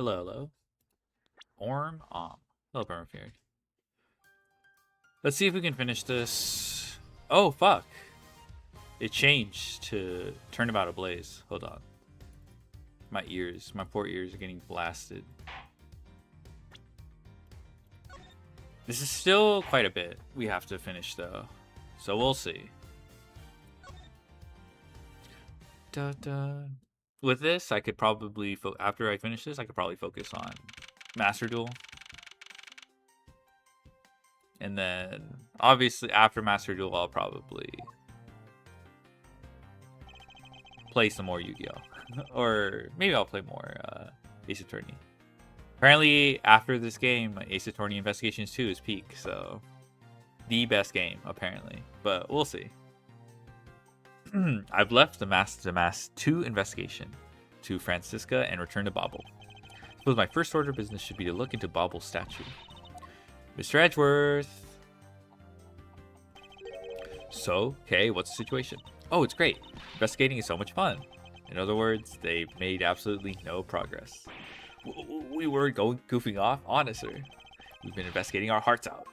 Hello, hello. Orm Hello, Permafield. Let's see if we can finish this. Oh, fuck. It changed to Turnabout Ablaze. Hold on. My poor ears are getting blasted. This is still quite a bit we have to finish, though. So we'll see. With this, I could probably, after I finish this, I could probably focus on Master Duel. And then, obviously, after Master Duel, I'll probably play some more Yu-Gi-Oh! Or maybe I'll play more Ace Attorney. Apparently, after this game, Ace Attorney Investigations 2 is peak, so the best game, apparently. But we'll see. I've left the Mask 2 investigation to Francisca and returned to Bobble. I suppose my first order of business should be to look into Bobble's statue. Mr. Edgeworth! So, okay, what's the situation? Oh, it's great. Investigating is so much fun. In other words, they've made absolutely no progress. We were goofing off, honestly. We've been investigating our hearts out.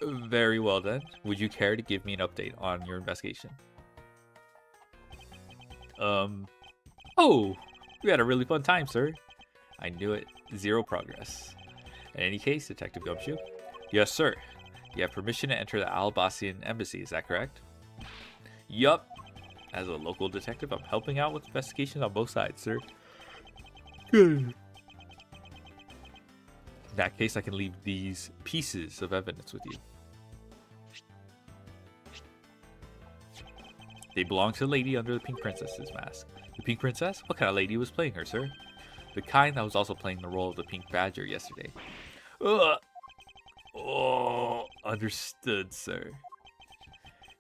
Very well then. Would you care to give me an update on your investigation? Oh, we had a really fun time, sir. I knew it. Zero progress. In any case, Detective Gumshoe. Yes, sir. You have permission to enter the Albacian embassy, is that correct? Yup. As a local detective, I'm helping out with investigations on both sides, sir. Good. In that case, I can leave these pieces of evidence with you. They belong to the lady under the Pink Princess's mask. The Pink Princess? What kind of lady was playing her, sir? The kind that was also playing the role of the Pink Badger yesterday. Ugh. Oh, understood, sir.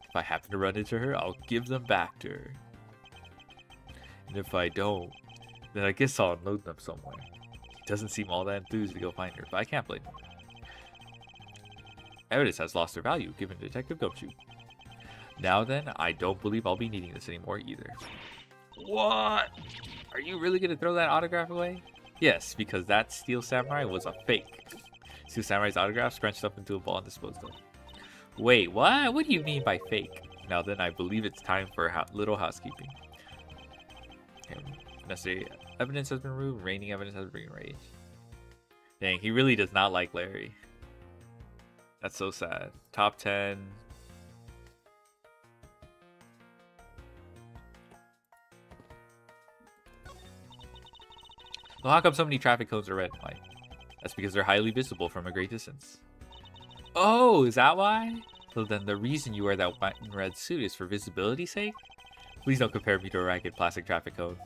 If I happen to run into her, I'll give them back to her. And if I don't, then I guess I'll unload them somewhere. He doesn't seem all that enthused to go find her, but I can't blame him. Evidence has lost their value, given Detective Gumshoe. Now then, I don't believe I'll be needing this anymore either. What? Are you really going to throw that autograph away? Yes, because that Steel Samurai was a fake. Steel Samurai's autograph scrunched up into a ball and disposed of. Wait, what? What do you mean by fake? Now then, I believe it's time for little housekeeping. Okay, necessary evidence has been removed. Reigning evidence has been erased. Dang, he really does not like Larry. That's so sad. Top 10. Well, how come so many traffic cones are red and white? That's because they're highly visible from a great distance. Oh, is that why? So then the reason you wear that white and red suit is for visibility's sake? Please don't compare me to a ragged plastic traffic cone.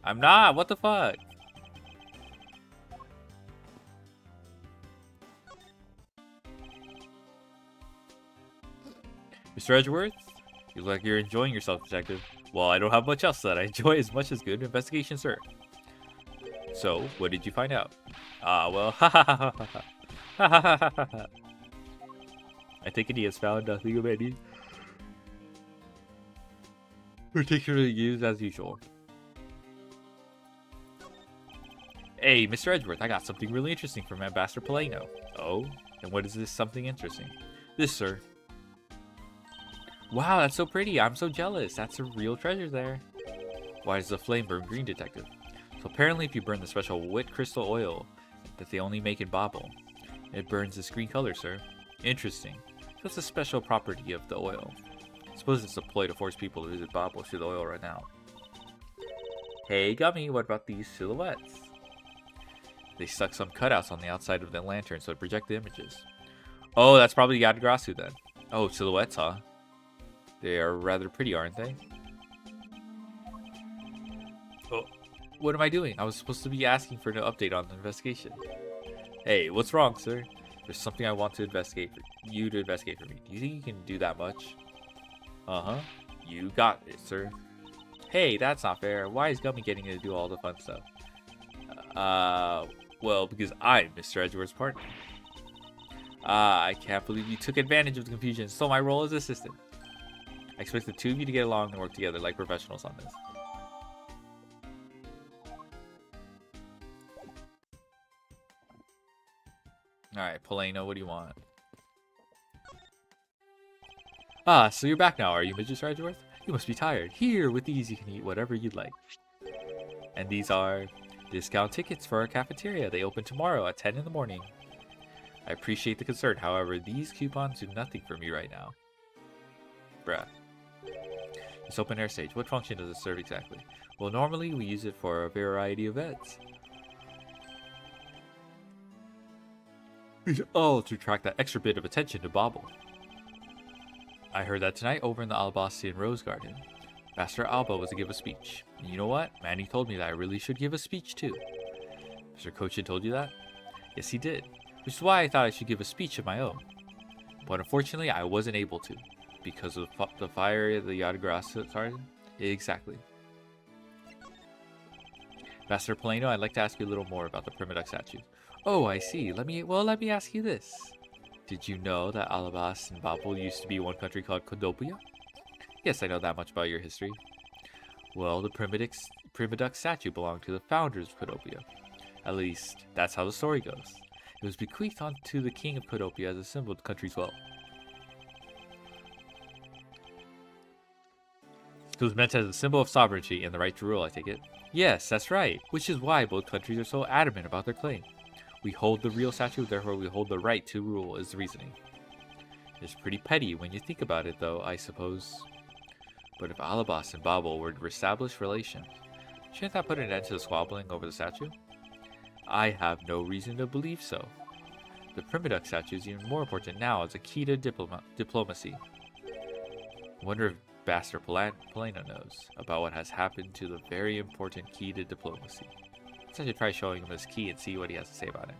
I'm not. What the fuck? Mr. Edgeworth? You look like you're enjoying yourself, Detective. Well, I don't have much else that I enjoy as much as good investigation, sir. So, what did you find out? Well, ha ha ha ha ha ha ha ha ha ha. I think he has found nothing of any particularly used as usual. Hey, Mr. Edgeworth, I got something really interesting from Ambassador Paleno. Oh? And what is this something interesting? This, sir. Wow, that's so pretty. I'm so jealous. That's a real treasure there. Why does the flame burn green, Detective? So apparently if you burn the special wit crystal oil that they only make in Bobble, it burns this green color, sir. Interesting. That's a special property of the oil. I suppose it's a ploy to force people to visit Bobble should the oil run out. Hey, Gummy, what about these silhouettes? They stuck some cutouts on the outside of the lantern so it project the images. Oh, that's probably Yadagrasu then. Oh, silhouettes, huh? They are rather pretty, aren't they? Oh, what am I doing? I was supposed to be asking for an update on the investigation. Hey, what's wrong, sir? There's something I want to investigate for you to investigate for me. Do you think you can do that much? Uh-huh. You got it, sir. Hey, that's not fair. Why is Gummy getting to do all the fun stuff? Well, because I'm Mr. Edgeworth's partner. I can't believe you took advantage of the confusion and stole my role as assistant. I expect the two of you to get along and work together like professionals on this. Alright, Polano, what do you want? Ah, so you're back now, are you, Midget Edgeworth? You must be tired. Here, with these you can eat whatever you'd like. And these are discount tickets for our cafeteria. They open tomorrow at 10 in the morning. I appreciate the concern, however, these coupons do nothing for me right now. Bruh. This open air stage, what function does it serve exactly? Well, normally we use it for a variety of events. Oh, to attract that extra bit of attention to Bobble. I heard that tonight over in the Alabastian Rose Garden, Master Alba was to give a speech. And you know what? Manny told me that I really should give a speech too. Mr. Cochin told you that? Yes, he did. Which is why I thought I should give a speech of my own. But unfortunately, I wasn't able to. Because of the fire at the Yadagrass Garden? Exactly. Master Polano, I'd like to ask you a little more about the Primiduck statue. Oh, I see. Let me ask you this. Did you know that Alabas and Bobble used to be one country called Codopia? Yes, I know that much about your history. Well, the Primiduck statue belonged to the founders of Codopia. At least, that's how the story goes. It was bequeathed on to the king of Codopia as a symbol of the country's wealth. It was meant as a symbol of sovereignty and the right to rule, I take it? Yes, that's right, which is why both countries are so adamant about their claim. We hold the real statue, therefore we hold the right to rule, is the reasoning. It's pretty petty when you think about it, though, I suppose. But if Alabas and Bobble were to reestablish relations, shouldn't that put an end to the squabbling over the statue? I have no reason to believe so. The Primiduck statue is even more important now as a key to diplomacy. I wonder if Master Polano knows about what has happened to the very important key to diplomacy. I should try showing him this key and see what he has to say about it.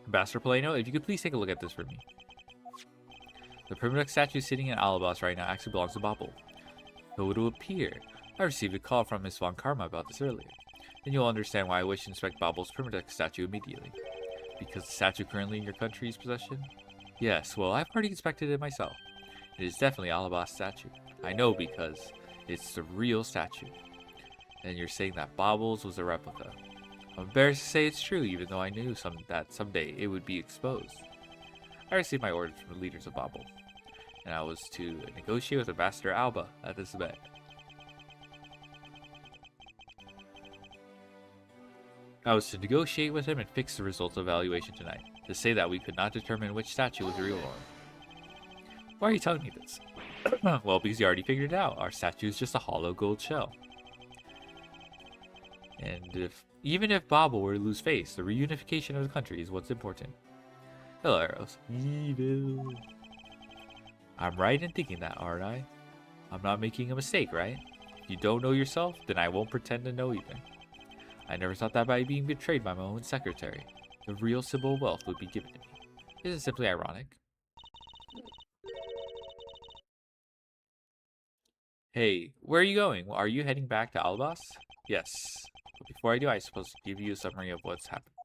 Master Polano, if you could please take a look at this for me. The Primiduck statue sitting in Alabas right now actually belongs to Bobble. So it will appear. I received a call from Miss Von Karma about this earlier. Then you'll understand why I wish to inspect Bobble's Primiduck statue immediately. Because the statue currently in your country's possession? Yes, well, I've already inspected it myself. It is definitely Alabas statue. I know because it's the real statue. And you're saying that Bobble's was a replica. I'm embarrassed to say it's true, even though I knew that someday it would be exposed. I received my orders from the leaders of Bobble, and I was to negotiate with Ambassador Alba at this event. I was to negotiate with him and fix the results of evaluation tonight, to say that we could not determine which statue was the real one. Why are you telling me this? Well, because you already figured it out. Our statue is just a hollow gold shell. And even if Bobble were to lose face, the reunification of the country is what's important. Hello, Arrows. Evil. I'm right in thinking that, aren't I? I'm not making a mistake, right? If you don't know yourself, then I won't pretend to know either. I never thought that by being betrayed by my own secretary, the real symbol of wealth would be given to me. Isn't it simply ironic? Hey, where are you going? Are you heading back to Albas? Yes. But before I do, I'm supposed to give you a summary of what's happened.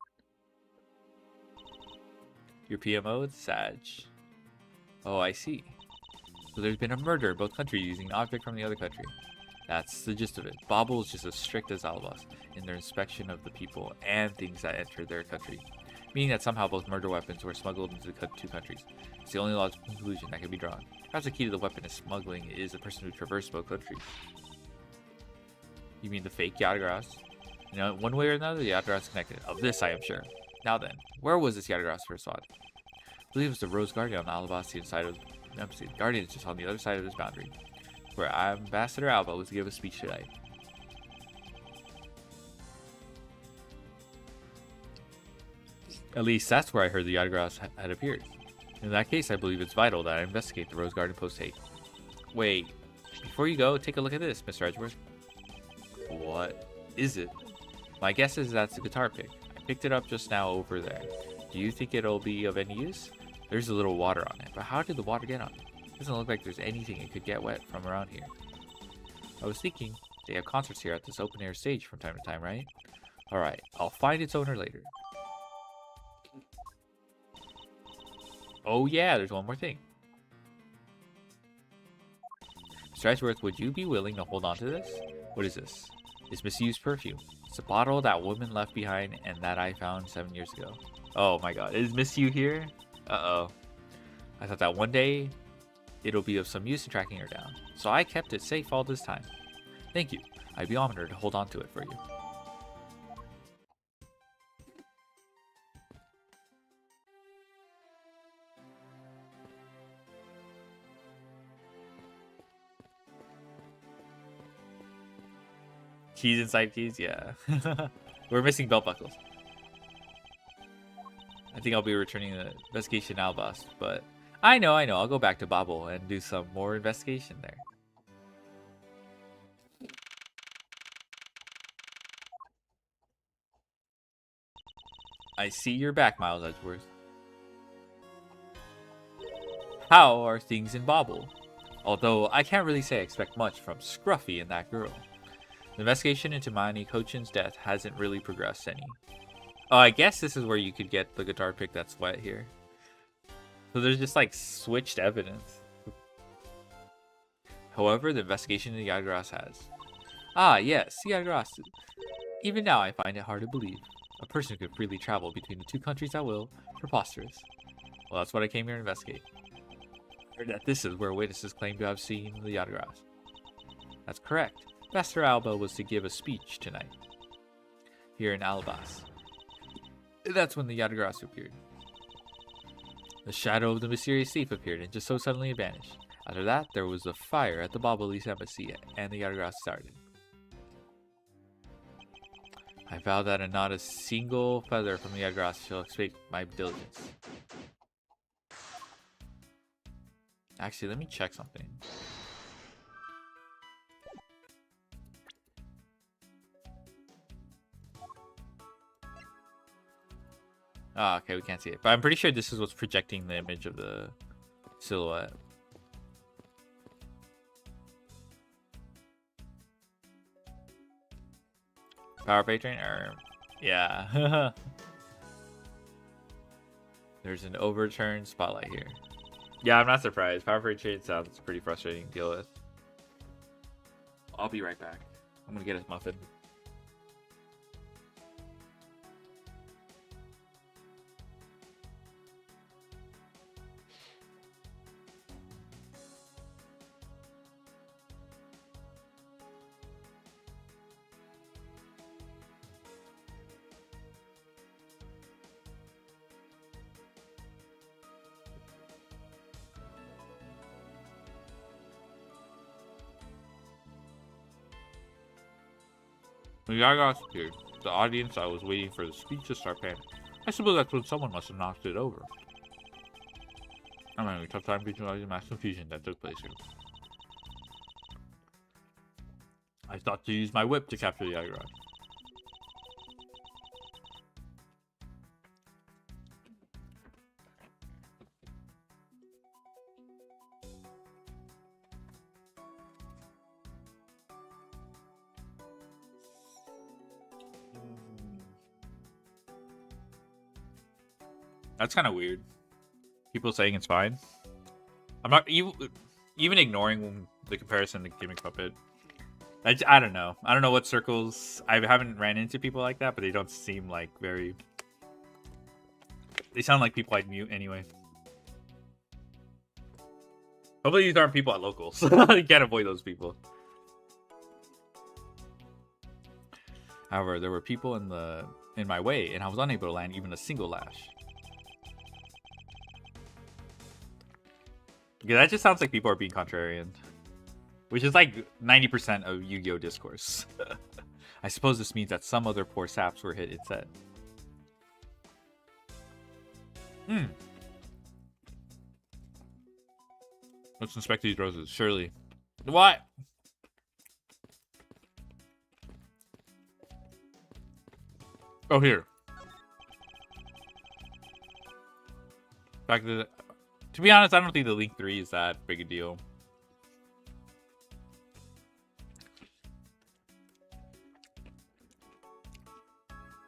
Your PMO is Sag. Oh, I see. So there's been a murder in both countries using an object from the other country. That's the gist of it. Bobble is just as strict as Albas in their inspection of the people and things that enter their country, meaning that somehow both murder weapons were smuggled into the two countries. It's the only logical conclusion that can be drawn. Perhaps the key to the weapon is smuggling is the person who traversed both countries. You mean the fake Yadagrass? You know, one way or another, the Yadagrass is connected. Of this, I am sure. Now then, where was this Yadagrass first spotted? I believe it was the Rose Guardian on the Alabastian side of the embassy. The Guardian is just on the other side of this boundary, where Ambassador Alba was to give a speech today. At least that's where I heard the Yadagrass had appeared. In that case, I believe it's vital that I investigate the Rose Garden post-haste. Wait, before you go, take a look at this, Mr. Edgeworth. What is it? My guess is that's a guitar pick. I picked it up just now over there. Do you think it'll be of any use? There's a little water on it, but how did the water get on it? Doesn't look like there's anything it could get wet from around here. I was thinking, they have concerts here at this open air stage from time to time, right? Alright, I'll find its owner later. Oh yeah, there's one more thing. Mr. Mr. Edgeworth, would you be willing to hold on to this? What is this? It's misused perfume. It's a bottle that woman left behind and that I found 7 years ago. Oh my god, is Miss You here? Uh-oh. I thought that one day it'll be of some use in tracking her down. So I kept it safe all this time. Thank you. I'd be honored to hold on to it for you. Keys inside keys? Yeah. We're missing belt buckles. I think I'll be returning the investigation now, boss. But I know. I'll go back to Bobble and do some more investigation there. I see you're back, Miles Edgeworth. How are things in Bobble? Although I can't really say I expect much from Scruffy and that girl. The investigation into Manny Cochin's death hasn't really progressed any. Oh, I guess this is where you could get the guitar pick that's wet here. So there's just like switched evidence. However, the investigation into Yadgras has. Ah, yes, Yadgras. Even now I find it hard to believe. A person could freely travel between the two countries at will. Preposterous. Well, that's what I came here to investigate. I heard that this is where witnesses claim to have seen the Yadgras. That's correct. Master Alba was to give a speech tonight. Here in Albas. That's when the Yadgras appeared. The shadow of the mysterious thief appeared and just so suddenly vanished. After that, there was a fire at the Bobbleese embassy and the Yadgras started. I vow that not a single feather from the Yadgras shall escape my diligence. Actually, let me check something. Ah, okay, we can't see it. But I'm pretty sure this is what's projecting the image of the silhouette. Power Patron? Yeah. There's an overturned spotlight here. Yeah, I'm not surprised. Power Patron sounds pretty frustrating to deal with. I'll be right back. I'm gonna get his muffin. When Yadgras appeared, the audience I was waiting for the speech to start panning. I suppose that's when someone must have knocked it over. I'm having a tough time visualizing the mass confusion that took place here. I thought to use my whip to capture the Yadgras. That's kind of weird. People saying it's fine. I'm not even ignoring the comparison to Gimmick Puppet. I don't know. I don't know what circles. I haven't ran into people like that, but they don't seem like very. They sound like people I'd mute anyway. Hopefully these aren't people at locals. You can't avoid those people. However, there were people in my way, and I was unable to land even a single lash. Yeah, that just sounds like people are being contrarian. Which is like 90% of Yu-Gi-Oh! Discourse. I suppose this means that some other poor saps were hit instead. Let's inspect these roses. Surely. What? Oh, here. Back to the... To be honest, I don't think the Link 3 is that big a deal.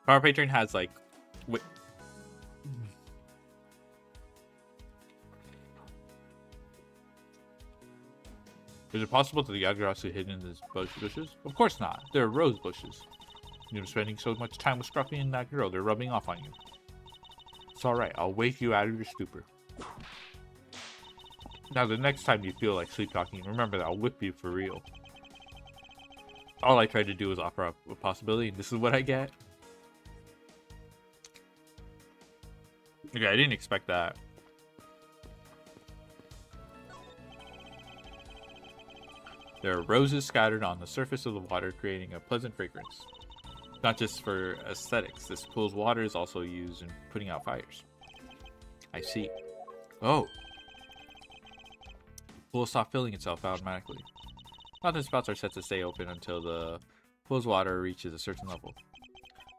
Power Patron has like... Is it possible that the Yagura's are hidden in these bushes? Of course not. They're rose bushes. You've been spending so much time with Scruffy and that girl, they're rubbing off on you. It's alright, I'll wake you out of your stupor. Now, the next time you feel like sleep talking, remember that I'll whip you for real. All I tried to do was offer up a possibility, and this is what I get. Okay, I didn't expect that. There are roses scattered on the surface of the water, creating a pleasant fragrance. Not just for aesthetics, this pool's water is also used in putting out fires. I see. Oh! The pool will stop filling itself automatically. Fountain spouts are set to stay open until the pool's water reaches a certain level.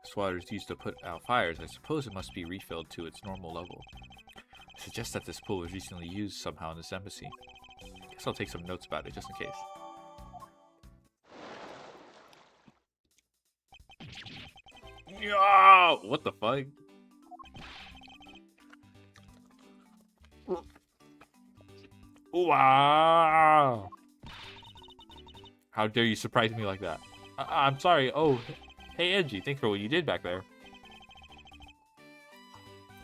This water is used to put out fires. I suppose it must be refilled to its normal level. I suggest that this pool was recently used somehow in this embassy. Guess I'll take some notes about it just in case. Yo! What the fuck? Wow! How dare you surprise me like that? I'm sorry. Oh, hey Edgy, thanks for what you did back there.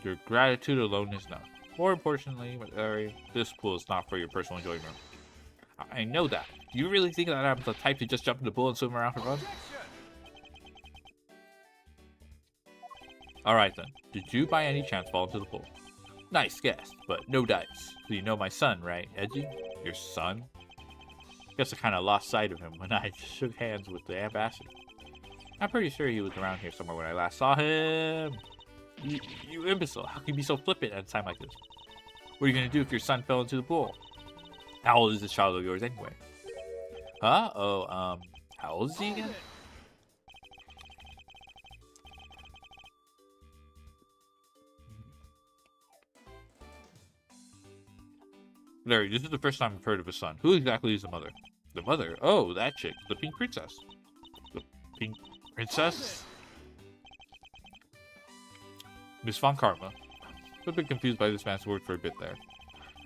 Your gratitude alone is enough. More importantly, Larry, this pool is not for your personal enjoyment. I know that. Do you really think that I'm the type to just jump in the pool and swim around for fun? Alright then, did you by any chance fall into the pool? Nice guess, but no dice. So you know my son, right, Edgy? Your son? Guess I kinda lost sight of him when I shook hands with the ambassador. I'm pretty sure he was around here somewhere when I last saw him. You imbecile, how can you be so flippant at a time like this? What are you gonna do if your son fell into the pool? How old is this child of yours anyway? Huh? Oh, how old is he again? Larry, this is the first time I've heard of a son. Who exactly is the mother? The mother? Oh, that chick. The pink princess. The pink princess? Miss Von Karma. I've been confused by this man's word for a bit there.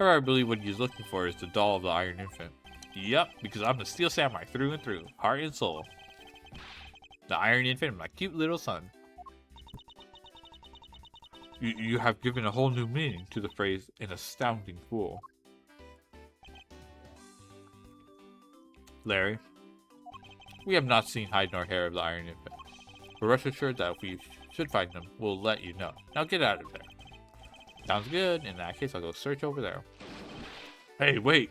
However, I believe what he's looking for is the doll of the Iron Infant. Yep, because I'm the Steel Samurai through and through. Heart and soul. The Iron Infant, my cute little son. You have given a whole new meaning to the phrase, an astounding fool. Larry, we have not seen hide nor hair of the Iron Infant, but rest assured that if we should find them, we'll let you know. Now get out of there. Sounds good. In that case, I'll go search over there. Hey, wait!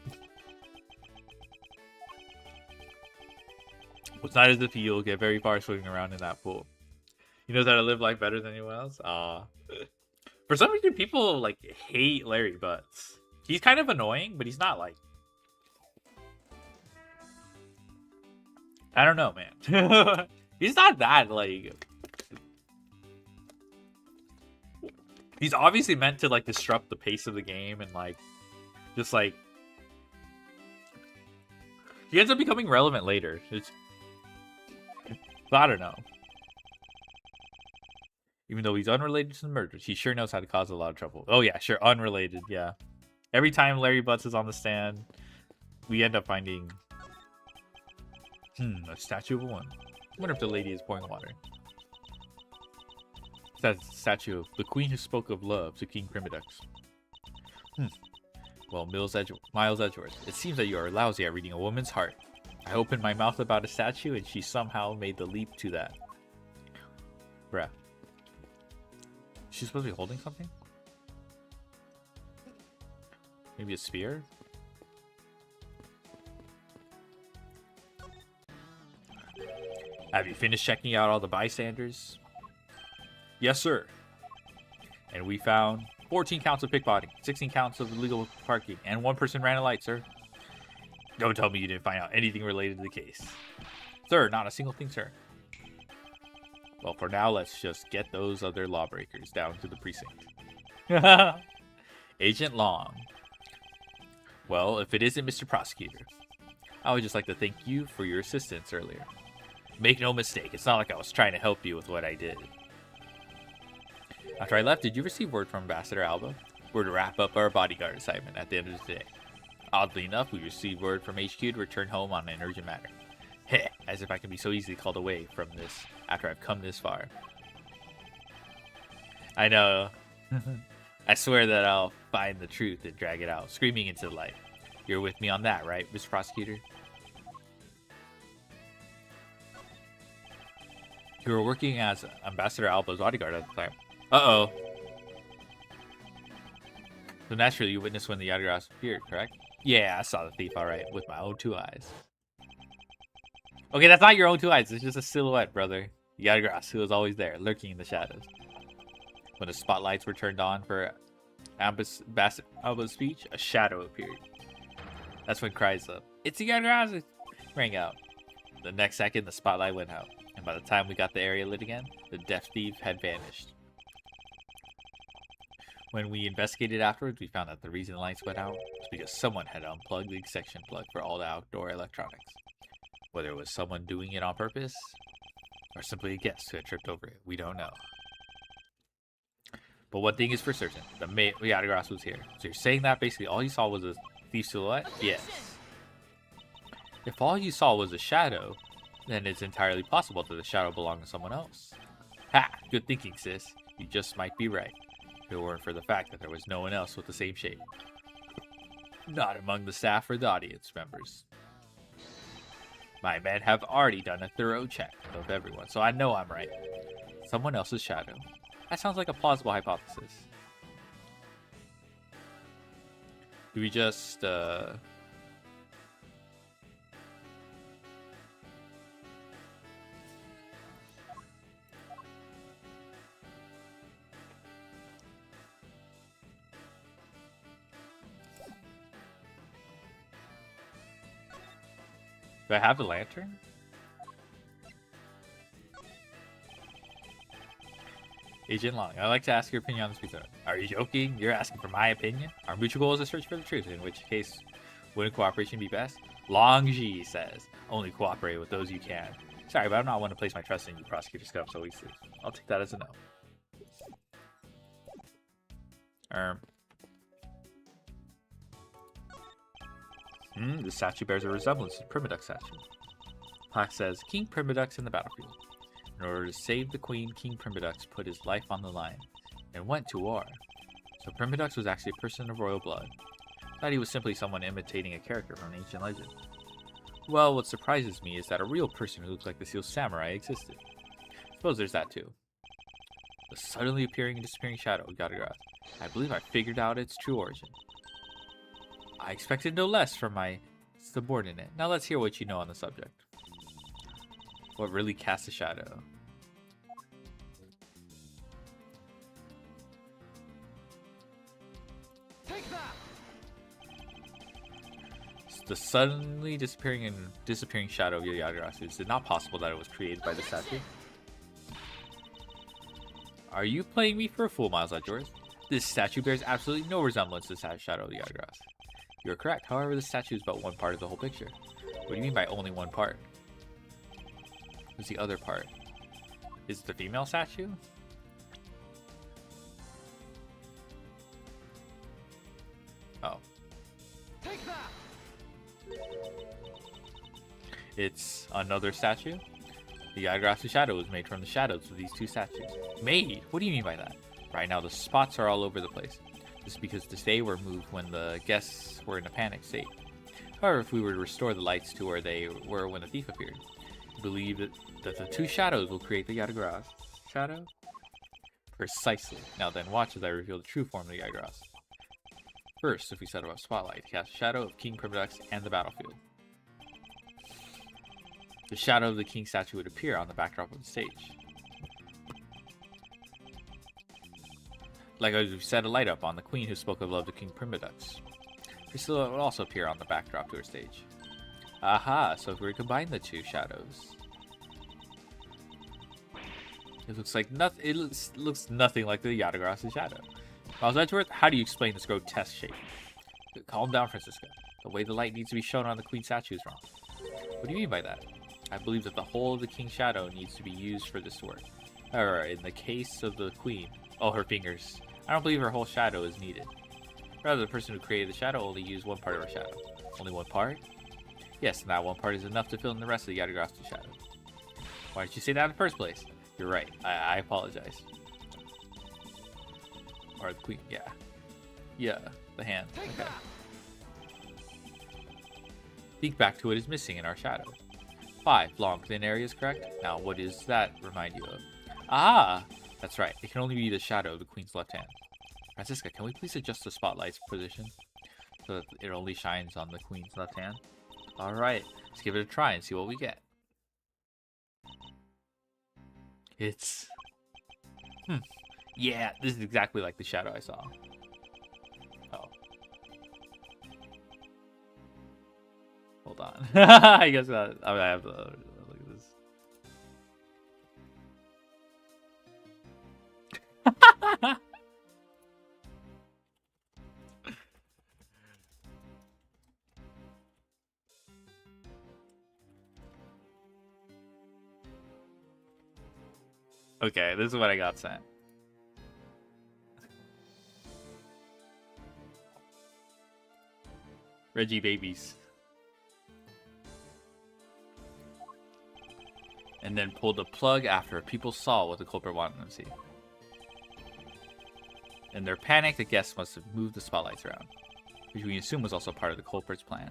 It's not as if you'll get very far swimming around in that pool. He knows how to live life better than anyone else. For some reason, people like hate Larry Butts. He's kind of annoying, but he's not like. I don't know, man. He's not that, like... He's obviously meant to, like, disrupt the pace of the game and, like... Just, like... He ends up becoming relevant later. It's... I don't know. Even though he's unrelated to the murders, he sure knows how to cause a lot of trouble. Oh, yeah, sure, unrelated, yeah. Every time Larry Butts is on the stand, we end up finding... a statue of a woman. I wonder if the lady is pouring water. That's a statue of the queen who spoke of love to King Primidux. Well, Miles Edgeworth, it seems that you are lousy at reading a woman's heart. I opened my mouth about a statue and she somehow made the leap to that. Bruh. She's supposed to be holding something? Maybe a spear? Have you finished checking out all the bystanders? Yes, sir. And we found 14 counts of pickpocketing, 16 counts of illegal parking, and one person ran a light, sir. Don't tell me you didn't find out anything related to the case. Sir, not a single thing, sir. Well, for now, let's just get those other lawbreakers down to the precinct. Agent Long. Well, if it isn't Mr. Prosecutor, I would just like to thank you for your assistance earlier. Make no mistake, it's not like I was trying to help you with what I did. After I left, did you receive word from Ambassador Alba? We're to wrap up our bodyguard assignment at the end of the day. Oddly enough, we received word from HQ to return home on an urgent matter. Heh, as if I can be so easily called away from this after I've come this far. I know. I swear that I'll find the truth and drag it out, screaming into the light. You're with me on that, right, Mr. Prosecutor? You were working as Ambassador Alba's bodyguard at the time. Uh-oh. So naturally, you witnessed when the Yadras appeared, correct? Yeah, I saw the thief, alright, with my own 2 eyes. Okay, that's not your own 2 eyes, it's just a silhouette, brother. Yadras, who was always there, lurking in the shadows. When the spotlights were turned on for Alba's speech, a shadow appeared. That's when cries of, "It's the Yadras!" rang out. The next second, the spotlight went out, and by the time we got the area lit again, the deaf thief had vanished. When we investigated afterwards, we found that the reason the lights went out was because someone had unplugged the section plug for all the outdoor electronics. Whether it was someone doing it on purpose, or simply a guest who had tripped over it, we don't know. But one thing is for certain, the Yadras was here. So you're saying that basically all you saw was a thief silhouette? Yes. If all you saw was a shadow, then it's entirely possible that the shadow belonged to someone else. Ha! Good thinking, sis. You just might be right. If it weren't for the fact that there was no one else with the same shape. Not among the staff or the audience members. My men have already done a thorough check of everyone, so I know I'm right. Someone else's shadow. That sounds like a plausible hypothesis. Do we just, do I have a lantern? Agent Long, I'd like to ask your opinion on this pizza. Are you joking? You're asking for my opinion? Our mutual goal is to search for the truth, in which case, wouldn't cooperation be best? Long G says, only cooperate with those you can. Sorry, but I'm not one to place my trust in you, Prosecutor Scum, so easily. I'll take that as a no. The statue bears a resemblance to Primadux statue. Plaque says, King Primadux in the battlefield. In order to save the queen, King Primadux put his life on the line and went to war. So Primadux was actually a person of royal blood. Thought he was simply someone imitating a character from an ancient legend. Well, what surprises me is that a real person who looks like the Seal Samurai existed. Suppose there's that too. The suddenly appearing and disappearing shadow of Yadras. I believe I figured out its true origin. I expected no less from my subordinate. Now let's hear what you know on the subject. What really casts a shadow? Take that! The suddenly disappearing shadow of Yadras. Is it not possible that it was created by the statue? Are you playing me for a fool, Miles Edgeworth? This statue bears absolutely no resemblance to the shadow of Yadras. You're correct, however, the statue is but one part of the whole picture. What do you mean by only one part? What's the other part? Is it the female statue? Oh. Take that! It's another statue? The Yadras shadow was made from the shadows of these two statues. Made? What do you mean by that? Right now the spots are all over the place. This is because they were moved when the guests were in a panic state. However, if we were to restore the lights to where they were when the thief appeared, I believe that the two shadows will create the Yadras shadow? Precisely. Now then, watch as I reveal the true form of the Yadras. First, if we set up a spotlight, cast a shadow of King Primadux and the battlefield. The shadow of the king statue would appear on the backdrop of the stage. Like as we set a light up on the queen who spoke of love to King Primadux. Her silhouette would also appear on the backdrop to her stage. Aha, so if we combine the two shadows. It looks like nothing. It looks nothing like the Yadras' shadow. Miles Edgeworth, how do you explain this grotesque shape? Calm down, Francisca. The way the light needs to be shown on the queen statue is wrong. What do you mean by that? I believe that the whole of the king's shadow needs to be used for this work. However, in the case of the queen, oh, her fingers. I don't believe her whole shadow is needed. Rather, the person who created the shadow only used one part of our shadow. Only one part? Yes, and that one part is enough to fill in the rest of the Yatagarasu shadow. Why did you say that in the first place? You're right. I apologize. Or the queen, yeah. Yeah, the hand. Okay. Think back to what is missing in our shadow. 5 long, thin areas, correct? Now, what does that remind you of? Ah! That's right. It can only be the shadow of the queen's left hand. Francisca, can we please adjust the spotlight's position so that it only shines on the queen's left hand? Alright, let's give it a try and see what we get. It's... Yeah, this is exactly like the shadow I saw. Oh. Hold on. I guess I have to look at this. Okay, this is what I got sent. Reggie babies. And then pulled the plug after people saw what the culprit wanted them to see. In their panic, the guests must have moved the spotlights around, which we assume was also part of the culprit's plan.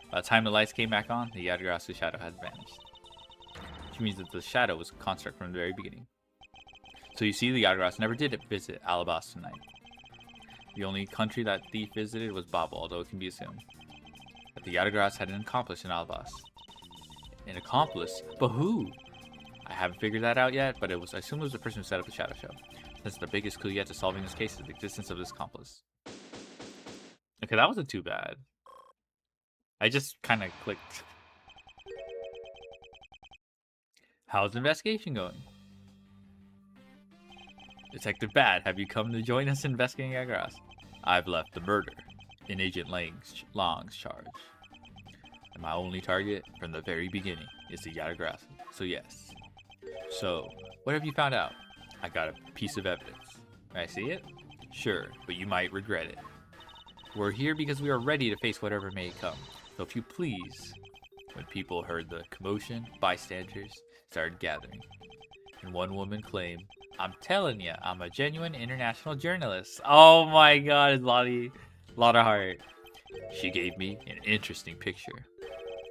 By the time the lights came back on, the Yatagarasu shadow had vanished. Which means that the shadow was a construct from the very beginning. So you see, the Yatagarasu never did visit Alabas tonight. The only country that thief visited was Babel, although it can be assumed that the Yatagarasu had an accomplice in Alabas. An accomplice? But who? I haven't figured that out yet, but I assume it was the person who set up the shadow show, since the biggest clue yet to solving this case is the existence of this accomplice. Okay, that wasn't too bad. I just kind of clicked. How's the investigation going? Detective Bad, have you come to join us in investigating Yatagarasu? I've left the murder in Agent Long's charge. And my only target from the very beginning is the Yatagarasu, so yes. So, what have you found out? I got a piece of evidence. May I see it? Sure, but you might regret it. We're here because we are ready to face whatever may come. So if you please. When people heard the commotion, bystanders started gathering. And one woman claimed, I'm telling ya, I'm a genuine international journalist. Oh my god, it's a lot of heart. She gave me an interesting picture.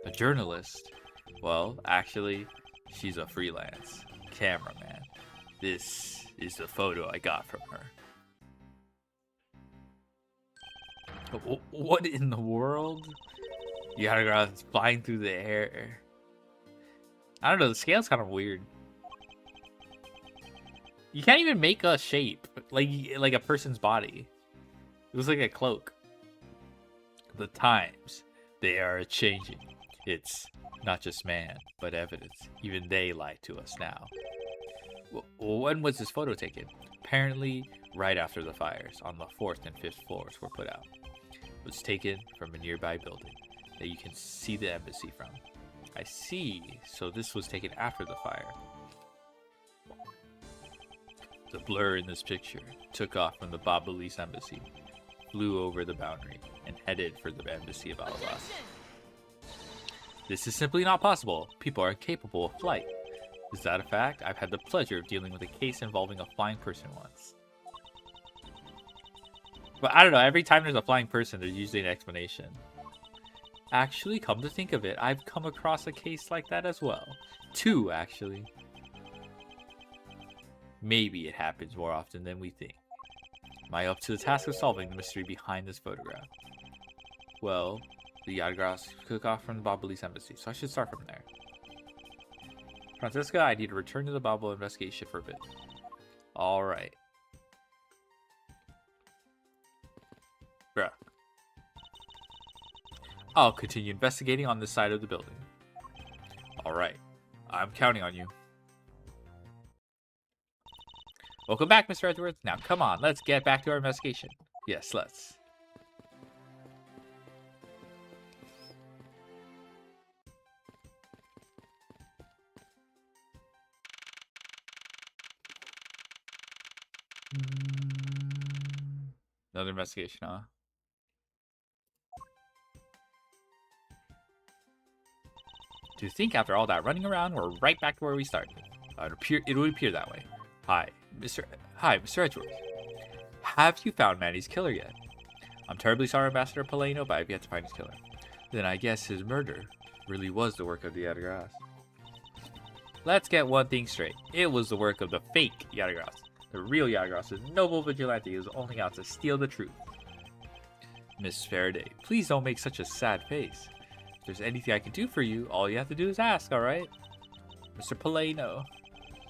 A journalist? Well, actually, she's a freelance cameraman. This is the photo I got from her. What in the world? Yatagarasu is flying through the air. I don't know, the scale's kind of weird. You can't even make a shape like a person's body. It was like a cloak. The times, they are changing. It's not just man, but evidence. Even they lie to us now. When was this photo taken? Apparently, right after the fires on the 4th and 5th floors were put out. It was taken from a nearby building that you can see the embassy from. I see. So this was taken after the fire. The blur in this picture took off from the Babalese embassy, flew over the boundary, and headed for the embassy of Alabas. This is simply not possible. People are capable of flight. Is that a fact? I've had the pleasure of dealing with a case involving a flying person once. But I don't know, every time there's a flying person, there's usually an explanation. Actually, come to think of it, I've come across a case like that as well. 2, actually. Maybe it happens more often than we think. Am I up to the task of solving the mystery behind this photograph? Well, the Yatagarasu took off from the Babalese embassy, so I should start from there. Francisca, I need to return to the Babel investigation for a bit. Alright. Bruh. I'll continue investigating on this side of the building. Alright. I'm counting on you. Welcome back, Mr. Edgeworth. Now, come on, let's get back to our investigation. Yes, let's. Another investigation, huh? To think after all that running around, we're right back to where we started. It would appear that way. Hi, Mr. Edgeworth. Have you found Manny's killer yet? I'm terribly sorry, Ambassador Paleno, but I've yet to find his killer. Then I guess his murder really was the work of the Yatagras. Let's get one thing straight. It was the work of the fake Yatagras. The real Yatagras is a noble vigilante who's only out to steal the truth. Miss Faraday, please don't make such a sad face. If there's anything I can do for you, all you have to do is ask, alright? Mr. Paleno.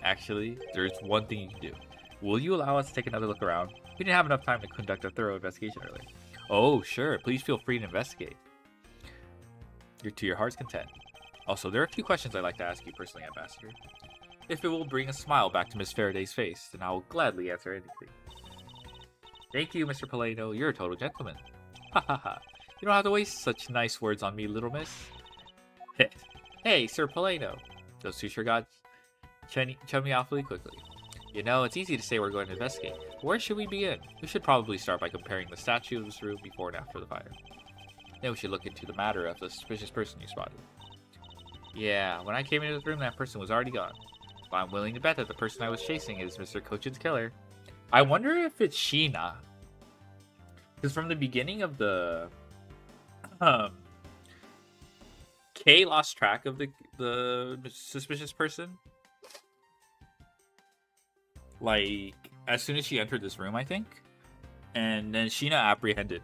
Actually, there's one thing you can do. Will you allow us to take another look around? We didn't have enough time to conduct a thorough investigation earlier. Oh, sure. Please feel free to investigate. You're to your heart's content. Also, there are a few questions I'd like to ask you personally, Ambassador. If it will bring a smile back to Miss Faraday's face, then I will gladly answer anything. Thank you, Mr. Paleno. You're a total gentleman. Ha ha ha. You don't have to waste such nice words on me, little miss. Hey, Sir Paleno. Those two sure got chummy awfully quickly. You know, it's easy to say we're going to investigate. Where should we begin? We should probably start by comparing the statue of this room before and after the fire. Then we should look into the matter of the suspicious person you spotted. Yeah, when I came into this room, that person was already gone. But I'm willing to bet that the person I was chasing is Mr. Cochin's killer. I wonder if it's Sheena. Because from the beginning of the... Kay lost track of the suspicious person. Like, as soon as she entered this room, I think. And then Sheena apprehended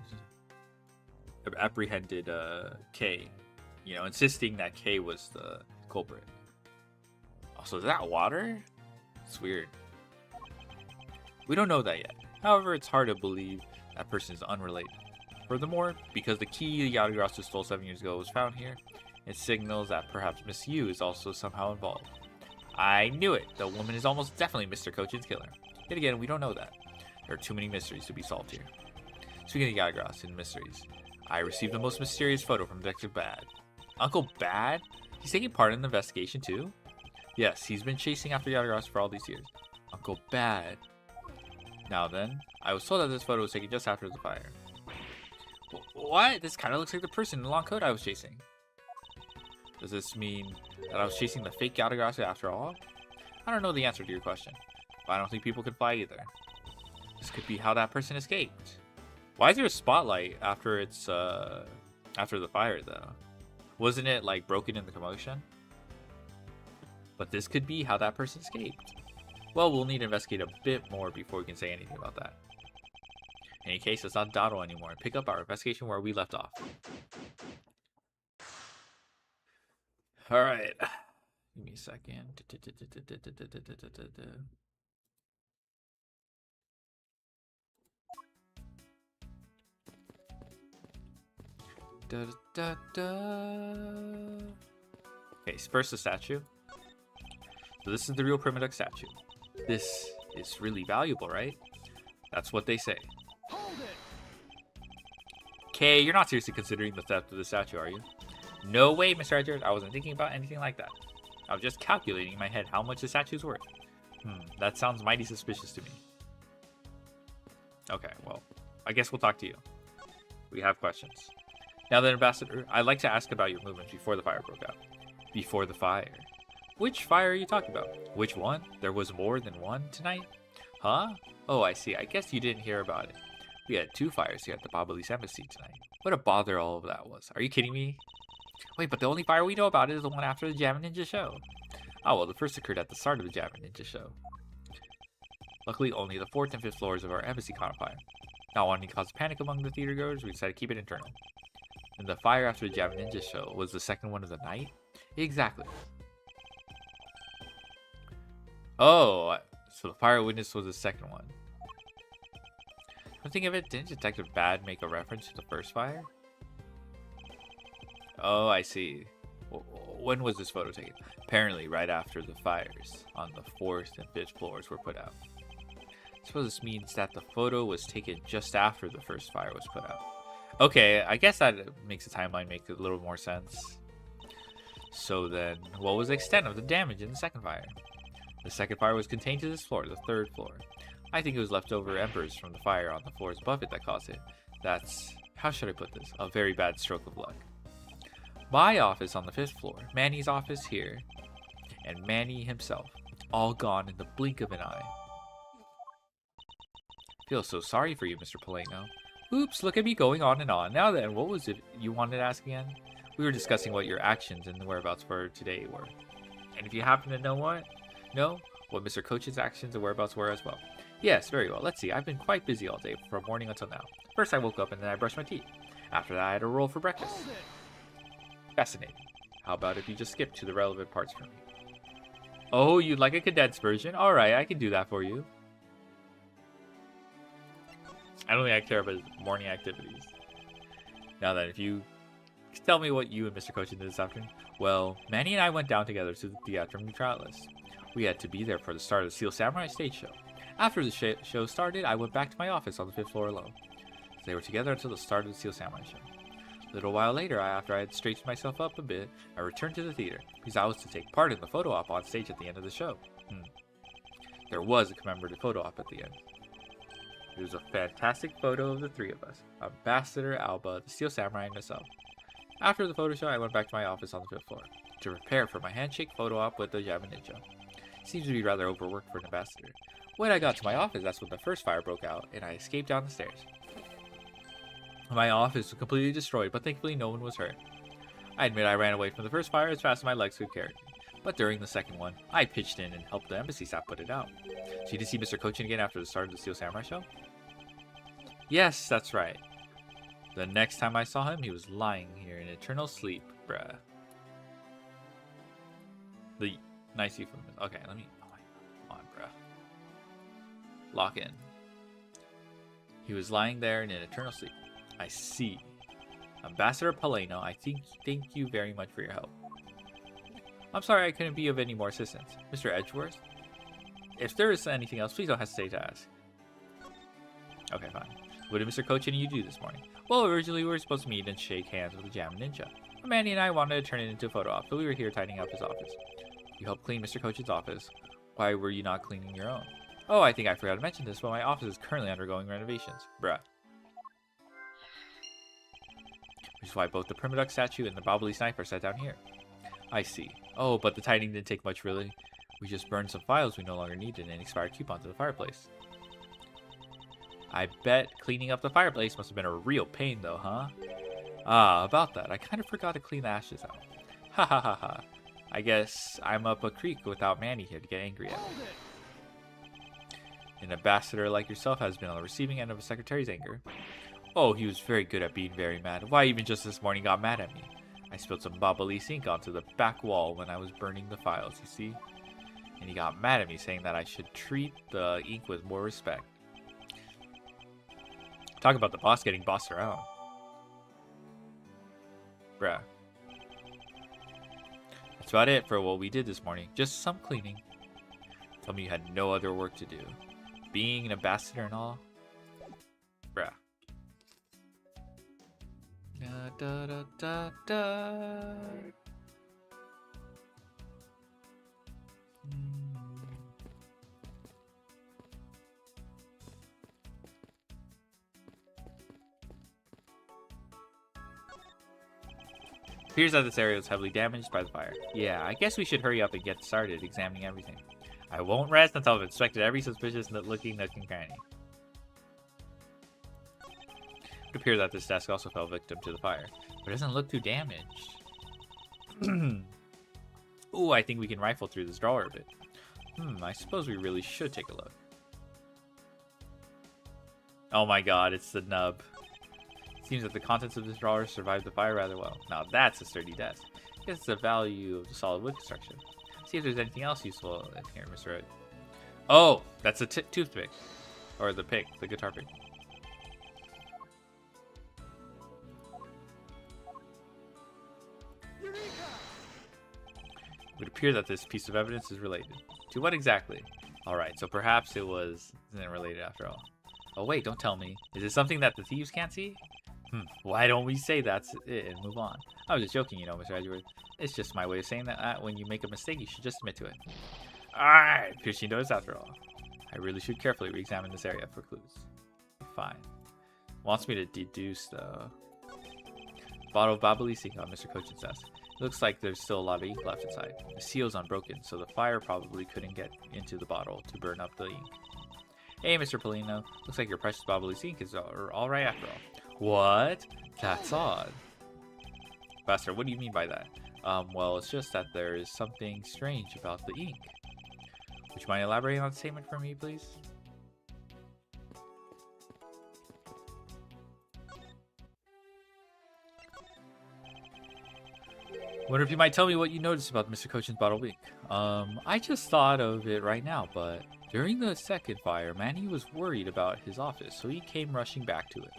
Kay. You know, insisting that Kay was the culprit. Also, is that water? It's weird. We don't know that yet. However, it's hard to believe that person is unrelated. Furthermore, because the key Yatagras stole 7 years ago was found here, it signals that perhaps Miss Yu is also somehow involved. I knew it! The woman is almost definitely Mr. Cochin's killer. Yet again, we don't know that. There are too many mysteries to be solved here. Speaking of Yatagras and mysteries, I received the most mysterious photo from Detective Bad. Uncle Bad? He's taking part in the investigation too? Yes, he's been chasing after Yatagras for all these years. Uncle Bad. Now then, I was told that this photo was taken just after the fire. What? This kind of looks like the person in the long coat I was chasing. Does this mean that I was chasing the fake Yatagras after all? I don't know the answer to your question, but I don't think people could fly either. This could be how that person escaped. Why is there a spotlight after it's after the fire though? Wasn't it like broken in the commotion? But this could be how that person escaped. Well, we'll need to investigate a bit more before we can say anything about that. In any case, let's not dawdle anymore and pick up our investigation where we left off. Alright. Give me a second. Okay, so first the statue. So this is the real Prima Duck statue. This is really valuable, right? That's what they say. Okay, you're not seriously considering the theft of the statue, are you? No way, Mr. Edgeworth. I wasn't thinking about anything like that. I was just calculating in my head how much the statue's worth. That sounds mighty suspicious to me. Okay, well, I guess we'll talk to you. We have questions. Now then, Ambassador, I'd like to ask about your movements before the fire broke out. Before the fire? Which fire are you talking about? Which one? There was more than one tonight? Huh? Oh, I see. I guess you didn't hear about it. We had 2 fires here at the Babali's embassy tonight. What a bother all of that was. Are you kidding me? Wait, but the only fire we know about is the one after the Jam and Ninja show. Oh, well, the first occurred at the start of the Jam and Ninja show. Luckily, only the 4th and 5th floors of our embassy caught on fire. Not wanting to cause panic among the theater goers, we decided to keep it internal. And the fire after the Jam and Ninja show was the second one of the night? Exactly. Oh, so the fire witness was the second one. Come think of it, didn't Detective Bad make a reference to the first fire? Oh, I see. When was this photo taken? Apparently right after the fires on the 4th and 5th floors were put out. I suppose this means that the photo was taken just after the first fire was put out. Okay, I guess that makes the timeline make a little more sense. So then, what was the extent of the damage in the second fire? The second fire was contained to this floor, the 3rd floor. I think it was leftover embers from the fire on the floors above it that caused it. That's, how should I put this, a very bad stroke of luck. My office on the 5th floor, Manny's office here, and Manny himself, all gone in the blink of an eye. Feel so sorry for you, Mr. Polano. Oops, look at me going on and on. Now then, what was it you wanted to ask again? We were discussing what your actions and the whereabouts for today were. And if you happen to know what Mr. Coach's actions and whereabouts were as well. Yes, very well. Let's see. I've been quite busy all day, from morning until now. First I woke up and then I brushed my teeth. After that I had a roll for breakfast. Fascinating. How about if you just skip to the relevant parts for me? Oh, you'd like a condensed version? Alright, I can do that for you. I don't think I care about morning activities. Now then, if you tell me what you and Mr. Coach did this afternoon. Well, Manny and I went down together to the Theatre Neutralis. We had to be there for the start of the Steel Samurai stage show. After the show started, I went back to my office on the 5th floor alone. They were together until the start of the Steel Samurai show. A little while later, after I had straightened myself up a bit, I returned to the theater, because I was to take part in the photo op on stage at the end of the show. There was a commemorative photo op at the end. It was a fantastic photo of the three of us, Ambassador, Alba, the Steel Samurai, and myself. After the photo show, I went back to my office on the 5th floor, to prepare for my handshake photo op with the Java Ninja. Seems to be rather overworked for an ambassador. When I got to my office, that's when the first fire broke out, and I escaped down the stairs. My office was completely destroyed, but thankfully no one was hurt. I admit I ran away from the first fire as fast as my legs could carry me, but during the second one, I pitched in and helped the embassy staff put it out. So you did see Mr. Cochin again after the start of the Steel Samurai show? Yes, that's right. The next time I saw him, he was lying here in eternal sleep, bruh. The nice euphemism. Okay, let me... Oh my god, come on, bruh. Lock in. He was lying there in an eternal sleep. I see. Ambassador Polano, I thank you very much for your help. I'm sorry I couldn't be of any more assistance. Mr. Edgeworth? If there is anything else, please don't hesitate to ask. Okay, fine. What did Mr. Cochin and you do this morning? Well, originally we were supposed to meet and shake hands with the Jam Ninja. But Manny and I wanted to turn it into a photo op, so we were here tidying up his office. You helped clean Mr. Cochin's office. Why were you not cleaning your own? Oh, I think I forgot to mention this, but my office is currently undergoing renovations. Bruh. Which is why both the Primaduck statue and the Bobbly Sniper sat down here. I see. Oh, but the tidying didn't take much, really. We just burned some files we no longer needed and expired coupons to the fireplace. I bet cleaning up the fireplace must have been a real pain, though, huh? Ah, about that. I kind of forgot to clean the ashes out. Ha ha ha ha. I guess I'm up a creek without Manny here to get angry at me. An ambassador like yourself has been on the receiving end of a secretary's anger. Oh, he was very good at being very mad. Why, even just this morning got mad at me. I spilled some Bobbly ink onto the back wall when I was burning the files, you see? And he got mad at me, saying that I should treat the ink with more respect. Talk about the boss getting bossed around. Bruh. That's about it for what we did this morning. Just some cleaning. Tell me you had no other work to do. Being an ambassador and all. Bruh. Da da da da da. Appears that this area was heavily damaged by the fire. Yeah, I guess we should hurry up and get started examining everything. I won't rest until I've inspected every suspicious-looking nook and cranny. It would appear that this desk also fell victim to the fire, but it doesn't look too damaged. Ooh, I think we can rifle through this drawer a bit. I suppose we really should take a look. Oh my god, it's the nub. Seems that the contents of this drawer survived the fire rather well. Now that's a sturdy desk. Guess it's the value of the solid wood construction. See if there's anything else useful in here, Mr. Ed. Oh, that's a toothpick. Or the pick, the guitar pick. It would appear that this piece of evidence is related. To what exactly? Alright, so perhaps it isn't related after all. Oh wait, don't tell me. Is it something that the thieves can't see? Why don't we say that's it and move on? I was just joking, you know, Mr. Edgeworth. It's just my way of saying that when you make a mistake, you should just admit to it. Alright, piercing notice after all. I really should carefully re-examine this area for clues. Fine. Wants me to deduce, though. Bottle of bubbly sink on Mr. Cochin's desk. It looks like there's still a lot of ink left inside. The seal's unbroken, so the fire probably couldn't get into the bottle to burn up the ink. Hey, Mr. Polino. Looks like your precious bubbly sink is all right after all. What? That's odd. Buster, what do you mean by that? Well, it's just that there is something strange about the ink. Would you mind elaborating on the statement for me, please? Wonder if you might tell me what you noticed about Mr. Cochin's bottle of ink. I just thought of it right now, but during the second fire, Manny was worried about his office, so he came rushing back to it.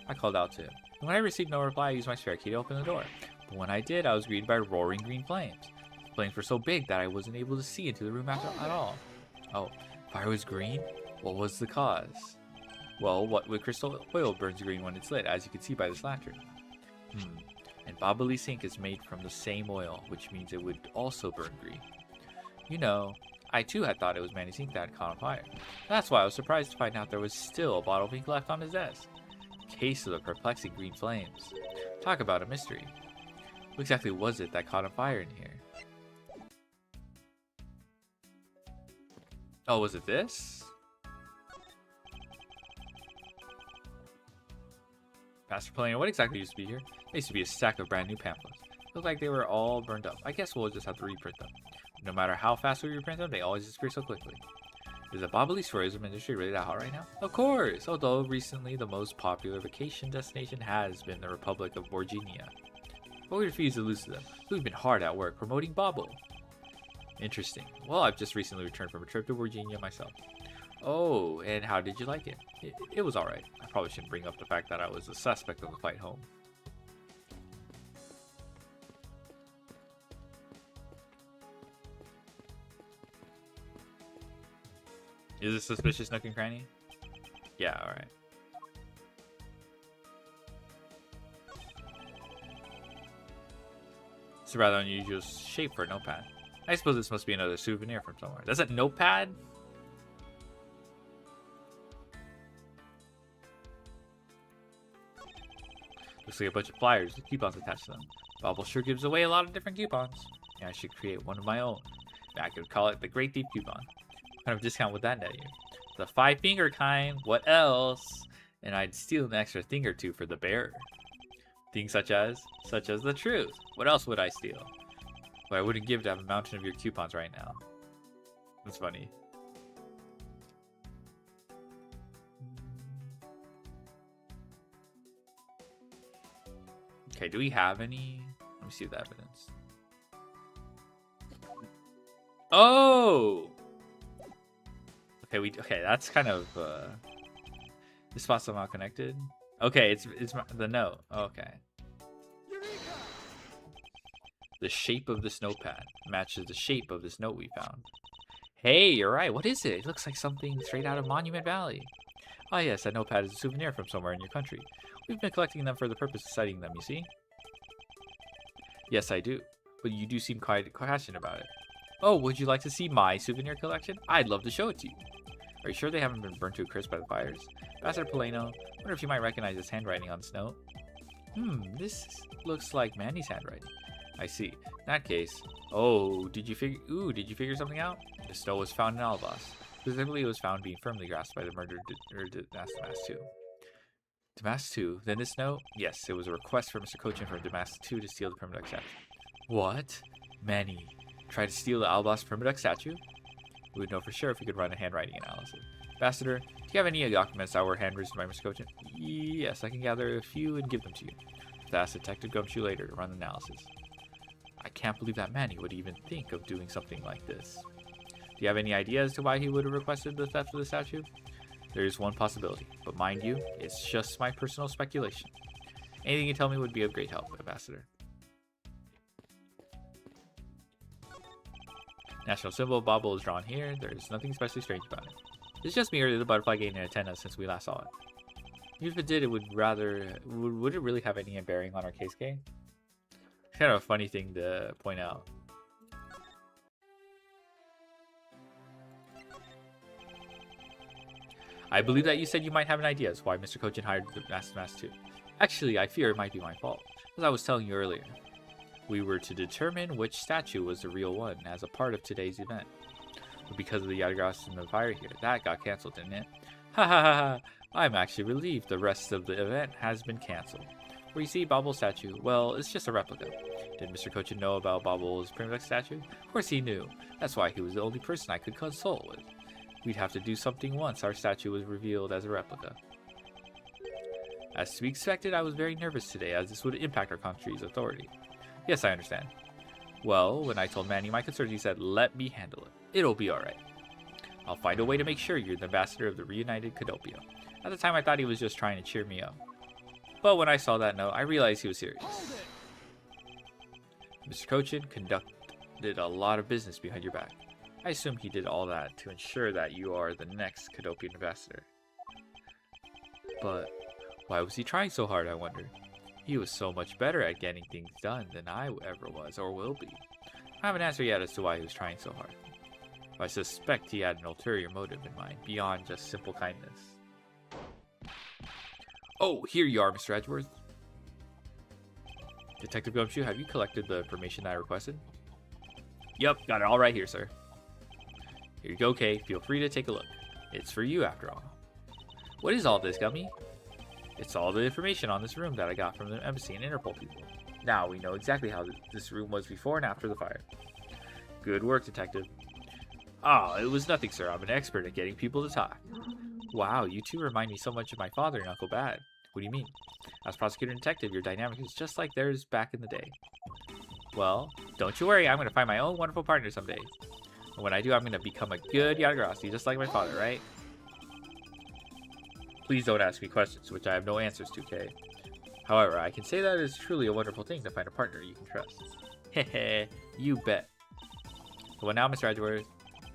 I called out to him. When I received no reply, I used my spare key to open the door. But when I did, I was greeted by roaring green flames. The flames were so big that I wasn't able to see into the room at all. Oh, fire was green? What was the cause? Well, what with crystal oil burns green when it's lit, as you can see by this lantern. And bubbly ink is made from the same oil, which means it would also burn green. You know, I too had thought it was Manny's ink that had caught on fire. That's why I was surprised to find out there was still a bottle of ink left on his desk. Case of the perplexing green flames. Talk about a mystery. What exactly was it that caught on fire in here? Oh, was it this? Pastor Polino, what exactly used to be here? There used to be a stack of brand new pamphlets. Looked like they were all burned up. I guess we'll just have to reprint them. No matter how fast we reprint them, they always disappear so quickly. Is the bubbly tourism industry really that hot right now? Of course! Although recently the most popular vacation destination has been the Republic of Borginia. But we refuse to lose to them. We've been hard at work promoting Bobble. Interesting. Well, I've just recently returned from a trip to Virginia myself. Oh, and how did you like it? It was alright. I probably shouldn't bring up the fact that I was a suspect on the flight home. Is it suspicious, Nook and Cranny? Yeah, alright. It's a rather unusual shape for a notepad. I suppose this must be another souvenir from somewhere. That's a notepad? Looks like a bunch of flyers with coupons attached to them. Bobble sure gives away a lot of different coupons. Yeah, I should create one of my own. I could call it the Great Thief Coupon. What kind of discount would that net you? The 5-finger kind. What else? And I'd steal an extra thing or two for the bearer. Things such as the truth. What else would I steal? Well, I wouldn't give to have a mountain of your coupons right now. That's funny. Okay, do we have any? Let me see the evidence. Oh! Okay, that's kind of this spot's somehow connected. Okay, it's the note. Okay. The shape of this notepad matches the shape of this note we found. Hey, you're right. What is it? It looks like something straight out of Monument Valley. Oh yes, that notepad is a souvenir from somewhere in your country. We've been collecting them for the purpose of studying them, you see? Yes, I do. But you do seem quite passionate about it. Oh, would you like to see my souvenir collection? I'd love to show it to you. Are you sure they haven't been burnt to a crisp by the fires? Ambassador Polino, wonder if you might recognize this handwriting on this note. This looks like Mandy's handwriting. I see. In that case, did you figure something out? The snow was found in Albas. Specifically, it was found being firmly grasped by the murdered Damas II. Damas II? Then this note? Yes, it was a request for Mr. Cochin from Damas II to steal the Primiduck statue. What? Manny tried to steal the Albas Primiduck statue? We would know for sure if we could run a handwriting analysis. Ambassador, do you have any documents that were handwritten by Mr. Cochin? Yes, I can gather a few and give them to you. I'll ask Detective Gumshoe later to run the analysis. I can't believe that Manny would even think of doing something like this. Do you have any idea as to why he would have requested the theft of the statue? There is one possibility, but mind you, it's just my personal speculation. Anything you tell me would be of great help, Ambassador. National symbol of Bobble is drawn here. There is nothing especially strange about it. It's just merely the butterfly gaining an antenna since we last saw it. Even if it did, would it really have any bearing on our case game? It's kind of a funny thing to point out. I believe that you said you might have an idea as to why Mr. Kochin hired the Master Mask too. Actually, I fear it might be my fault, as I was telling you earlier. We were to determine which statue was the real one as a part of today's event. But because of the Yadagras and the fire here, that got cancelled, didn't it? Ha ha ha ha! I'm actually relieved the rest of the event has been cancelled. Where you see Bobble's statue, well, it's just a replica. Did Mr. Kochin know about Bobble's primitive statue? Of course he knew. That's why he was the only person I could consult with. We'd have to do something once our statue was revealed as a replica. As to be expected, I was very nervous today, as this would impact our country's authority. Yes, I understand. Well, when I told Manny my concerns, he said, let me handle it. It'll be alright. I'll find a way to make sure you're the ambassador of the reunited Codopia. At the time, I thought he was just trying to cheer me up. But when I saw that note, I realized he was serious. Mr. Kochin conducted a lot of business behind your back. I assume he did all that to ensure that you are the next Codopian ambassador. But why was he trying so hard, I wonder? He was so much better at getting things done than I ever was or will be. I have an answer yet as to why he was trying so hard. I suspect he had an ulterior motive in mind, beyond just simple kindness. Oh, here you are, Mr. Edgeworth. Detective Gumshoe, have you collected the information I requested? Yup, got it all right here, sir. Here you go, Kay. Feel free to take a look. It's for you, after all. What is all this, Gummy? It's all the information on this room that I got from the embassy and Interpol people. Now we know exactly how this room was before and after the fire. Good work, Detective. Ah, it was nothing, sir. I'm an expert at getting people to talk. Wow, you two remind me so much of my father and Uncle Bad. What do you mean? As prosecutor and detective, your dynamic is just like theirs back in the day. Well, don't you worry. I'm going to find my own wonderful partner someday. And when I do, I'm going to become a good Yadagrassi, just like my father, right? Please don't ask me questions, which I have no answers to, Kay. However, I can say that it is truly a wonderful thing to find a partner you can trust. Hehe, you bet. Well, now, Mr. Edgeworth,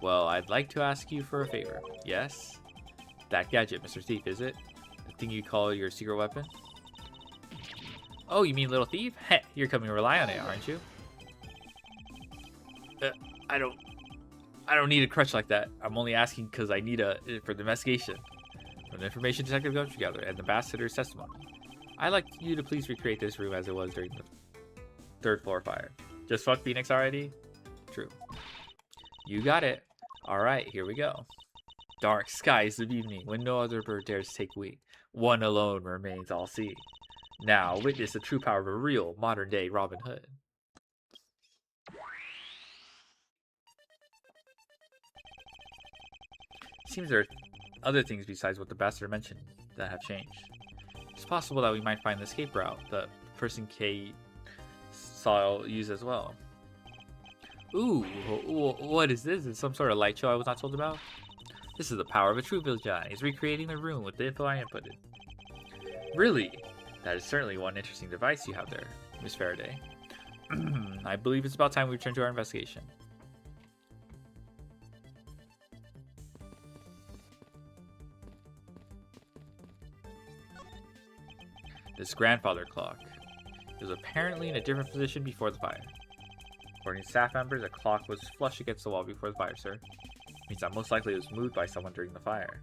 well, I'd like to ask you for a favor. Yes? That gadget, Mr. Thief, is it? The thing you call your secret weapon? Oh, you mean Little Thief? Heh, you're coming to rely on it, aren't you? I don't need a crutch like that. I'm only asking because I need for the investigation. From the information Detective Gumshoe gathered and the ambassador's testimony. I'd like you to please recreate this room as it was during the third floor fire. Just fuck Phoenix already? True. You got it. Alright, here we go. Dark skies of evening, when no other bird dares take wing. One alone remains all see. Now, witness the true power of a real, modern-day Robin Hood. Seems there are other things besides what the ambassador mentioned that have changed. It's possible that we might find the escape route that person K saw use as well. Ooh, what is this? Is it some sort of light show I was not told about? This is the power of a true vigilante. He's recreating the room with the info I inputted. Really? That is certainly one interesting device you have there, Miss Faraday. I believe it's about time we return to our investigation. This grandfather clock. It was apparently in a different position before the fire. According to staff members, the clock was flush against the wall before the fire, sir. Means that most likely it was moved by someone during the fire.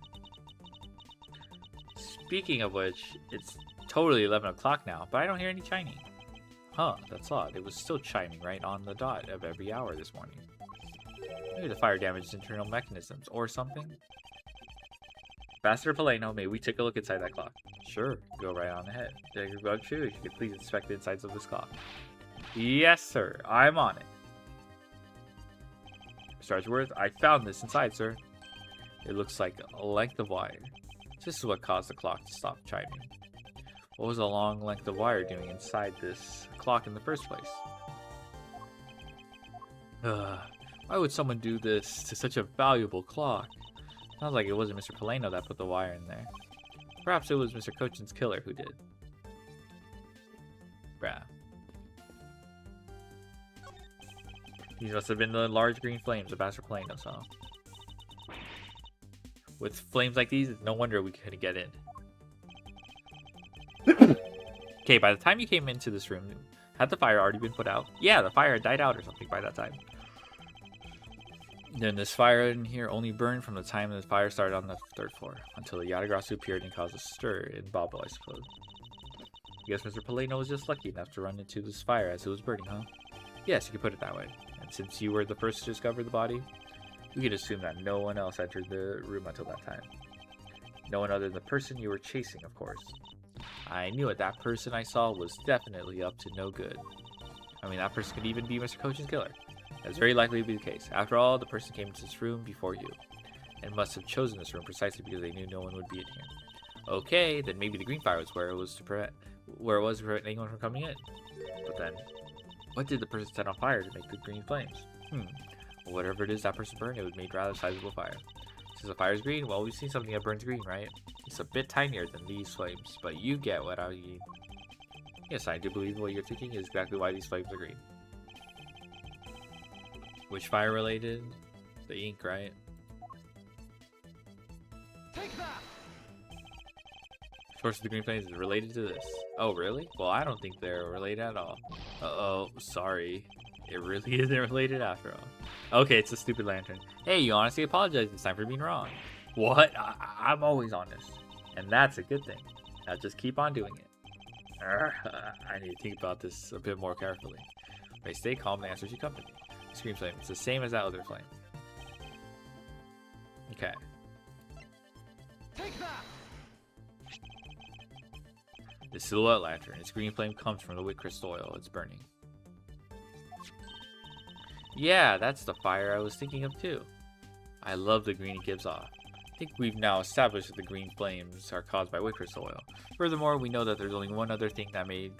Speaking of which, it's totally 11 o'clock now, but I don't hear any chiming. Huh, that's odd. It was still chiming right on the dot of every hour this morning. Maybe the fire damaged internal mechanisms or something? Ambassador Paleno, may we take a look inside that clock? Sure, go right on ahead. Detective Gumshoe, if you could please inspect the insides of this clock. Yes, sir. I'm on it. Mr. Edgeworth, I found this inside, sir. It looks like a length of wire. This is what caused the clock to stop chiming. What was a long length of wire doing inside this clock in the first place? Why would someone do this to such a valuable clock? Sounds like it wasn't Mr. Paleno that put the wire in there. Perhaps it was Mr. Kochin's killer who did. Bruh. These must have been the large green flames of Master Paleno saw. With flames like these, it's no wonder we couldn't get in. Okay, by the time you came into this room, had the fire already been put out? Yeah, the fire had died out or something by that time. Then this fire in here only burned from the time the fire started on the 3rd floor until the Yatagrasu appeared and caused a stir in Bobble, I suppose. I guess Mr. Paleno was just lucky enough to run into this fire as it was burning, huh? Yes, you could put it that way. And since you were the first to discover the body, we could assume that no one else entered the room until that time. No one other than the person you were chasing, of course. I knew it. That person I saw was definitely up to no good. I mean, that person could even be Mr. Coachen's killer. That's very likely to be the case. After all, the person came into this room before you, and must have chosen this room precisely because they knew no one would be in here. Okay, then maybe the green fire was where it was to prevent anyone from coming in. But then, what did the person set on fire to make the green flames? Well, whatever it is that person burned, it would make rather sizable fire. Since the fire is green, well, we've seen something that burns green, right? It's a bit tinier than these flames, but you get what I mean. Yes, I do believe what you're thinking is exactly why these flames are green. Which fire related? The ink, right? Take that! Source of the green flames is related to this. Oh, really? Well, I don't think they're related at all. Uh-oh, sorry. It really isn't related after all. Okay, it's a stupid lantern. Hey, you honestly apologize this time for being wrong. What? I'm always honest. And that's a good thing. Now just keep on doing it. I need to think about this a bit more carefully. If I stay calm, the answer should come to me. Screen flame. It's the same as that other flame. Okay. Take that! The silhouette lantern. Its green flame comes from the wit crystal oil it's burning. Yeah, that's the fire I was thinking of too. I love the green it gives off. I think we've now established that the green flames are caused by wit crystal oil. Furthermore, we know that there's only one other thing that made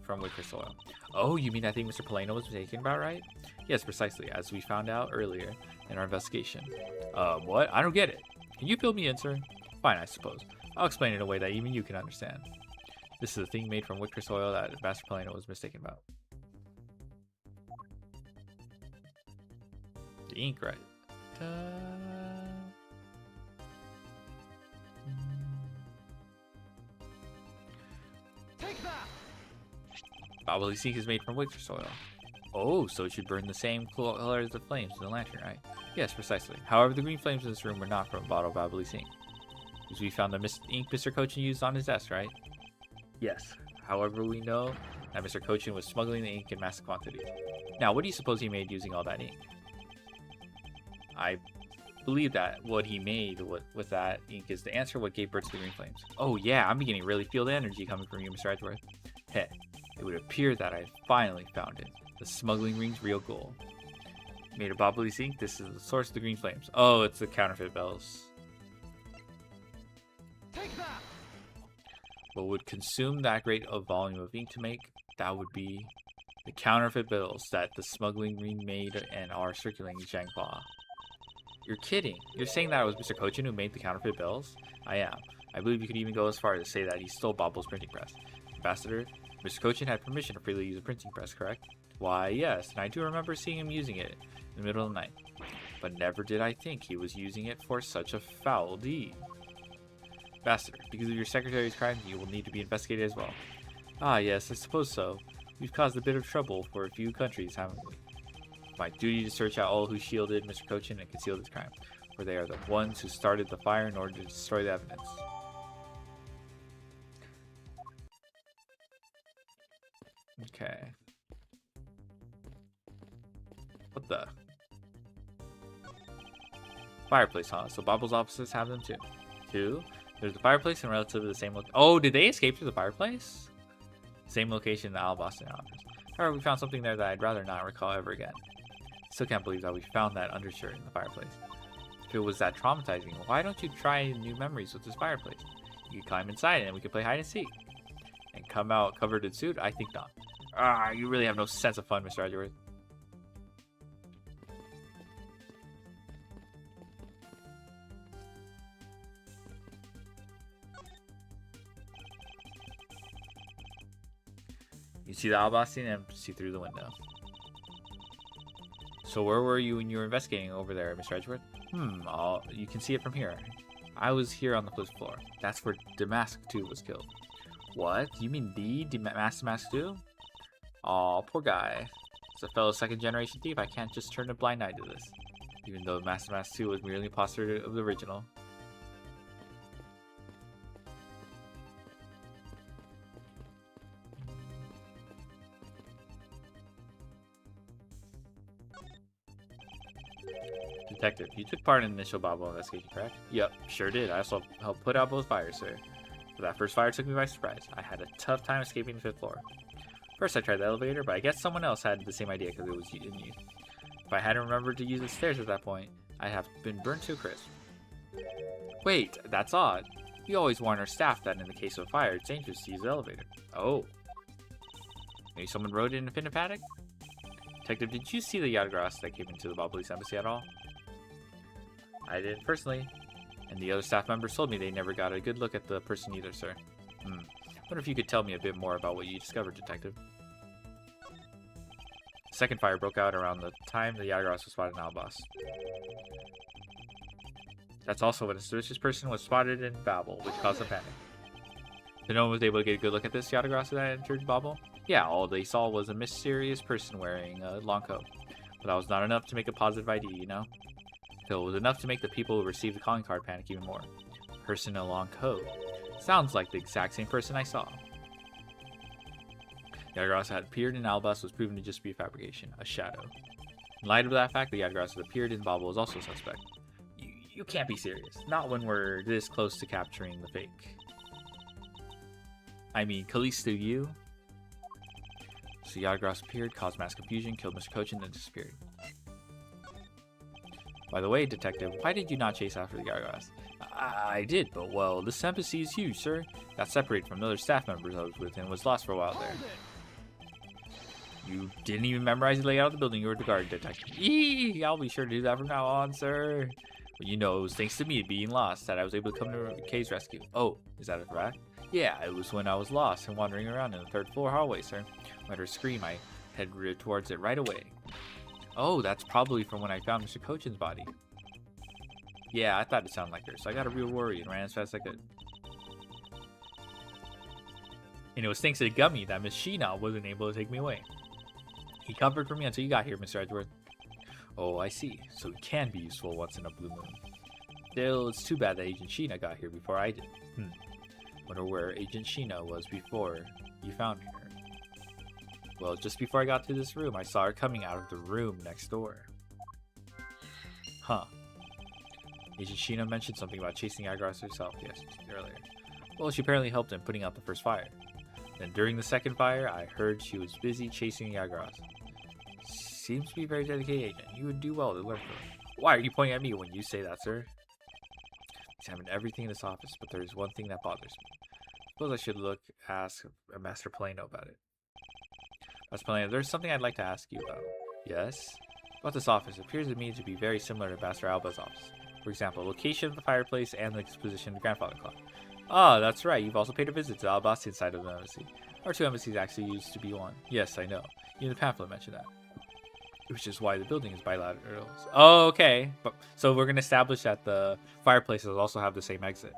from wit crystal oil. Oh, you mean that thing Mr. Paleno was mistaken about, right? Yes, precisely, as we found out earlier in our investigation. What? I don't get it. Can you fill me in, sir? Fine, I suppose. I'll explain it in a way that even you can understand. This is a thing made from wit crystal oil that Master Paleno was mistaken about. The ink, right? Take that! Bubbly ink is made from wit crystal oil. Oh, so it should burn the same color as the flames in the lantern, right? Yes, precisely. However, the green flames in this room were not from a bottle of bubbly ink. Because we found the ink Mr. Coachin used on his desk, right? Yes. However, we know that Mr. Coachin was smuggling the ink in massive quantities. Now, what do you suppose he made using all that ink? I believe that what he made with that ink is the answer what gave birth to the green flames. Oh yeah, I'm beginning to really feel the energy coming from you, Mr. Edgeworth. Hey, it would appear that I finally found it. The smuggling ring's real goal. Made of bubbly ink, this is the source of the green flames. Oh, it's the counterfeit bells. Take that! What would consume that great a volume of ink to make? That would be the counterfeit bills that the smuggling ring made and are circulating in Zhangfa. You're kidding. You're saying that it was Mr. Coachin who made the counterfeit bills? I am. I believe you could even go as far as to say that he stole Bobble's printing press. Ambassador, Mr. Coachin had permission to freely use a printing press, correct? Why, yes, and I do remember seeing him using it in the middle of the night. But never did I think he was using it for such a foul deed. Ambassador, because of your secretary's crime, you will need to be investigated as well. Ah, yes, I suppose so. We've caused a bit of trouble for a few countries, haven't we? My duty to search out all who shielded Mr. Coachin and concealed his crime, for they are the ones who started the fire in order to destroy the evidence. Okay. What the? Fireplace, huh? So Bobble's offices have them too. Two? There's the fireplace and relatively the same location. Oh, did they escape through the fireplace? Same location in the Alabaston office. However, we found something there that I'd rather not recall ever again. Still can't believe that we found that undershirt in the fireplace. If it was that traumatizing, why don't you try new memories with this fireplace? You could climb inside and we could play hide and seek. And come out covered in soot? I think not. Ah, you really have no sense of fun, Mr. Edgeworth. You see the Alabastin and see through the window. So where were you when you were investigating over there, Mr. Edgeworth? You can see it from here. I was here on the first floor. That's where Damask 2 was killed. What? You mean the Damask 2? Aw, poor guy. As a fellow second-generation thief, I can't just turn a blind eye to this. Even though Master Mask 2 was merely a poster of the original. Detective, you took part in the initial Bobble investigation, correct? Yep, sure did. I also helped put out both fires, sir. But that first fire took me by surprise. I had a tough time escaping the 5th floor. First I tried the elevator, but I guess someone else had the same idea because it was in use. If I hadn't remembered to use the stairs at that point, I'd have been burnt to a crisp. Wait, that's odd. We always warn our staff that in the case of a fire, it's dangerous to use the elevator. Oh. Maybe someone wrote it in a pin paddock? Detective, did you see the Yardgrass that came into the Bobbly's embassy at all? I didn't personally. And the other staff members told me they never got a good look at the person either, sir. Wonder if you could tell me a bit more about what you discovered, Detective. The second fire broke out around the time the Yardgrass was spotted in Albos. That's also when a suspicious person was spotted in Babel, which caused a panic. So no one was able to get a good look at this Yardgrass that entered Babel? Yeah, all they saw was a mysterious person wearing a long coat. But that was not enough to make a positive ID, you know? Still, it was enough to make the people who received the calling card panic even more. Person in a long coat. Sounds like the exact same person I saw. Yardgrass had appeared in Albus was proven to just be a fabrication, a shadow. In light of that fact, the Yardgrass that appeared in Babel was also suspect. You can't be serious. Not when we're this close to capturing the fake. I mean, Callisto, you? So Yardgrass appeared, caused mass confusion, killed Mr. Coach, and then disappeared. By the way, Detective, why did you not chase after the Yardgrass? I did, but well, this embassy is huge, sir. Got separated from the other staff members I was with and was lost for a while there. You didn't even memorize the layout of the building you were to guard, Detective. Eee! I'll be sure to do that from now on, sir. But you know, it was thanks to me being lost that I was able to come to Kay's rescue. Oh, is that a fact? Yeah, it was when I was lost and wandering around in the 3rd floor hallway, sir. When I heard her scream, I headed towards it right away. Oh, that's probably from when I found Mr. Cochin's body. Yeah, I thought it sounded like her, so I got a real worry and ran as fast as I could. And it was thanks to the gummy that Miss Sheena wasn't able to take me away. He covered for me until you got here, Mr. Edgeworth. Oh, I see. So it can be useful once in a blue moon. Still, it's too bad that Agent Sheena got here before I did. Wonder where Agent Sheena was before you found her. Well, just before I got to this room, I saw her coming out of the room next door. Huh. Agent Sheena mentioned something about chasing Yardgrass herself, yes, earlier. Well, she apparently helped in putting out the first fire. Then during the second fire, I heard she was busy chasing Yardgrass. Seems to be a very dedicated agent. You would do well to learn from her. Why are you pointing at me when you say that, sir? Examined everything in this office, but there is one thing that bothers me. Suppose I should ask Master Plano about it. Master Plano, there's something I'd like to ask you about. Yes? About this office, it appears to me to be very similar to Master Alba's office. For example, location of the fireplace and the position of the grandfather clock. Ah, that's right. You've also paid a visit to the Albastian side of the embassy. Our 2 embassies actually used to be one. Yes, I know. Even the pamphlet mentioned that. Which is why the building is bilateral. Oh, okay. But so we're going to establish that the fireplaces also have the same exit.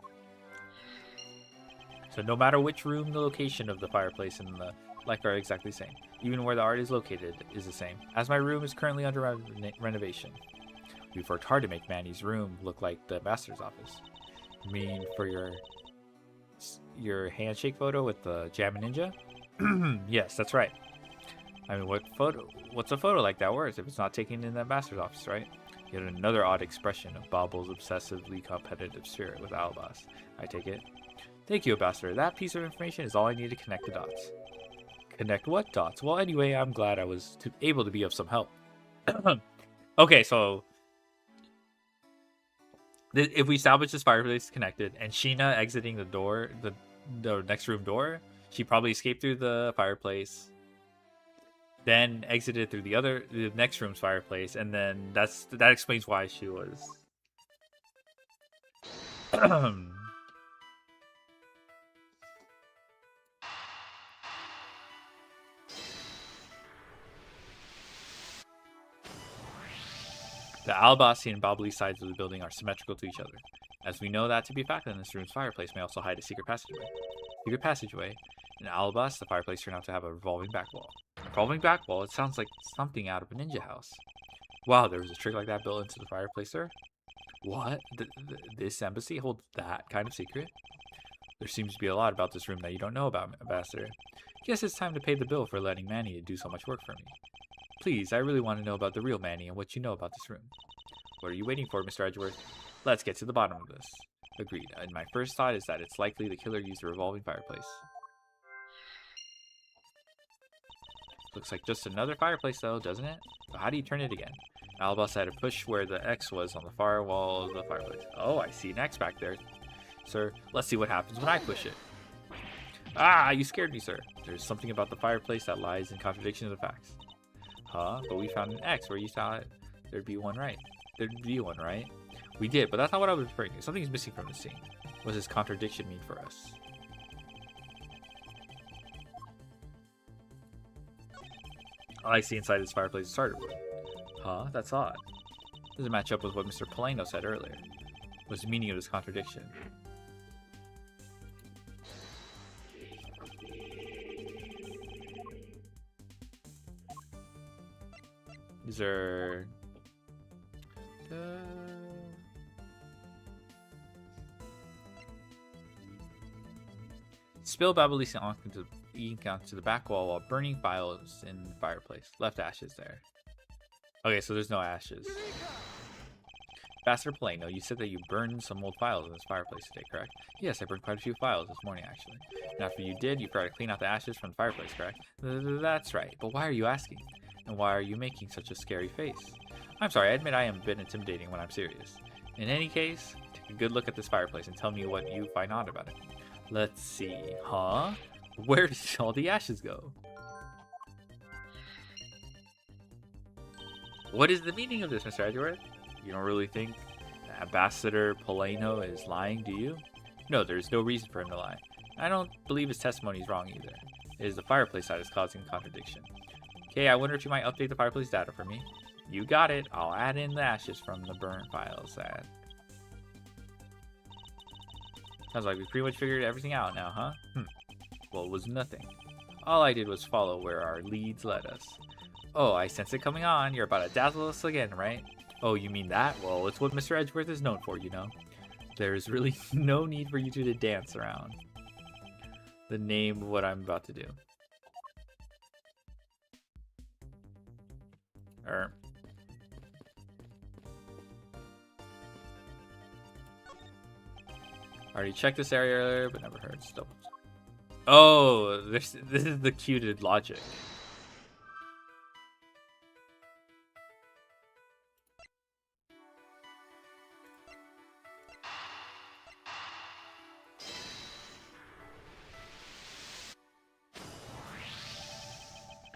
So no matter which room, the location of the fireplace and the light are exactly the same. Even where the art is located is the same. As my room is currently under renovation. We've worked hard to make Manny's room look like the master's office. You mean for your handshake photo with the Jammin' Ninja? Yes, that's right. I mean, what's a photo like that worth if it's not taken in the ambassador's office, right? Yet another odd expression of Bobble's obsessively competitive spirit with Albas. I take it. Thank you, Ambassador. That piece of information is all I need to connect the dots. Connect what dots? Well, anyway, I'm glad I was able to be of some help. Okay, so if we establish this fireplace connected and Sheena exiting the door, the next room door, she probably escaped through the fireplace, then exited through the next room's fireplace, and then that explains why she was The Albasi and Bobbly sides of the building are symmetrical to each other. As we know that to be a fact, then this room's fireplace may also hide a secret passageway. In Albas, the fireplace turned out to have a revolving back wall. Revolving back wall? It sounds like something out of a ninja house. Wow, there was a trick like that built into the fireplace, sir? What? This embassy holds that kind of secret? There seems to be a lot about this room that you don't know about, Ambassador. Guess it's time to pay the bill for letting Manny do so much work for me. Please, I really want to know about the real Manny and what you know about this room. What are you waiting for, Mr. Edgeworth? Let's get to the bottom of this. Agreed. And my first thought is that it's likely the killer used a revolving fireplace. Looks like just another fireplace though, doesn't it? So how do you turn it again? Albus had to push where the X was on the far wall of the fireplace. Oh, I see an X back there. Sir, let's see what happens when I push it. Ah, you scared me, sir. There's something about the fireplace that lies in contradiction to the facts. Huh? But we found an X where you thought there'd be one, right? We did, but that's not what I was referring to. Something's missing from the scene. What does this contradiction mean for us? All I see inside this fireplace is starter wood. Huh? That's odd. Doesn't match up with what Mr. Polano said earlier. What's the meaning of this contradiction? Is there... Spill Babylisi ink onto the back wall while burning files in the fireplace. Left ashes there. Okay, so there's no ashes. Ambassador Polano, you said that you burned some old files in this fireplace today, correct? Yes, I burned quite a few files this morning, actually. And after you did, you tried to clean out the ashes from the fireplace, correct? That's right, but why are you asking? And why are you making such a scary face? I'm sorry, I admit I am a bit intimidating when I'm serious. In any case, take a good look at this fireplace and tell me what you find odd about it. Let's see. Huh? Where did all the ashes go? What is the meaning of this, Mr. Edgeworth? You don't really think Ambassador Polano is lying, do you? No, there's no reason for him to lie. I don't believe his testimony is wrong either. It is the fireplace that is causing contradiction. Okay, I wonder if you might update the fireplace data for me. You got it. I'll add in the ashes from the burnt files. Sounds like we pretty much figured everything out now, huh? Well, it was nothing. All I did was follow where our leads led us. Oh, I sense it coming on. You're about to dazzle us again, right? Oh, you mean that? Well, it's what Mr. Edgeworth is known for, you know. There's really no need for you two to dance around the name of what I'm about to do. Already checked this area earlier, but never heard. Still. Oh, this is the cued logic.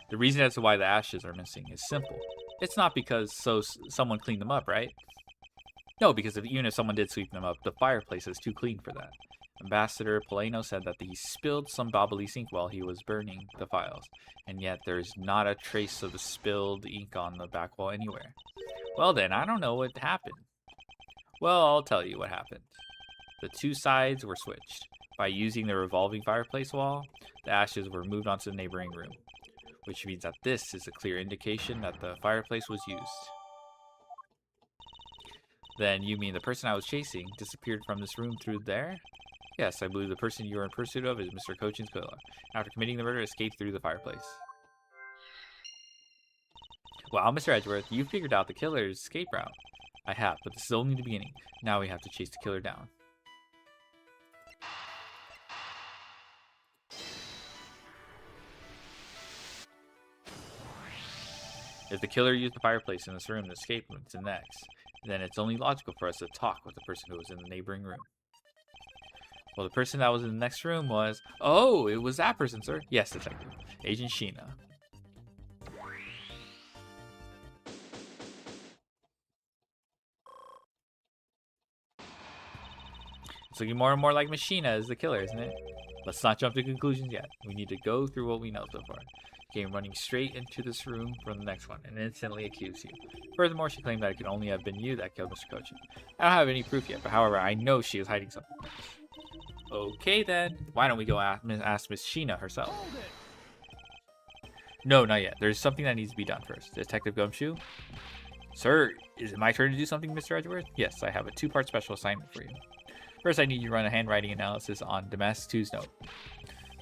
The reason as to why the ashes are missing is simple. It's not because someone cleaned them up, right? No, because even if someone did sweep them up, the fireplace is too clean for that. Ambassador Polano said that he spilled some Babylisi ink while he was burning the files, and yet there's not a trace of the spilled ink on the back wall anywhere. Well then, I don't know what happened. Well, I'll tell you what happened. The two sides were switched. By using the revolving fireplace wall, the ashes were moved onto the neighboring room, which means that this is a clear indication that the fireplace was used. Then you mean the person I was chasing disappeared from this room through there? Yes, I believe the person you are in pursuit of is Mr. Cochin's killer. After committing the murder, escaped through the fireplace. Wow, Mr. Edgeworth, you figured out the killer's escape route. I have, but this is only the beginning. Now we have to chase the killer down. If the killer used the fireplace in this room to escape to next, then it's only logical for us to talk with the person who was in the neighboring room. Well, the person that was in the next room was... Oh, it was that person, sir. Yes, Detective. Agent Sheena. It's looking more and more like Machina as the killer, isn't it? Let's not jump to conclusions yet. We need to go through what we know so far. Came running straight into this room from the next one and instantly accused you. Furthermore, she claimed that it could only have been you that killed Mr. Cochin. I don't have any proof yet, but however, I know she is hiding something. Okay then, why don't we go ask Miss Sheena herself? No, not yet. There's something that needs to be done first. Detective Gumshoe? Sir, is it my turn to do something, Mr. Edgeworth? Yes, I have a two-part special assignment for you. First, I need you to run a handwriting analysis on Damask 2's note.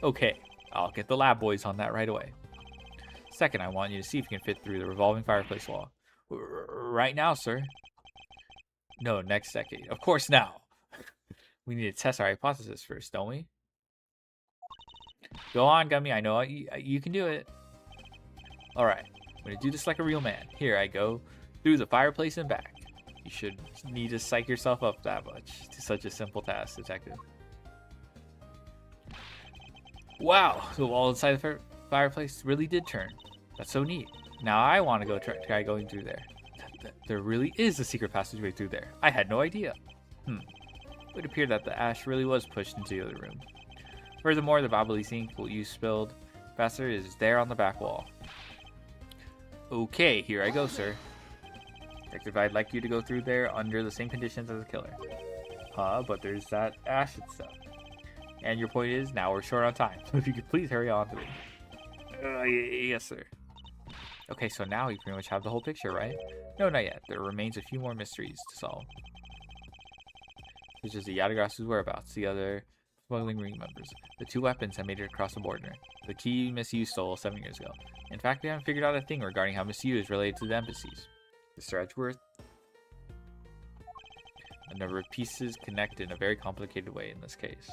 Okay, I'll get the lab boys on that right away. Second, I want you to see if you can fit through the revolving fireplace wall. Right now, sir. No, next decade. Of course now. We need to test our hypothesis first, don't we? Go on, Gummy. I know you can do it. All right. I'm going to do this like a real man. Here I go. Through the fireplace and back. You should need to psych yourself up that much to such a simple task, Detective. Wow. The wall inside the fireplace really did turn. That's so neat. Now I want to go try going through there. There really is a secret passageway through there. I had no idea. It would appear that the ash really was pushed into the other room. Furthermore, the Babalese ink you spilled faster is there on the back wall. Okay, here I go, sir. Detective, I'd like you to go through there under the same conditions as the killer. But there's that ash and stuff. And your point is, now we're short on time. So if you could please hurry on to it. Yes, sir. Okay, so now we pretty much have the whole picture, right? No, not yet. There remains a few more mysteries to solve. Such as the Yadagrass's whereabouts, the other smuggling ring members. The two weapons have made it across the border. The key Miss Yu stole 7 years ago. In fact, we haven't figured out a thing regarding how Miss Yu is related to the embassies. Mr. Edgeworth? A number of pieces connect in a very complicated way in this case.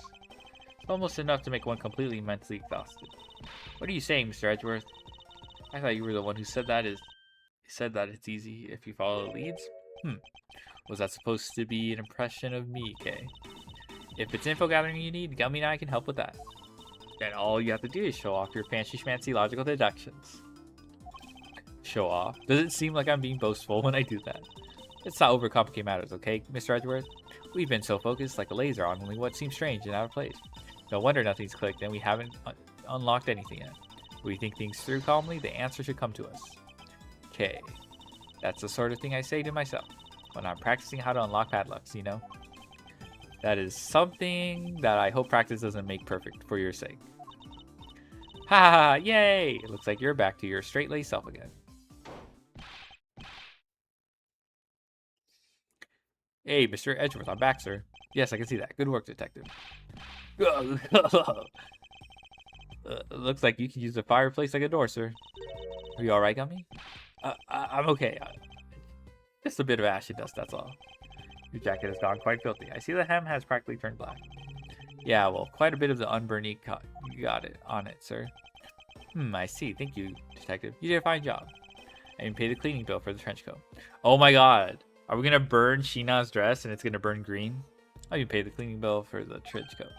It's almost enough to make one completely mentally exhausted. What are you saying, Mr. Edgeworth? I thought you were the one who said that it's easy if you follow the leads? Was that supposed to be an impression of me, Kay? If it's info gathering you need, Gummy and I can help with that. Then all you have to do is show off your fancy-schmancy logical deductions. Show off? Does it seem like I'm being boastful when I do that? Let's not overcomplicate matters, okay, Mr. Edgeworth? We've been so focused like a laser on only what seems strange and out of place. No wonder nothing's clicked and we haven't unlocked anything yet. If we think things through calmly, the answer should come to us. Okay. That's the sort of thing I say to myself when I'm practicing how to unlock padlocks, you know? That is something that I hope practice doesn't make perfect for your sake. Ha ha ha! Yay! It looks like you're back to your straight-laced self again. Hey, Mr. Edgeworth, I'm back, sir. Yes, I can see that. Good work, Detective. Looks like you can use the fireplace like a door, sir. Are you alright, Gummy? I'm okay. Just a bit of ash and dust, that's all. Your jacket has gone quite filthy. I see the hem has practically turned black. Yeah, well, quite a bit of the unburned ink got it on it, sir. I see. Thank you, Detective. You did a fine job. I didn't pay the cleaning bill for the trench coat. Oh my god. Are we gonna burn Sheena's dress and it's gonna burn green? I didn't pay the cleaning bill for the trench coat.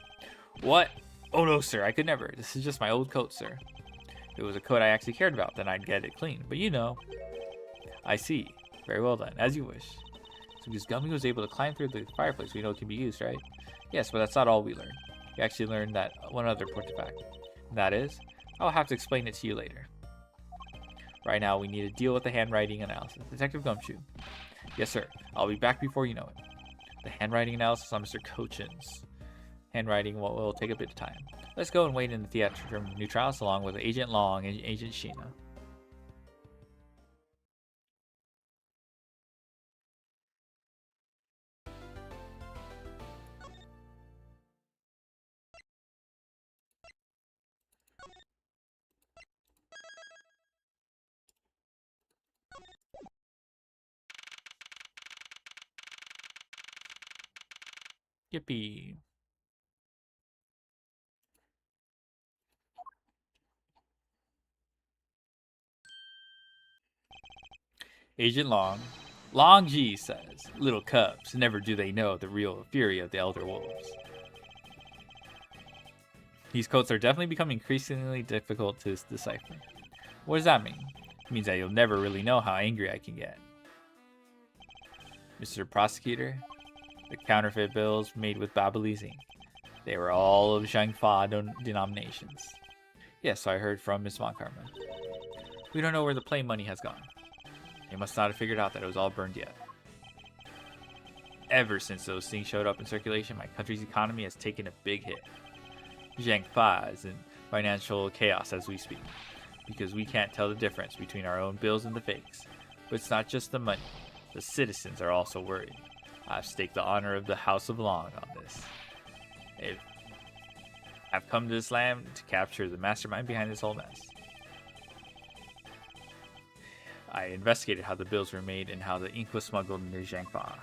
What? Oh no, sir. I could never. This is just my old coat, sir. If it was a coat I actually cared about, then I'd get it clean. But you know. I see. Very well then. As you wish. So because Gummy was able to climb through the fireplace, we know it can be used, right? Yes, but that's not all we learned. We actually learned that one other important fact. And that is, I'll have to explain it to you later. Right now, we need to deal with the handwriting analysis. Detective Gumshoe. Yes, sir. I'll be back before you know it. The handwriting analysis on Mr. Cochin's handwriting will take a bit of time. Let's go and wait in the theatrium neutralis along with Agent Long and Agent Sheena. Yippee. Agent Long. Long G says, little cubs, never do they know the real fury of the elder wolves. These codes are definitely becoming increasingly difficult to decipher. What does that mean? It means that you'll never really know how angry I can get. Mr. Prosecutor, the counterfeit bills made with Babalese ink. They were all of Zhangfa denominations. Yes, I heard from Miss Von Karma. We don't know where the play money has gone. They must not have figured out that it was all burned yet. Ever since those things showed up in circulation, my country's economy has taken a big hit. Zhangfa is in financial chaos as we speak, because we can't tell the difference between our own bills and the fakes. But it's not just the money. The citizens are also worried. I've staked the honor of the House of Long on this. I've come to this land to capture the mastermind behind this whole mess. I investigated how the bills were made and how the ink was smuggled into Zhangfa.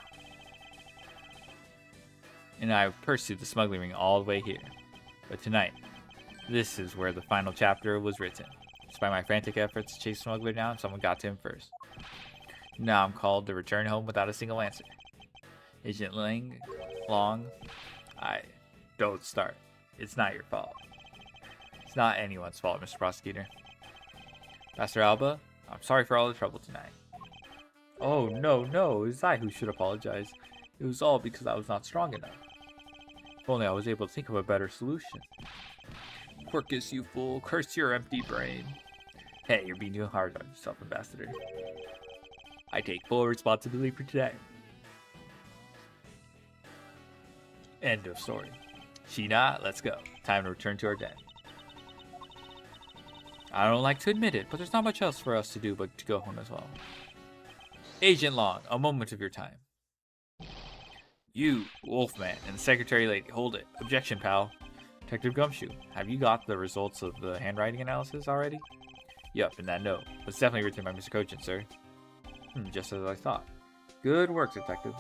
And I pursued the smuggling ring all the way here. But tonight, this is where the final chapter was written. Despite my frantic efforts to chase the smuggler down, someone got to him first. Now I'm called to return home without a single answer. Agent Long, don't start. It's not your fault. It's not anyone's fault, Mr. Prosecutor. Pastor Alba, I'm sorry for all the trouble tonight. Oh, no, it was I who should apologize. It was all because I was not strong enough. If only I was able to think of a better solution. Quirkus, you fool. Curse your empty brain. Hey, you're being too hard on yourself, Ambassador. I take full responsibility for today. End of story. Sheena, let's go. Time to return to our den. I don't like to admit it, but there's not much else for us to do but to go home as well. Agent Long, a moment of your time. You, Wolfman, and the Secretary Lady, hold it. Objection, pal. Detective Gumshoe, have you got the results of the handwriting analysis already? Yup, in that note. It's definitely written by Mr. Cochin, sir. Just as I thought. Good work, Detective.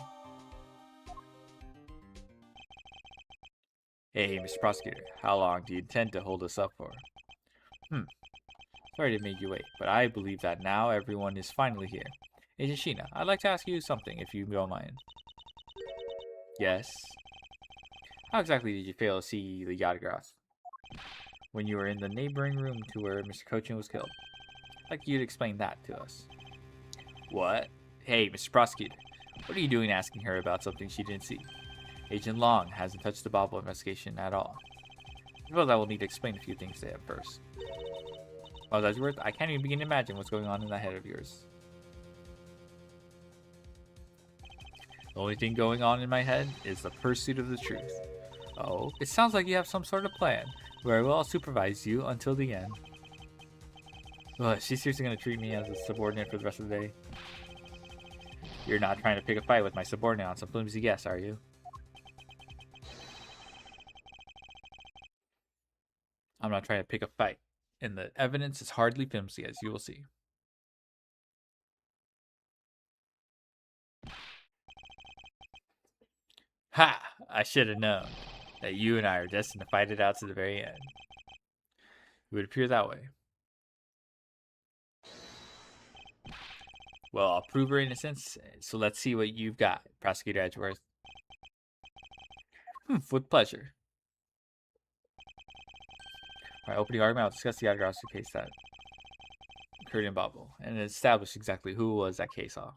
Hey, Mr. Prosecutor, how long do you intend to hold us up for? Sorry to make you wait, but I believe that now everyone is finally here. Agent Sheena, I'd like to ask you something, if you don't mind. Yes? How exactly did you fail to see the Yadagras when you were in the neighboring room to where Mr. Cochin was killed? I'd like you to explain that to us. What? Hey, Mr. Prosecutor, what are you doing asking her about something she didn't see? Agent Long hasn't touched the Bobble investigation at all. I suppose I will need to explain a few things to him first. Well, Edgeworth, I can't even begin to imagine what's going on in that head of yours. The only thing going on in my head is the pursuit of the truth. Oh, it sounds like you have some sort of plan. Very well, I'll supervise you until the end. Ugh, she's seriously going to treat me as a subordinate for the rest of the day. You're not trying to pick a fight with my subordinate on some flimsy guess, are you? I'm not trying to pick a fight, and the evidence is hardly flimsy, as you will see. Ha! I should have known that you and I are destined to fight it out to the very end. It would appear that way. Well, I'll prove her innocence, so let's see what you've got, Prosecutor Edgeworth. With pleasure. Alright, opening argument, I'll discuss the Yadagras case that occurred in Bobble, and establish exactly who was that case saw.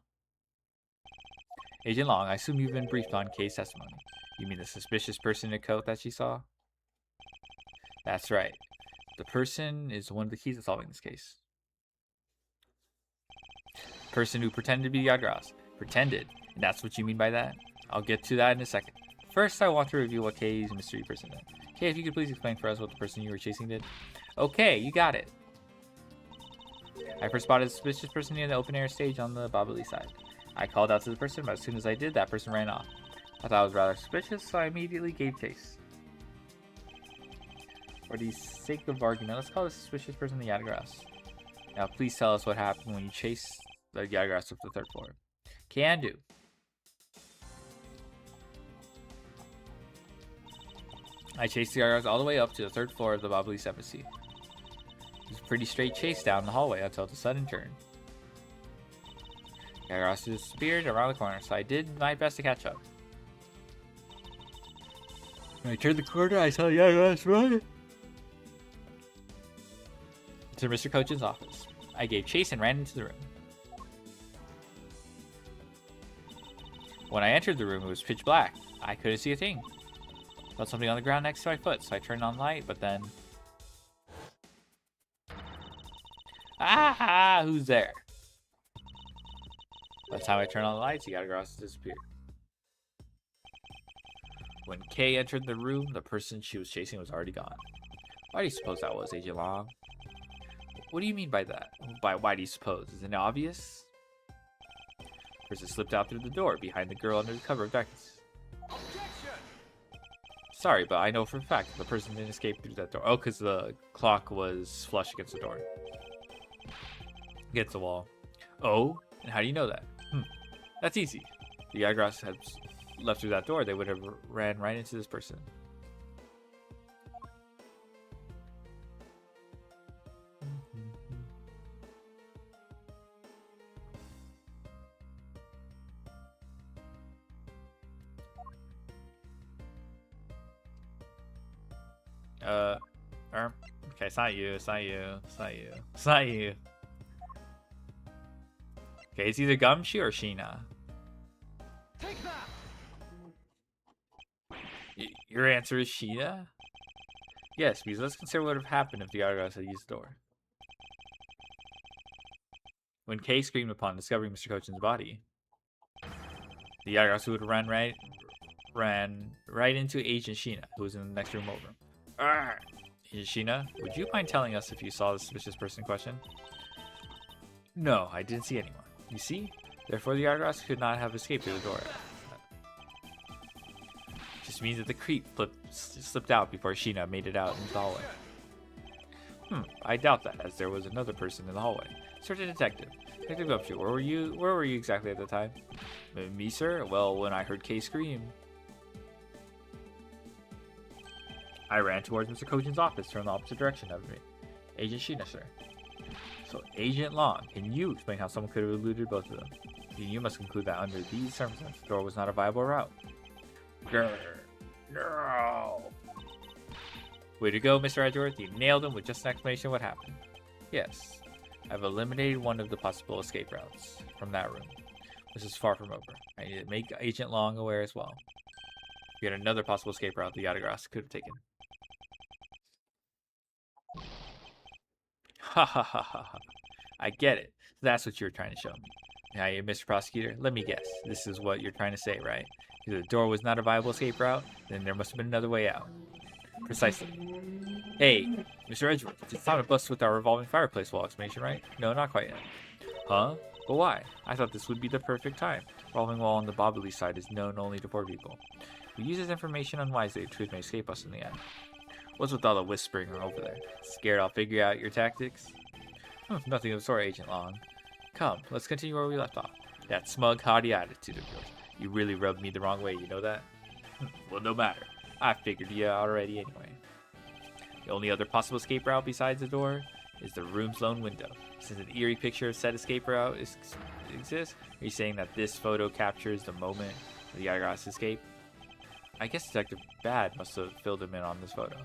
Agent Long, I assume you've been briefed on case testimony. You mean the suspicious person in a coat that she saw? That's right. The person is one of the keys to solving this case. Person who pretended to be Yadagras. Pretended. And that's what you mean by that? I'll get to that in a second. First, I want to review what Kay's mystery person did. Kay, if you could please explain for us what the person you were chasing did. Okay, you got it. I first spotted a suspicious person near the open air stage on the Bobbly side. I called out to the person, but as soon as I did, that person ran off. I thought it was rather suspicious, so I immediately gave chase. For the sake of argument, let's call the suspicious person the Yadagras. Now, please tell us what happened when you chased the Yadagras up the third floor. Can do. I chased the Yadagras all the way up to the third floor of the Bobbly's embassy. It was a pretty straight chase down the hallway until the sudden turn. Yadagras disappeared around the corner, so I did my best to catch up. When I turned the corner, I saw Yadagras run to Mr. Cochin's office. I gave chase and ran into the room. When I entered the room, it was pitch black. I couldn't see a thing. I felt something on the ground next to my foot, so I turned on the light, but then... Ah! Who's there? By the time I turned on the lights, Yadagras disappeared. When Kay entered the room, the person she was chasing was already gone. Why do you suppose that was, Agent Long? What do you mean by that? By why do you suppose? Isn't it obvious? Person slipped out through the door behind the girl under the cover of darkness. Objection! Sorry, but I know for a fact that the person didn't escape through that door. Oh, because the clock was flush against the door. Against the wall. Oh? And how do you know that? That's easy. The Yagras had left through that door, they would have ran right into this person. Okay, it's not you, it's not you, it's not you, it's not you. Okay, it's either Gumshoe or Sheena. Take that! Your answer is Sheena? Yes, because let's consider what would have happened if the Yagras had used the door. When Kay screamed upon discovering Mr. Cochin's body, the Yagras would have ran right into Agent Sheena, who was in the next room over. Arrgh! Agent Sheena, would you mind telling us if you saw the suspicious person in question? No, I didn't see anyone. You see? Therefore, the Yagras could not have escaped through the door. Just means that the creep slipped out before Sheena made it out into the hallway. I doubt that, as there was another person in the hallway. Certain detective. Detective Gumshoe, where were you exactly at the time? Me, sir? Well, when I heard Kay scream, I ran towards Mr. Cochin's office from the opposite direction of me. Agent Sheena, sir. So, Agent Long, can you explain how someone could have eluded both of them? You must conclude that under these circumstances, the door was not a viable route. Grr. No. Way to go, Mr. Edgeworth. You nailed him with just an explanation of what happened. Yes. I've eliminated one of the possible escape routes from that room. This is far from over. I need to make Agent Long aware as well. We had another possible escape route the Yagras could have taken. Ha ha ha ha ha. I get it. That's what you were trying to show me. Now, Mr. Prosecutor, let me guess. This is what you're trying to say, right? If the door was not a viable escape route, then there must have been another way out. Precisely. Hey, Mr. Edgeworth, it's time to bust with our revolving fireplace wall explanation, right? No, not quite yet. Huh? But why? I thought this would be the perfect time. Revolving wall on the Bobbly side is known only to poor people. We use this information unwisely, the truth may escape us in the end. What's with all the whispering over there? Scared I'll figure out your tactics? Nothing of the sort, Agent Long. Come, let's continue where we left off. That smug, haughty attitude of yours. You really rubbed me the wrong way, you know that? Well, no matter. I figured you out already anyway. The only other possible escape route besides the door is the room's lone window. Since an eerie picture of said escape route exists, are you saying that this photo captures the moment of the Yagras escape? I guess Detective Bad must have filled him in on this photo.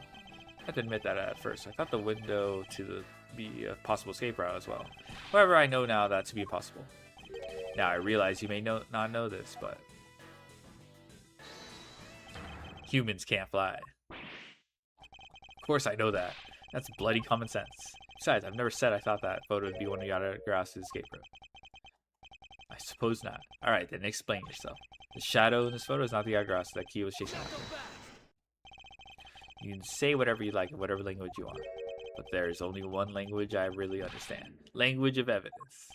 I have to admit that at first. I thought the window to be a possible escape route as well. However, I know now that to be impossible. Now, I realize you may not know this, but humans can't fly. Of course I know that. That's bloody common sense. Besides, I've never said I thought that photo would be one of Yagras' escape route. I suppose not. Alright, then explain yourself. The shadow in this photo is not the Yagras that Key was chasing after. You can say whatever you like in whatever language you want. But there is only one language I really understand. Language of evidence.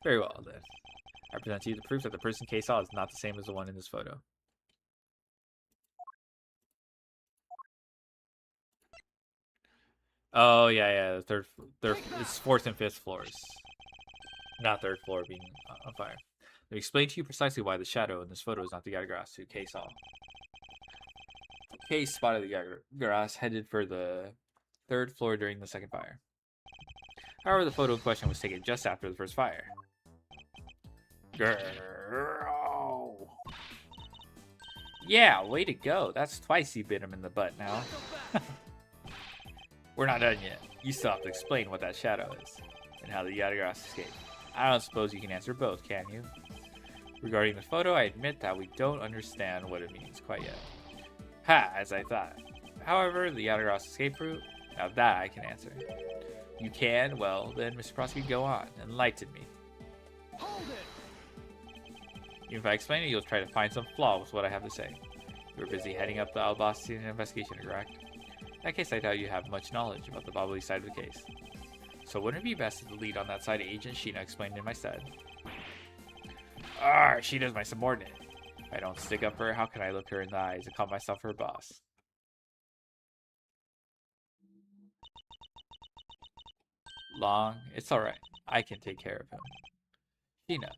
Very well, then. I present to you the proof that the person Kay saw is not the same as the one in this photo. Oh, yeah, the third, it's 4th and 5th floors. Not 3rd floor being on fire. Let me explain to you precisely why the shadow in this photo is not the Yagras who Kay saw. Kay spotted the Yagras headed for the 3rd floor during the 2nd fire. However, the photo in question was taken just after the 1st fire. Yeah, way to go. That's twice you bit him in the butt now. We're not done yet. You still have to explain what that shadow is, and how the Yagras escaped. I don't suppose you can answer both, can you? Regarding the photo, I admit that we don't understand what it means quite yet. Ha, as I thought. However, the Yagras escape route, now that I can answer. You can? Well, then, Mr. Prosecutor, go on. Enlighten me. Hold it! Even if I explain it, you'll try to find some flaw with what I have to say. You were busy heading up the Albasian investigation, correct? In that case, I doubt you have much knowledge about the Bobbly side of the case. So wouldn't it be best if the lead on that side Agent Sheena explained in my stead? She does my subordinate. If I don't stick up for her, how can I look her in the eyes and call myself her boss? Long, it's alright. I can take care of him. Sheena,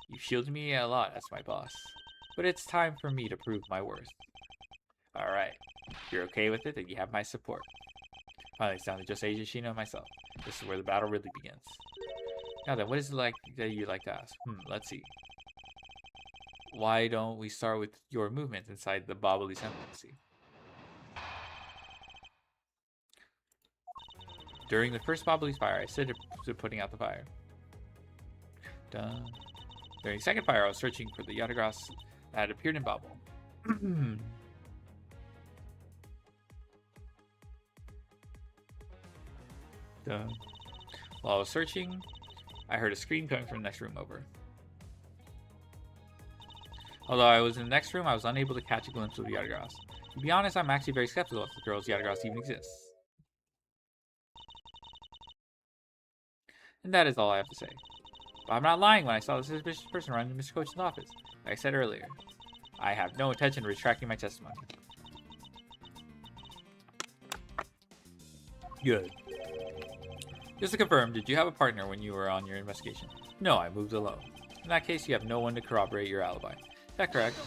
you shielded me a lot as my boss, but it's time for me to prove my worth. Alright, if you're okay with it, then you have my support. Finally, it's down to just Agent Sheena and myself. This is where the battle really begins. Now then, what is it like that you'd like to ask? Let's see. Why don't we start with your movements inside the Bobbly's embassy? During the first Bobbly's fire, I said to putting out the fire. Dun. During the second fire, I was searching for the Yatagrass that had appeared in Bobble. Dun. While I was searching, I heard a scream coming from the next room over. Although I was in the next room, I was unable to catch a glimpse of the Yatagrass. To be honest, I'm actually very skeptical if the girl's Yatagrass even exists. And that is all I have to say. But I'm not lying when I saw the suspicious person run into Mr. Coach's office. Like I said earlier, I have no intention of retracting my testimony. Good. Just to confirm, did you have a partner when you were on your investigation? No, I moved alone. In that case, you have no one to corroborate your alibi. Is that correct?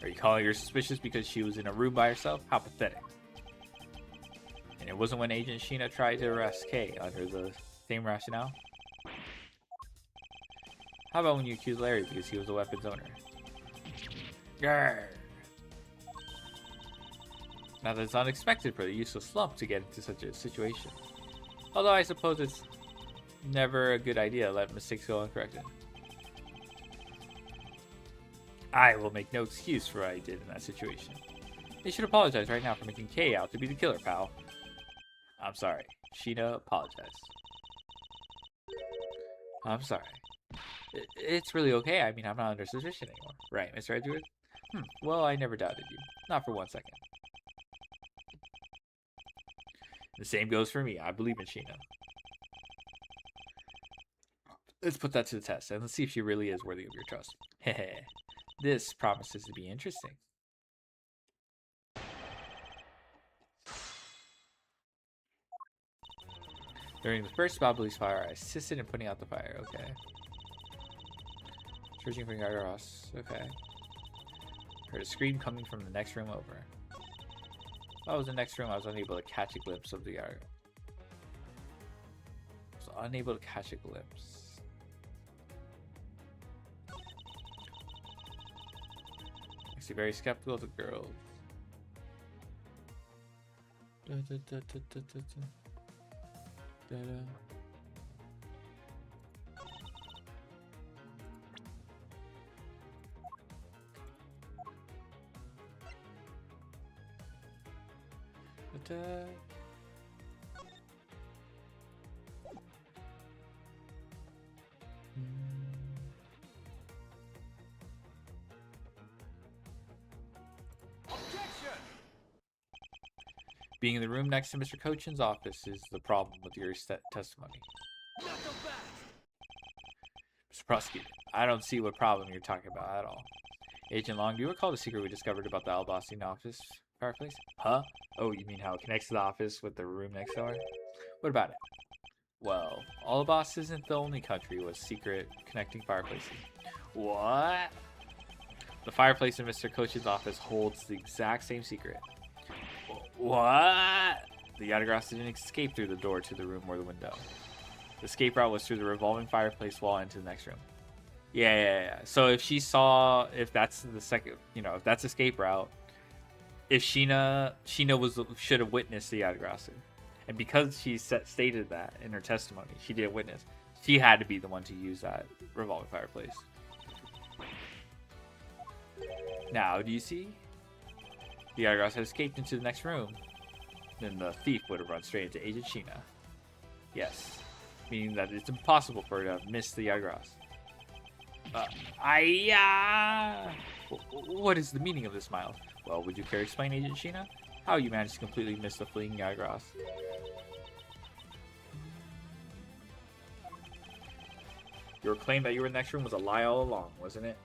Are you calling her suspicious because she was in a room by herself? How pathetic. And it wasn't when Agent Sheena tried to arrest Kay under the same rationale? How about when you accused Larry because he was a weapons owner? Grrr. Now that's unexpected for the useless slump to get into such a situation. Although I suppose it's never a good idea to let mistakes go uncorrected. I will make no excuse for what I did in that situation. You should apologize right now for making Kay out to be the killer, pal. I'm sorry. Sheena, apologize. I'm sorry. It's really okay. I mean, I'm not under suspicion anymore. Right, Mr. Edgeworth? Well, I never doubted you. Not for 1 second. The same goes for me. I believe in Sheena. Let's put that to the test, and let's see if she really is worthy of your trust. Heh. This promises to be interesting. During the first Bobbly's fire, I assisted in putting out the fire. Okay. Searching for Yatagrass. Okay. Heard a scream coming from the next room over. While I was in the next room, I was unable to catch a glimpse of the Yatagrass. I was unable to catch a glimpse. Makes you very skeptical of the girls. Objection! Being in the room next to Mr. Cochin's office is the problem with your testimony. Not so fast! Mr. Prosecutor, I don't see what problem you're talking about at all. Agent Long, do you recall the secret we discovered about the Albasian office fireplace? Huh? Oh, you mean how it connects to the office with the room next door? What about it? Well, Alabas isn't the only country with secret connecting fireplaces. What? The fireplace in Mr. Cochin's office holds the exact same secret. What? The Yatagrass didn't escape through the door to the room or the window. The escape route was through the revolving fireplace wall into the next room. Yeah. So if she saw, if that's the second, if that's escape route, if Sheena should have witnessed the Yatagrass, and because she stated that in her testimony, she didn't witness. She had to be the one to use that revolving fireplace. Now, do you see? The Yatagrass had escaped into the next room. Then the thief would have run straight into Agent Sheena. Yes, meaning that it's impossible for her to have missed the Yatagrass. What is the meaning of this smile? Well, would you care to explain, Agent Sheena? How you managed to completely miss the fleeing Yatagrass? Your claim that you were in the next room was a lie all along, wasn't it?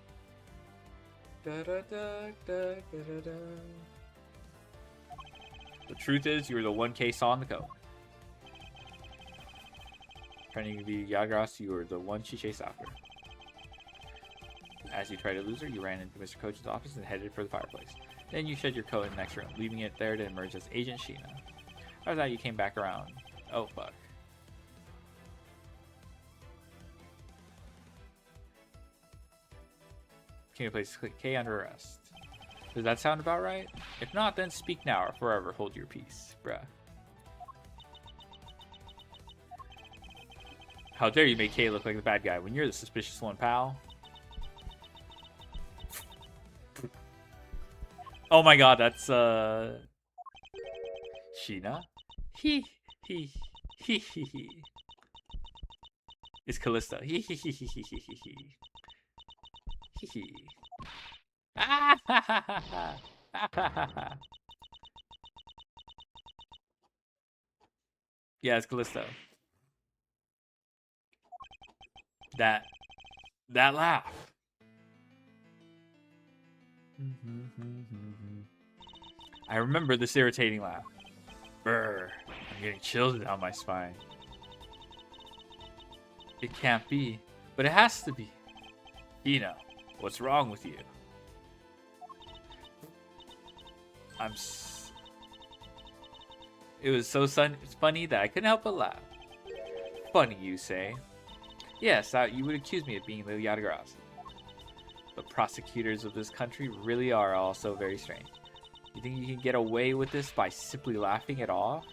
Da, da, da, da, da, da, da. The truth is, you were the one Kay saw in the code. Trying to be Yagras, you were the one she chased after. As you tried to lose her, you ran into Mr. Coach's office and headed for the fireplace. Then you shed your coat in the next room, leaving it there to emerge as Agent Sheena. After that, you came back around. Oh, fuck. Can you place Kay under arrest? Does that sound about right? If not, then speak now or forever hold your peace, bruh. How dare you make Kay look like the bad guy when you're the suspicious one, pal? Oh my god, that's, Sheena? He. It's Callista. He. Ah! Yeah, it's Callisto. That laugh. I remember this irritating laugh. Brr, I'm getting chills down my spine. It can't be, but it has to be. Ina, what's wrong with you? It was so funny that I couldn't help but laugh. Funny, you say? Yes, you would accuse me of being the Yatagarasu. The prosecutors of this country really are all so very strange. You think you can get away with this by simply laughing it off?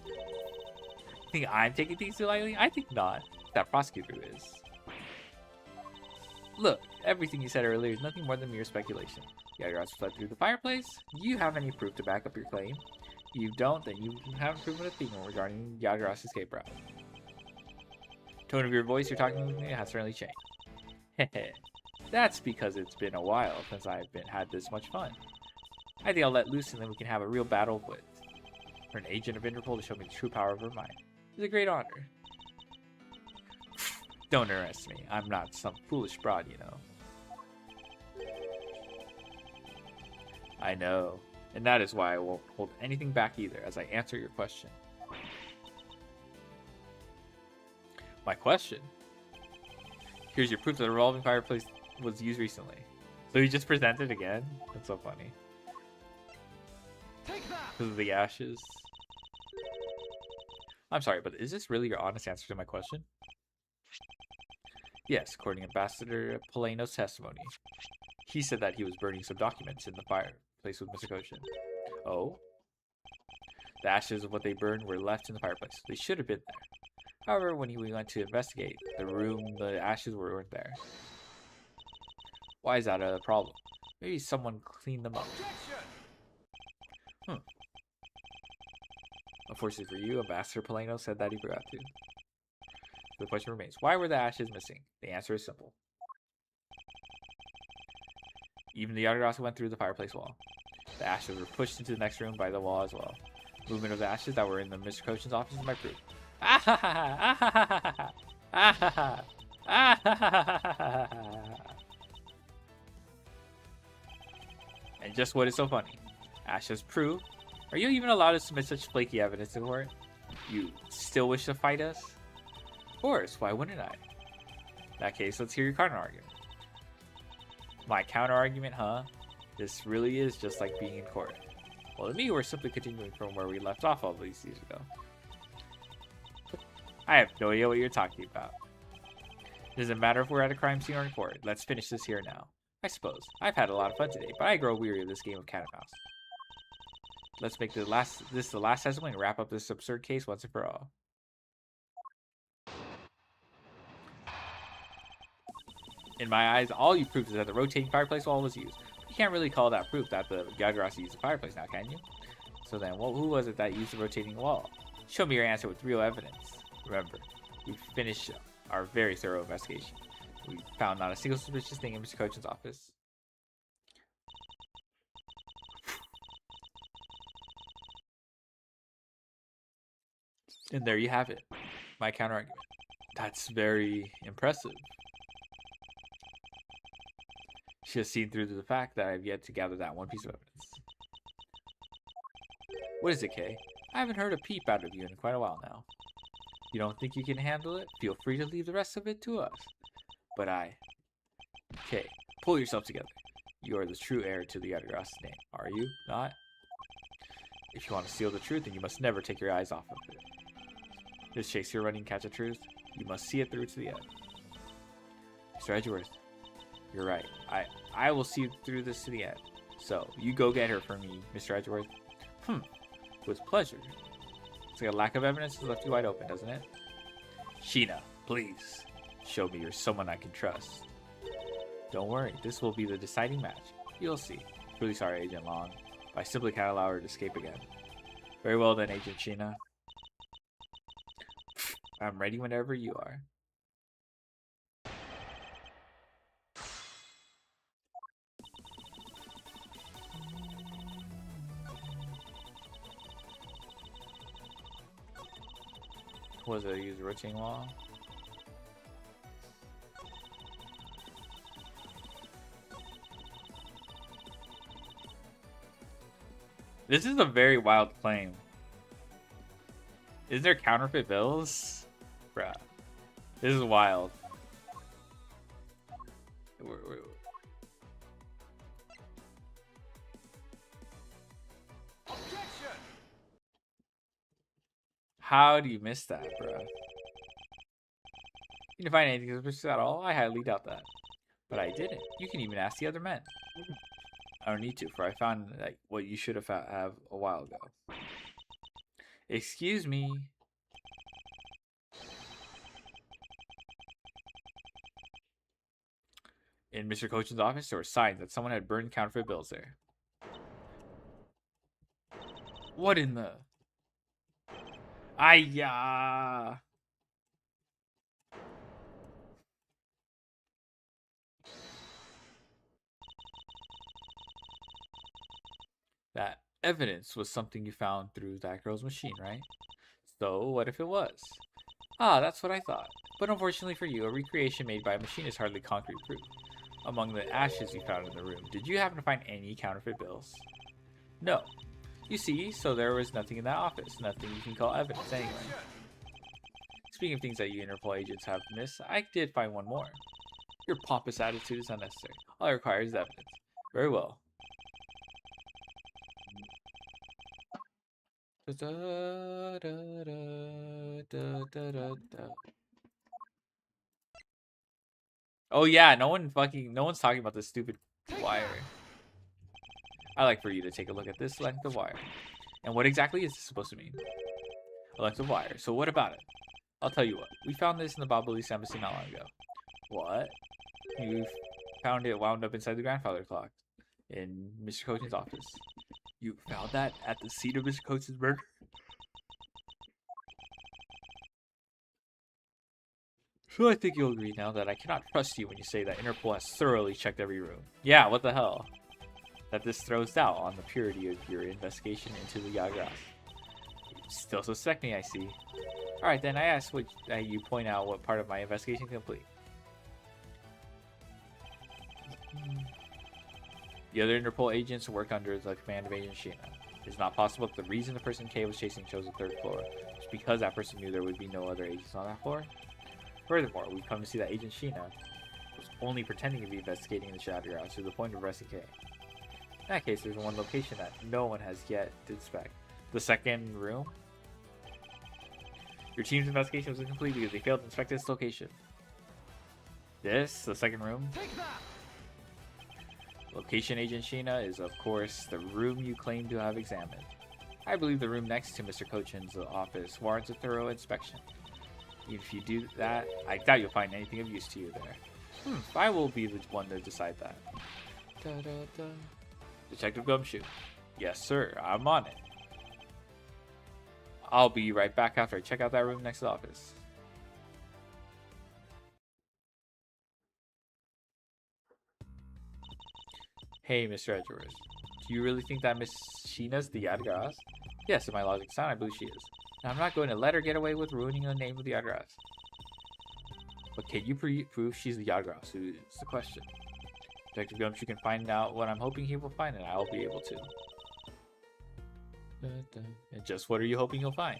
You think I'm taking things too lightly? I think not. That prosecutor is. Look, everything you said earlier is nothing more than mere speculation. Yatagarasu fled through the fireplace. Do you have any proof to back up your claim? If you don't, then you haven't proven a thing regarding Yatagara's escape route. Tone of your voice, you're talking with me, has certainly changed. Hehe. That's because it's been a while since I've had this much fun. I think I'll let loose and then we can have a real battle of wits. For an agent of Interpol to show me the true power of her mind. It's a great honor. Don't underestimate me. I'm not some foolish broad, you know. I know. And that is why I won't hold anything back either as I answer your question. My question? Here's your proof that the revolving fireplace was used recently. So he just presented again? That's so funny. Take that! Because of the ashes. I'm sorry, but is this really your honest answer to my question? Yes, according to Ambassador Polano's testimony. He said that he was burning some documents in the fireplace with Mr. Koshin. Oh? The ashes of what they burned were left in the fireplace. They should have been there. However, when we went to investigate the ashes weren't there. Why is that a problem? Maybe someone cleaned them up. Unfortunately for you, Ambassador Polano said that he forgot to. The question remains, why were the ashes missing? The answer is simple. Even the Yatagarasu went through the fireplace wall. The ashes were pushed into the next room by the wall as well. Movement of the ashes that were in the Mr. Koshin's office is my proof. And just what is so funny? Ashes prove. Are you even allowed to submit such flaky evidence to court? You still wish to fight us? Of course, why wouldn't I? In that case, let's hear your counter argument. My counter argument, huh? This really is just like being in court. Well, to me, we're simply continuing from where we left off all these years ago. I have no idea what you're talking about. It doesn't matter if we're at a crime scene or in court. Let's finish this here now. I suppose. I've had a lot of fun today, but I grow weary of this game of cat and mouse. Let's make this the last testimony and wrap up this absurd case once and for all. In my eyes, all you proved is that the rotating fireplace wall was used. You can't really call that proof that the Yatagarasu used the fireplace now, can you? So then, who was it that used the rotating wall? Show me your answer with real evidence. Remember, we finished our very thorough investigation. We found not a single suspicious thing in Mr. Koshin's office. And there you have it. My counterargument. That's very impressive. She has seen through to the fact that I have yet to gather that one piece of evidence. What is it, Kay? I haven't heard a peep out of you in quite a while now. You don't think you can handle it? Feel free to leave the rest of it to us. But Kay, pull yourself together. You are the true heir to the Yadagras name, are you not? If you want to steal the truth, then you must never take your eyes off of it. This chase you're running catch a truth, you must see it through to the end. Mr. Edgeworth, you're right. I will see through this to the end. So, you go get her for me, Mr. Edgeworth. With pleasure. It's like a lack of evidence has left you wide open, doesn't it? Sheena, please. Show me you're someone I can trust. Don't worry, this will be the deciding match. You'll see. Really sorry, Agent Long. But I simply can't allow her to escape again. Very well then, Agent Sheena. I'm ready whenever you are. Was it use rotating wall? This is a very wild claim. Is there counterfeit bills? Bruh. This is wild. Objection! How do you miss that, bro? You didn't find anything suspicious at all? I highly doubt that. But I didn't. You can even ask the other men. I don't need to, for I found like what you should have a while ago. Excuse me. In Mr. Cochin's office, there were signs that someone had burned counterfeit bills there. What in the... Ayah! That evidence was something you found through that girl's machine, right? So, what if it was? Ah, that's what I thought. But unfortunately for you, a recreation made by a machine is hardly concrete proof. Among the ashes you found in the room, did you happen to find any counterfeit bills? No. You see, so there was nothing in that office. Nothing you can call evidence anyway. Speaking of things that you Interpol agents have missed, I did find one more. Your pompous attitude is unnecessary. All I require is evidence. Very well. Oh yeah, no one's talking about this stupid wire. I'd like for you to take a look at this length of wire. And what exactly is this supposed to mean? A length of wire. So what about it? I'll tell you what. We found this in the Babalis embassy not long ago. What? You found it wound up inside the grandfather clock in Mr. Cochin's office. You found that at the scene of Mr. Cochin's murder? So I think you'll agree now that I cannot trust you when you say that Interpol has thoroughly checked every room. Yeah, what the hell? That this throws doubt on the purity of your investigation into the Yadagras. Still suspect me, I see. Alright, then I ask that you point out what part of my investigation complete. The other Interpol agents work under the command of Agent Sheena. It's not possible that the reason the person K was chasing chose the third floor is because that person knew there would be no other agents on that floor. Furthermore, we've come to see that Agent Sheena was only pretending to be investigating the Yadagras to the point of arresting K. In that case, there's one location that no one has yet to inspect. The second room? Your team's investigation was incomplete because they failed to inspect this location. This, the second room? Take that! Location, Agent Sheena, is of course the room you claim to have examined. I believe the room next to Mr. Cochin's office warrants a thorough inspection. If you do that, I doubt you'll find anything of use to you there. I will be the one to decide that. Detective Gumshoe. Yes, sir. I'm on it. I'll be right back after I check out that room next to the office. Hey, Mr. Edgeworth. Do you really think that Miss Sheena's the Yadagras? Yes, if my logic is sound, I believe she is. And I'm not going to let her get away with ruining the name of the Yadagras. But can you prove she's the Yadagras? Is the question. Detective Gumshoe can find out what I'm hoping he will find, and I'll be able to. And just what are you hoping you'll find?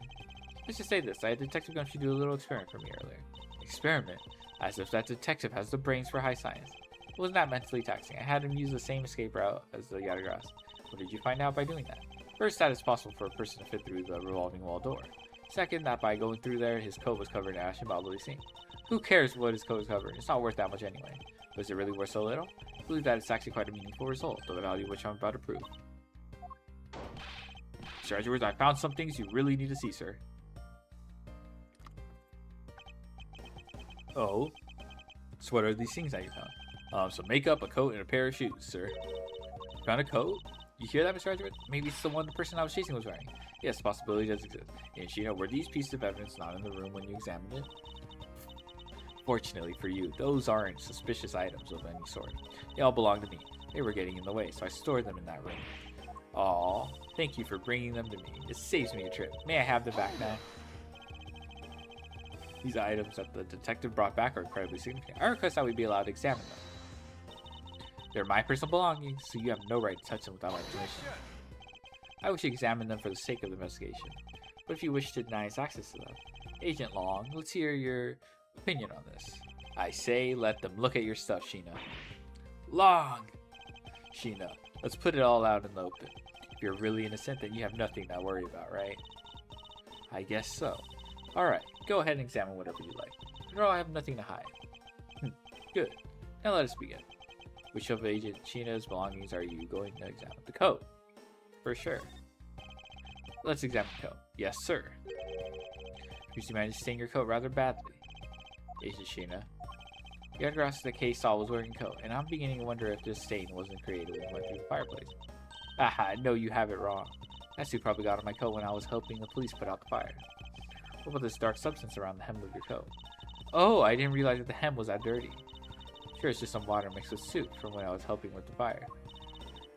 Let's just say this. I had Detective Gumshoe do a little experiment for me earlier. Experiment? As if that detective has the brains for high science. It wasn't that mentally taxing. I had him use the same escape route as the Yatagras. What did you find out by doing that? First, that it's possible for a person to fit through the revolving wall door. Second, that by going through there, his coat was covered in ash and bubbly sink. Who cares what his coat is covered? It's not worth that much anyway. But is it really worth so little? I believe that it's actually quite a meaningful result, the value of which I'm about to prove. Sir Edgeworth, I found some things you really need to see, sir. Oh? So what are these things that you found? Some makeup, a coat, and a pair of shoes, sir. You found a coat? You hear that, Mr. Edgeworth? Maybe it's the one the person I was chasing was wearing. Yes, the possibility does exist. And Sheena, were these pieces of evidence not in the room when you examined it? Fortunately for you, those aren't suspicious items of any sort. They all belong to me. They were getting in the way, so I stored them in that room. Aw, thank you for bringing them to me. It saves me a trip. May I have them back now? These items that the detective brought back are incredibly significant. I request that we be allowed to examine them. They're my personal belongings, so you have no right to touch them without my permission. I wish you examine them for the sake of the investigation. But if you wish to deny us access to them, Agent Long, let's hear your opinion on this. I say let them look at your stuff, Sheena. Long! Sheena, let's put it all out in the open. If you're really innocent, then you have nothing to worry about, right? I guess so. Alright, go ahead and examine whatever you like. After all, I have nothing to hide. Good. Now let us begin. Which of Agent Sheena's belongings are you going to examine? The coat. For sure. Let's examine the coat. Yes, sir. You managed to stain your coat rather badly. Agent Sheena. The Yatagras the case saw was wearing a coat, and I'm beginning to wonder if this stain wasn't created when you went through the fireplace. Aha, no, you have it wrong. That suit probably got on my coat when I was helping the police put out the fire. What about this dark substance around the hem of your coat? Oh, I didn't realize that the hem was that dirty. Sure, it's just some water mixed with soot from when I was helping with the fire.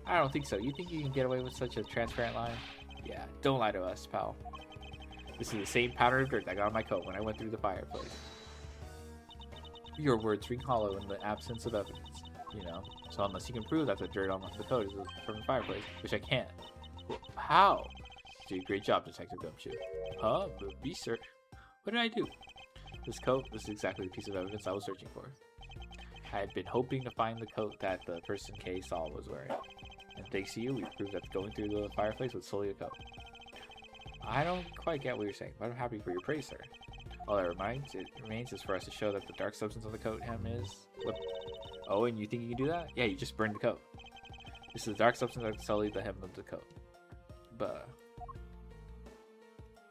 I don't think so. You think you can get away with such a transparent line? Yeah, don't lie to us, pal. This is the same powder of dirt that got on my coat when I went through the fireplace. Your words ring hollow in the absence of evidence, you know. So unless you can prove that the dirt on the coat is from the fireplace, which I can't. How? You did a great job, Detective Gumshoe. Huh? But be certain. What did I do? This coat, this is exactly the piece of evidence I was searching for. I had been hoping to find the coat that the person Kay saw was wearing. And thanks to you, we've proved that going through the fireplace was solely a coat. I don't quite get what you're saying, but I'm happy for your praise, sir. All that remains is for us to show that the dark substance on the coat hem is... What? Oh, and you think you can do that? Yeah, you just burned the coat. This is the dark substance that sullied the hem of the coat. But...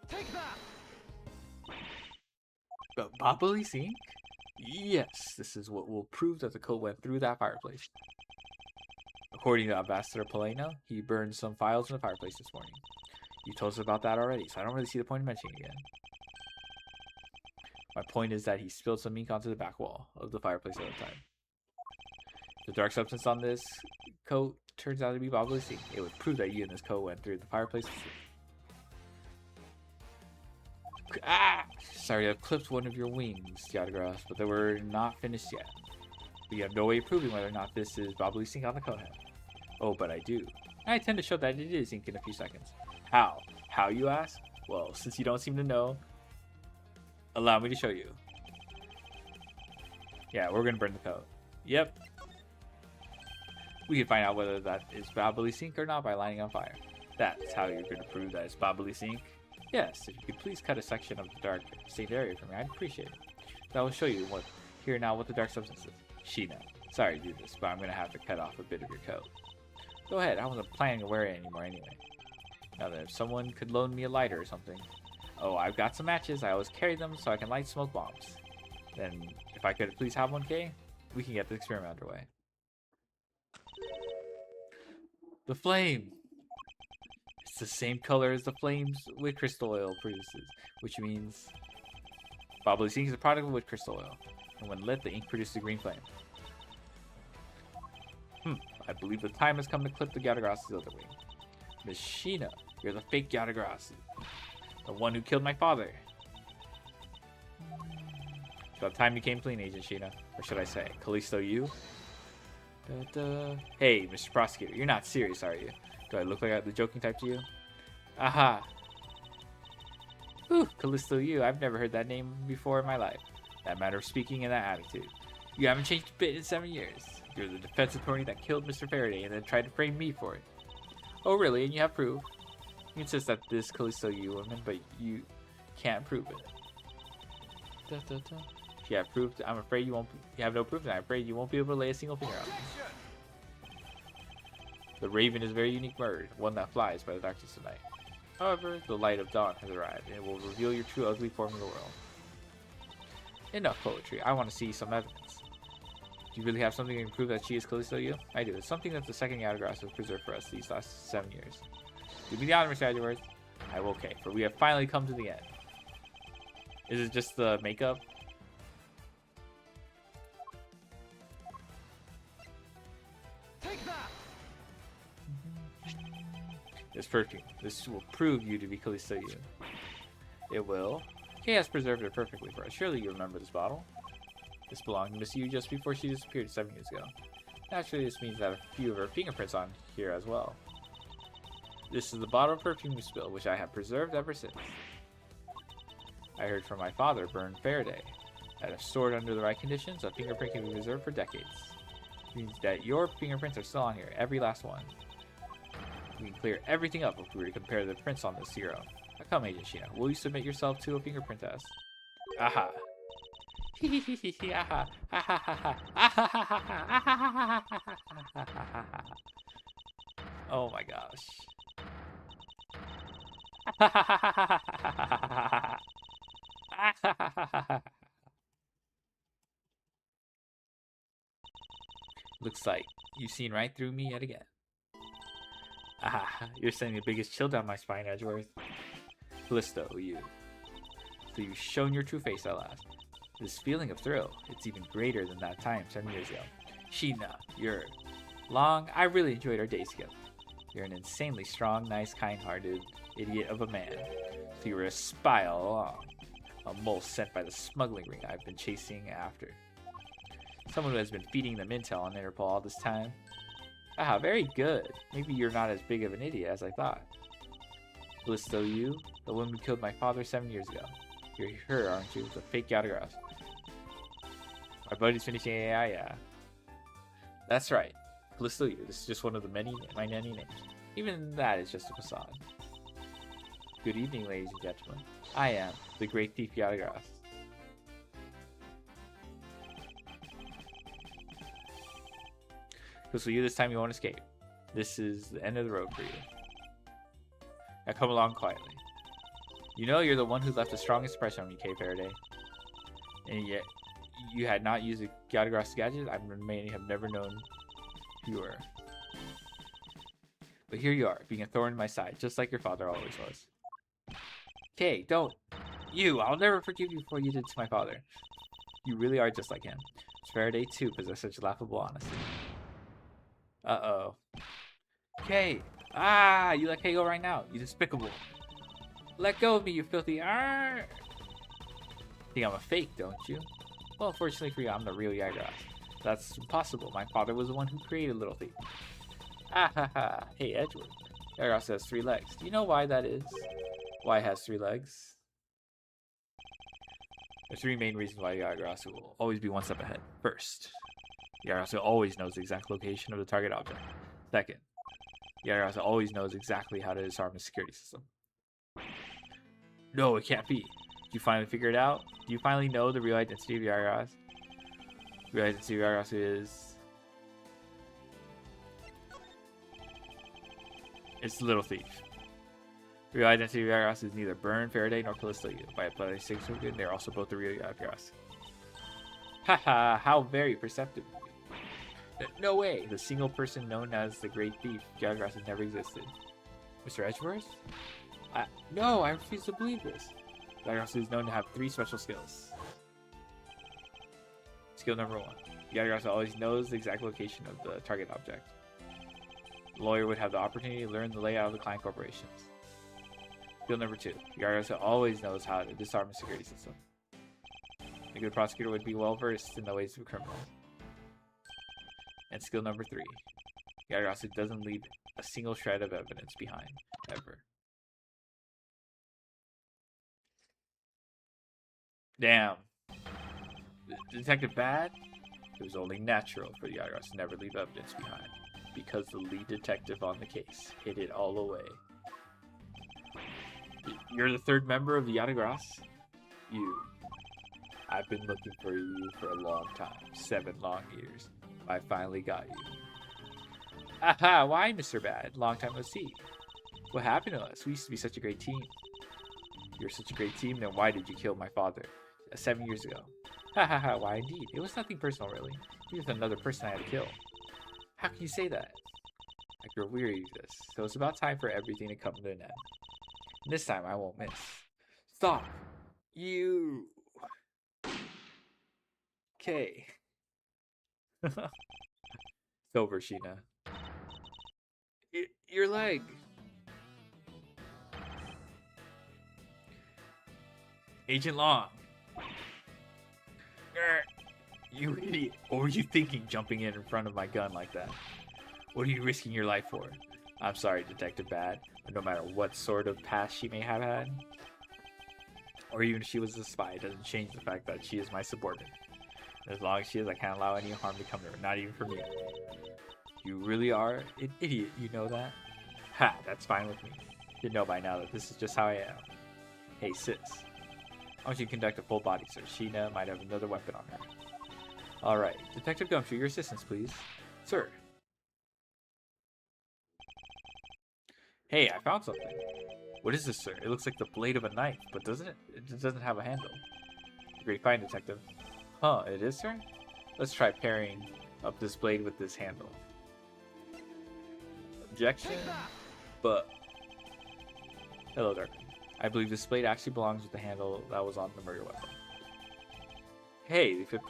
Take that! But bubbly ink? Yes, this is what will prove that the coat went through that fireplace. According to Ambassador Poleno, he burned some files in the fireplace this morning. You told us about that already, so I don't really see the point of mentioning it again. My point is that he spilled some ink onto the back wall of the fireplace at the time. The dark substance on this coat turns out to be bubbly ink. It would prove that you and this coat went through the fireplace. Ah! Sorry, I've clipped one of your wings, Yatagras, but they were not finished yet. We have no way of proving whether or not this is bubbly ink on the coat hem. Oh, but I do. I intend to show that it is ink in a few seconds. How? How, you ask? Well, since you don't seem to know, allow me to show you. Yeah, we're gonna burn the coat. Yep. We can find out whether that is bubbly ink or not by lighting on fire. That's how you're gonna prove that it's bubbly ink. Yes, if you could please cut a section of the dark stained area for me, I'd appreciate it. That will show you what the dark substance is. Sheena, sorry to do this, but I'm gonna have to cut off a bit of your coat. Go ahead, I wasn't planning to wear it anymore anyway. Now then, if someone could loan me a lighter or something. Oh, I've got some matches, I always carry them so I can light smoke bombs. Then, if I could please have one, Kay, we can get the experiment underway. The flame! It's the same color as the flames wood crystal oil produces, which means bubbly ink is a product of wood crystal oil, and when lit, the ink produces a green flame. I believe the time has come to clip the Yatagras' other wing. Miss Sheena, you're the fake Yatagras, the one who killed my father. It's about time you came clean, Agent Sheena. Or should I say, Callisto, you? Hey, Mr. Prosecutor, you're not serious, are you? Do I look like the joking type to you? Aha! Whew, Callisto you. I've never heard that name before in my life. That manner of speaking and that attitude. You haven't changed a bit in 7 years. You're the defense attorney that killed Mr. Faraday and then tried to frame me for it. Oh, really? And you have proof? You insist that this Callisto you woman, but you can't prove it. If you have proof, I'm afraid you won't. You have no proof, and I'm afraid you won't be able to lay a single finger on it. The Raven is a very unique bird, one that flies by the darkness of night. However, the light of dawn has arrived, and it will reveal your true ugly form in the world. Enough poetry. I want to see some evidence. Do you really have something to prove that she is Callisto you? I do. It's something that the second Yatagarasu has preserved for us these last 7 years. Do me the honor, Mr. Edgeworth. I will, okay, for we have finally come to the end. Is it just the makeup? Take that! This perfume. This will prove you to be Callisto you. It will. Kay has preserved it perfectly for us. Surely you remember this bottle? This belonged to Miss Yu just before she disappeared 7 years ago. Naturally, this means that a few of her fingerprints on here as well. This is the bottle of perfume you spilled, which I have preserved ever since. I heard from my father, Bern Faraday, that if stored under the right conditions, a fingerprint can be preserved for decades. It means that your fingerprints are still on here, every last one. We can clear everything up if we were to compare the prints on this to your own. Now come, Agent Shina, will you submit yourself to a fingerprint test? Aha! Oh my gosh. Looks like you've seen right through me yet again. You're sending the biggest chill down my spine, Edgeworth. Callisto, you. So you've shown your true face at last. This feeling of thrill, it's even greater than that time 7 years ago. Sheena, you're long. I really enjoyed our days together. You're an insanely strong, nice, kind-hearted idiot of a man. So you were a spy all along. A mole sent by the smuggling ring I've been chasing after. Someone who has been feeding them intel on Interpol all this time. Very good. Maybe you're not as big of an idiot as I thought. Callisto, you, the woman who killed my father 7 years ago. You're her, aren't you? With a fake autograph. My buddy's finishing AI, yeah. That's right. Callisto, you. This is just one of the many names. Even that is just a facade. Good evening, ladies and gentlemen. I am the Great Thief Yatagarasu. So you, this time you won't escape. This is the end of the road for you. Now come along quietly. You know you're the one who left the strongest impression on me, Kay Faraday. And yet, you had not used the Yatagarasu gadget. I have never known who you were. But here you are, being a thorn in my side, just like your father always was. Kay, don't. You, I'll never forgive you for what you did to my father. You really are just like him. Faraday, too, possessed such laughable honesty. Uh-oh. Kay! You let Kay go right now. You despicable. Let go of me, you filthy. Arr! Think I'm a fake, don't you? Well, unfortunately for you, I'm the real Yagras. That's impossible. My father was the one who created Little Thief. Hey, Edgeworth. Yagras has 3 legs. Do you know why that is? Why it has 3 legs? There's 3 main reasons why Yagras will always be one step ahead. First, Yagras always knows the exact location of the target object. Second, Yagras always knows exactly how to disarm the security system. No, it can't be. Did you finally figure it out? Do you finally know the real identity of Yagras? The real identity of Yagras is... It's the Little Thief. The real identity of Yagras is neither Bern Faraday nor Callisto you. By a bloody signature, they're also both the real Yagras. Haha, how very perceptive. No way! The single person known as the Great Thief, Yagras, has never existed. Mr. Edgeworth? No, I refuse to believe this. Yagras is known to have 3 special skills. Skill number 1. Yagras always knows the exact location of the target object. The lawyer would have the opportunity to learn the layout of the client corporations. Skill number 2. Yagras always knows how to disarm a security system. A good prosecutor would be well versed in the ways of criminals. And skill number 3. Yagras doesn't leave a single shred of evidence behind, ever. Damn. Detective Bad? It was only natural for the Yagras to never leave evidence behind, because the lead detective on the case hid it all away. You're the third member of the Yagras? You. I've been looking for you for a long time. 7 long years. I finally got you. Aha, why, Mr. Bad? Long time no see. What happened to us? We used to be such a great team. You're such a great team, then why did you kill my father? 7 years ago. Ha ha ha, why indeed? It was nothing personal, really. He was another person I had to kill. How can you say that? I grow weary of this, so it's about time for everything to come to an end. And this time I won't miss. Stop! You... Okay. It's over, Sheena. Your leg! Agent Long! You idiot! What were you thinking jumping in front of my gun like that? What are you risking your life for? I'm sorry, Detective Bad, but no matter what sort of past she may have had, or even if she was a spy, it doesn't change the fact that she is my subordinate. As long as she is, I can't allow any harm to come to her, not even from you. You really are an idiot, you know that? Ha, that's fine with me. You know by now that this is just how I am. Hey, sis. I want you to conduct a full body search. Sheena might have another weapon on her. Alright, Detective Gumshoe, your assistance, please. Sir. Hey, I found something. What is this, sir? It looks like the blade of a knife, but it doesn't have a handle. Great find, Detective. Huh, it is, sir? Let's try pairing up this blade with this handle. Objection? But... Hello, Dark. I believe this blade actually belongs with the handle that was on the murder weapon. Hey, they fit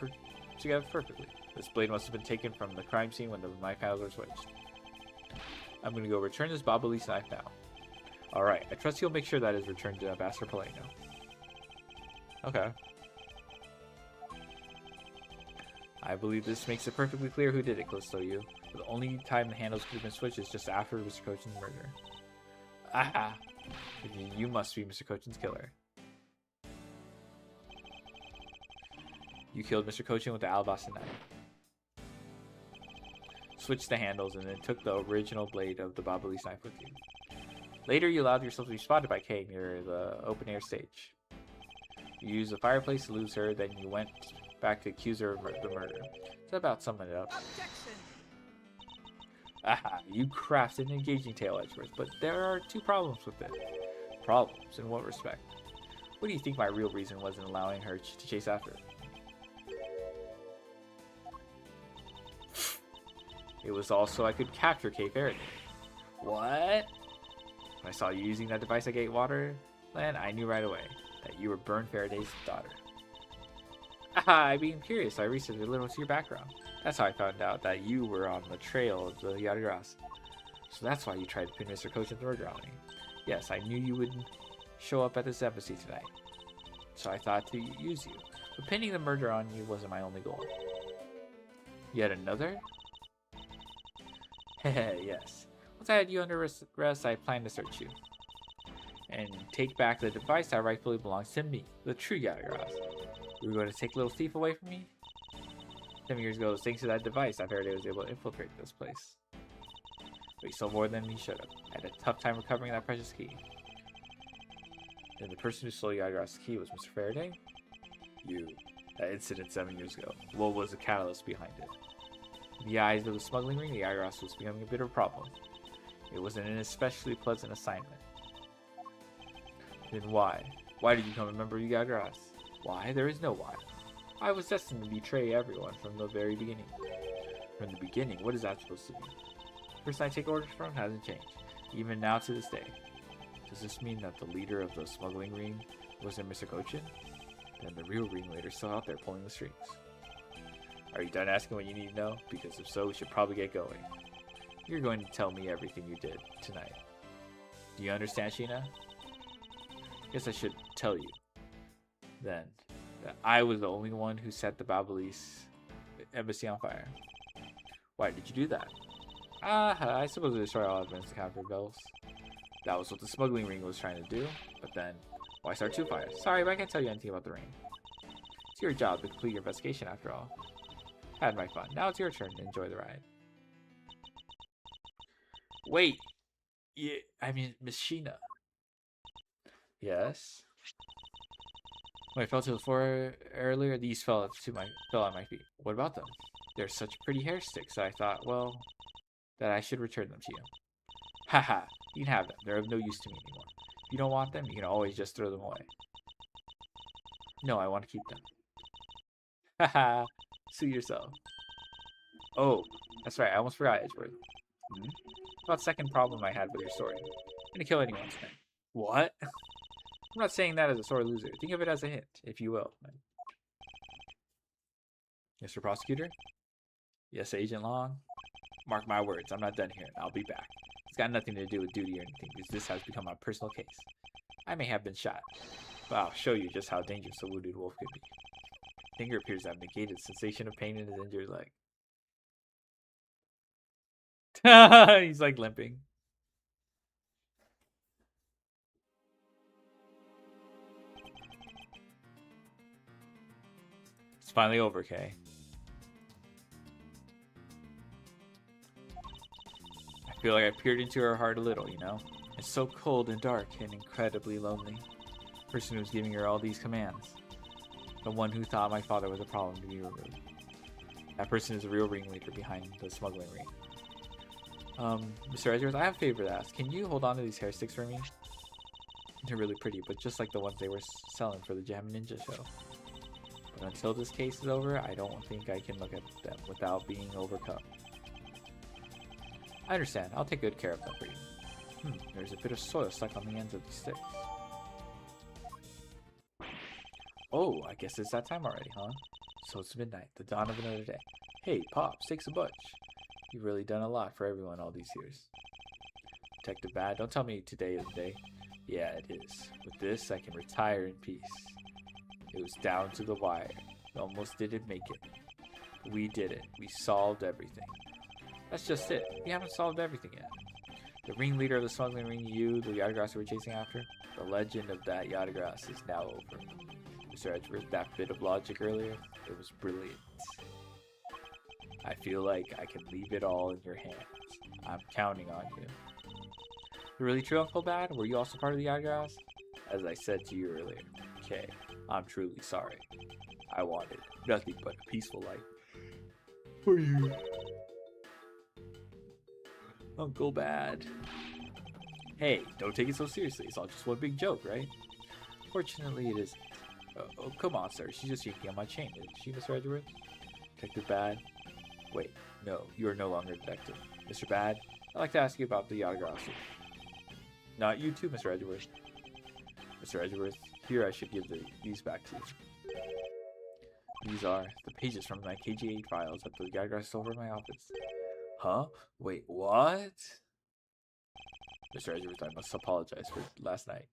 together perfectly. This blade must have been taken from the crime scene when the knife handles were switched. I'm going to go return this Bob Elise knife now. Alright, I trust you'll make sure that is returned to Ambassador Paleno. Okay. I believe this makes it perfectly clear who did it, Callisto you. The only time the handles could have been switched is just after Mr. Cochin's murder. Aha! You must be Mr. Cochin's killer. You killed Mr. Cochin with the alabaster knife. Switched the handles and then took the original blade of the Bob Elise knife with you. Later, you allowed yourself to be spotted by Kay near the open-air stage. You used the fireplace to lose her, then you went back to accuse her of the murder. That about sum it up. Objection! Aha, you crafted an engaging tale, Edgeworth, but there are 2 problems with it. Problems? In what respect? What do you think my real reason was in allowing her to chase after it? It was also I could capture Kay Faraday. What? When I saw you using that device at Gatewater Land, I knew right away that you were Byrne Faraday's daughter. Aha, I became curious, so I researched a little into your background. That's how I found out that you were on the trail of the Yadagras. So that's why you tried to pin Mr. Cochin's murder on me. Yes, I knew you would show up at this embassy tonight. So I thought to use you. But pinning the murder on you wasn't my only goal. Yet another? Heh, yes. Once I had you under arrest, I planned to search you. And take back the device that rightfully belongs to me, the true Yadagras. You were going to take little thief away from me? 7 years ago, thanks to that device, I Faraday was able to infiltrate this place. But he stole more than he should have. I had a tough time recovering that precious key. And the person who stole Yadagras' key was Mr. Faraday? You. That incident 7 years ago. What was the catalyst behind it? In the eyes of the smuggling ring, the Yadagras was becoming a bitter problem. It wasn't an especially pleasant assignment. Then why? Why did you become a member of the Yadagras? Why? There is no why. I was destined to betray everyone from the very beginning. From the beginning? What is that supposed to mean? The person I take orders from hasn't changed, even now to this day. Does this mean that the leader of the smuggling ring wasn't Mr. Cochin? Then the real ringleader's still out there pulling the strings. Are you done asking what you need to know? Because if so, we should probably get going. You're going to tell me everything you did tonight. Do you understand, Sheena? Guess I should tell you, then, that I was the only one who set the Bob Elise embassy on fire. Why did you do that? I suppose to destroy all evidence to capture bells. That was what the smuggling ring was trying to do. But then, why start two fires? Sorry, but I can't tell you anything about the ring. It's your job to complete your investigation after all. I had my fun. Now it's your turn to enjoy the ride. Wait. Yeah, I mean, Miss Sheena. Yes? When I fell to the floor earlier, these fell on my feet. What about them? They're such pretty hair sticks that I thought, well, that I should return them to you. Haha, you can have them. They're of no use to me anymore. If you don't want them, you can always just throw them away. No, I want to keep them. Haha, suit yourself. Oh, that's right, I almost forgot, Edgeworth. About the second problem I had with your story. I'm gonna kill anyone tonight. What? I'm not saying that as a sore loser. Think of it as a hint, if you will. Mr. Prosecutor? Yes, Agent Long? Mark my words, I'm not done here, and I'll be back. It's got nothing to do with duty or anything, because this has become a personal case. I may have been shot, but I'll show you just how dangerous a wounded wolf could be. Finger appears to have negated the sensation of pain in his injured leg. He's like limping. It's finally over, Kay. I feel like I peered into her heart a little, you know? It's so cold and dark and incredibly lonely. The person who's giving her all these commands. The one who thought my father was a problem to be removed. That person is the real ringleader behind the smuggling ring. Mr. Edgeworth, I have a favor to ask. Can you hold on to these hair sticks for me? They're really pretty, but just like the ones they were selling for the Jam Ninja show. But until this case is over, I don't think I can look at them without being overcome. I understand. I'll take good care of them for you. There's a bit of soil stuck on the ends of these sticks. Oh, I guess it's that time already, huh? So it's midnight, the dawn of another day. Hey, Pops, take some butch. You've really done a lot for everyone all these years. Detective Bad, don't tell me today is the day. Yeah, it is. With this, I can retire in peace. It was down to the wire. We almost didn't make it. We did it. We solved everything. That's just it. We haven't solved everything yet. The ringleader of the smuggling ring, you, the Yatagrass we were chasing after, the legend of that Yatagrass is now over. Mr. Edgeworth, that bit of logic earlier, it was brilliant. I feel like I can leave it all in your hands. I'm counting on you. You really true, Uncle Bad? Were you also part of the Yatagrass? As I said to you earlier, Kay, I'm truly sorry. I wanted nothing but a peaceful life for you. Uncle Bad. Hey, don't take it so seriously. It's all just one big joke, right? Fortunately, it isn't. Oh, come on, sir. She's just yanking on my chain. Isn't she, Mr. Edgeworth? Detective Bad? Wait, no. You are no longer a detective. Mr. Bad, I'd like to ask you about the Yatagrass. Not you too, Mr. Edgeworth. Mr. Edgeworth, here I should give these back to you. These are the pages from my KG8 files that the Yatagrass stole from my office. Huh? Wait, what? Mr. Edgeworth, I must apologize for last night.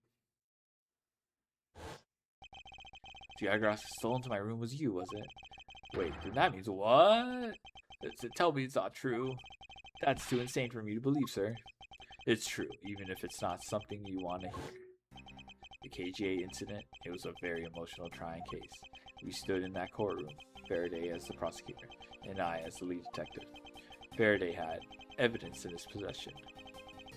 The Yatagrass stolen to my room was you, was it? Wait, then that means what? Tell me it's not true. That's too insane for me to believe, sir. It's true, even if it's not something you want to hear. The KGA incident, it was a very emotional, trying case. We stood in that courtroom, Faraday as the prosecutor, and I as the lead detective. Faraday had evidence in his possession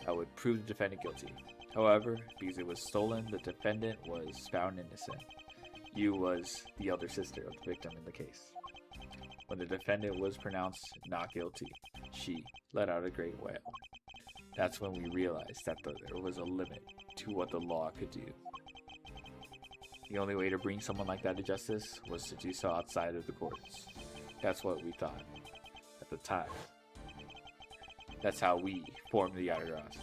that would prove the defendant guilty. However, because it was stolen, the defendant was found innocent. You was the elder sister of the victim in the case. When the defendant was pronounced not guilty, she let out a great wail. That's when we realized that there was a limit to what the law could do. The only way to bring someone like that to justice was to do so outside of the courts. That's what we thought at the time. That's how we formed the Yatagrass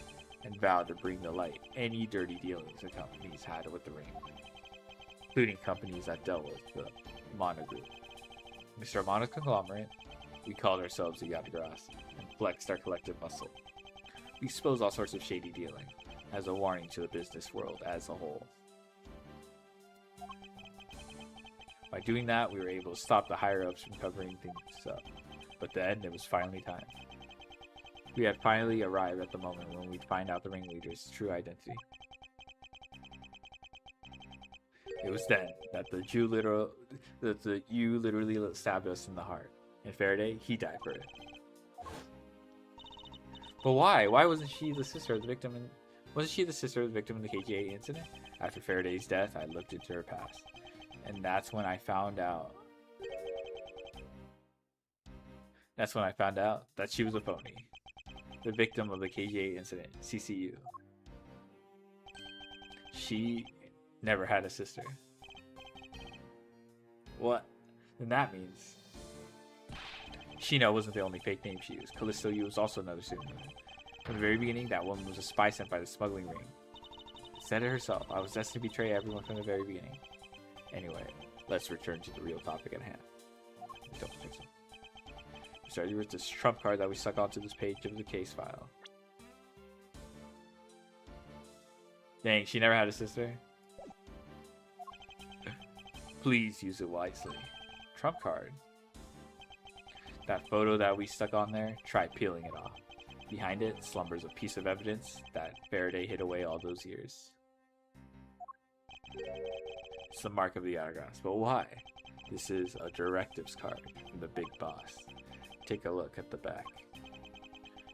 and vowed to bring to light any dirty dealings the companies had with the ring, including companies that dealt with the Mono Group. Mr. Mono Conglomerate, we called ourselves the Yatagrass and flexed our collective muscle. We exposed all sorts of shady dealing as a warning to the business world as a whole. By doing that, we were able to stop the higher-ups from covering things up. But then it was finally time. We had finally arrived at the moment when we'd find out the ringleader's true identity. It was then that the U literally stabbed us in the heart. And Faraday, he died for it. But why? Why wasn't she the sister of the victim wasn't she the sister of the victim in the KGA incident? After Faraday's death, I looked into her past. And that's when I found out that she was a phony. The victim of the KGA incident, CCU. She never had a sister. What? Then that means Sheena wasn't the only fake name she used. Callisto U was also another pseudonym. From the very beginning, that woman was a spy sent by the smuggling ring. Said it herself, I was destined to betray everyone from the very beginning. Anyway, let's return to the real topic at hand. Don't fix it. We started with this trump card that we stuck onto this page of the case file. Dang, she never had a sister? Please use it wisely. Trump card. That photo that we stuck on there, try peeling it off. Behind it slumbers a piece of evidence that Faraday hid away all those years. It's the mark of the hourglass, but why? This is a directives card from the big boss. Take a look at the back.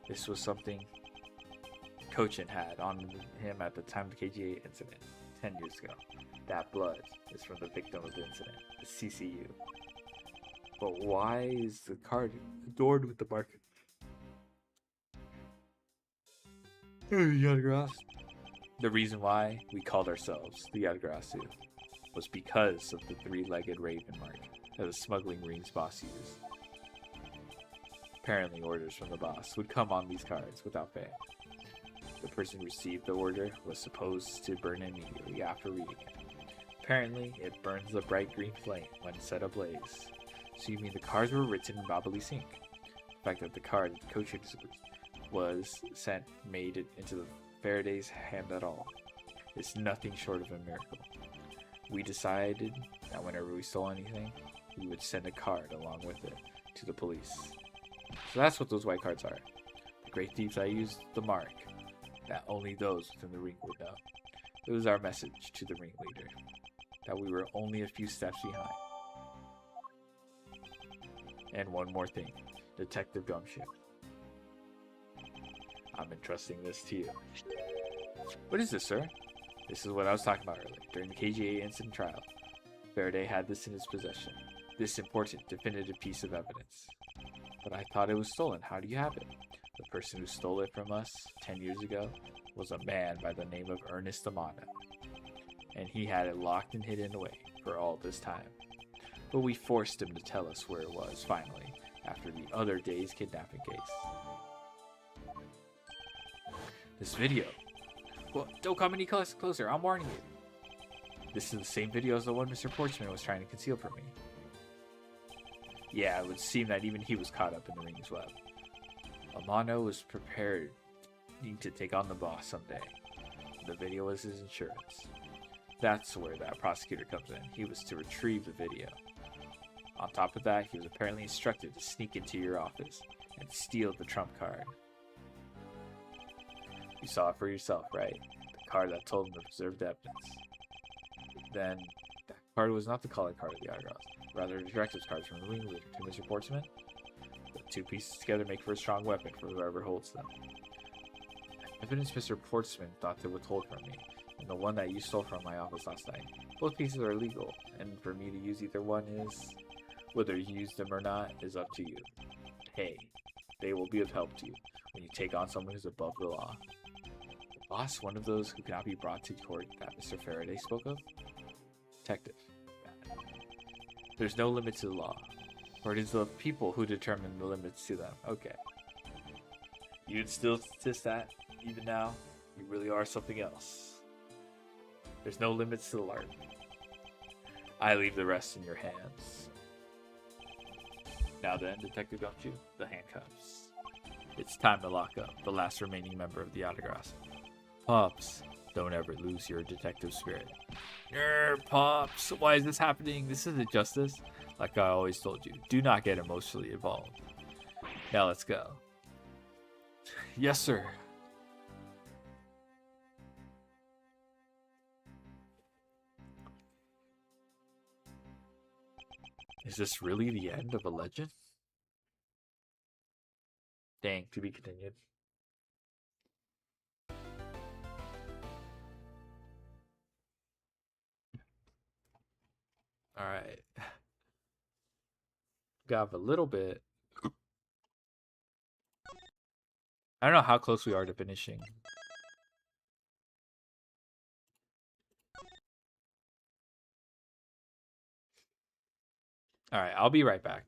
This was something Cochin had on him at the time of the KGA incident 10 years ago. That blood is from the victim of the incident, the CCU. But why is the card adorned with the mark? The reason why we called ourselves the Yadgrasu was because of the three-legged raven mark that the smuggling ring's boss used. Apparently orders from the boss would come on these cards without fail. The person who received the order was supposed to burn immediately after reading it. Apparently, it burns a bright green flame when set ablaze. So you mean the cards were written in Babali's ink? The fact that the card that the coach was sent made it into the Faraday's hand at all is nothing short of a miracle. We decided that whenever we stole anything, we would send a card along with it to the police. So that's what those white cards are. The great thieves I used the mark that only those within the ring would know. It was our message to the ringleader that we were only a few steps behind. And one more thing, Detective Gumshoe. I'm entrusting this to you. What is this, sir? This is what I was talking about earlier. During the KGA incident trial, Faraday had this in his possession. This important, definitive piece of evidence. But I thought it was stolen. How do you have it? The person who stole it from us 10 years ago was a man by the name of Ernest Amano. And he had it locked and hidden away for all this time. But we forced him to tell us where it was, finally, after the other day's kidnapping case. This video. Well, don't come any closer, I'm warning you. This is the same video as the one Mr. Portsman was trying to conceal from me. Yeah, it would seem that even he was caught up in the ring's web. Amano was prepared to take on the boss someday. The video was his insurance. That's where that prosecutor comes in. He was to retrieve the video. On top of that, he was apparently instructed to sneak into your office and steal the trump card. You saw it for yourself, right? The card that told him to preserve the evidence. Then, that card was not the calling card of the Argos, rather the directives cards from the ringleader to Mr. Portsman. The two pieces together make for a strong weapon for whoever holds them. Evidence Mr. Portsman thought to withhold from me, and the one that you stole from my office last night. Both pieces are illegal, and for me to use either one is... whether you use them or not is up to you. Hey, they will be of help to you when you take on someone who's above the law. The boss, one of those who cannot be brought to court that Mr. Faraday spoke of? Detective. There's no limit to the law, or it is the people who determine the limits to them. Okay. You'd still insist that, even now, you really are something else. There's no limits to the art. I leave the rest in your hands. Now then, Detective Gumshoe, the handcuffs. It's time to lock up the last remaining member of the Autograss. Pops, don't ever lose your detective spirit. Pops, why is this happening? This isn't justice. Like I always told you, do not get emotionally involved. Yeah, let's go. Yes, sir. Is this really the end of a legend? Dang, to be continued. All right. Got a little bit. I don't know how close we are to finishing. All right, I'll be right back.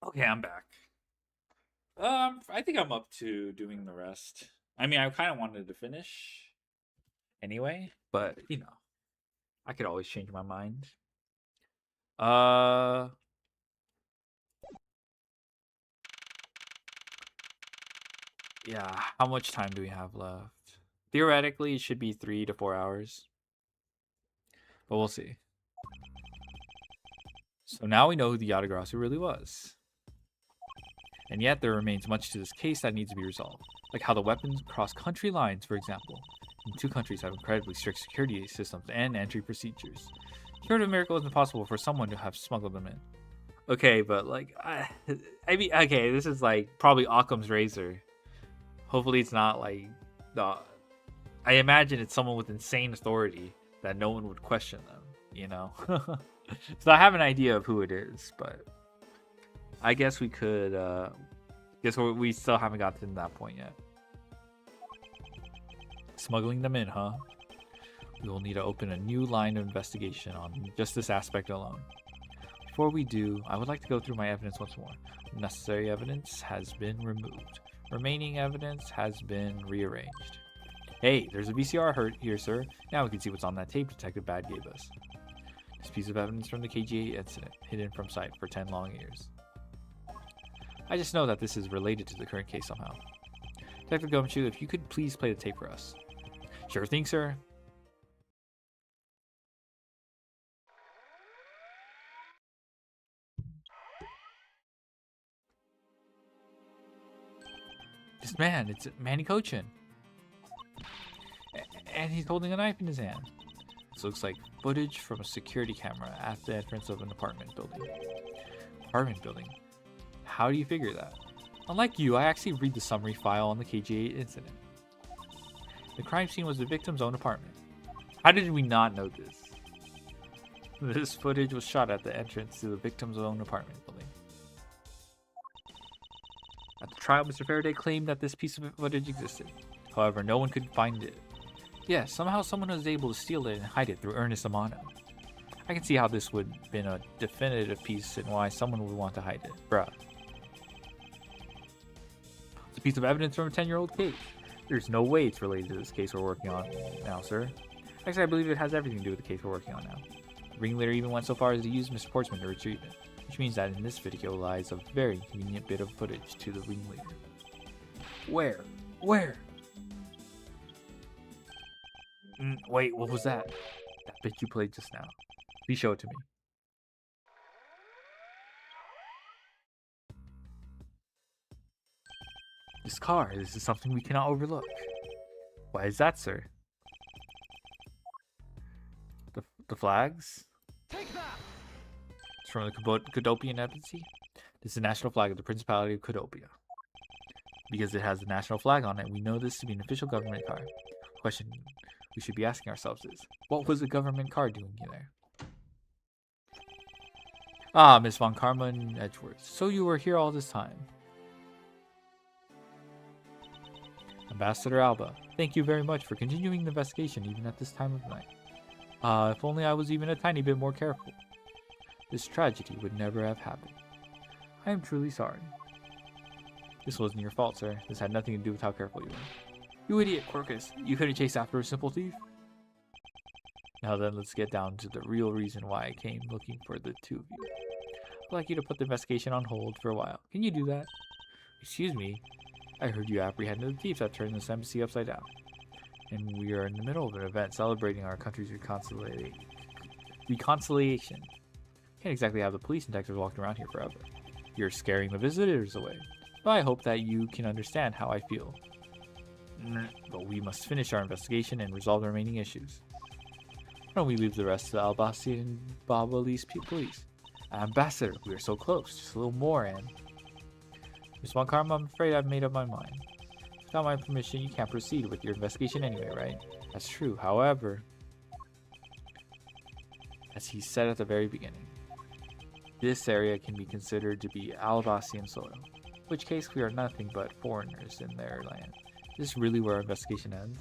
Okay, I'm back. I think I'm up to doing the rest. I mean, I kind of wanted to finish anyway, but you know, I could always change my mind. Uh, yeah. How much time do we have left? Theoretically, it should be 3 to 4 hours, but we'll see. So now we know who the Yatagrasu really was. And yet there remains much to this case that needs to be resolved, like how the weapons cross country lines, for example. And two countries have incredibly strict security systems and entry procedures. Short of a miracle, it's impossible for someone to have smuggled them in. Okay, but like, I mean, okay, this is like probably Occam's razor. Hopefully, it's not like the. I imagine it's someone with insane authority that no one would question them. You know, so I have an idea of who it is, but I guess we could. Guess we still haven't gotten to that point yet. Smuggling them in, huh? We will need to open a new line of investigation on just this aspect alone. Before we do, I would like to go through my evidence once more. Necessary evidence has been removed. Remaining evidence has been rearranged. Hey, there's a VCR here, sir. Now we can see what's on that tape Detective Bad gave us. This piece of evidence from the KGA incident, hidden from sight for 10 long years. I just know that this is related to the current case somehow. Detective Gumshoe, if you could please play the tape for us. Sure thing, sir. This man, it's Manny Cochin. And he's holding a knife in his hand. This looks like footage from a security camera at the entrance of an apartment building. Apartment building? How do you figure that? Unlike you, I actually read the summary file on the KGA incident. The crime scene was the victim's own apartment. How did we not know this? This footage was shot at the entrance to the victim's own apartment building. At the trial, Mr. Faraday claimed that this piece of footage existed. However, no one could find it. Yes, somehow someone was able to steal it and hide it through Ernest Amano. I can see how this would have been a definitive piece and why someone would want to hide it. Bruh. It's a piece of evidence from a 10-year-old case. There's no way it's related to this case we're working on now, sir. Actually, I believe it has everything to do with the case we're working on now. The ringleader even went so far as to use Mr. Portsman to retrieve it, which means that in this video lies a very convenient bit of footage to the ringleader. Where? Where? Wait, what was that? That bit you played just now. Please show it to me. This car, this is something we cannot overlook. Why is that, sir? The flags? Take that! It's from the Cadopian Embassy. This is the national flag of the Principality of Cadopia. Because it has the national flag on it, we know this to be an official government car. The question we should be asking ourselves is, what was the government car doing there? Ah, Miss Von Karma and Edgeworth. So you were here all this time. Ambassador Alba, thank you very much for continuing the investigation even at this time of night. If only I was even a tiny bit more careful. This tragedy would never have happened. I am truly sorry. This wasn't your fault, sir. This had nothing to do with how careful you were. You idiot, Quirkus. You couldn't chase after a simple thief? Now then, let's get down to the real reason why I came looking for the two of you. I'd like you to put the investigation on hold for a while. Can you do that? Excuse me. I heard you apprehended the thieves that turned this embassy upside down. And we are in the middle of an event celebrating our country's reconciliation. Can't exactly have the police detectives walking around here forever. You're scaring the visitors away. But I hope that you can understand how I feel. But we must finish our investigation and resolve the remaining issues. Why don't we leave the rest to the Albasi and Babalese police? Ambassador, we are so close. Just a little more, and... Miss Von Karma, I'm afraid I've made up my mind. Without my permission, you can't proceed with your investigation anyway, right? That's true. However, as he said at the very beginning, this area can be considered to be Albasian soil, in which case we are nothing but foreigners in their land. Is this really where our investigation ends?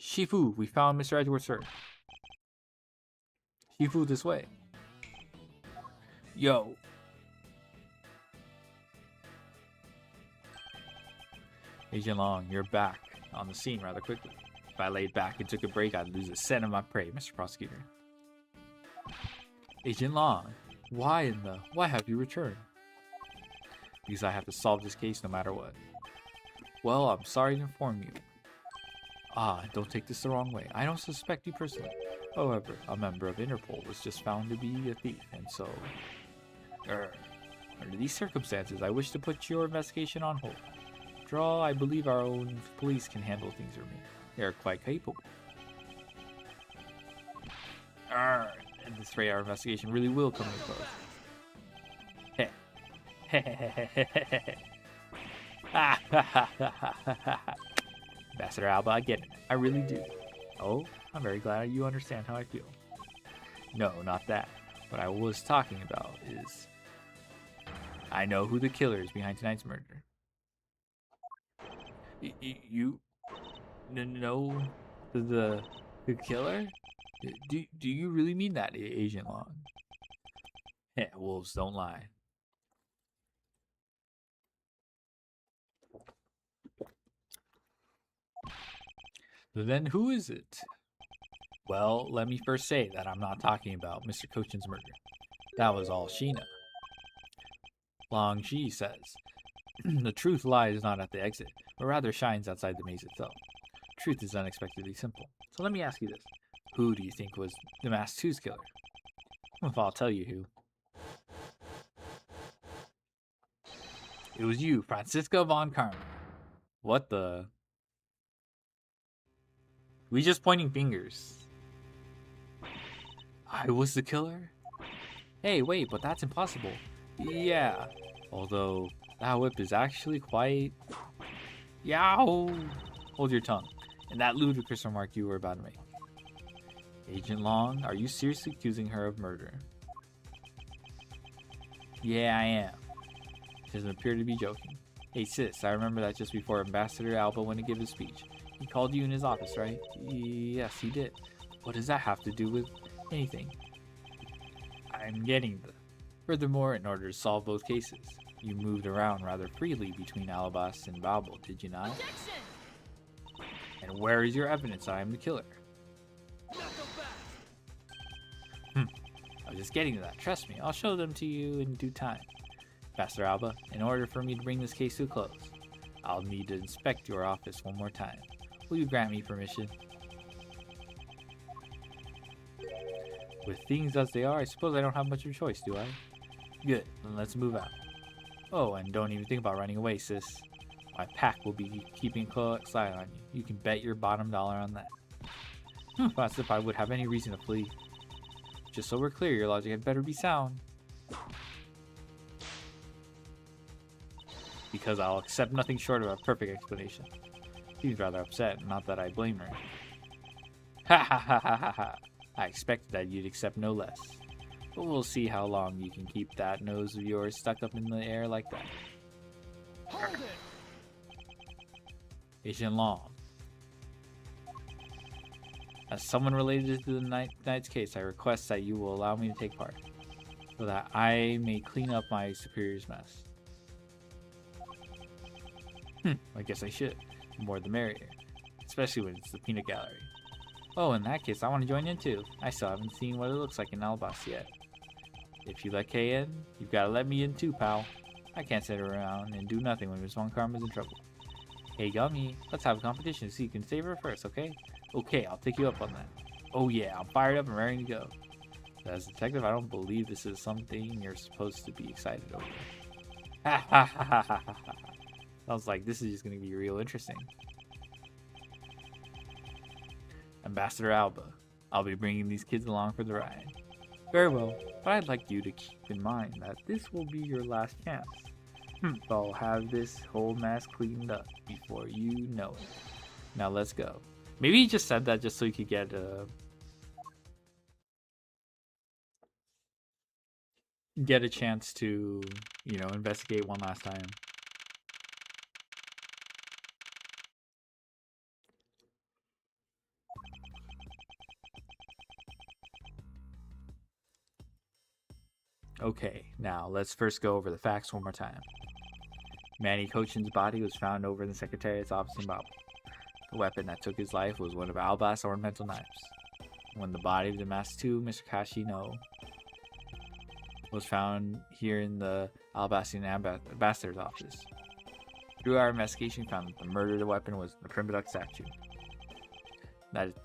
Shifu, we found Mr. Edgeworth, sir. Shifu, this way. Yo. Agent Long, you're back on the scene rather quickly. If I laid back and took a break, I'd lose a scent of my prey, Mr. Prosecutor. Agent Long, why have you returned? Because I have to solve this case no matter what. Well, I'm sorry to inform you. Don't take this the wrong way. I don't suspect you personally. However, a member of Interpol was just found to be a thief, and so... under these circumstances, I wish to put your investigation on hold. After all, I believe our own police can handle things for me. They are quite capable. At this rate, our investigation really will come to a close. Ambassador Alba, I get it. I really do. Oh, I'm very glad you understand how I feel. No, not that. What I was talking about is... I know who the killer is behind tonight's murder. You know the killer? Do you really mean that, Agent Long? Yeah, wolves don't lie. Then who is it? Well, let me first say that I'm not talking about Mr. Cochin's murder. That was all Sheena. Long Ji says, the truth lies not at the exit, but rather shines outside the maze itself. Truth is unexpectedly simple. So let me ask you this. Who do you think was the Mask 2's killer? Well, I'll tell you who. It was you, Francisca Von Karma. What the... We just pointing fingers. I was the killer? Hey, wait, but that's impossible. Yeah, although that whip is actually quite... Yow! Hold your tongue. And that ludicrous remark you were about to make. Agent Long, are you seriously accusing her of murder? Yeah, I am. She doesn't appear to be joking. Hey sis, I remember that just before Ambassador Alba went to give his speech. He called you in his office, right? Yes, he did. What does that have to do with anything? I'm getting the... Furthermore, in order to solve both cases, you moved around rather freely between Alabas and Babel, did you not? Objection! And where is your evidence that I am the killer? Knuckle back! I was just getting to that. Trust me, I'll show them to you in due time. Master Alba, in order for me to bring this case to a close, I'll need to inspect your office one more time. Will you grant me permission? With things as they are, I suppose I don't have much of a choice, do I? Good, then let's move out. Oh, and don't even think about running away, sis. My pack will be keeping a close eye on you. You can bet your bottom dollar on that. As if I would have any reason to flee. Just so we're clear, your logic had better be sound. Because I'll accept nothing short of a perfect explanation. She's rather upset, not that I blame her. Ha ha ha ha ha ha. I expected that you'd accept no less. But we'll see how long you can keep that nose of yours stuck up in the air like that. Hold it! Agent Long. As someone related to the night's case, I request that you will allow me to take part, so that I may clean up my superior's mess. I guess I should. The more the merrier. Especially when it's the peanut gallery. Oh, in that case, I want to join in too. I still haven't seen what it looks like in Albas yet. If you let Kay in, you've got to let me in too, pal. I can't sit around and do nothing when Miss Von Karma's in trouble. Hey, Gummy, let's have a competition so you can save her first, okay? Okay, I'll take you up on that. Oh yeah, I'm fired up and ready to go. But as a detective, I don't believe this is something you're supposed to be excited over. Ha ha ha ha ha ha. Sounds like this is just going to be real interesting. Ambassador Alba, I'll be bringing these kids along for the ride. Very well, but I'd like you to keep in mind that this will be your last chance. I'll have this whole mess cleaned up before you know it. Now let's go. Maybe he just said that just so he could get a chance to, investigate one last time. Okay, now let's first go over the facts one more time. Manny Cochin's body was found over in the Secretariat's office in Babel. The weapon that took his life was one of Albas' ornamental knives. When the body of the Master 2, Mr. Kashino, was found here in the Albasian ambassador's office. Through our investigation, we found that the murder of the weapon was the Primbaduck statue.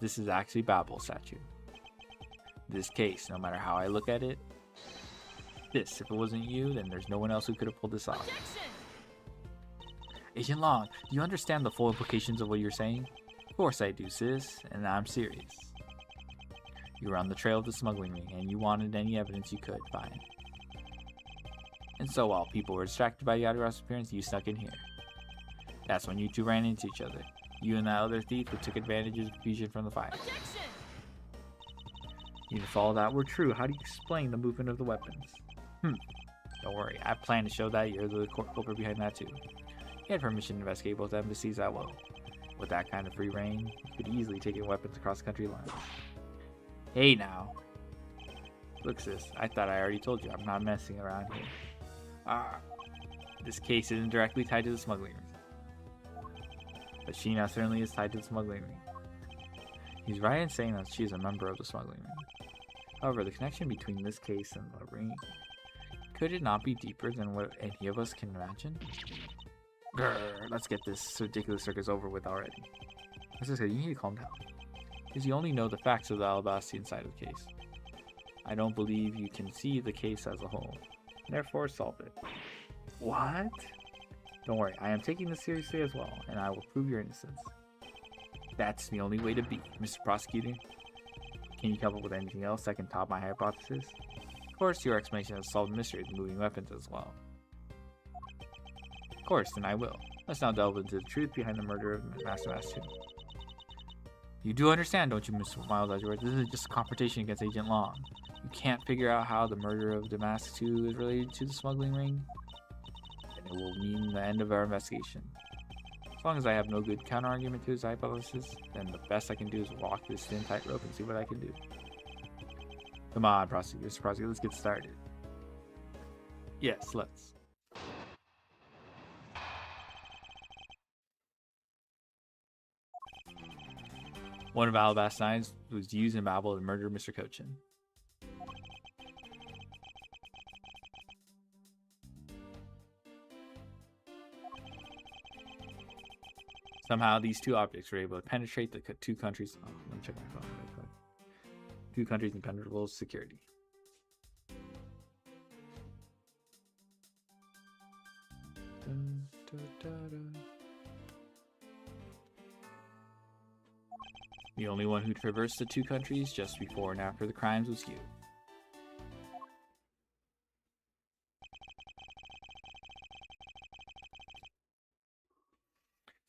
This is actually Babel's statue. This case, no matter how I look at it, if it wasn't you, then there's no one else who could have pulled this off. Objection! Agent Long, do you understand the full implications of what you're saying? Of course I do, sis, and I'm serious. You were on the trail of the smuggling ring, and you wanted any evidence you could find. And so while people were distracted by Yadira's appearance, you snuck in here. That's when you two ran into each other. You and that other thief who took advantage of the confusion from the fire. Objection! If all that were true, how do you explain the movement of the weapons? Don't worry, I plan to show that you're the culprit behind that too. You had permission to investigate both embassies at will. With that kind of free reign, you could easily take in weapons across country lines. Hey now. Look sis, I thought I already told you I'm not messing around here. This case isn't directly tied to the smuggling ring. But she now certainly is tied to the smuggling ring. He's right in saying that she is a member of the smuggling ring. However, the connection between this case and the ring, could it not be deeper than what any of us can imagine? Grr, let's get this ridiculous circus over with already. As I said, you need to calm down. Because you only know the facts of the Alabasian side of the case. I don't believe you can see the case as a whole. Therefore, solve it. What? Don't worry, I am taking this seriously as well, and I will prove your innocence. That's the only way to be, Mr. Prosecutor. Can you come up with anything else that can top my hypothesis? Of course, your explanation has solved the mystery of the moving weapons as well. Of course, then I will. Let's now delve into the truth behind the murder of Master 2. You do understand, don't you, Mr. Miles Edgeworth? This is just a confrontation against Agent Long. You can't figure out how the murder of Damask 2 is related to the smuggling ring? Then it will mean the end of our investigation. As long as I have no good counter-argument to his hypothesis, then the best I can do is walk this thin tightrope and see what I can do. Come on, prosecutors, let's get started. Yes, let's. One of Alabast's signs was used in Babel to murder Mr. Cochin. Somehow, these two objects were able to penetrate the two countries. Oh, let me check my phone real quick. Two countries' impenetrable security. Dun, da, da, da. The only one who traversed the two countries just before and after the crimes was you.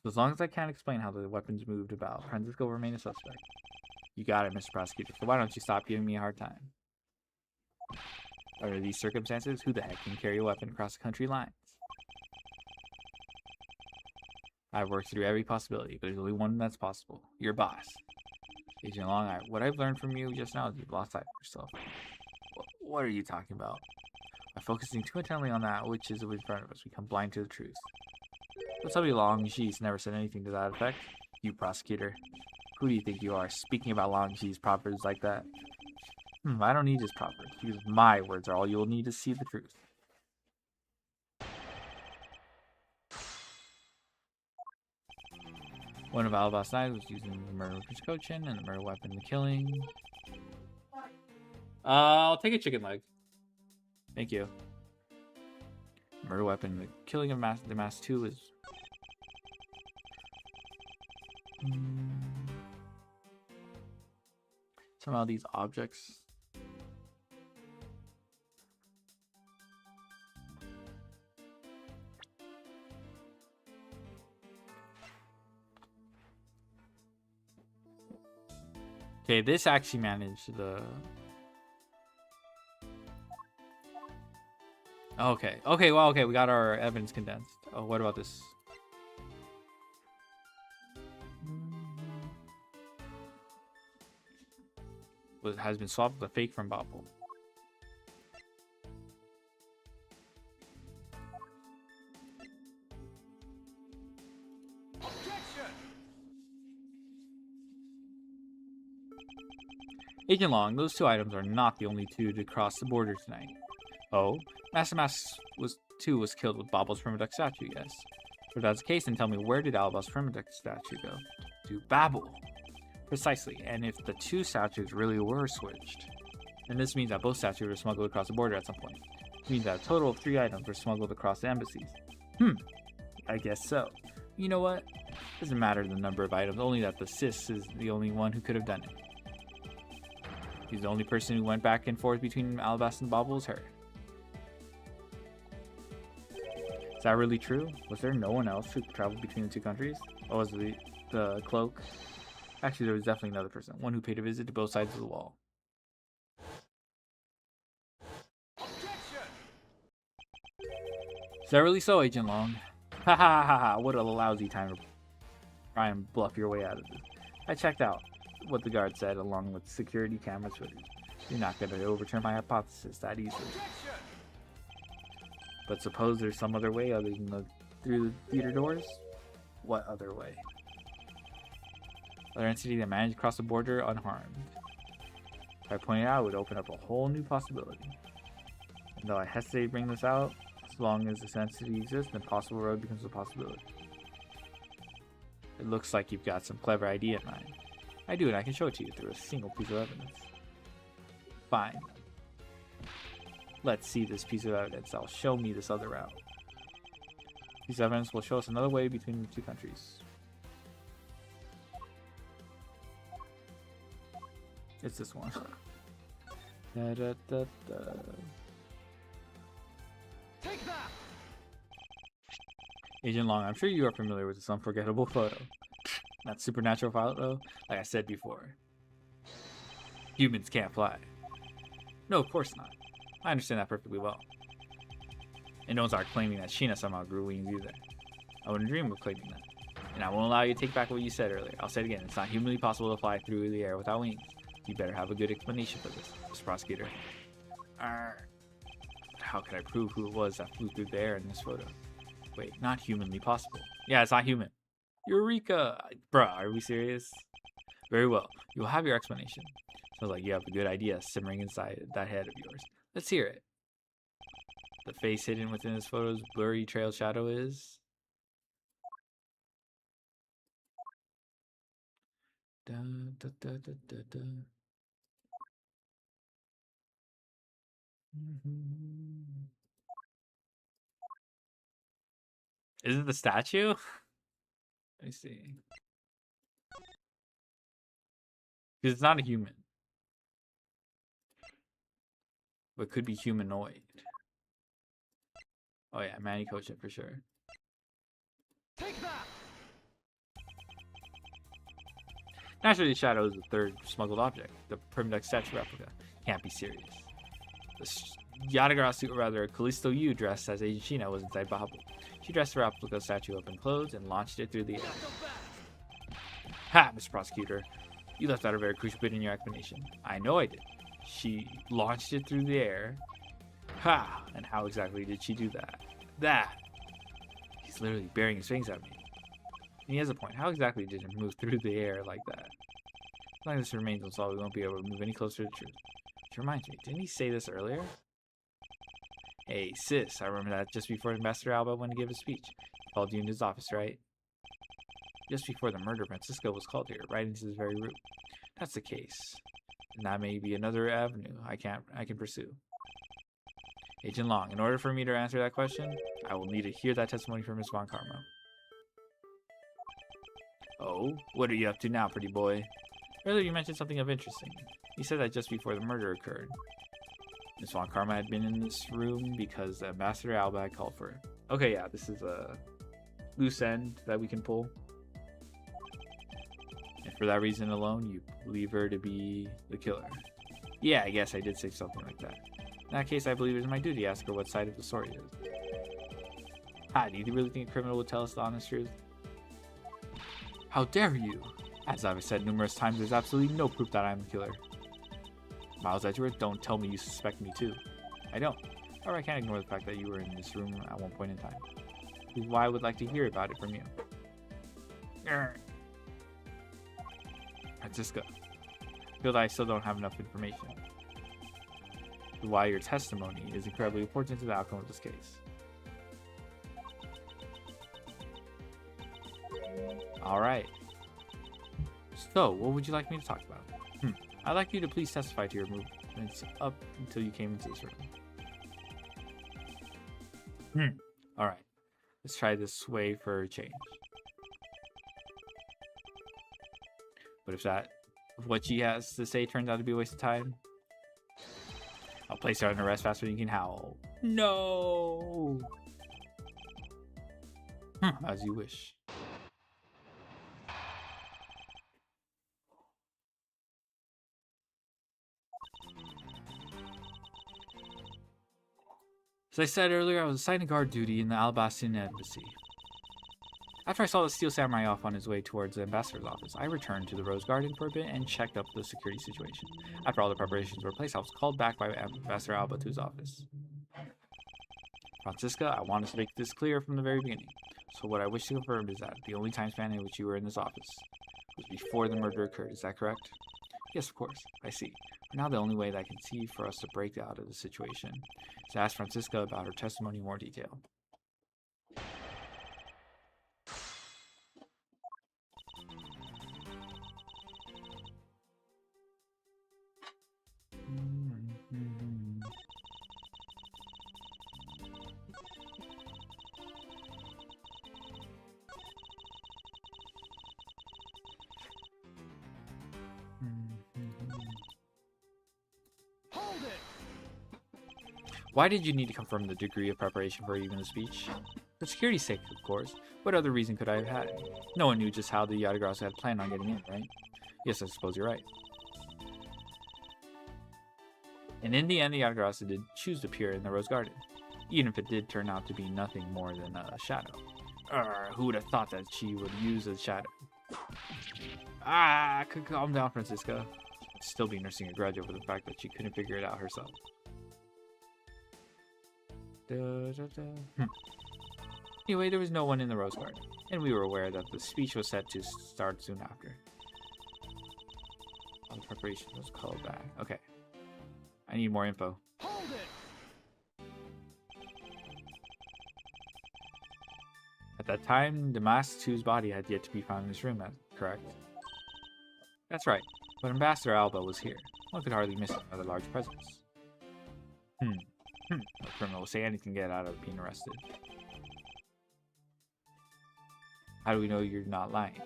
So as long as I can't explain how the weapons moved about, Francisco will remain a suspect. You got it, Mr. Prosecutor, so why don't you stop giving me a hard time? Under these circumstances, who the heck can carry a weapon across the country lines? I've worked through every possibility, but there's only one that's possible. Your boss. Agent Long, what I've learned from you just now is you've lost sight of yourself. What are you talking about? By focusing too intently on that which is in front of us, we become blind to the truth. But tell me Long Xi's never said anything to that effect. You, prosecutor. Who do you think you are, speaking about Long Xi's proverbs like that? I don't need his proverbs, because my words are all you'll need to see the truth. One of Alabast's knives was used in the murder of Mr. Cochin, and the murder weapon in the killing. I'll take a chicken leg. Thank you. Murder weapon in the killing of the Mask 2 is... Somehow these objects... Okay, this actually managed the... Okay, well, we got our evidence condensed. Oh, what about this? Well, it has been swapped with a fake from Bobble. Agent Long, those two items are not the only two to cross the border tonight. Oh, Master Mask was killed with Bobble's Primiduck statue, yes. If that's the case, then tell me, where did Alba's Primiduck statue go? To Babel. Precisely, and if the two statues really were switched, then this means that both statues were smuggled across the border at some point. It means that a total of 3 items were smuggled across the embassies. I guess so. You know what? Doesn't matter the number of items, only that the sis is the only one who could have done it. He's the only person who went back and forth between Alabasta and Bobble was her. Is that really true? Was there no one else who traveled between the two countries? Or was it the cloak? Actually, there was definitely another person. One who paid a visit to both sides of the wall. Is that really so, Agent Long? Ha ha ha ha, what a lousy time to try and bluff your way out of this. I checked out what the guard said along with security camera footage. You're not going to overturn my hypothesis that easily. But suppose there's some other way other than through the theater doors? What other way? Other entity that managed to cross the border unharmed. If I pointed out, it would open up a whole new possibility. And though I hesitate to bring this out, as long as this entity exists, the impossible road becomes a possibility. It looks like you've got some clever idea in mind. I do, and I can show it to you through a single piece of evidence. Fine. Let's see this piece of evidence. That'll show me this other route. This evidence will show us another way between the two countries. It's this one. Da, da, da, da. Take that! Agent Long, I'm sure you are familiar with this unforgettable photo. That supernatural photo, like I said before. Humans can't fly. No, of course not. I understand that perfectly well. And don't start claiming that Sheena somehow grew wings either. I wouldn't dream of claiming that. And I won't allow you to take back what you said earlier. I'll say it again. It's not humanly possible to fly through the air without wings. You better have a good explanation for this, Mr. Prosecutor. How could I prove who it was that flew through the air in this photo? Wait, not humanly possible. Yeah, it's not human. Eureka! Bruh, are we serious? Very well. You'll have your explanation. Sounds like you have a good idea simmering inside that head of yours. Let's hear it. The face hidden within this photo's blurry trail shadow is... Da, da, da, da, da, da. Is it the statue? Let me see. Because it's not a human. But could be humanoid. Oh yeah, Manny Kocha for sure. Take that! Naturally, the shadow is the third smuggled object. The Primdex statue replica. Can't be serious. The Yatagara suit, or rather, Callisto Yu dressed as Agent Sheena was inside Bahamut. She dressed the replica statue up in clothes and launched it through the air. Ha, Mr. Prosecutor. You left out a very crucial bit in your explanation. I know I did. She launched it through the air. Ha! And how exactly did she do that? That! He's literally burying his fangs at me. And he has a point. How exactly did it move through the air like that? As long as this remains unsolved, we won't be able to move any closer to the truth. Which reminds me, didn't he say this earlier? Hey, sis, I remember that just before Ambassador Alba went to give his speech. He called you into his office, right? Just before the murder, Francisco was called here, right into this very room. That's the case. And that may be another avenue I can pursue. Agent Long, in order for me to answer that question, I will need to hear that testimony from Ms. Von Karma. Oh, what are you up to now, pretty boy? Earlier you mentioned something of interesting. You said that just before the murder occurred, Ms. Von Karma had been in this room because Ambassador Alba had called for it. Okay, yeah, this is a loose end that we can pull. And for that reason alone, you believe her to be the killer. Yeah, I guess I did say something like that. In that case, I believe it is my duty to ask her what side of the story it is. Ha, do you really think a criminal would tell us the honest truth? How dare you? As I've said numerous times, there's absolutely no proof that I'm the killer. Miles Edgeworth, don't tell me you suspect me too. I don't. Or I can't ignore the fact that you were in this room at one point in time. Which is why I would like to hear about it from you. Francisco, I feel that I still don't have enough information. Which is why your testimony is incredibly important to the outcome of this case. Alright. So, what would you like me to talk about? I'd like you to please testify to your movements up until you came into this room. Alright. Let's try this way for a change. But if what she has to say turns out to be a waste of time, I'll place her under arrest faster than you can howl. No! As you wish. As I said earlier, I was assigned to guard duty in the Alabastian embassy. After I saw the Steel Samurai off on his way towards the ambassador's office, I returned to the Rose Garden for a bit and checked up the security situation. After all the preparations were placed, I was called back by Ambassador Alba to his office. Francisca, I wanted to make this clear from the very beginning. So what I wish to confirm is that the only time span in which you were in this office was before the murder occurred. Is that correct? Yes, of course. I see. Now the only way that I can see for us to break out of the situation is to ask Francisca about her testimony in more detail. Hold it! Why did you need to confirm the degree of preparation for even the speech? For security's sake, of course. What other reason could I have had? No one knew just how the Yatagarasu had planned on getting in, right? Yes, I suppose you're right. And in the end, the Yatagarasu did choose to appear in the Rose Garden. even if it did turn out to be nothing more than a shadow. Who would have thought that she would use a shadow? Calm down, Francisca. I'd still be nursing a grudge over the fact that she couldn't figure it out herself. Anyway, there was no one in the rose garden, and we were aware that the speech was set to start soon after. All the preparation was called back. Okay. I need more info. Hold it! At that time, the masked two's body had yet to be found in this room, correct? That's right, but Ambassador Alba was here. One could hardly miss another large presence. A criminal will say anything to get out of being arrested. How do we know you're not lying?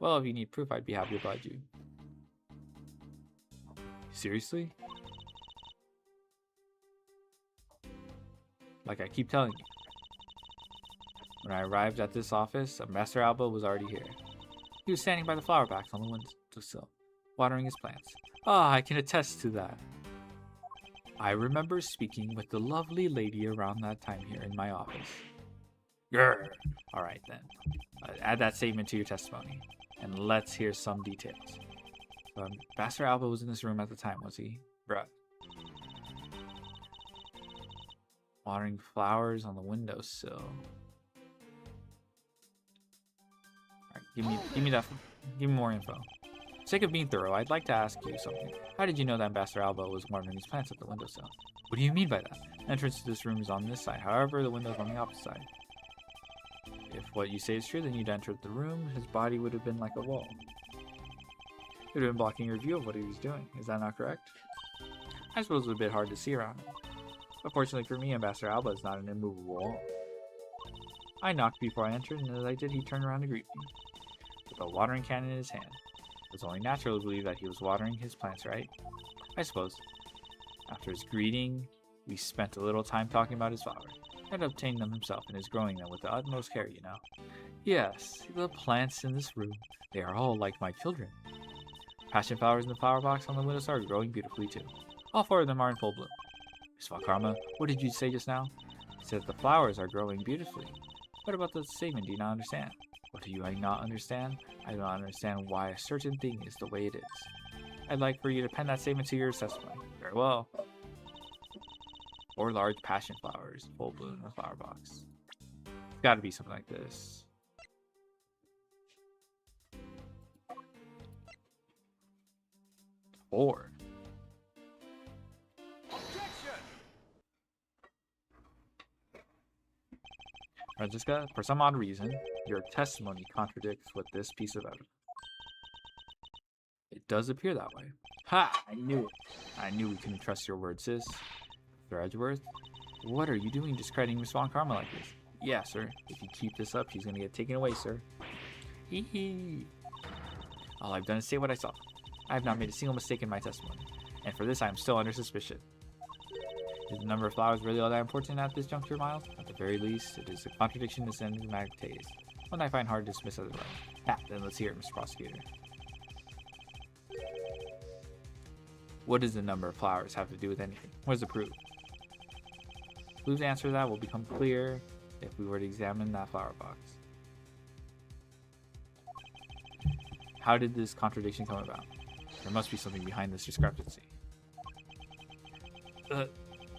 Well, if you need proof, I'd be happy to oblige you. Seriously? Like I keep telling you. When I arrived at this office, Ambassador Alba was already here. He was standing by the flower box on the windowsill, watering his plants. I can attest to that. I remember speaking with the lovely lady around that time here in my office. Grr. Alright then. Add that statement to your testimony, and let's hear some details. Ambassador Alba was in this room at the time, was he? Bruh. Watering flowers on the windowsill. Alright, give me more info. For the sake of being thorough, I'd like to ask you something. How did you know that Ambassador Alba was watering these plants at the windowsill? What do you mean by that? The entrance to this room is on this side, however, the window's on the opposite side. If what you say is true, then you'd entered the room, his body would have been like a wall. It would have been blocking your view of what he was doing. Is that not correct? I suppose it was a bit hard to see around him. But fortunately for me, Ambassador Alba is not an immovable wall. I knocked before I entered, and as I did, he turned around to greet me, with a watering can in his hand. It was only natural to believe that he was watering his plants, right? I suppose. After his greeting, we spent a little time talking about his flowers. He had obtained them himself and is growing them with the utmost care, you know. Yes, the plants in this room, they are all like my children. Passion flowers in the flower box on the windowsill are growing beautifully too. All 4 of them are in full bloom. Miss Von Karma, what did you say just now? You said the flowers are growing beautifully. What about the statement? Do you not understand? What do I not understand? I do not understand why a certain thing is the way it is. I'd like for you to pen that statement to your testimony. Very well. 4 large passion flowers, full bloom in a flower box. It's got to be something like this. Four. Objection! Francisca, for some odd reason, your testimony contradicts with this piece of evidence. It does appear that way. Ha! I knew it. I knew we couldn't trust your word, sis. Mr. Edgeworth, what are you doing discrediting Miss Von Karma like this? Yeah, sir. If you keep this up, she's gonna get taken away, sir. Hee hee. All I've done is say what I saw. I have not made a single mistake in my testimony, and for this I am still under suspicion. Is the number of flowers really all that important at this juncture, Miles? At the very least, it is a contradiction to enigmatic taste, one I find hard to dismiss as well. Then let's hear it, Mr. Prosecutor. What does the number of flowers have to do with anything? What does it prove? Blue's answer to that will become clear if we were to examine that flower box. How did this contradiction come about? There must be something behind this discrepancy.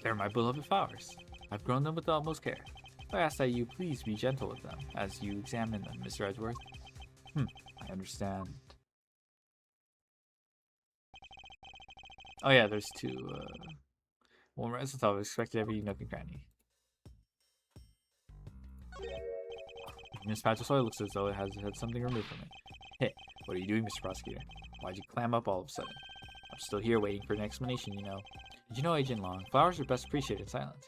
They're my beloved flowers. I've grown them with the utmost care. I ask that you please be gentle with them as you examine them, Mr. Edgeworth. I understand. Oh yeah, there's 2. Well, residents of expected every nook and cranny. This patch of soil looks as though it has had something removed from it. Hey, what are you doing, Mr. Prosecutor? Why'd you clam up all of a sudden? I'm still here waiting for an explanation, you know. Did you know, Agent Long, flowers are best appreciated in silence?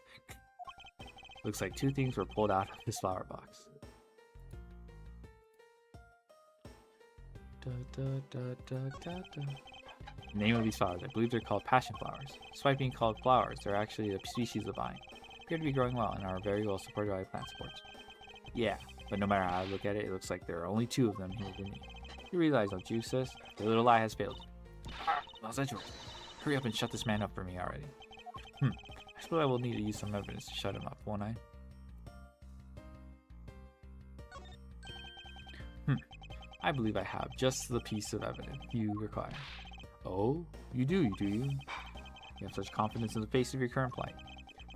Looks like 2 things were pulled out of this flower box. The name of these flowers, I believe they're called passion flowers. Despite being called flowers, they're actually a species of vine. Appear to be growing well and are very well supported by plant supports. Yeah, but no matter how I look at it, it looks like there are only 2 of them here with me. You realize, don't you, sis? The little lie has failed. Miles Edgeworth, hurry up and shut this man up for me already. suppose I will need to use some evidence to shut him up, won't I? I believe I have just the piece of evidence you require. Oh, you do, do you? You have such confidence in the face of your current plight.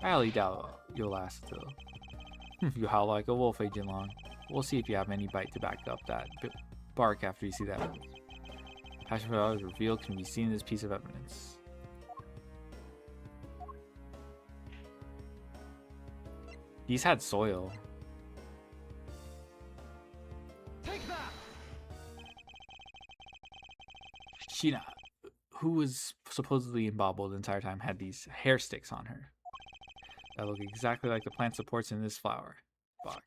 I highly doubt you'll last till. You howl like a wolf, Agent Long. We'll see if you have any bite to back up that bark after you see that evidence. Passion flowers revealed can be seen in this piece of evidence. These had soil. Take that. Sheena, who was supposedly in Bobble the entire time, had these hair sticks on her that look exactly like the plant supports in this flower box.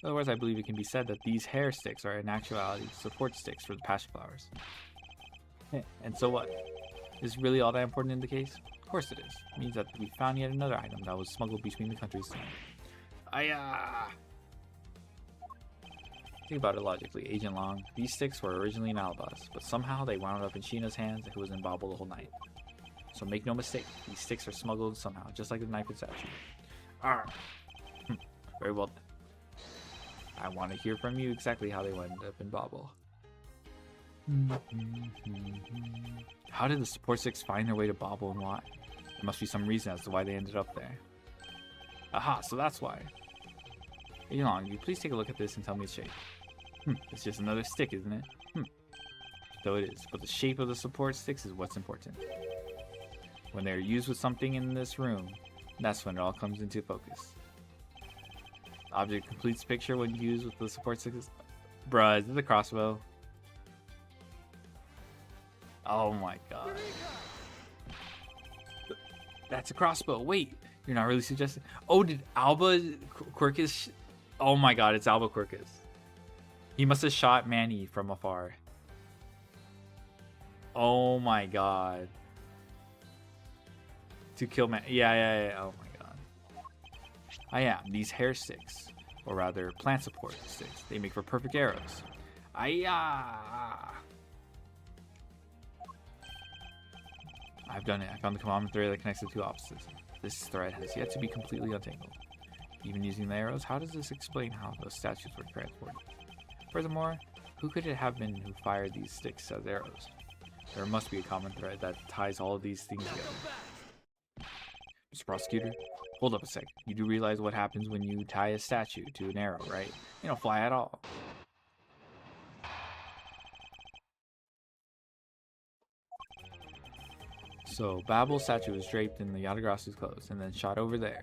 In other words, I believe it can be said that these hair sticks are in actuality support sticks for the passion flowers. And so what? Is really all that important in the case? Of course it is. It means that we found yet another item that was smuggled between the countries. Think about it logically, Agent Long. These sticks were originally in Alabas, but somehow they wound up in Sheena's hands, who was in Bobble the whole night. So make no mistake, these sticks are smuggled somehow, just like the knife and statue. Very well then. I want to hear from you exactly how they wound up in Bobble. How did the support sticks find their way to Bobble and why? There must be some reason as to why they ended up there. Aha, so that's why. Agent Long, you please take a look at this and tell me its shape. It's just another stick, isn't it? Though it is, but the shape of the support sticks is what's important. When they're used with something in this room, that's when it all comes into focus. The object completes the picture when used with the support sticks. Bruh, is it the crossbow? Oh my god. That's a crossbow. Wait, you're not really suggesting? Oh, did Alba Quirkus? Oh my god, it's Alba Quirkus. He must have shot Manny from afar. Oh my god. To kill Man. Yeah. Oh my god. I am. These hair sticks, or rather, plant support sticks. They make for perfect arrows. I've done it. I found the common thread that connects the two opposites. This thread has yet to be completely untangled. Even using the arrows, how does this explain how those statues were transported? Furthermore, who could it have been who fired these sticks as arrows? There must be a common thread that ties all of these things together. Mr. Prosecutor, hold up a sec. You do realize what happens when you tie a statue to an arrow, right? They don't fly at all. So, Babel's statue was draped in the Yatagrasu's clothes and then shot over there.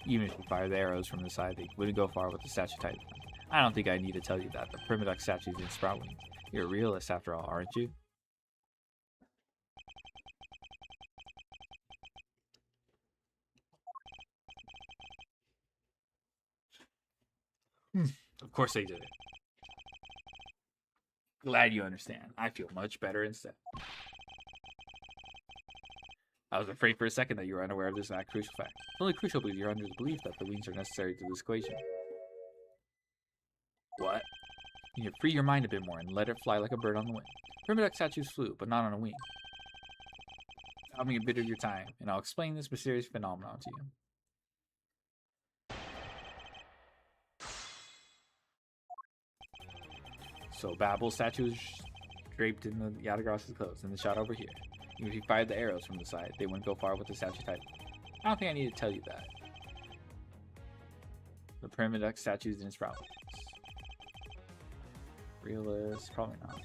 Even if you fire the arrows from the side, they wouldn't go far with the statue tied. I don't think I need to tell you that. The Primiduck statues didn't sprout wings. You're a realist after all, aren't you? Of course they did it. Glad you understand. I feel much better instead. I was afraid for a second that you were unaware of this not crucial fact. It's only crucial because you're under the belief that the wings are necessary to this equation. What? You need to free your mind a bit more and let it fly like a bird on the wing. Primiduck statues flew, but not on a wing. Tell me a bit of your time, and I'll explain this mysterious phenomenon to you. So Babel's statue is draped in the Yatagrasu's clothes and then shot over here. Even if you fired the arrows from the side, they wouldn't go far with the statue type. I don't think I need to tell you that. The Primiduck statues didn't sprout. Realist, probably not.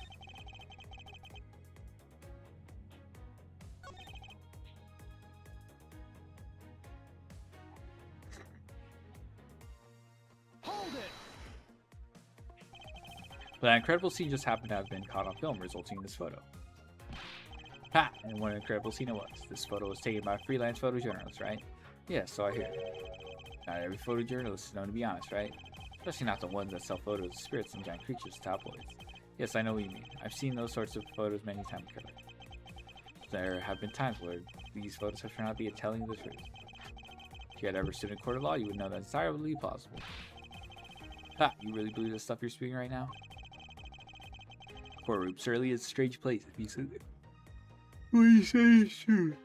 Hold it. But an incredible scene just happened to have been caught on film, resulting in this photo. Ha! And what an incredible scene it was. This photo was taken by a freelance photojournalist, right? Yes, so I hear. Not every photojournalist is known to be honest, right? Especially not the ones that sell photos of spirits and giant creatures to tabloids. Yes, I know what you mean. I've seen those sorts of photos many times before. There have been times where these photos have turned out to be a telling of the truth. If you had ever stood in a court of law, you would know that's entirely plausible. Ha! You really believe the stuff you're spewing right now? Courtroom certainly is a strange place if you say what you say is true.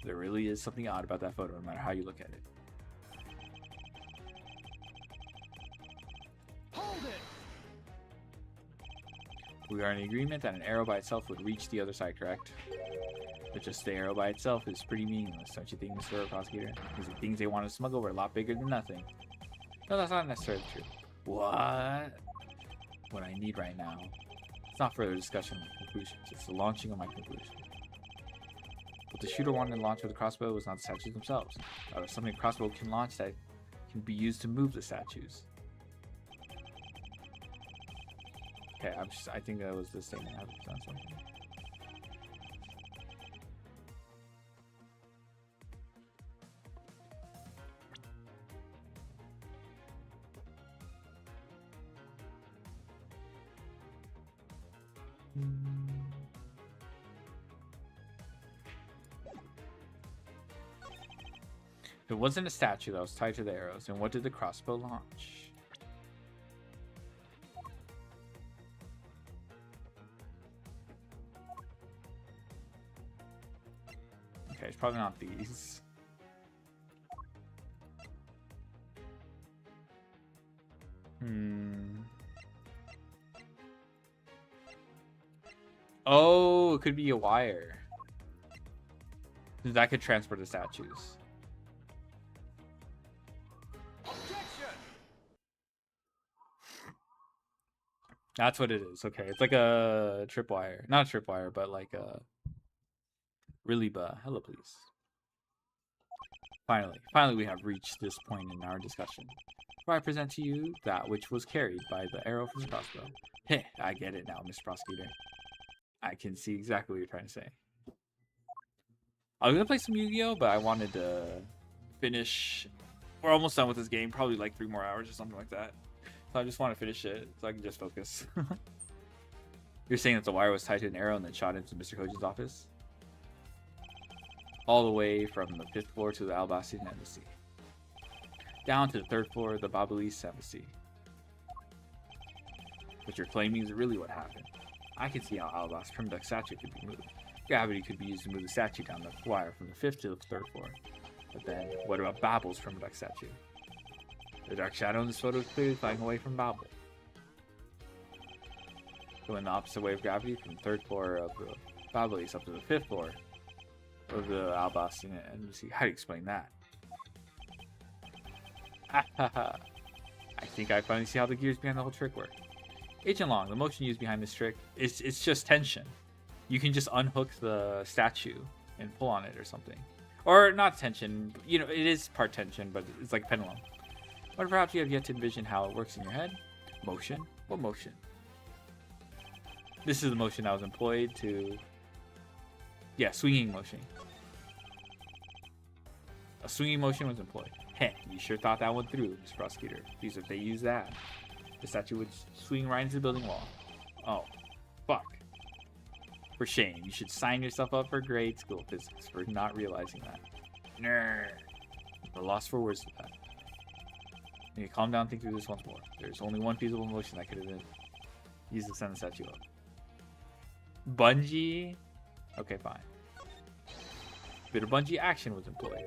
There really is something odd about that photo, no matter how you look at it. Hold it! We are in agreement that an arrow by itself would reach the other side, correct? But just the arrow by itself is pretty meaningless, don't you think, Mr. Prosecutor? Because the things they want to smuggle were a lot bigger than nothing. No, that's not necessarily true. What? What I need right now. It's not further discussion of conclusions, it's the launching of my conclusion. What the shooter wanted to launch with the crossbow was not the statues themselves. That was something a crossbow can launch that can be used to move the statues. Okay, I think that was the statement. I haven't done something. It wasn't a statue that was tied to the arrows, and what did the crossbow launch? Okay, it's probably not these. Oh, it could be a wire. That could transport the statues. That's what it is. Okay, it's like a tripwire. Not a tripwire, but like a really hello, please. Finally we have reached this point in our discussion, where I present to you that which was carried by the arrow from the crossbow. Heh, I get it now, Mr. Prosecutor. I can see exactly what you're trying to say. I was gonna play some Yu-Gi-Oh, but I wanted to finish. We're almost done with this game, probably like 3 more hours or something like that. So I just want to finish it so I can just focus. You're saying that the wire was tied to an arrow and then shot into Mr. Kojin's office? All the way from the 5th floor to the Albasian embassy. Down to the 3rd floor of the Babalese embassy. What you're claiming is really what happened. I can see how Albas' prima duct statue could be moved. Gravity could be used to move the statue down the wire from the 5th to the 3rd floor. But then, what about Babel's prima duct statue? The dark shadow in this photo is clearly flying away from Babel. Going the opposite way of gravity from the 3rd floor of the Babalese up to the 5th floor of the Albasian embassy. How do you explain that? Ha ha ha. I think I finally see how the gears behind the whole trick work. Agent Long, the motion used behind this trick, it's just tension. You can just unhook the statue and pull on it or something. Or not tension, you know, it is part tension, but it's like pendulum. Or perhaps you have yet to envision how it works in your head. Motion? What motion? This is the motion that was employed to... Yeah, swinging motion. A swinging motion was employed. Heh, you sure thought that one through, Mr. Prosecutor. Because if they use that, the statue would swing right into the building wall. Oh, fuck. For shame, you should sign yourself up for grade school physics for not realizing that. Nerd. We're lost for words with that. Okay, calm down, think through this once more. There's only one feasible motion that could have been used to send the statue up. Bungee? Okay, fine. Bit of bungee action was employed.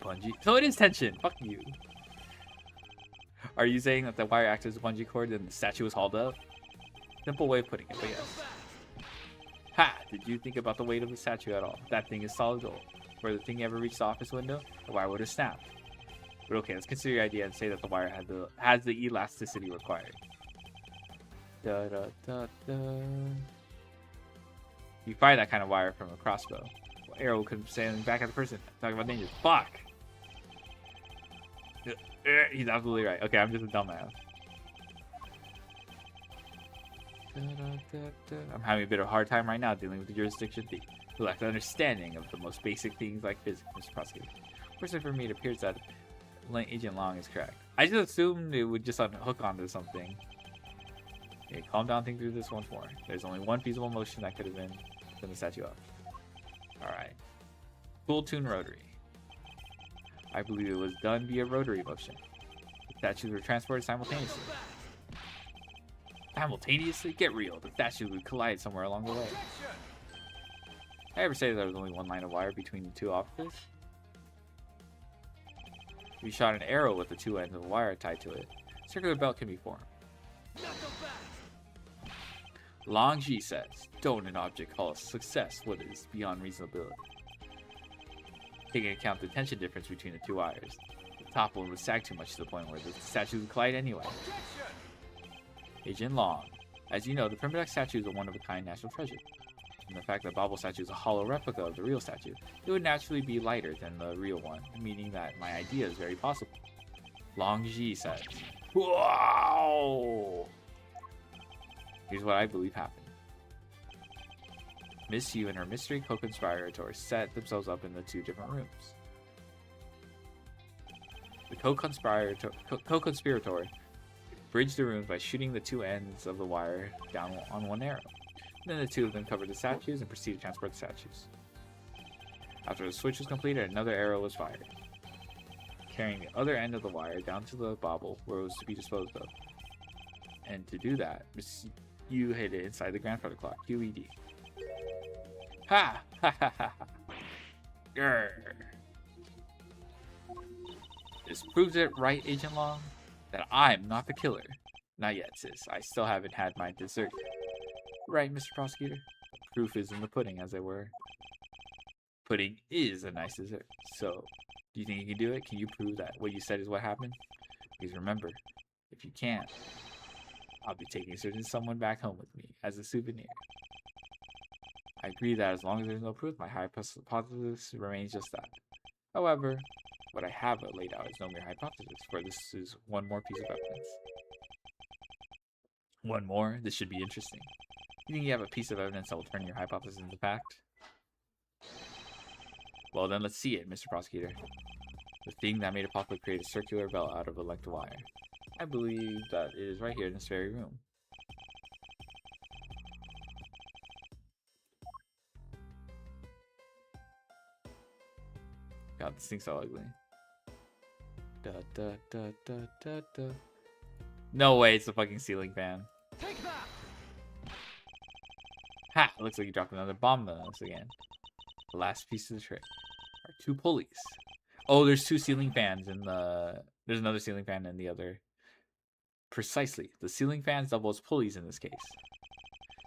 Bungee? So it is tension. Fuck you. Are you saying that the wire acted as a bungee cord and the statue was hauled up? Simple way of putting it, but yes. Ha! Did you think about the weight of the statue at all? That thing is solid gold. Where the thing ever reached the office window, the wire would have snapped. But okay, let's consider your idea and say that the wire has the elasticity required. Da, da, da, da. You fire that kind of wire from a crossbow. Well, arrow could be sailing back at the person. Talking about danger. Fuck! He's absolutely right. Okay, I'm just a dumbass. I'm having a bit of a hard time right now dealing with the jurisdiction thief who lack the understanding of the most basic things like physics, Mr. Prosecutor. Personally, for me, it appears that Agent Long is correct. I just assumed it would just unhook onto something. Okay, calm down, think through this once more. There's only one feasible motion that could have been the statue up. Alright. Full tune rotary. I believe it was done via rotary motion. The statues were transported simultaneously. Simultaneously? Get real. The statues would collide somewhere along the way. I ever say there was only one line of wire between the two offices? If you shot an arrow with the two ends of the wire tied to it, a circular belt can be formed. Not so fast. Long Ji says, don't an object call a success what is beyond reasonability. Taking into account the tension difference between the two wires, the top one would sag too much to the point where the statues would collide anyway. Objection. Agent Long. As you know, the Primitive statue is a one-of-a-kind national treasure. And the fact that Bobble statue is a hollow replica of the real statue, it would naturally be lighter than the real one, meaning that my idea is very possible. Long Ji says, wow! Here's what I believe happened. Miss Yu and her mystery co-conspirator set themselves up in the two different rooms. The co-conspirator bridged the rooms by shooting the two ends of the wire down on one arrow. Then the two of them covered the statues and proceeded to transport the statues. After the switch was completed, another arrow was fired, carrying the other end of the wire down to the bauble where it was to be disposed of. And to do that, Miss Yu hid it inside the grandfather clock, QED. Ha! Ha ha ha! Grr. This proves it, right, Agent Long? That I'm not the killer. Not yet, sis. I still haven't had my dessert. Right, Mr. Prosecutor? Proof is in the pudding, as it were. Pudding is a nice dessert. So, do you think you can do it? Can you prove that what you said is what happened? Because remember, if you can't, I'll be taking certain someone back home with me as a souvenir. I agree that as long as there's no proof, my hypothesis remains just that. However, what I have laid out is no mere hypothesis, for this is one more piece of evidence. One more? This should be interesting. You think you have a piece of evidence that will turn your hypothesis into fact? Well then, let's see it, Mr. Prosecutor. The thing that made it possible to create a circular belt out of a length of wire. I believe that it is right here in this very room. God, this thing's so ugly. Da, da, da, da, da, da. No way, it's the fucking ceiling fan. Take that. Ha! It looks like you dropped another bomb on us again. The last piece of the trick are two pulleys. Oh, there's two ceiling fans in the... There's another ceiling fan in the other. Precisely. The ceiling fans double as pulleys in this case.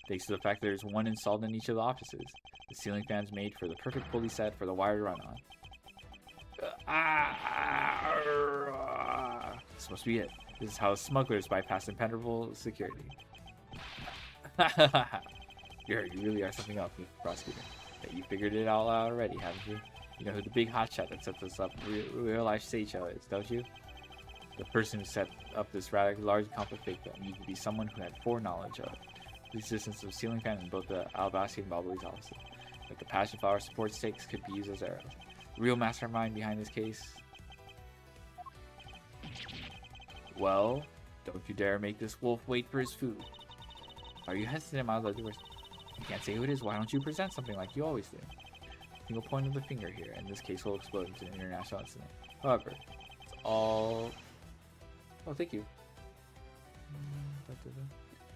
Thanks to the fact that there's one installed in each of the offices, the ceiling fans made for the perfect pulley set for the wire to run on. This must be it. This is how smugglers bypass impenetrable security. You really are something else, Mr. Prosecutor. You figured it all out already, haven't you? You know who the big hotshot that sets us up real life stage show is, don't you? The person who set up this rather large complex fake film needed to be someone who had foreknowledge of the existence of ceiling fans in both the Alabaster and Bobbly's offices. Like the passion flower support stakes could be used as arrows. The real mastermind behind this case? Well, don't you dare make this wolf wait for his food. Are you hesitant, Miles? You can't say who it is. Why don't you present something like you always do? A single point of the finger here, and this case will explode into an international incident. However, it's all... Oh, thank you.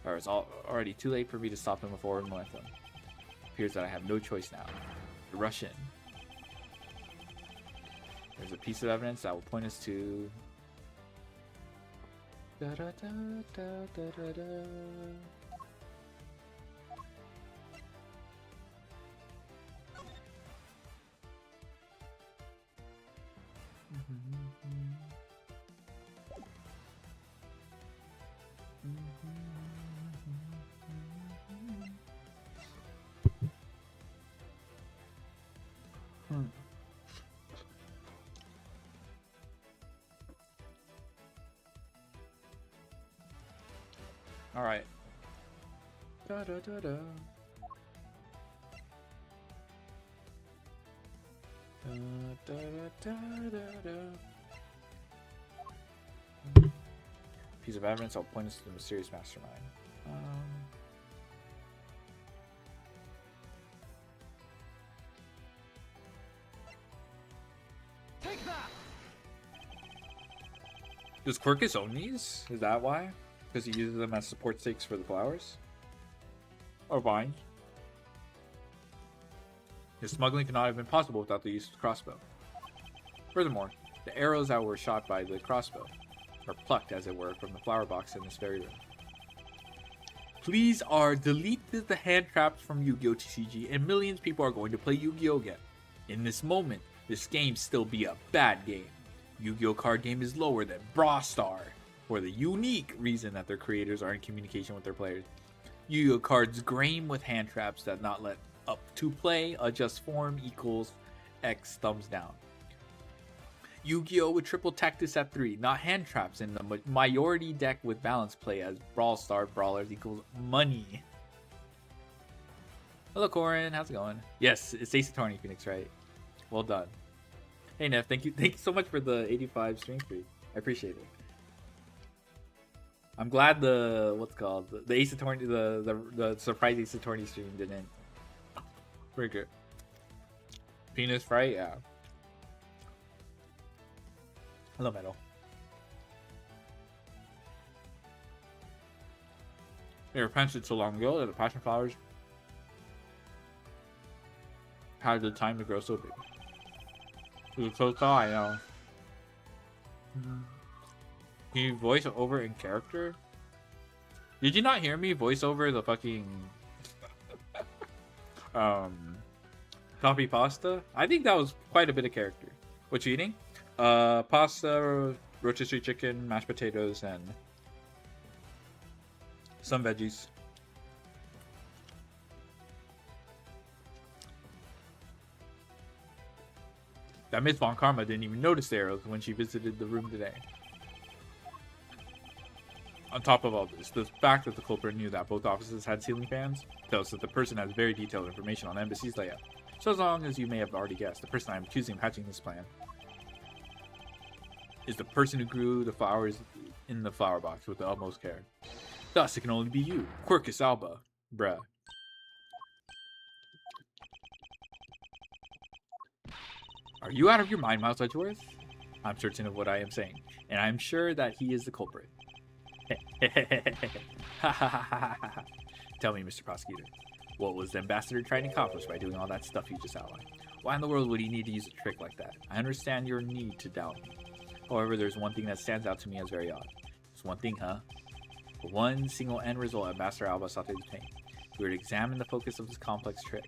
Or it's already too late for me to stop him before momentum. It appears that I have no choice now. To rush in. There's a piece of evidence that will point us to... Da, da, da, da, da, da, da. All right. Da da da da. Da da da da da. Piece of evidence that will point us to the mysterious mastermind. Take that. Does Quirkus own these? Is that why? Because he uses them as support stakes for the flowers? Or vines? His smuggling could not have been possible without the use of the crossbow. Furthermore, the arrows that were shot by the crossbow are plucked, as it were, from the flower box in this very room. Please delete the hand traps from Yu-Gi-Oh! TCG, and millions of people are going to play Yu-Gi-Oh! Again. In this moment, this game still be a bad game. Yu-Gi-Oh! Card game is lower than Brawl Star, for the unique reason that their creators are in communication with their players. Yu-Gi-Oh! Cards game with hand traps that not let up to play adjust form equals X thumbs down. Yu-Gi-Oh! With triple tactics at 3, not hand traps in the majority deck with balance play as Brawl Star Brawlers equals money. Hello Corin, how's it going? Yes, it's Ace Attorney Phoenix, right? Well done. Hey Neff, thank you so much for the 85 stream free. I appreciate it. I'm glad the Ace Attorney the surprise Ace Attorney stream didn't. Very good. Penis Fright, yeah. Hello, Metal. They were planted so long ago that the passion flowers had the time to grow so big. It was so tall, I know. Can you voice over in character? Did you not hear me voice over the fucking copy pasta? I think that was quite a bit of character. What you eating? Pasta, rotisserie chicken, mashed potatoes, and some veggies. That Miss Von Karma didn't even notice the arrows when she visited the room today. On top of all this, the fact that the culprit knew that both offices had ceiling fans tells us that the person has very detailed information on the embassy's layout. So as long as you may have already guessed, the person I am accusing of hatching this plan is the person who grew the flowers in the flower box with the utmost care. Thus, it can only be you, Quirkus Alba, bruh. Are you out of your mind, Miles Edgeworth? I'm certain of what I am saying, and I'm sure that he is the culprit. Tell me, Mr. Prosecutor, what was the ambassador trying to accomplish by doing all that stuff you just outlined? Why in the world would he need to use a trick like that? I understand your need to doubt me. However, there's one thing that stands out to me as very odd. It's one thing, huh? The one single end result Ambassador Alba sought to obtain. We were to examine the focus of this complex trick.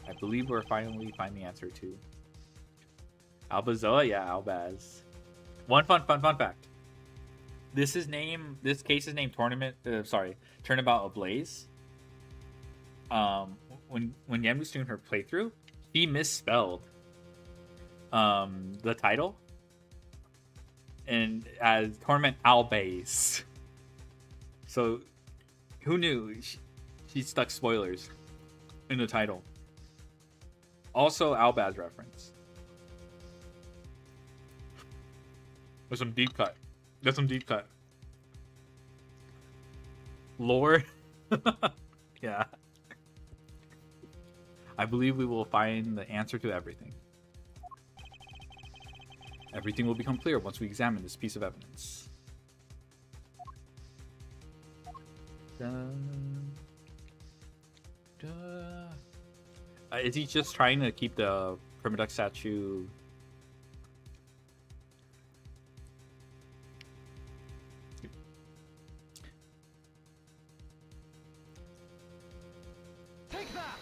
I believe we're finally finding the answer to Albazoa, yeah, Albaz. One fun fact. This case is named Turnabout Ablaze. When Yamu's doing her playthrough, he misspelled the title and as Torment Albaz. So who knew? She stuck spoilers in the title. Also Albaz reference. There's some deep cut. Lore. Yeah. I believe we will find the answer to everything. Everything will become clear once we examine this piece of evidence. Is he just trying to keep the Primiduck statue? Take that!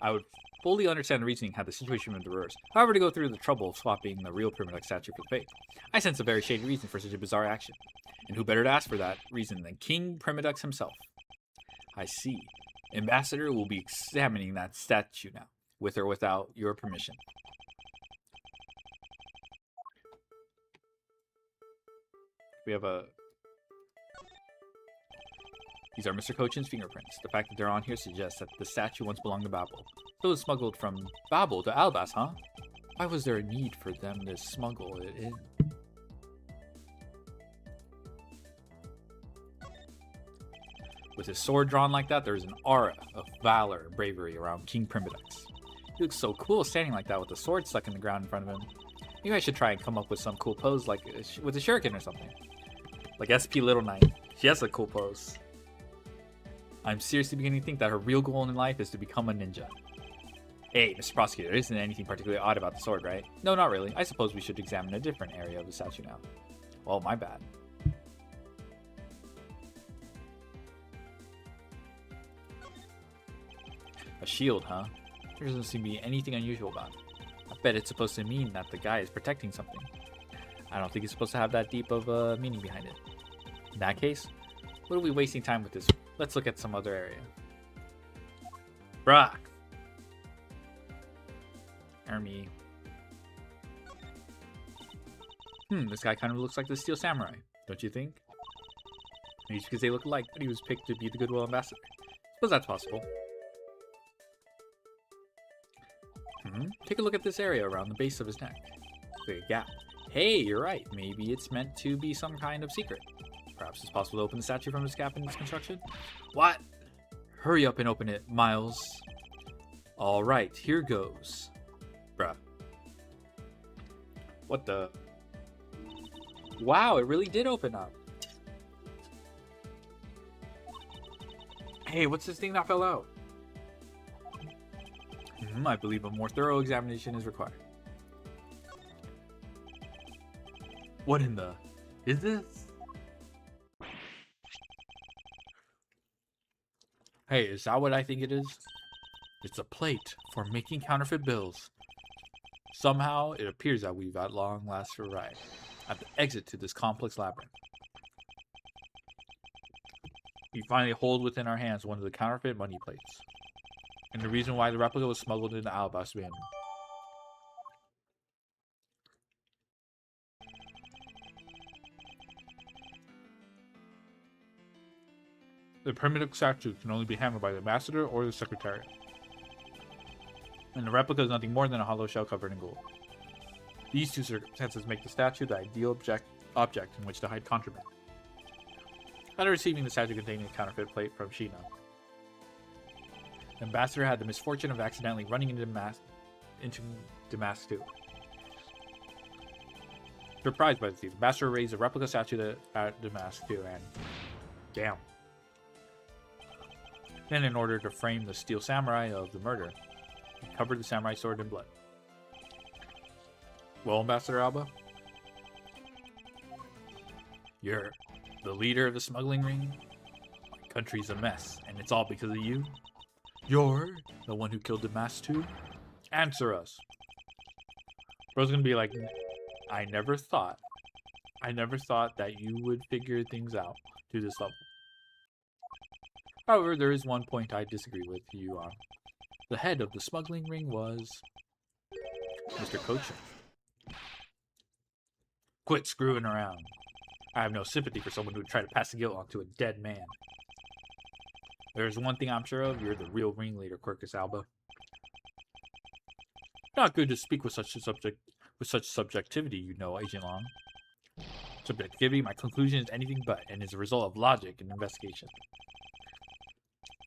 I would fully understand the reasoning had the situation been reversed. However, to go through the trouble of swapping the real Primiduck statue for the fake, I sense a very shady reason for such a bizarre action. And who better to ask for that reason than King Primiduck himself? I see. Ambassador will be examining that statue now, with or without your permission. We have a... These are Mr. Cochin's fingerprints. The fact that they're on here suggests that the statue once belonged to Babel. So it was smuggled from Babel to Albaz, huh? Why was there a need for them to smuggle it in? With his sword drawn like that, there's an aura of valor and bravery around King Primiduck. He looks so cool standing like that with the sword stuck in the ground in front of him. Maybe I should try and come up with some cool pose like with a shuriken or something. Like SP Little Knight. She has a cool pose. I'm seriously beginning to think that her real goal in life is to become a ninja. Hey, Mr. Prosecutor, there isn't anything particularly odd about the sword, right? No, not really. I suppose we should examine a different area of the statue now. Well, my bad. A shield, huh? There doesn't seem to be anything unusual about it. I bet it's supposed to mean that the guy is protecting something. I don't think it's supposed to have that deep of a meaning behind it. In that case, what are we wasting time with this? Let's look at some other area. Brock! Army. This guy kind of looks like the Steel Samurai, don't you think? Maybe because they look alike, but he was picked to be the Goodwill Ambassador. Suppose that's possible. Take a look at this area around the base of his neck. Like a gap. Hey, you're right. Maybe it's meant to be some kind of secret. Perhaps it's possible to open the statue from this gap in its construction? What? Hurry up and open it, Miles. Alright, here goes. Bruh. What the? Wow, it really did open up. Hey, what's this thing that fell out? I believe a more thorough examination is required. What in the... is this? Hey, is that what I think it is? It's a plate for making counterfeit bills. Somehow, it appears that we've at long last arrived at the exit to this complex labyrinth. We finally hold within our hands one of the counterfeit money plates. And the reason why the replica was smuggled into Alabaster Bay. The primitive statue can only be handled by the ambassador or the secretary. And the replica is nothing more than a hollow shell covered in gold. These two circumstances make the statue the ideal object in which to hide contraband. After receiving the statue containing a counterfeit plate from Sheena, the ambassador had the misfortune of accidentally running into Damask too. Surprised by the thief, the ambassador raised a replica statue at Damask too, and damn. Then, in order to frame the Steel Samurai of the murder, he covered the samurai sword in blood. Well, Ambassador Alba? You're the leader of the smuggling ring? My country's a mess, and it's all because of you? You're the one who killed Damask too? Answer us. Bro's gonna be like, I never thought that you would figure things out to this level. However, there is one point I disagree with you on. The head of the smuggling ring was Mr. Cochin. Quit screwing around. I have no sympathy for someone who would try to pass the guilt on to a dead man. There's one thing I'm sure of, you're the real ringleader, Quercus Alba. Not good to speak with such subjectivity, you know, Agent Long. Subjectivity, my conclusion is anything but, and is a result of logic and investigation.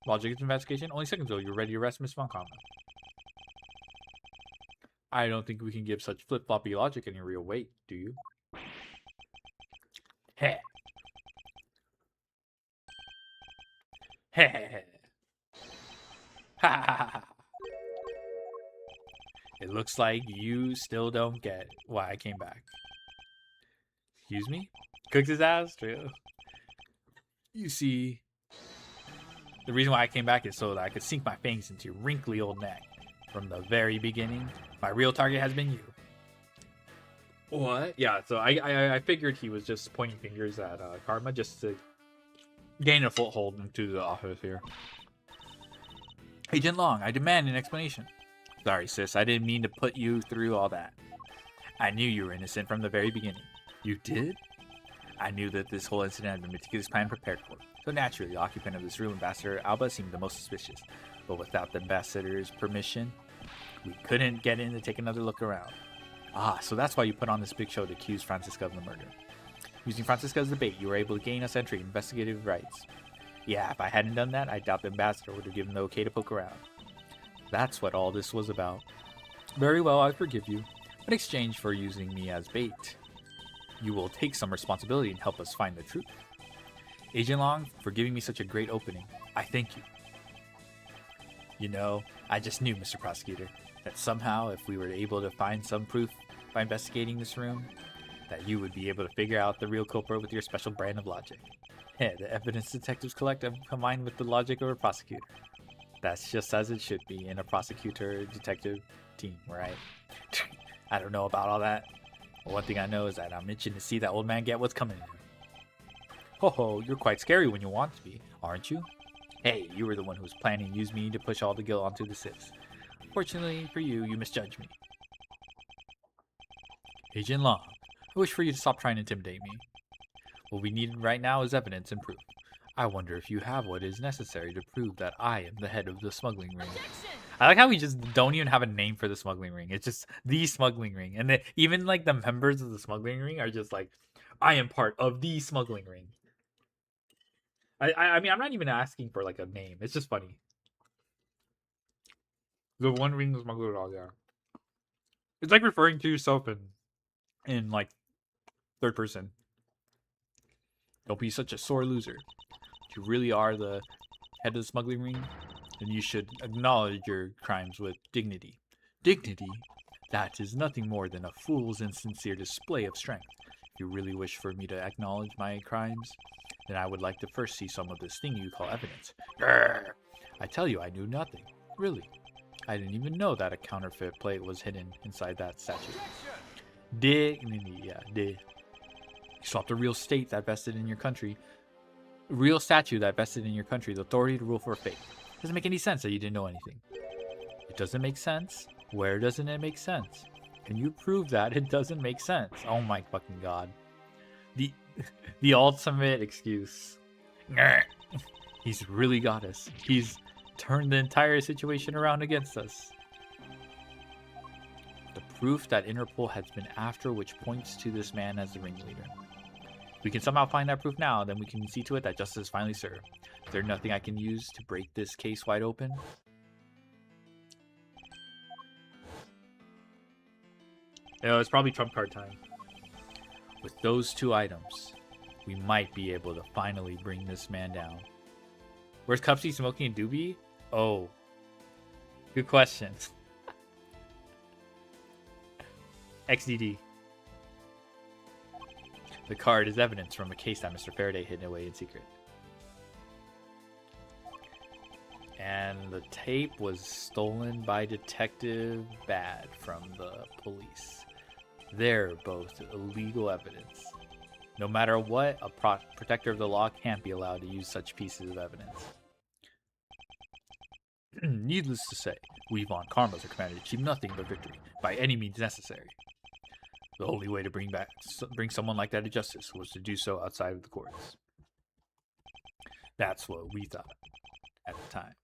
Logic and investigation? Only seconds ago, you're ready to arrest Miss Von Comma. I don't think we can give such flip-floppy logic any real weight, do you? Heh. Heh. Ha ha ha. It looks like you still don't get why I came back. Excuse me? Cooked his ass? True. You see, the reason why I came back is so that I could sink my fangs into your wrinkly old neck. From the very beginning, my real target has been you. What? Yeah, so I figured he was just pointing fingers at Karma just to gain a foothold into the office here. Agent Long, I demand an explanation. Sorry, sis, I didn't mean to put you through all that. I knew you were innocent from the very beginning. You did? I knew that this whole incident had been meticulously planned and prepared for. So naturally, the occupant of this room, Ambassador Alba, seemed the most suspicious. But without the ambassador's permission, we couldn't get in to take another look around. Ah, so that's why you put on this big show to accuse Francisca of the murder. Using Francisca as the bait, you were able to gain us entry investigative rights. Yeah, if I hadn't done that, I doubt the ambassador would have given the okay to poke around. That's what all this was about. Very well, I forgive you. In exchange for using me as bait, you will take some responsibility and help us find the truth. Agent Long, for giving me such a great opening. I thank you. You know, I just knew, Mr. Prosecutor, that somehow if we were able to find some proof by investigating this room, that you would be able to figure out the real culprit with your special brand of logic. Yeah, the evidence detectives collect combined with the logic of a prosecutor. That's just as it should be in a prosecutor-detective team, right? I don't know about all that. But one thing I know is that I'm itching to see that old man get what's coming to him. Ho ho, you're quite scary when you want to be, aren't you? Hey, you were the one who was planning to use me to push all the guilt onto the Siths. Fortunately for you, you misjudged me. Agent Long, I wish for you to stop trying to intimidate me. What we need right now is evidence and proof. I wonder if you have what is necessary to prove that I am the head of the smuggling ring. I like how we just don't even have a name for the smuggling ring. It's just the smuggling ring. And even like the members of the smuggling ring are just like, I am part of the smuggling ring. I mean, I'm not even asking for like a name. It's just funny. The one ring smuggler dog, yeah. It's like referring to yourself in like third person. Don't be such a sore loser. If you really are the head of the smuggling ring, then you should acknowledge your crimes with dignity. Dignity? That is nothing more than a fool's insincere display of strength. If you really wish for me to acknowledge my crimes, then I would like to first see some of this thing you call evidence. Grr! I tell you, I knew nothing. Really. I didn't even know that a counterfeit plate was hidden inside that statue. Dignity, yeah, You swapped a real state that vested in your country. Real statue that vested in your country the authority to rule for a fate. Doesn't make any sense that you didn't know anything. It doesn't make sense? Where doesn't it make sense? Can you prove that it doesn't make sense? Oh my fucking god. The ultimate excuse. He's really got us. He's turned the entire situation around against us. The proof that Interpol has been after, which points to this man as the ringleader. If we can somehow find that proof now, then we can see to it that justice is finally served. Is there nothing I can use to break this case wide open? It's probably trump card time. With those two items, we might be able to finally bring this man down. Where's Cupsy smoking a doobie? Oh. Good question. XDD. The card is evidence from a case that Mr. Faraday hid away in secret. And the tape was stolen by Detective Bad from the police. They're both illegal evidence. No matter what, a protector of the law can't be allowed to use such pieces of evidence. Needless to say, we Von Karmas are commanded to achieve nothing but victory, by any means necessary. The only way to bring someone like that to justice was to do so outside of the courts. That's what we thought at the time.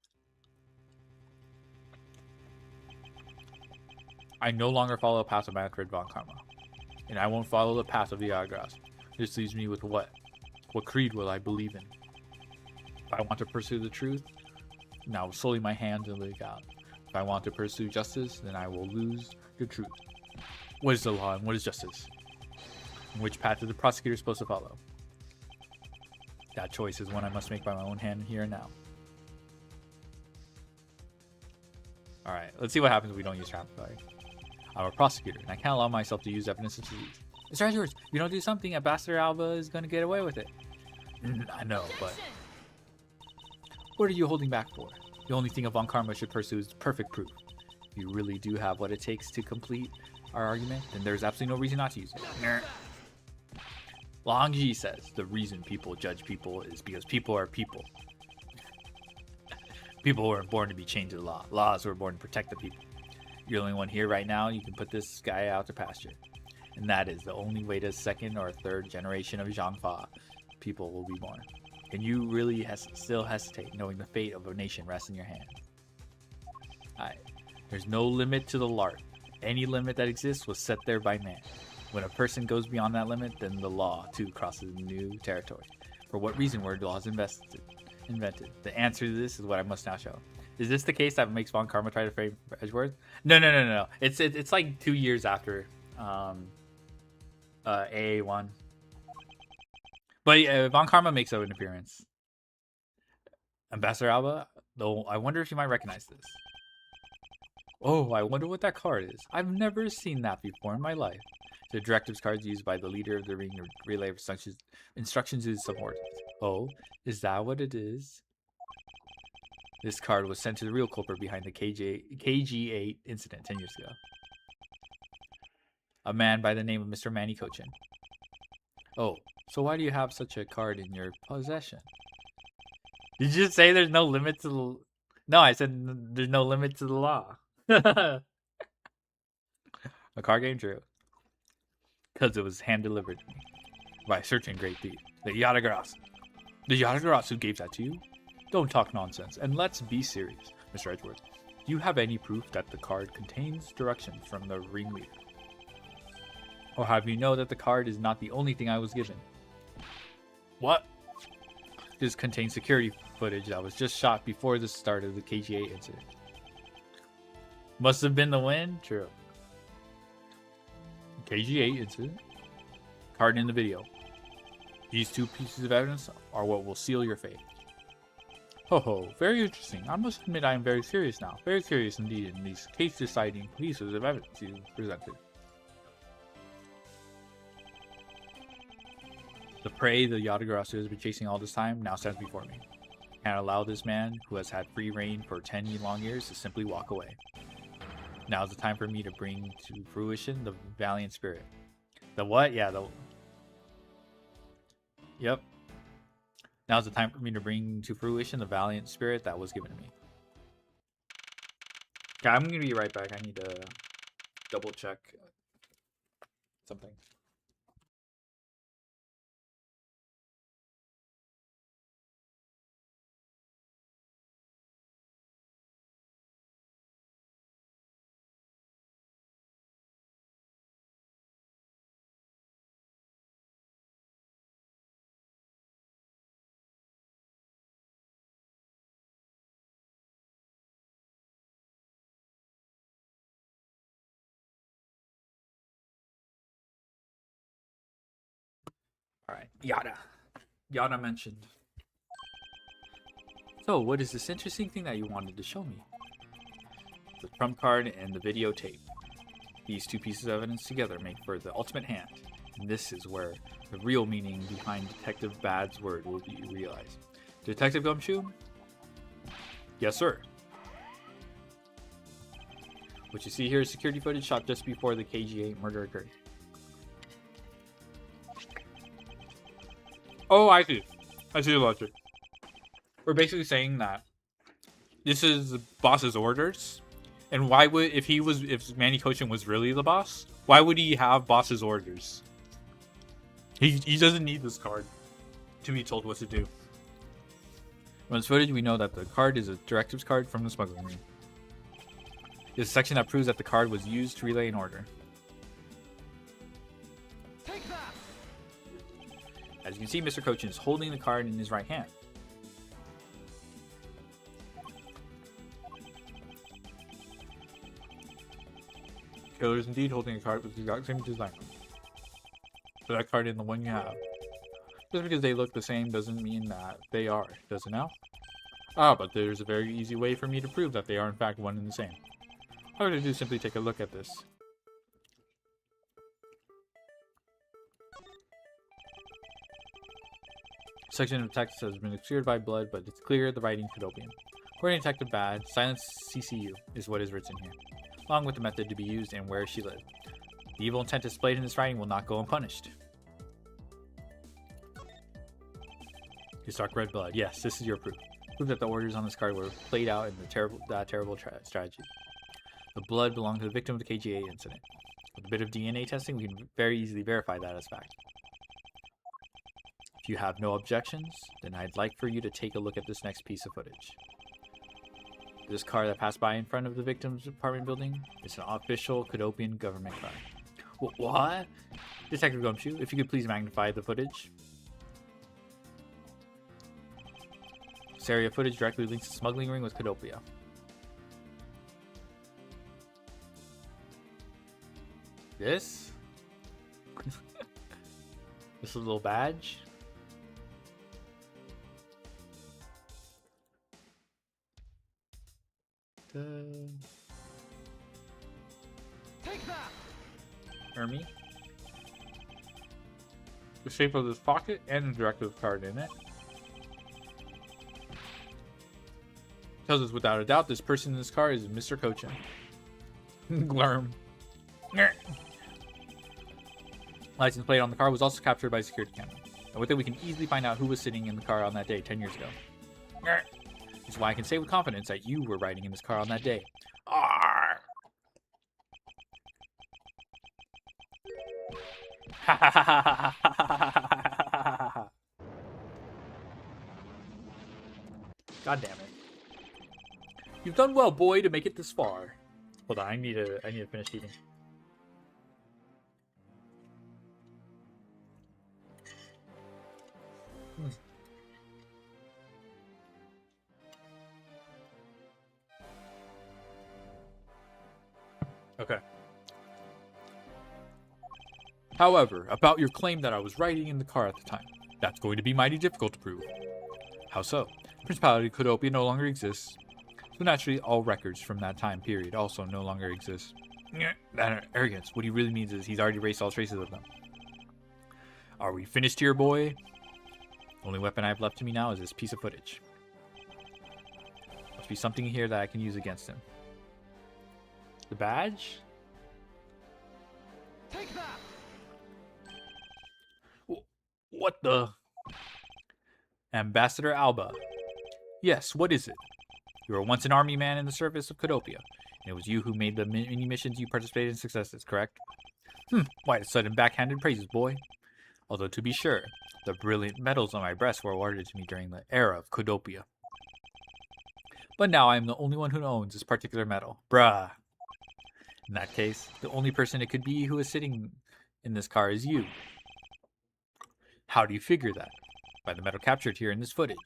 I no longer follow the path of Manfred Von Karma, and I won't follow the path of the Agras. This leaves me with what? What creed will I believe in? If I want to pursue the truth, then I will sully my hands and leak out. If I want to pursue justice, then I will lose the truth. What is the law and what is justice? And which path is the prosecutor supposed to follow? That choice is one I must make by my own hand here and now. Alright, let's see what happens if we don't use traffic. I'm a prosecutor, and I can't allow myself to use evidence such as these. Mr. Edgeworth, if you don't do something, Ambassador Alba is going to get away with it. I know, but... What are you holding back for? The only thing a Von Karma should pursue is perfect proof. If you really do have what it takes to complete our argument, then there's absolutely no reason not to use it. Long Ji says the reason people judge people is because people are people. People weren't born to be chained to the law. Laws were born to protect the people. You're the only one here right now. You can put this guy out to pasture. And that is the only way to second or third generation of Zhangfa people will be born. And you really still hesitate knowing the fate of a nation rests in your hands. There's no limit to the LARP. Any limit that exists was set there by man. When a person goes beyond that limit, then the law too crosses new territory. For what reason were laws invented? The answer to this is what I must now show. Is this the case that makes Von Karma try to frame Edgeworth? No. It's like 2 years after AA1. But Von Karma makes an appearance. Ambassador Alba, though I wonder if you might recognize this. Oh, I wonder what that card is. I've never seen that before in my life. The directives card used by the leader of the ring to relay instructions to his subordinates. Oh, is that what it is? This card was sent to the real culprit behind the KG8 incident 10 years ago. A man by the name of Mr. Manny Cochin. Oh, so why do you have such a card in your possession? Did you just say there's no limit to the... No, I said there's no limit to the law. A card game drew. Because it was hand-delivered to me by a certain great thief, the Yatagarasu. The Yatagarasu gave that to you? Don't talk nonsense, and let's be serious, Mr. Edgeworth. Do you have any proof that the card contains directions from the ringleader? Or have you know that the card is not the only thing I was given? What? This contains security footage that was just shot before the start of the KGA incident. Must have been the wind? True. KGA incident? Card in the video. These two pieces of evidence are what will seal your fate. Ho ho, very interesting. I must admit I am very serious now. Very serious indeed in these case-deciding pieces of evidence you presented. The prey the Yatagarasu has been chasing all this time now stands before me. Can't allow this man, who has had free reign for 10 long years, to simply walk away. Now is the time for me to bring to fruition the valiant spirit. The what? Yeah, the... Yep. Now is the time for me to bring to fruition the valiant spirit that was given to me. Okay, I'm going to be right back. I need to double check something. Alright, Yada mentioned. So, what is this interesting thing that you wanted to show me? The trump card and the videotape. These two pieces of evidence together make for the ultimate hand. And this is where the real meaning behind Detective Bad's word will be realized. Detective Gumshoe? Yes, sir. What you see here is security footage shot just before the KGA murder occurred. Oh, I see. I see the logic. We're basically saying that this is the boss's orders, and why would if Manny Cochin was really the boss, why would he have boss's orders? He doesn't need this card to be told what to do. From this footage, we know that the card is a directives card from the smuggling ring. There's a section that proves that the card was used to relay an order. Take that! As you can see, Mr. Cochin is holding the card in his right hand. Killer is indeed holding a card with the exact same design. So that card in the one you have. Just because they look the same doesn't mean that they are, does it now? Ah, but there's a very easy way for me to prove that they are in fact one and the same. All I have to do is simply take a look at this. Section of text has been obscured by blood, but it's clear the writing could open. According to Detective Bad, silence CCU is what is written here, along with the method to be used and where she lived. The evil intent displayed in this writing will not go unpunished. His dark red blood. Yes, this is your proof. Proof that the orders on this card were played out in the terrible strategy. The blood belonged to the victim of the KGA incident. With a bit of DNA testing, we can very easily verify that as fact. If you have no objections, then I'd like for you to take a look at this next piece of footage. This car that passed by in front of the victim's apartment building is an official Cadopian government car. What? Detective Gumshoe, if you could please magnify the footage. This area footage directly links the smuggling ring with Cadopia. This? This little badge? Take that. Ermi. The shape of this pocket and the directive card in it. Tells us without a doubt this person in this car is Mr. Cochin. Glurm. License plate on the car was also captured by a security camera. And with it, we can easily find out who was sitting in the car on that day 10 years ago. That's why I can say with confidence that you were riding in this car on that day. Arr! God damn it. You've done well, boy, to make it this far. Hold on, I need to finish eating. Okay. However, about your claim that I was riding in the car at the time, that's going to be mighty difficult to prove. How so? Principality Codopia no longer exists, so naturally all records from that time period also no longer exist. That arrogance, what he really means is he's already erased all traces of them. Are we finished here, boy? Only weapon I have left to me now is this piece of footage. Must be something here that I can use against him. The badge? Take that. What the? Ambassador Alba. Yes, what is it? You were once an army man in the service of Codopia, and it was you who made the many missions you participated in successes, correct? Why the sudden backhanded praises, boy? Although, to be sure, the brilliant medals on my breast were awarded to me during the era of Codopia. But now I am the only one who owns this particular medal. Bruh. In that case, the only person it could be who is sitting in this car is you. How do you figure that? By the medal captured here in this footage.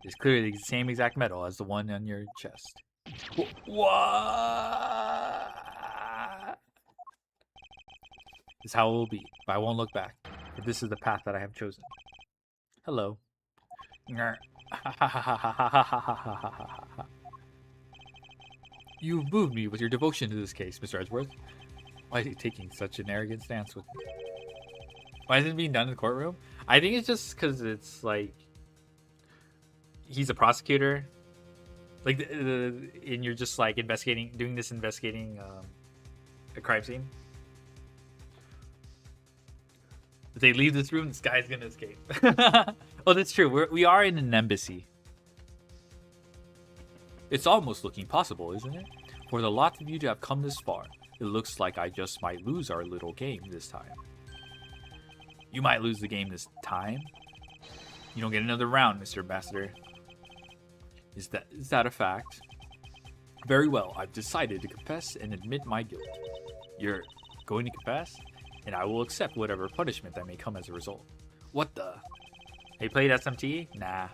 It's clearly the same exact medal as the one on your chest. What? This is how it will be, but I won't look back. But this is the path that I have chosen. Hello. You've moved me with your devotion to this case, Mr. Edgeworth. Why is he taking such an arrogant stance with me? Why is it being done in the courtroom? I think it's just because it's like he's a prosecutor, like, and you're just like investigating a crime scene. If they leave this room, this guy's gonna escape. Oh, that's true. We are in an embassy. It's almost looking possible, isn't it? For the lot of you to have come this far, it looks like I just might lose our little game this time. You might lose the game this time. You don't get another round, Mr. Ambassador. Is that a fact? Very well, I've decided to confess and admit my guilt. You're going to confess? And I will accept whatever punishment that may come as a result. What the? They played SMT? Nah.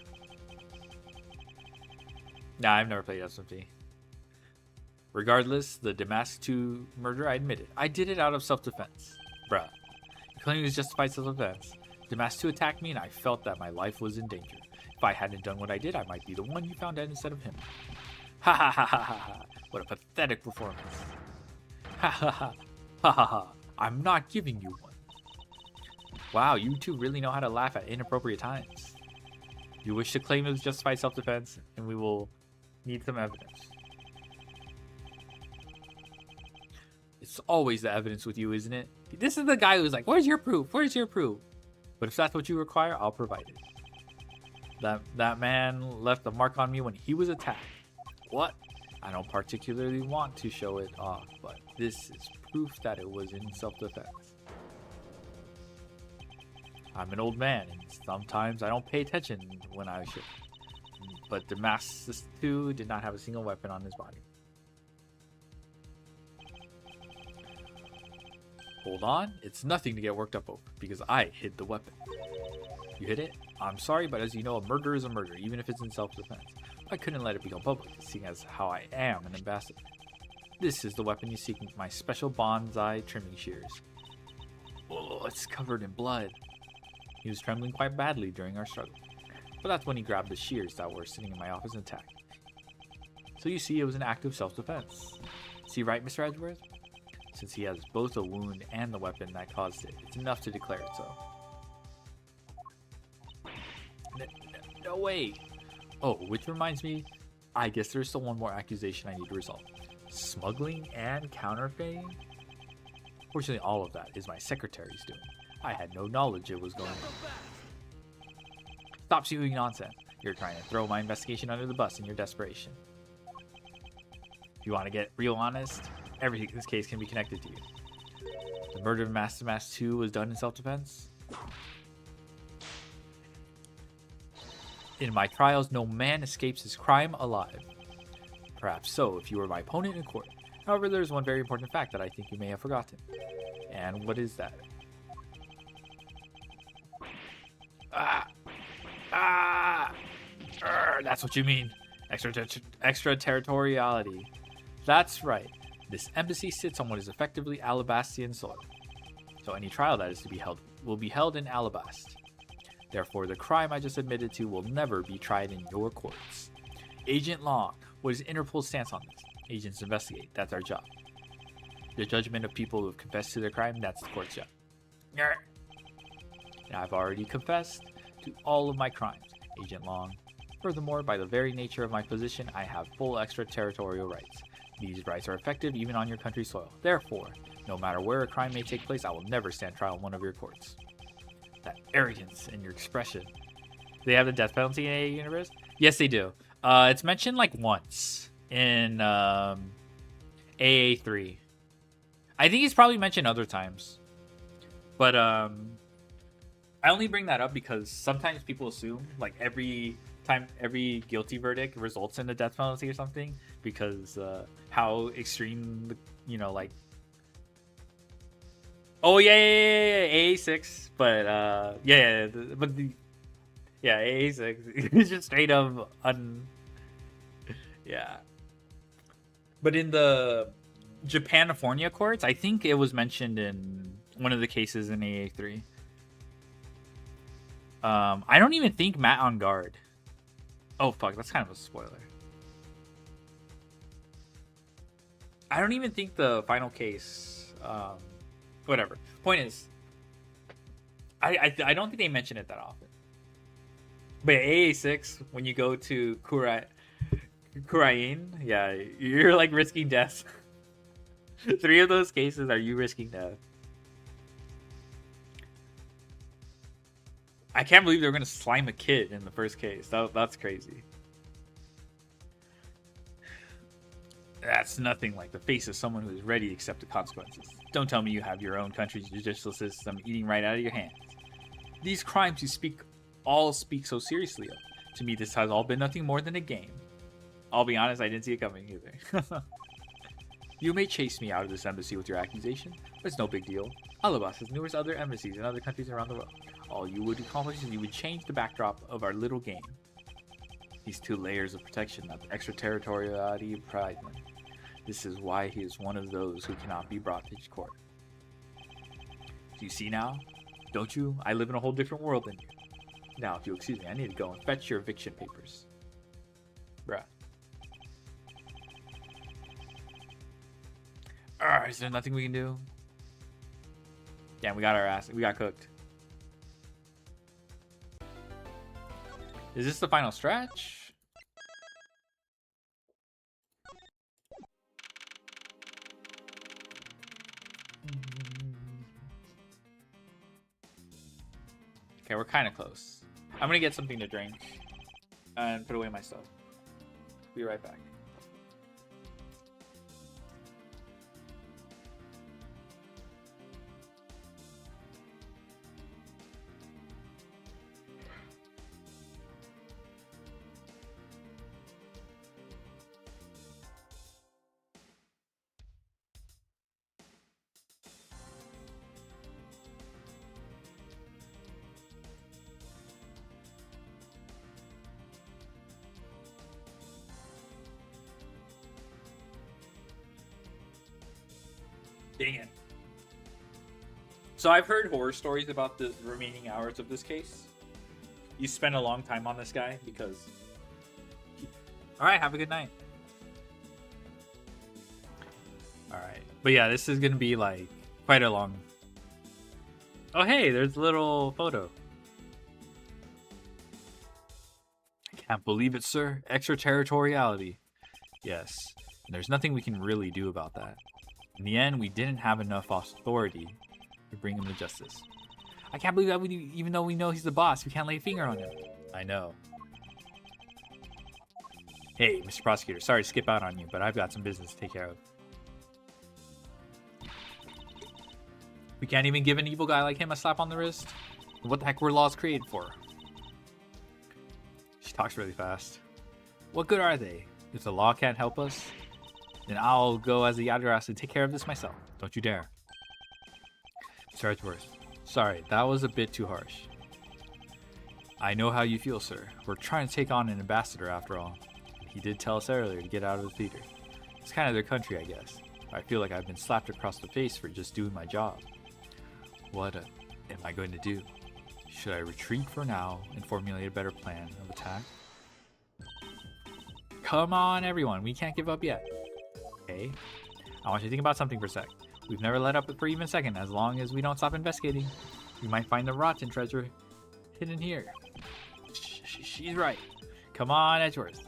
Nah, I've never played SMT. Regardless, the Damask 2 murder, I admit it. I did it out of self-defense. Bruh. Claiming it was justified self-defense. Damask 2 attacked me and I felt that my life was in danger. If I hadn't done what I did, I might be the one you found dead instead of him. Ha ha ha ha ha ha. What a pathetic performance. Ha ha ha. Ha ha ha. I'm not giving you one. Wow, you two really know how to laugh at inappropriate times. You wish to claim it was justified self-defense, and we will need some evidence. It's always the evidence with you, isn't it? This is the guy who's like, where's your proof? Where's your proof? But if that's what you require, I'll provide it. That man left a mark on me when he was attacked. What? I don't particularly want to show it off, but this is proof that it was in self-defense. I'm an old man, and sometimes I don't pay attention when I should. But Damask 2 did not have a single weapon on his body. Hold on, it's nothing to get worked up over, because I hid the weapon. You hid it? I'm sorry, but as you know, a murder is a murder, even if it's in self-defense. I couldn't let it become public, seeing as how I am an ambassador. This is the weapon you seek, my special bonsai trimming shears. Oh, it's covered in blood. He was trembling quite badly during our struggle, but that's when he grabbed the shears that were sitting in my office and attacked. So you see, it was an act of self-defense. See, right, Mr. Edgeworth? Since he has both a wound and the weapon that caused it, it's enough to declare it so. No way! Oh, which reminds me, I guess there's still one more accusation I need to resolve. Smuggling and counterfeiting? Fortunately, all of that is my secretary's doing. I had no knowledge it was going on. Stop spewing nonsense. You're trying to throw my investigation under the bus in your desperation. If you want to get real honest, everything in this case can be connected to you. The murder of Master Mask 2 was done in self-defense. In my trials, no man escapes his crime alive. Perhaps so if you were my opponent in court. However, there's one very important fact that I think you may have forgotten. And what is that? That's what you mean. Extraterritoriality. That's right. This embassy sits on what is effectively Alabastian soil. So any trial that is to be held will be held in Alabast. Therefore, the crime I just admitted to will never be tried in your courts. Agent Long, what is Interpol's stance on this? Agents investigate. That's our job. The judgment of people who have confessed to their crime, that's the court's job. Now, I've already confessed to all of my crimes, Agent Long. Furthermore, by the very nature of my position, I have full extraterritorial rights. These rights are effective even on your country's soil. Therefore, no matter where a crime may take place, I will never stand trial in one of your courts. That arrogance in your expression. Do they have the death penalty in AA universe? Yes, they do. It's mentioned like once in AA3. I think it's probably mentioned other times. But I only bring that up because sometimes people assume like every guilty verdict results in a death penalty or something because how extreme, you know, like. Oh yeah, AA6, but AA6. It's just straight up yeah. But in the Japanifornia courts, I think it was mentioned in one of the cases in AA3. I don't even think Matt on guard. Oh fuck, that's kind of a spoiler. I don't even think the final case. Whatever. Point is, I don't think they mention it that often. But AA6, when you go to Kurain, yeah, you're like risking death. 3 of those cases are you risking death. I can't believe they're gonna slime a kid in the first case. That's crazy. That's nothing like the face of someone who is ready to accept the consequences. Don't tell me you have your own country's judicial system eating right out of your hands. These crimes you all speak so seriously of. To me, this has all been nothing more than a game. I'll be honest, I didn't see it coming either. You may chase me out of this embassy with your accusation, but it's no big deal. Alabas has numerous other embassies in other countries around the world. All you would accomplish is you would change the backdrop of our little game. These 2 layers of protection of extraterritoriality and pride. This is why he is one of those who cannot be brought to court. Do you see now? Don't you? I live in a whole different world than you. Now, if you'll excuse me, I need to go and fetch your eviction papers. Bruh. Is there nothing we can do? Damn, we got our ass. We got cooked. Is this the final stretch? Okay, we're kind of close. I'm gonna get something to drink and put away my stuff. Be right back. Dang it. So I've heard horror stories about the remaining hours of this case. You spend a long time on this guy because... Alright, have a good night. Alright. But yeah, this is gonna be like quite a long. Oh hey, there's a little photo. I can't believe it, sir. Extraterritoriality. Yes. And there's nothing we can really do about that. In the end, we didn't have enough authority to bring him to justice. I can't believe that even though we know he's the boss, we can't lay a finger on him. I know. Hey, Mr. Prosecutor, sorry to skip out on you, but I've got some business to take care of. We can't even give an evil guy like him a slap on the wrist? What the heck were laws created for? She talks really fast. What good are they? If the law can't help us, then I'll go as the address and take care of this myself. Don't you dare. Mr. Edgeworth, sorry, that was a bit too harsh. I know how you feel, sir. We're trying to take on an ambassador after all. He did tell us earlier to get out of the theater. It's kind of their country, I guess. I feel like I've been slapped across the face for just doing my job. What am I going to do? Should I retreat for now and formulate a better plan of attack? Come on, everyone. We can't give up yet. Okay. I want you to think about something for a sec. We've never let up for even a second as long as we don't stop investigating. We might find the rotten treasure hidden here. She's right. Come on, Edgeworth.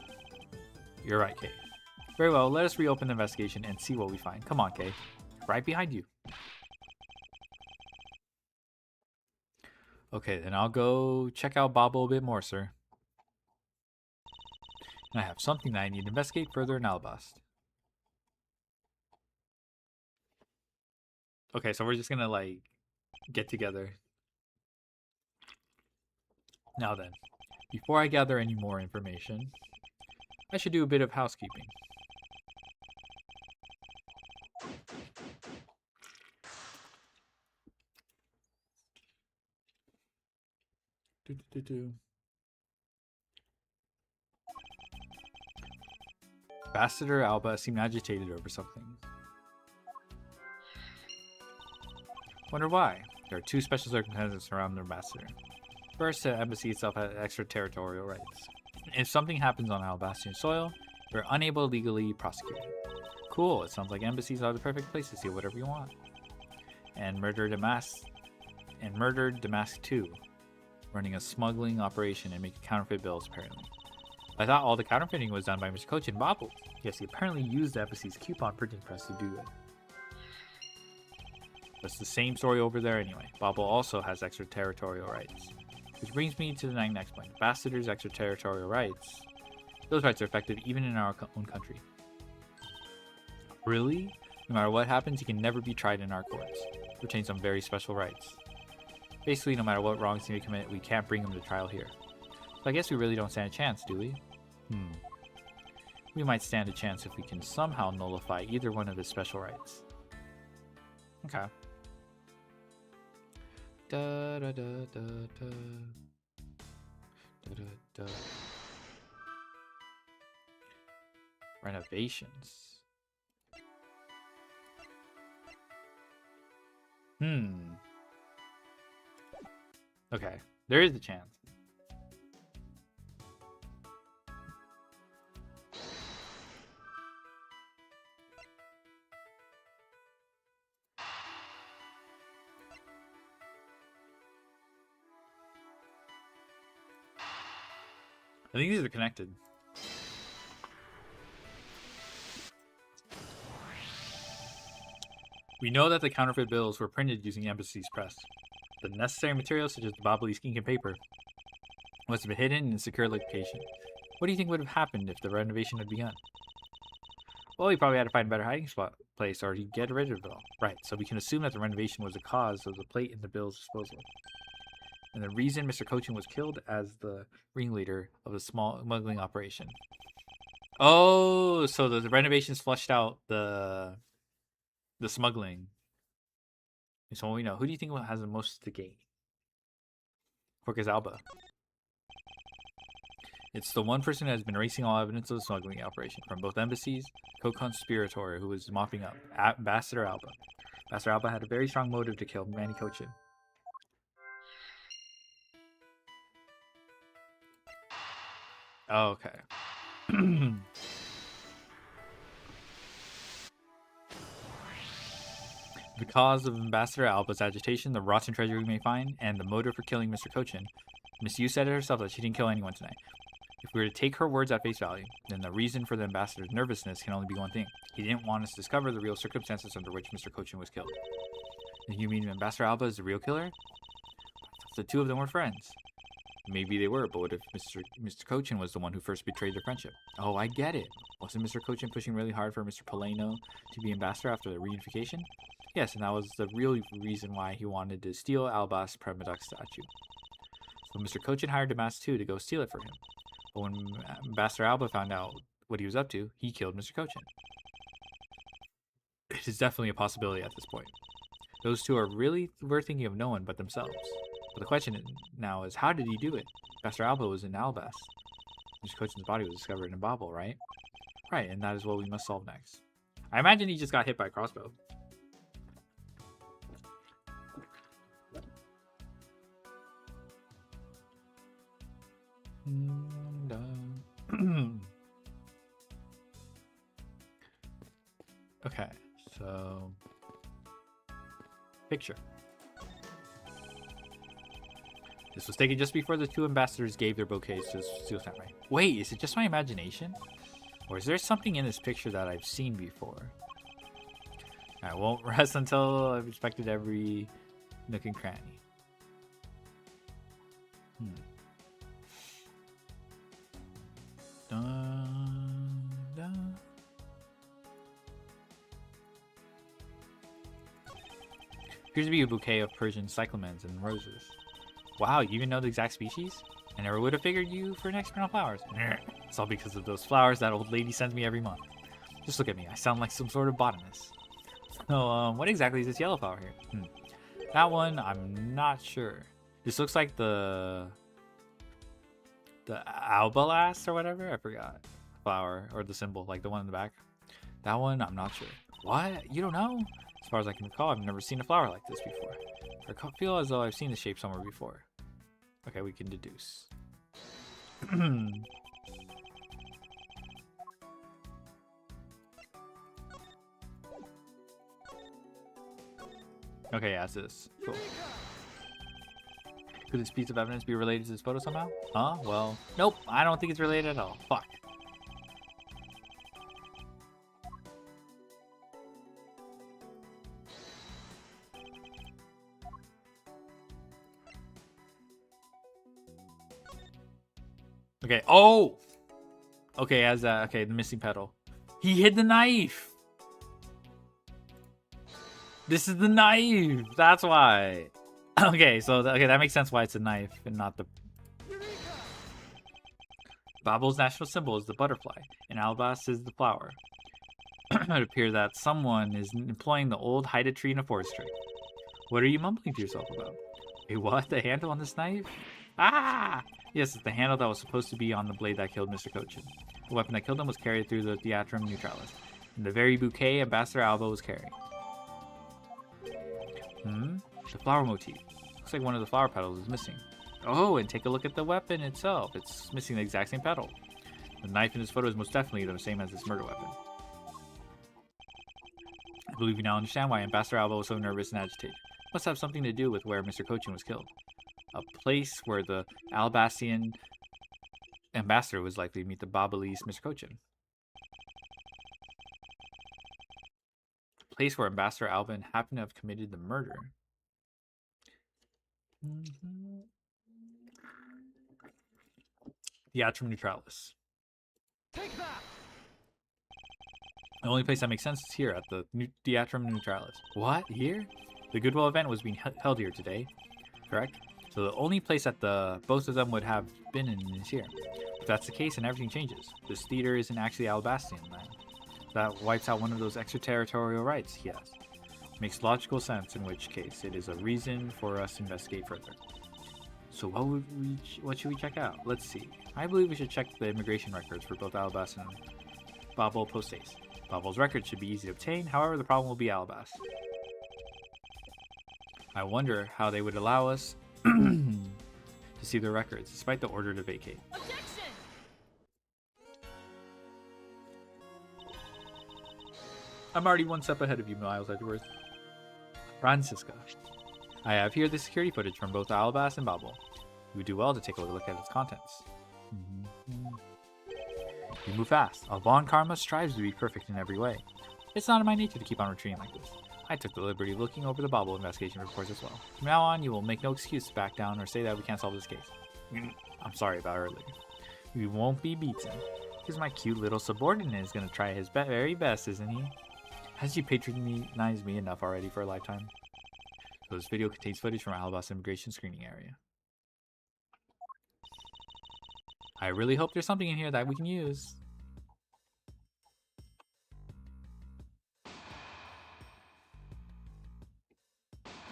You're right, Kay. Very well, let us reopen the investigation and see what we find. Come on, Kay. Right behind you. Okay, then I'll go check out Bobble a bit more, sir. And I have something that I need to investigate further in Alabast. Okay, so we're just gonna, like, get together. Now then, before I gather any more information, I should do a bit of housekeeping. Ambassador Alba seemed agitated over something. Wonder why? There are two special circumstances around the ambassador. First, the embassy itself has extraterritorial rights. If something happens on Alabastian soil, we're unable to legally prosecute it. Cool, it sounds like embassies are the perfect place to see whatever you want. And murdered Damask too, running a smuggling operation and making counterfeit bills apparently. I thought all the counterfeiting was done by Mr. Coach and Bobble. Yes, he apparently used the embassy's coupon printing press to do it. That's the same story over there anyway. Bobble also has extraterritorial rights. Which brings me to the next point. Ambassadors' extraterritorial rights. Those rights are effective even in our own country. Really? No matter what happens, he can never be tried in our courts. He retains some very special rights. Basically, no matter what wrongs he may commit, we can't bring him to trial here. So I guess we really don't stand a chance, do we? We might stand a chance if we can somehow nullify either one of his special rights. Okay. Da da da da da. Da da da. Renovations. Okay, there is a chance. I think these are connected. We know that the counterfeit bills were printed using embassy's press. The necessary materials, such as the Bobbly's ink and paper, must have been hidden in a secure location. What do you think would have happened if the renovation had begun? Well, he probably had to find a better hiding spot place, or he'd get rid of it all. Right, so we can assume that the renovation was the cause of the plate in the bill's disposal. And the reason Mr. Cochin was killed as the ringleader of the small smuggling operation. Oh, so the renovations flushed out the smuggling. So we know. Who do you think has the most to gain? Corcus Alba. It's the one person who has been erasing all evidence of the smuggling operation from both embassies, co-conspirator who was mopping up, Ambassador Alba. Ambassador Alba had a very strong motive to kill Manny Cochin. Oh, okay. The cause of Ambassador Alba's agitation, the rotten treasure we may find, and the motive for killing Mr. Cochin. Miss Yu said it herself that she didn't kill anyone tonight. If we were to take her words at face value, then the reason for the ambassador's nervousness can only be one thing. He didn't want us to discover the real circumstances under which Mr. Cochin was killed. And you mean Ambassador Alba is the real killer? The two of them were friends. Maybe they were, but what if Mr. Cochin was the one who first betrayed their friendship? Oh, I get it. Wasn't Mr. Cochin pushing really hard for Mr. Poleno to be ambassador after the reunification? Yes, and that was the real reason why he wanted to steal Alba's Premaduc statue. So Mr. Cochin hired Damas too to go steal it for him. But when Ambassador Alba found out what he was up to, he killed Mr. Cochin. It is definitely a possibility at this point. Those two were thinking of no one but themselves. But the question now is, how did he do it? Ambassador Alba was in Albas. Mr. Cochin's body was discovered in Babel, right? Right, and that is what we must solve next. I imagine he just got hit by a crossbow. Okay, so picture. This was taken just before the two ambassadors gave their bouquets to the Steel Samurai. Wait, is it just my imagination? Or is there something in this picture that I've seen before? I won't rest until I've inspected every nook and cranny. Dun, dun. Appears to be a bouquet of Persian cyclamens and roses. Wow, you even know the exact species? I never would have figured you for an expert on flowers. It's all because of those flowers that old lady sends me every month. Just look at me, I sound like some sort of botanist. So, what exactly is this yellow flower here? That one, I'm not sure. This looks like the albalas or whatever, I forgot. Flower, or the symbol, like the one in the back. That one, I'm not sure. What? You don't know? As far as I can recall, I've never seen a flower like this before. I feel as though I've seen the shape somewhere before. Okay, we can deduce. Okay, yeah, it's this. Cool. Could this piece of evidence be related to this photo somehow? Huh? Well, nope. I don't think it's related at all. Fuck. Okay. Oh! Okay, as okay, the missing petal. He hid the knife! This is the knife! That's why. Okay, so okay, that makes sense why it's a knife and not the... Babel's national symbol is the butterfly, and Albas is the flower. It appears that someone is employing the old hide tree in a forest trick. What are you mumbling to yourself about? Wait, what? The handle on this knife? Ah! Yes, it's the handle that was supposed to be on the blade that killed Mr. Cochin. The weapon that killed him was carried through the Theatrum Neutralis, and the very bouquet Ambassador Alba was carrying. The flower motif. Looks like one of the flower petals is missing. Oh, and take a look at the weapon itself. It's missing the exact same petal. The knife in this photo is most definitely the same as this murder weapon. I believe you now understand why Ambassador Alba was so nervous and agitated. Must have something to do with where Mr. Cochin was killed. A place where the Albacian ambassador was likely to meet the Babalese Mr. Cochin. A place where Ambassador Alban happened to have committed the murder. Theatrum Neutralis. Take that! The only place that makes sense is here at the Theatrum Neutralis. What? Here? The Goodwill event was being held here today, correct? So the only place that both of them would have been in is here. If that's the case, then everything changes. This theater isn't actually Albastian land. That wipes out one of those extraterritorial rights he has. Makes logical sense, in which case it is a reason for us to investigate further. So what should we check out? Let's see. I believe we should check the immigration records for both Albas and Babel post-haste. Babel's records should be easy to obtain, however the problem will be Albas. I wonder how they would allow us to see their records, despite the order to vacate. Objection! I'm already one step ahead of you, Miles Edgeworth. Francisca. I have here the security footage from both Alabas and Bobble. You would do well to take a look at its contents. You move fast. Avon Karma strives to be perfect in every way. It's not in my nature to keep on retreating like this. I took the liberty of looking over the Bobble investigation reports as well. From now on, you will make no excuse to back down or say that we can't solve this case. I'm sorry about earlier. We won't be beaten. Because my cute little subordinate is going to try his very best, isn't he? Has you patronized me enough already for a lifetime? So this video contains footage from Alabas immigration screening area. I really hope there's something in here that we can use.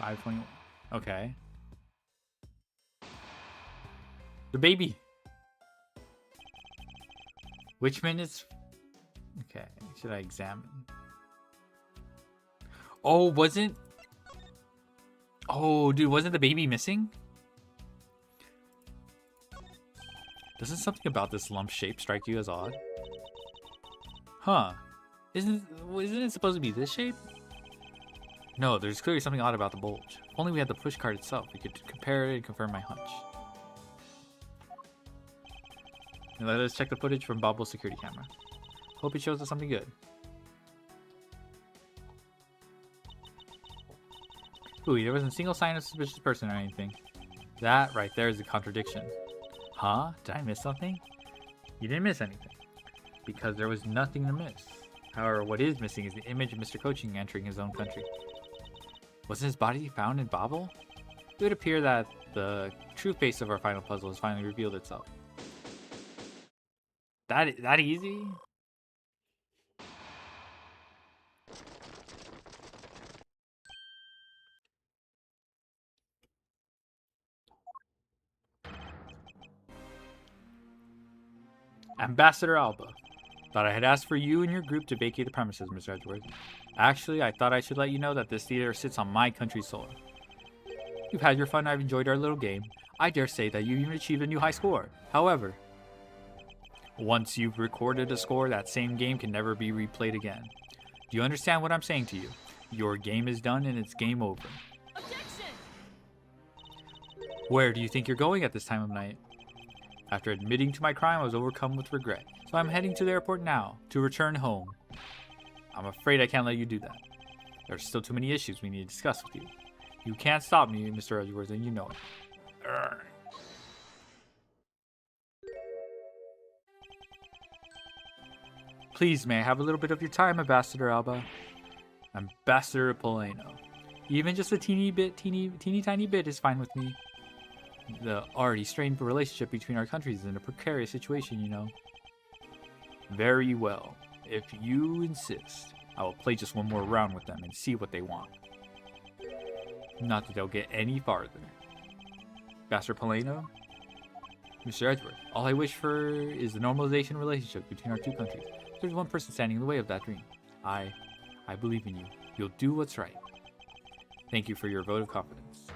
$5.21. Okay. The baby. Which minutes? Okay. Should I examine? Oh, wasn't... Oh, dude, wasn't the baby missing? Doesn't something about this lump shape strike you as odd? Huh. Isn't it supposed to be this shape? No, there's clearly something odd about the bulge. If only we had the push card itself, we could compare it and confirm my hunch. Now let us check the footage from Bobble's security camera. Hope it shows us something good. Ooh, there wasn't a single sign of suspicious person or anything. That right there is a contradiction. Huh? Did I miss something? You didn't miss anything. Because there was nothing to miss. However, what is missing is the image of Mr. Coaching entering his own country. Wasn't his body found in Bobble? It would appear that the true face of our final puzzle has finally revealed itself. That easy? Ambassador Alba. Thought I had asked for you and your group to vacate the premises, Mr. Edgeworth. Actually, I thought I should let you know that this theater sits on my country's soil. You've had your fun, I've enjoyed our little game. I dare say that you even achieved a new high score. However, once you've recorded a score, that same game can never be replayed again. Do you understand what I'm saying to you? Your game is done and it's game over. Objection! Where do you think you're going at this time of night? After admitting to my crime, I was overcome with regret. So I'm heading to the airport now, to return home. I'm afraid I can't let you do that. There's still too many issues we need to discuss with you. You can't stop me, Mr. Edgeworth, and you know it. Urgh. Please, may I have a little bit of your time, Ambassador Alba? Ambassador Polano. Even just a teeny tiny bit is fine with me. The already strained relationship between our countries is in a precarious situation, you know. Very well. If you insist, I will play just one more round with them and see what they want. Not that they'll get any farther. Ambassador Polano? Mr. Edgeworth, all I wish for is the normalization relationship between our two countries. There's one person standing in the way of that dream. I believe in you. You'll do what's right. Thank you for your vote of confidence.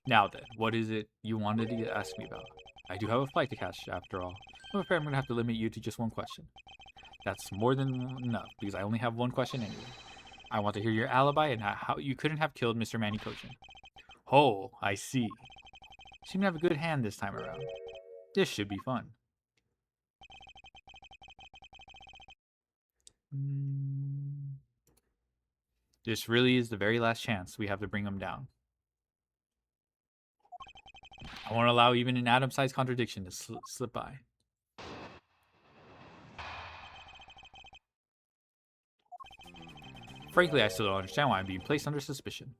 Now then, what is it you wanted to ask me about? I do have a flight to catch, after all. I'm afraid I'm going to have to limit you to just one question. That's more than enough, because I only have one question anyway. I want to hear your alibi and how you couldn't have killed Mr. Manny Cochin. Oh, I see. You seem to have a good hand this time around. This should be fun. This really is the very last chance we have to bring him down. I won't allow even an atom-sized contradiction to slip by. Frankly, I still don't understand why I'm being placed under suspicion.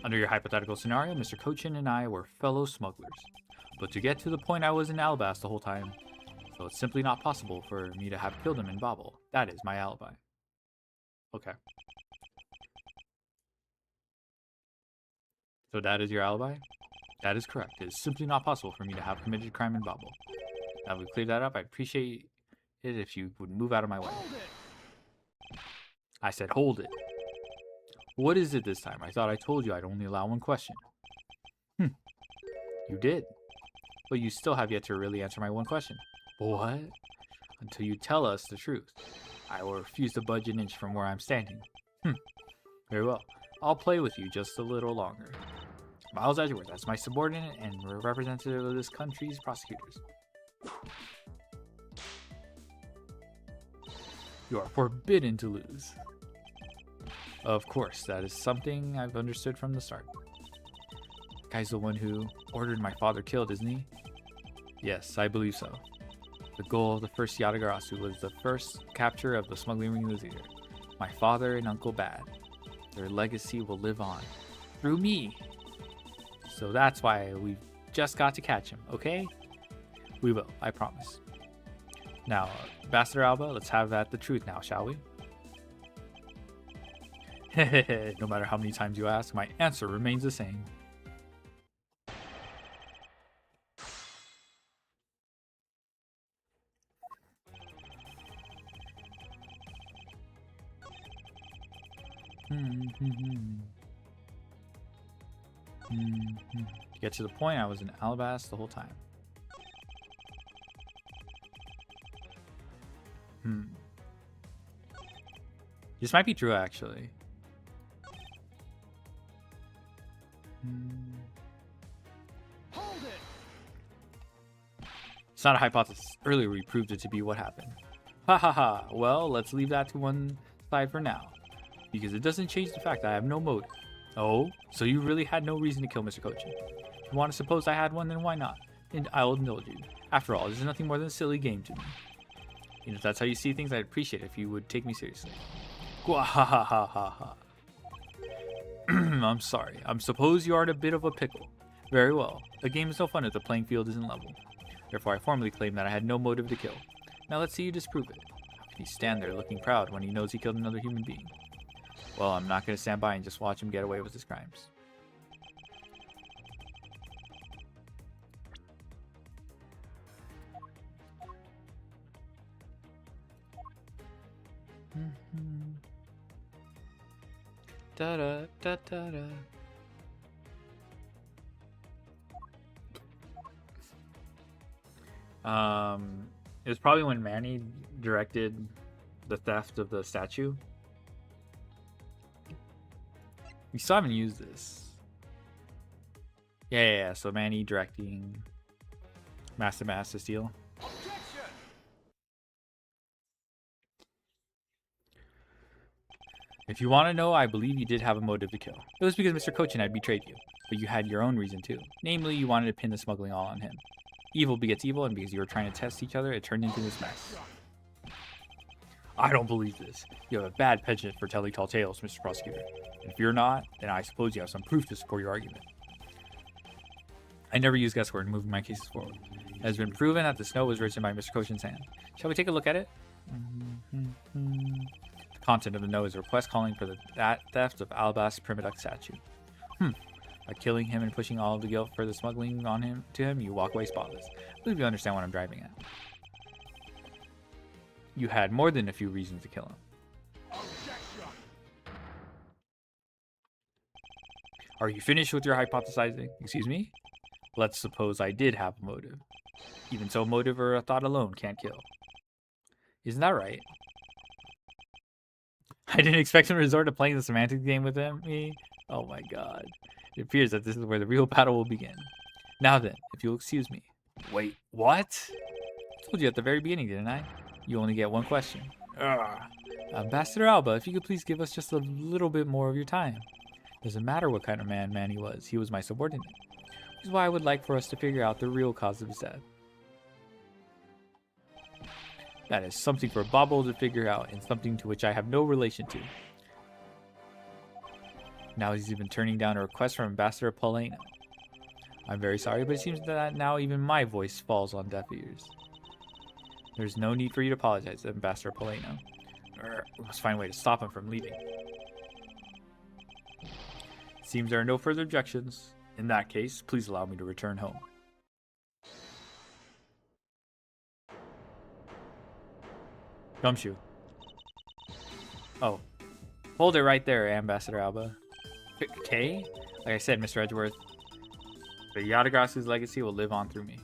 Under your hypothetical scenario, Mr. Cochin and I were fellow smugglers. But to get to the point, I was in Alabas the whole time. So it's simply not possible for me to have killed him in Bobble. That is my alibi. Okay. So that is your alibi? That is correct. It is simply not possible for me to have committed a crime in Bobble. Now we've cleared that up. I'd appreciate it if you would move out of my way. Hold it! I said hold it. What is it this time? I thought I told you I'd only allow one question. You did. But you still have yet to really answer my one question. What? Until you tell us the truth. I will refuse to budge an inch from where I'm standing. Very well. I'll play with you just a little longer. Miles Edgeworth, that's my subordinate and representative of this country's prosecutors. You are forbidden to lose. Of course, that is something I've understood from the start. The guy's the one who ordered my father killed, isn't he? Yes, I believe so. The goal of the first Yatagarasu was the first capture of the smuggling ringleader, my father and Uncle Bad. Their legacy will live on. Through me! So that's why we've just got to catch him, okay? We will, I promise. Now, Ambassador Alba, let's have at the truth now, shall we? No matter how many times you ask, my answer remains the same. To get to the point, I was in Alabas the whole time. This might be true, actually. Hold it. It's not a hypothesis. Earlier we proved it to be what happened. Ha ha ha. Well, let's leave that to one side for now. Because it doesn't change the fact that I have no motive. Oh? So you really had no reason to kill Mr. Cochin. If you want to suppose I had one, then why not? And I'll indulge you. After all, this is nothing more than a silly game to me. And if that's how you see things, I'd appreciate it if you would take me seriously. Gwa ha ha ha ha ha. I'm sorry. I suppose you are in a bit of a pickle. Very well. A game is no fun if the playing field isn't level. Therefore, I formally claim that I had no motive to kill. Now let's see you disprove it. How can he stand there looking proud when he knows he killed another human being? Well, I'm not going to stand by and just watch him get away with his crimes. Da da da da da. It was probably when Manny directed the theft of the statue. We still haven't used this. Yeah. So Manny directing Master Steel. If you want to know, I believe you did have a motive to kill. It was because Mr. Cochin had betrayed you, but you had your own reason too. Namely, you wanted to pin the smuggling all on him. Evil begets evil, and because you were trying to test each other, it turned into this mess. I don't believe this. You have a bad penchant for telling tall tales, Mr. Prosecutor. And if you're not, then I suppose you have some proof to support your argument. I never use guesswork in moving my cases forward. It has been proven that the snow was written by Mr. Cochin's hand. Shall we take a look at it? The content of the note is a request calling for the theft of Alabas Primiduct statue. By killing him and pushing all of the guilt for the smuggling on him to him, you walk away spotless. I believe you understand what I'm driving at. You had more than a few reasons to kill him. Are you finished with your hypothesizing? Excuse me? Let's suppose I did have a motive. Even so, motive or a thought alone can't kill. Isn't that right? I didn't expect him to resort to playing the semantics game with me. Oh my god. It appears that this is where the real battle will begin. Now then, if you'll excuse me. Wait, what? I told you at the very beginning, didn't I? You only get one question. Ugh. Ambassador Alba, if you could please give us just a little bit more of your time. Doesn't matter what kind of man he was. He was my subordinate. Which is why I would like for us to figure out the real cause of his death. That is something for Bobble to figure out, and something to which I have no relation to. Now he's even turning down a request from Ambassador Polena. I'm very sorry, but it seems that now even my voice falls on deaf ears. There's no need for you to apologize, Ambassador Polena. We must find a way to stop him from leaving. Seems there are no further objections. In that case, please allow me to return home. Gumshoe. Oh. Hold it right there, Ambassador Alba. Okay? Like I said, Mr. Edgeworth, the Yatagrasu's legacy will live on through me.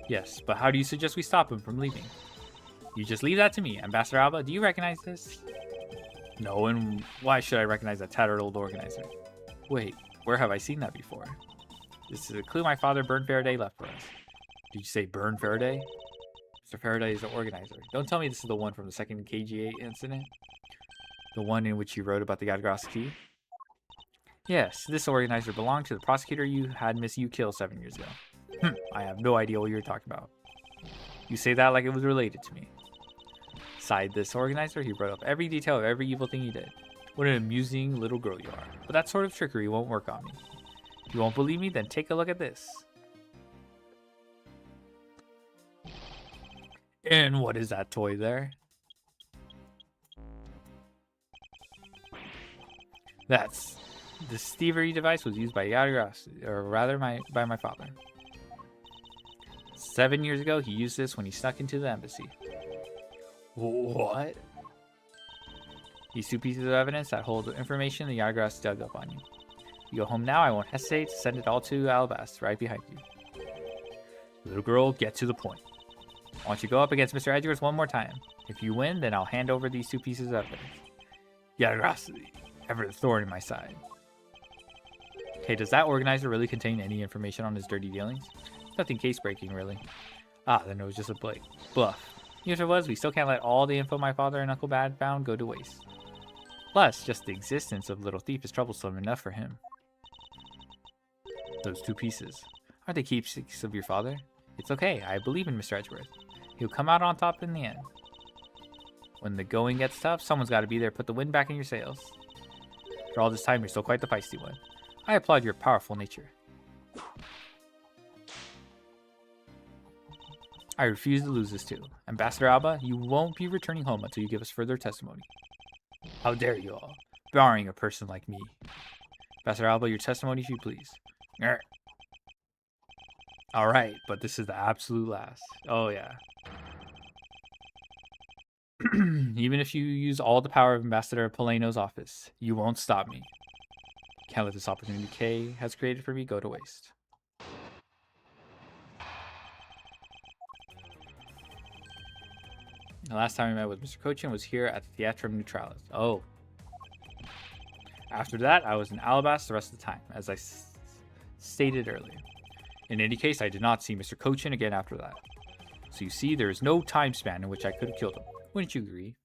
Yes, but how do you suggest we stop him from leaving? You just leave that to me. Ambassador Alba, do you recognize this? No, and why should I recognize that tattered old organizer? Wait, where have I seen that before? This is a clue my father, Bern Faraday, left for us. Did you say Bern Faraday? Mr. Faraday is the organizer. Don't tell me this is the one from the second KGA incident? The one in which you wrote about the Gadgras key? Yes, this organizer belonged to the prosecutor you had Miss Yu kill 7 years ago. I have no idea what you're talking about. You say that like it was related to me. Sighed this organizer, he wrote up every detail of every evil thing you did. What an amusing little girl you are. But that sort of trickery won't work on me. If you won't believe me, then take a look at this. And what is that toy there? That's... This thievery device was used by Yadagras, or rather by my father. 7 years ago, he used this when he snuck into the embassy. What? These 2 pieces of evidence that hold the information the Yadagras dug up on you. You go home now, I won't hesitate to send it all to Alabast, right behind you. Little girl, get to the point. I want you to go up against Mr. Edgeworth one more time. If you win, then I'll hand over these 2 pieces of evidence. Yadagras, ever the thorn in my side. Okay, does that organizer really contain any information on his dirty dealings? Nothing case-breaking, really. Ah, then it was just a bluff. Even if it was, we still can't let all the info my father and Uncle Bad found go to waste. Plus, just the existence of Little Thief is troublesome enough for him. Those 2 pieces. Aren't they keepsakes of your father? It's okay, I believe in Mr. Edgeworth. He'll come out on top in the end. When the going gets tough, someone's got to be there to put the wind back in your sails. For all this time, you're still quite the feisty one. I applaud your powerful nature. I refuse to lose this too. Ambassador Alba, you won't be returning home until you give us further testimony. How dare you all, barring a person like me. Ambassador Alba, your testimony if you please. Alright, but this is the absolute last. Oh yeah. Even if you use all the power of Ambassador Poleno's office, you won't stop me. Can't let this opportunity Kay has created for me go to waste. The last time I met with Mr. Cochin was here at the Theatrum Neutralis. Oh. After that, I was in Alabast the rest of the time, as I stated earlier. In any case, I did not see Mr. Cochin again after that. So you see, there is no time span in which I could have killed him. Wouldn't you agree?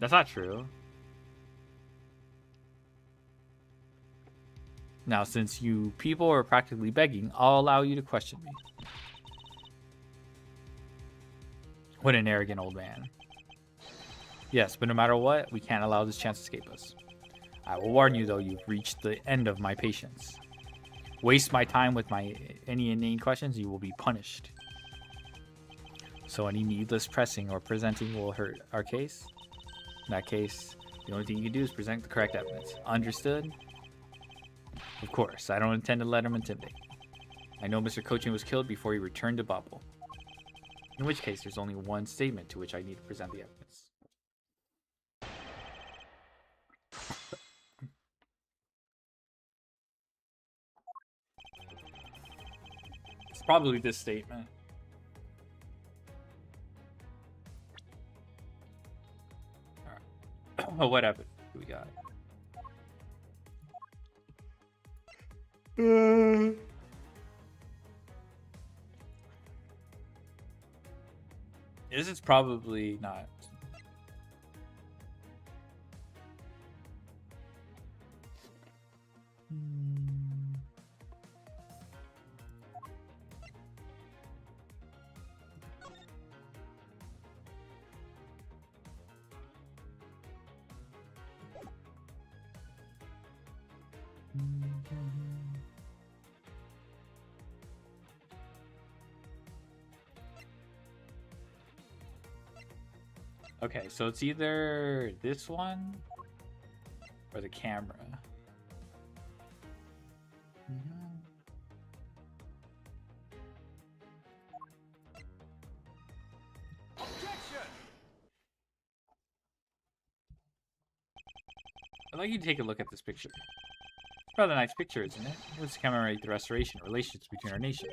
That's not true. Now, since you people are practically begging, I'll allow you to question me. What an arrogant old man. Yes, but no matter what, we can't allow this chance to escape us. I will warn you, though, you've reached the end of my patience. Waste my time with any inane questions, you will be punished. So any needless pressing or presenting will hurt our case? In that case, the only thing you can do is present the correct evidence. Understood? Of course, I don't intend to let him intimidate me. I know Mr. Cochin was killed before he returned to Bobble. In which case, there's only one statement to which I need to present the evidence. It's probably this statement. Alright. Oh, what evidence do we got? This is probably not. Okay, so it's either this one or the camera. Objection! I'd like you to take a look at this picture. It's rather a nice picture, isn't it? It was to commemorate the restoration of relations between our nations.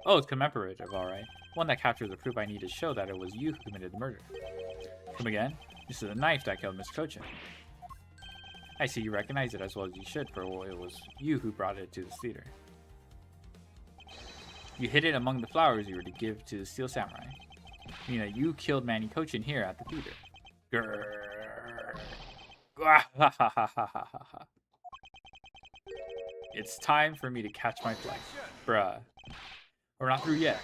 Oh, it's commemorative, alright. One that captures the proof I need to show that it was you who committed the murder. Come again? This is the knife that killed Mr. Cochin. I see you recognize it as well as you should, for it was you who brought it to the theater. You hid it among the flowers you were to give to the Steel Samurai. Meaning that you killed Manny Cochin here at the theater. Grrr. It's time for me to catch my flight. Bruh. We're not through yet.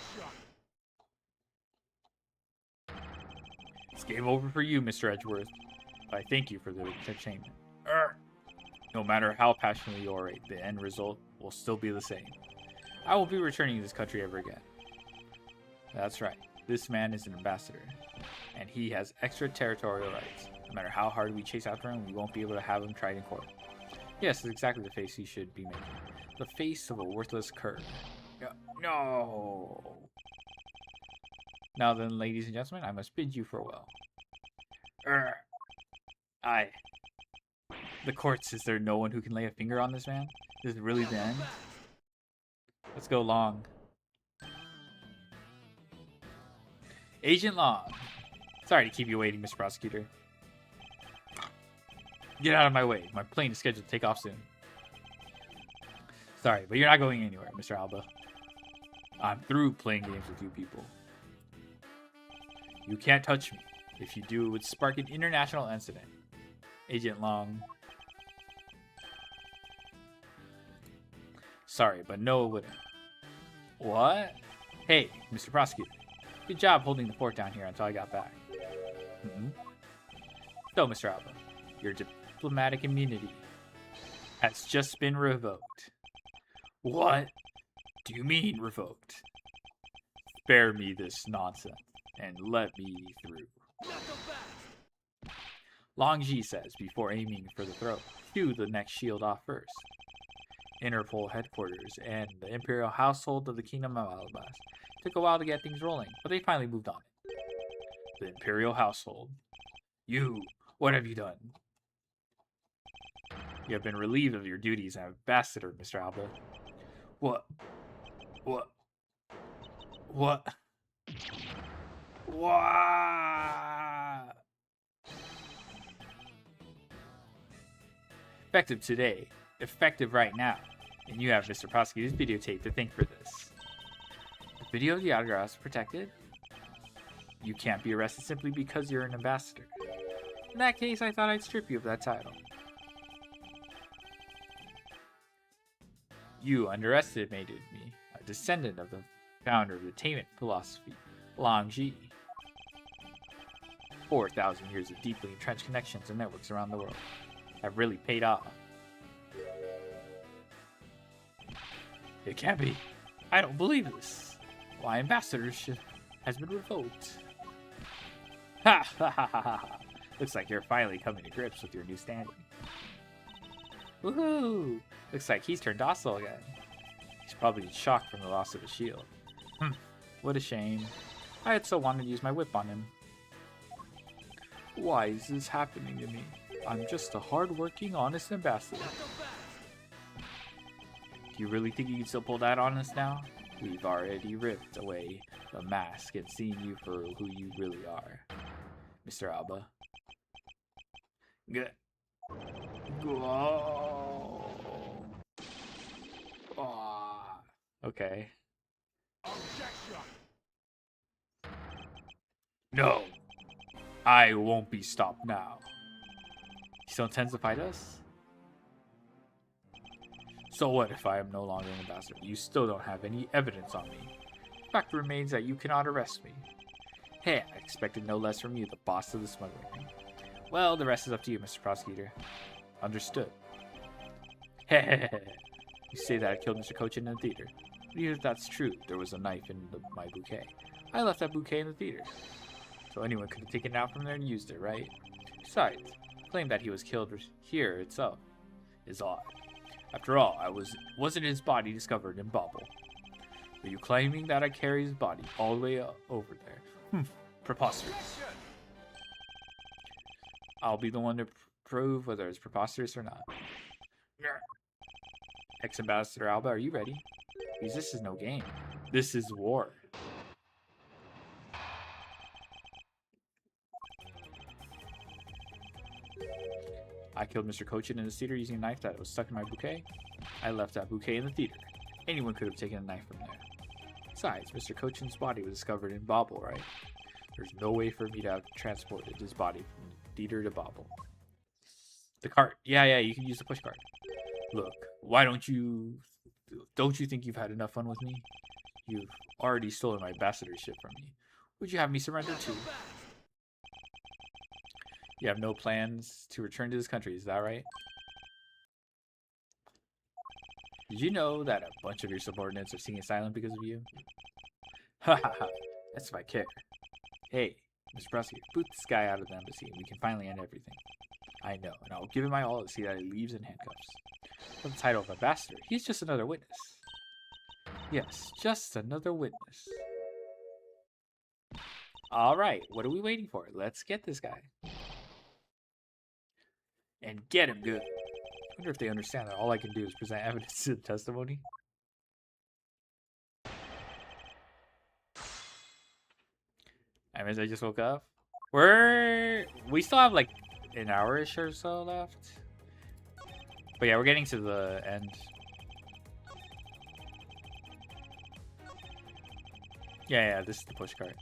It's game over for you, Mr. Edgeworth. But I thank you for the entertainment. No matter how passionately you orate, the end result will still be the same. I won't be returning to this country ever again. That's right. This man is an ambassador, and he has extraterritorial rights. No matter how hard we chase after him, we won't be able to have him tried in court. Yes, that's exactly the face he should be making. The face of a worthless cur. No. Now then, ladies and gentlemen, I must bid you farewell. The courts, is there no one who can lay a finger on this man? Is it really the end? Let's go Long. Agent Long. Sorry to keep you waiting, Mr. Prosecutor. Get out of my way. My plane is scheduled to take off soon. Sorry, but you're not going anywhere, Mr. Alba. I'm through playing games with you people. You can't touch me. If you do, it would spark an international incident. Agent Long. Sorry, but no, it wouldn't. What? Hey, Mr. Prosecutor. Good job holding the fort down here until I got back. So, Mr. Alba, your diplomatic immunity has just been revoked. What do you mean revoked? Spare me this nonsense and let me through. Long Ji says before aiming for the throat, chew the next shield off first. Interpol headquarters and the Imperial household of the Kingdom of Alabas took a while to get things rolling, but they finally moved on. The Imperial household. You, what have you done? You have been relieved of your duties as ambassador, Mr. Alba. What? What? Effective today. Effective right now. And you have Mr. Prosecutor's videotape to thank for this. The video of the autographs protected? You can't be arrested simply because you're an ambassador. In that case, I thought I'd strip you of that title. You underestimated me, a descendant of the founder of the attainment philosophy, Long Ji. 4,000 years of deeply entrenched connections and networks around the world have really paid off. It can't be. I don't believe this. My ambassadorship has been revoked. Ha ha ha ha ha. Looks like you're finally coming to grips with your new standing. Woohoo! Looks like he's turned docile again. He's probably in shock from the loss of his shield. What a shame. I had so wanted to use my whip on him. Why is this happening to me? I'm just a hard-working, honest ambassador. Do you really think you can still pull that on us now? We've already ripped away the mask and seen you for who you really are, Mr. Alba. Good. Whoa. Oh. Okay. No. I won't be stopped now. He still intends to fight us? So what if I am no longer an ambassador? You still don't have any evidence on me. The fact remains that you cannot arrest me. Hey, I expected no less from you, the boss of the smuggling ring. Well, the rest is up to you, Mr. Prosecutor. Understood. Hehehe. You say that I killed Mr. Cochin in the theater. But even if that's true, there was a knife in my bouquet. I left that bouquet in the theater. So anyone could have taken it out from there and used it, right? Besides, the claim that he was killed here itself is odd. After all, wasn't his body discovered in Bobble. Are you claiming that I carry his body all the way over there? Preposterous. I'll be the one to prove whether it's preposterous or not. Ex-Ambassador Alba, are you ready? Because this is no game. This is war. I killed Mr. Cochin in the theater using a knife that was stuck in my bouquet. I left that bouquet in the theater. Anyone could have taken a knife from there. Besides, Mr. Cochin's body was discovered in Bobble, right? There's no way for me to have transported his body from theater to Bobble. The cart. Yeah, you can use the push cart. Look, why don't you think you've had enough fun with me? You've already stolen my ambassadorship from me. Would you have me surrender too? You have no plans to return to this country, is that right? Did you know that a bunch of your subordinates are seeking asylum because of you? Ha ha ha, that's if I care. Hey, Mr. Prosecutor, boot this guy out of the embassy and we can finally end everything. I know, and I'll give it my all to see that he leaves in handcuffs. With the title of ambassador, he's just another witness. Yes, just another witness. Alright, what are we waiting for? Let's get this guy. And get him good. I wonder if they understand that all I can do is present evidence to the testimony. I mean, I just woke up. We still have like an hour-ish or so left. But yeah, we're getting to the end. Yeah, this is the push cart.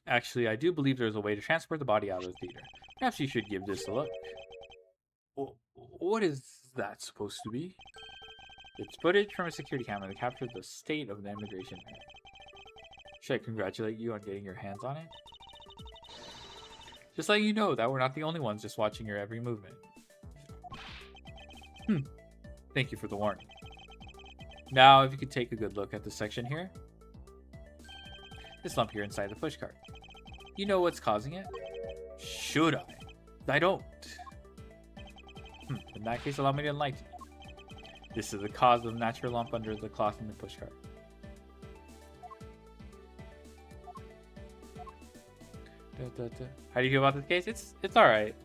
Actually, I do believe there's a way to transport the body out of the theater. Perhaps you should give this a look. What is that supposed to be? It's footage from a security camera that captured the state of the immigration area. Should I congratulate you on getting your hands on it? Just letting you know that we're not the only ones just watching your every movement. Thank you for the warning. Now, if you could take a good look at this section here. This lump here inside the pushcart. You know what's causing it? Should I? I don't. In that case, allow me to enlighten you. This is the cause of the natural lump under the cloth in the pushcart. How do you feel about this case? It's all right.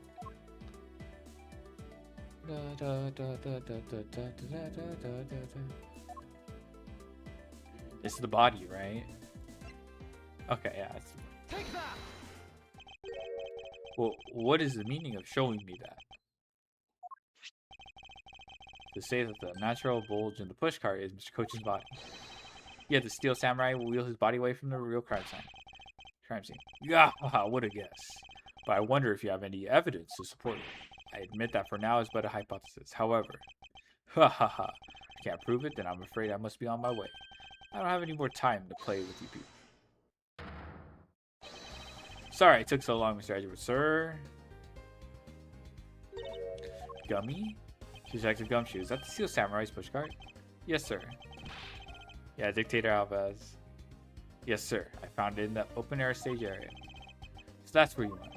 This is the body, right? Okay, yeah. Take that. Well, what is the meaning of showing me that? To say that the natural bulge in the pushcart is Mr. Coach's body. Yet the steel samurai will wheel his body away from the real crime scene. Yeah, what a guess. But I wonder if you have any evidence to support it. I admit that for now it's but a hypothesis. However, I can't prove it, then I'm afraid I must be on my way. I don't have any more time to play with you people. Sorry it took so long, Mr. Edgeworth, sir. Gummy? Detective Gumshoe, is that the Steel Samurai's pushcart? Yes, sir. Yeah, Dictator Alvaz. Yes, sir. I found it in the open air stage area. So that's where you went.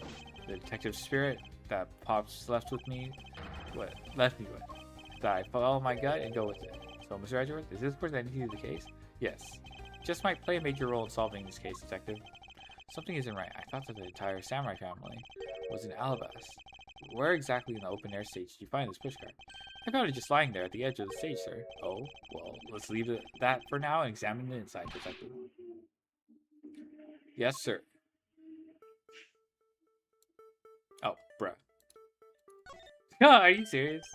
The detective spirit that Pops left me with. That I follow my gut and go with it. So, Mr. Edgeworth, is this presenting you the case? Yes. Just might play a major role in solving this case, Detective. Something isn't right. I thought that the entire samurai family was in Alabas. Where exactly in the open air stage did you find this pushcart? I found it just lying there at the edge of the stage, sir. Oh, well, let's leave that for now and examine the inside, Detective. Yes, sir. Oh, bruh. Are you serious?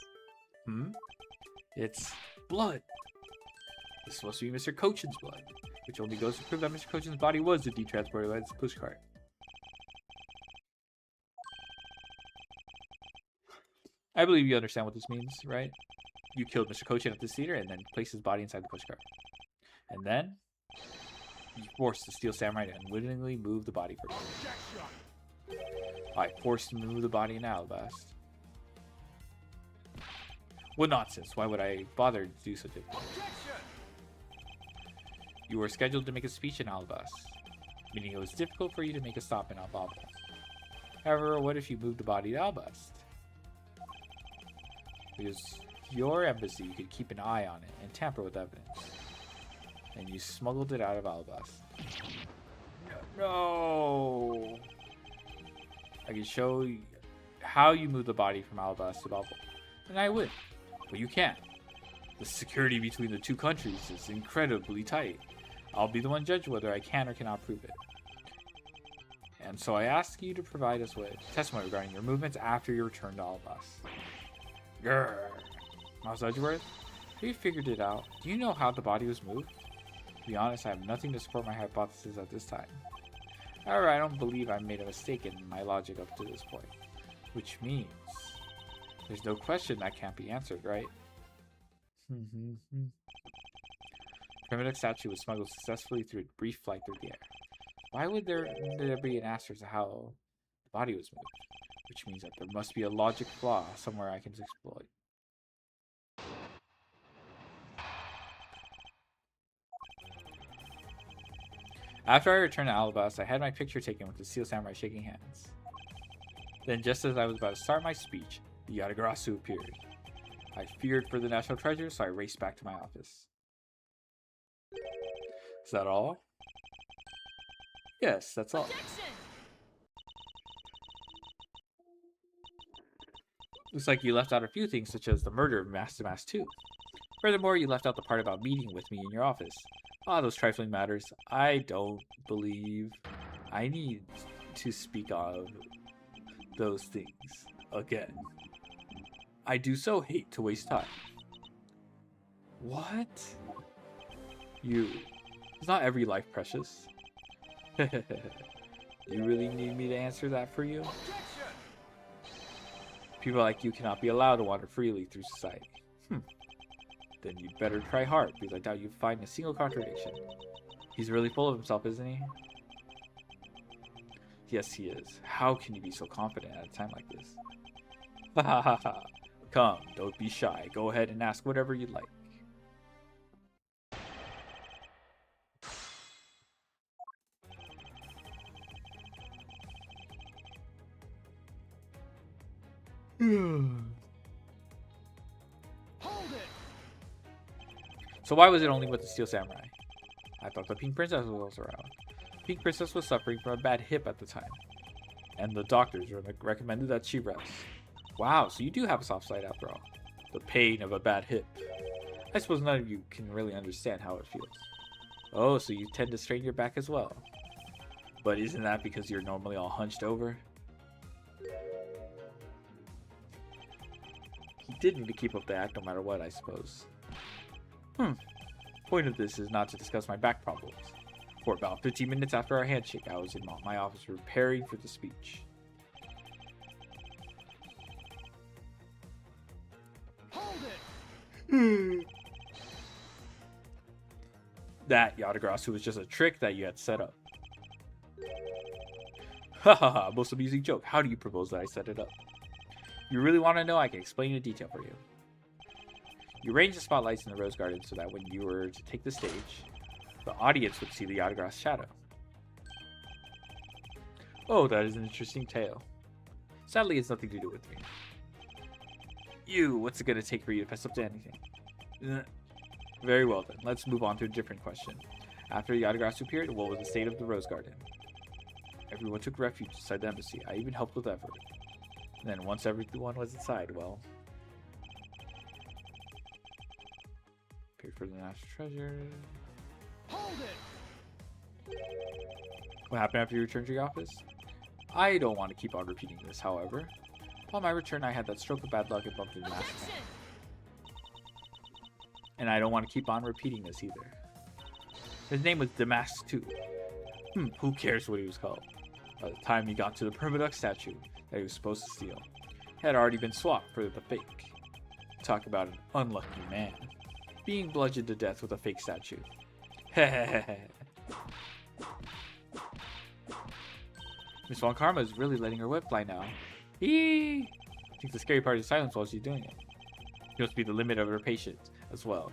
It's blood. This is supposed to be Mr. Cochin's blood, which only goes to prove that Mr. Cochin's body was indeed transported by this pushcart. I believe you understand what this means, right? You killed Mr. Cochin at this theater and then placed his body inside the pushcart. And then you forced the Steel Samurai to unwittingly move the body for you. I forced him to move the body in Alabast. What nonsense. Why would I bother to do such a thing? You were scheduled to make a speech in Alabast, meaning it was difficult for you to make a stop in Alabast. However, what if you moved the body to Alabast? Because your embassy could keep an eye on it and tamper with evidence. and you smuggled it out of Alabas. No! I can show you how you move the body from Alabas to Babel, and I would, but you can't. The security between the two countries is incredibly tight. I'll be the one to judge whether I can or cannot prove it. And so I ask you to provide us with testimony regarding your movements after your return to Alabas. Grrr. Mouse Edgeworth, have you figured it out? Do you know how the body was moved? To be honest, I have nothing to support my hypothesis at this time. However, I don't believe I made a mistake in my logic up to this point. Which means there's no question that can't be answered, right? Primitive statue was smuggled successfully through a brief flight through the air. Why would there be an answer to how the body was moved? Which means that there must be a logic flaw somewhere I can exploit. After I returned to Alabas, I had my picture taken with the Steel Samurai shaking hands. Then, just as I was about to start my speech, the Yatagarasu appeared. I feared for the national treasure, so I raced back to my office. Is that all? Yes, that's all. Objection! Looks like you left out a few things, such as the murder of Master Mass 2. Furthermore, you left out the part about meeting with me in your office. Ah, those trifling matters. I don't believe I need to speak of those things again. I do so hate to waste time. What? You. Is not every life precious? You really need me to answer that for you? Objection! People like you cannot be allowed to wander freely through society. Then you'd better try hard, because I doubt you'd find a single contradiction. He's really full of himself, isn't he? Yes, he is. How can you be so confident at a time like this? Ha ha ha ha. Come, don't be shy. Go ahead and ask whatever you'd like. Hold it! So why was it only with the Steel Samurai? I thought the Pink Princess was around. Pink Princess was suffering from a bad hip at the time, and the doctors recommended that she rest. Wow, so you do have a soft side after all. The pain of a bad hip. I suppose none of you can really understand how it feels. Oh, so you tend to strain your back as well. But isn't that because you're normally all hunched over? He did need to keep up the act no matter what, I suppose. Point of this is not to discuss my back problems. For about 15 minutes after our handshake, I was in my office preparing for the speech. Hold it! That, Yatagarasu, was just a trick that you had set up. Hahaha, most amusing joke. How do you propose that I set it up? You really want to know? I can explain in detail for you. You arranged the spotlights in the Rose Garden so that when you were to take the stage, the audience would see the Yatagarasu shadow. Oh, that is an interesting tale. Sadly, it's nothing to do with me. You, what's it going to take for you to fess up to anything? Very well then, let's move on to a different question. After the Yatagarasu appeared, what was the state of the Rose Garden? Everyone took refuge inside the embassy. I even helped with effort. And then once everyone was inside, well... Paid for the national treasure... Hold it! What happened after you returned to your office? I don't want to keep on repeating this, however. Upon my return, I had that stroke of bad luck and bumped into the master. Objection! And I don't want to keep on repeating this either. His name was Damask too. Who cares what he was called? By the time he got to the Permaduck statue that he was supposed to steal, it had already been swapped for the fake. Talk about an unlucky man. Being bludgeoned to death with a fake statue. Miss Von Karma is really letting her whip fly now. Eee! I think the scary part is silence while she's doing it. It must be the limit of her patience as well.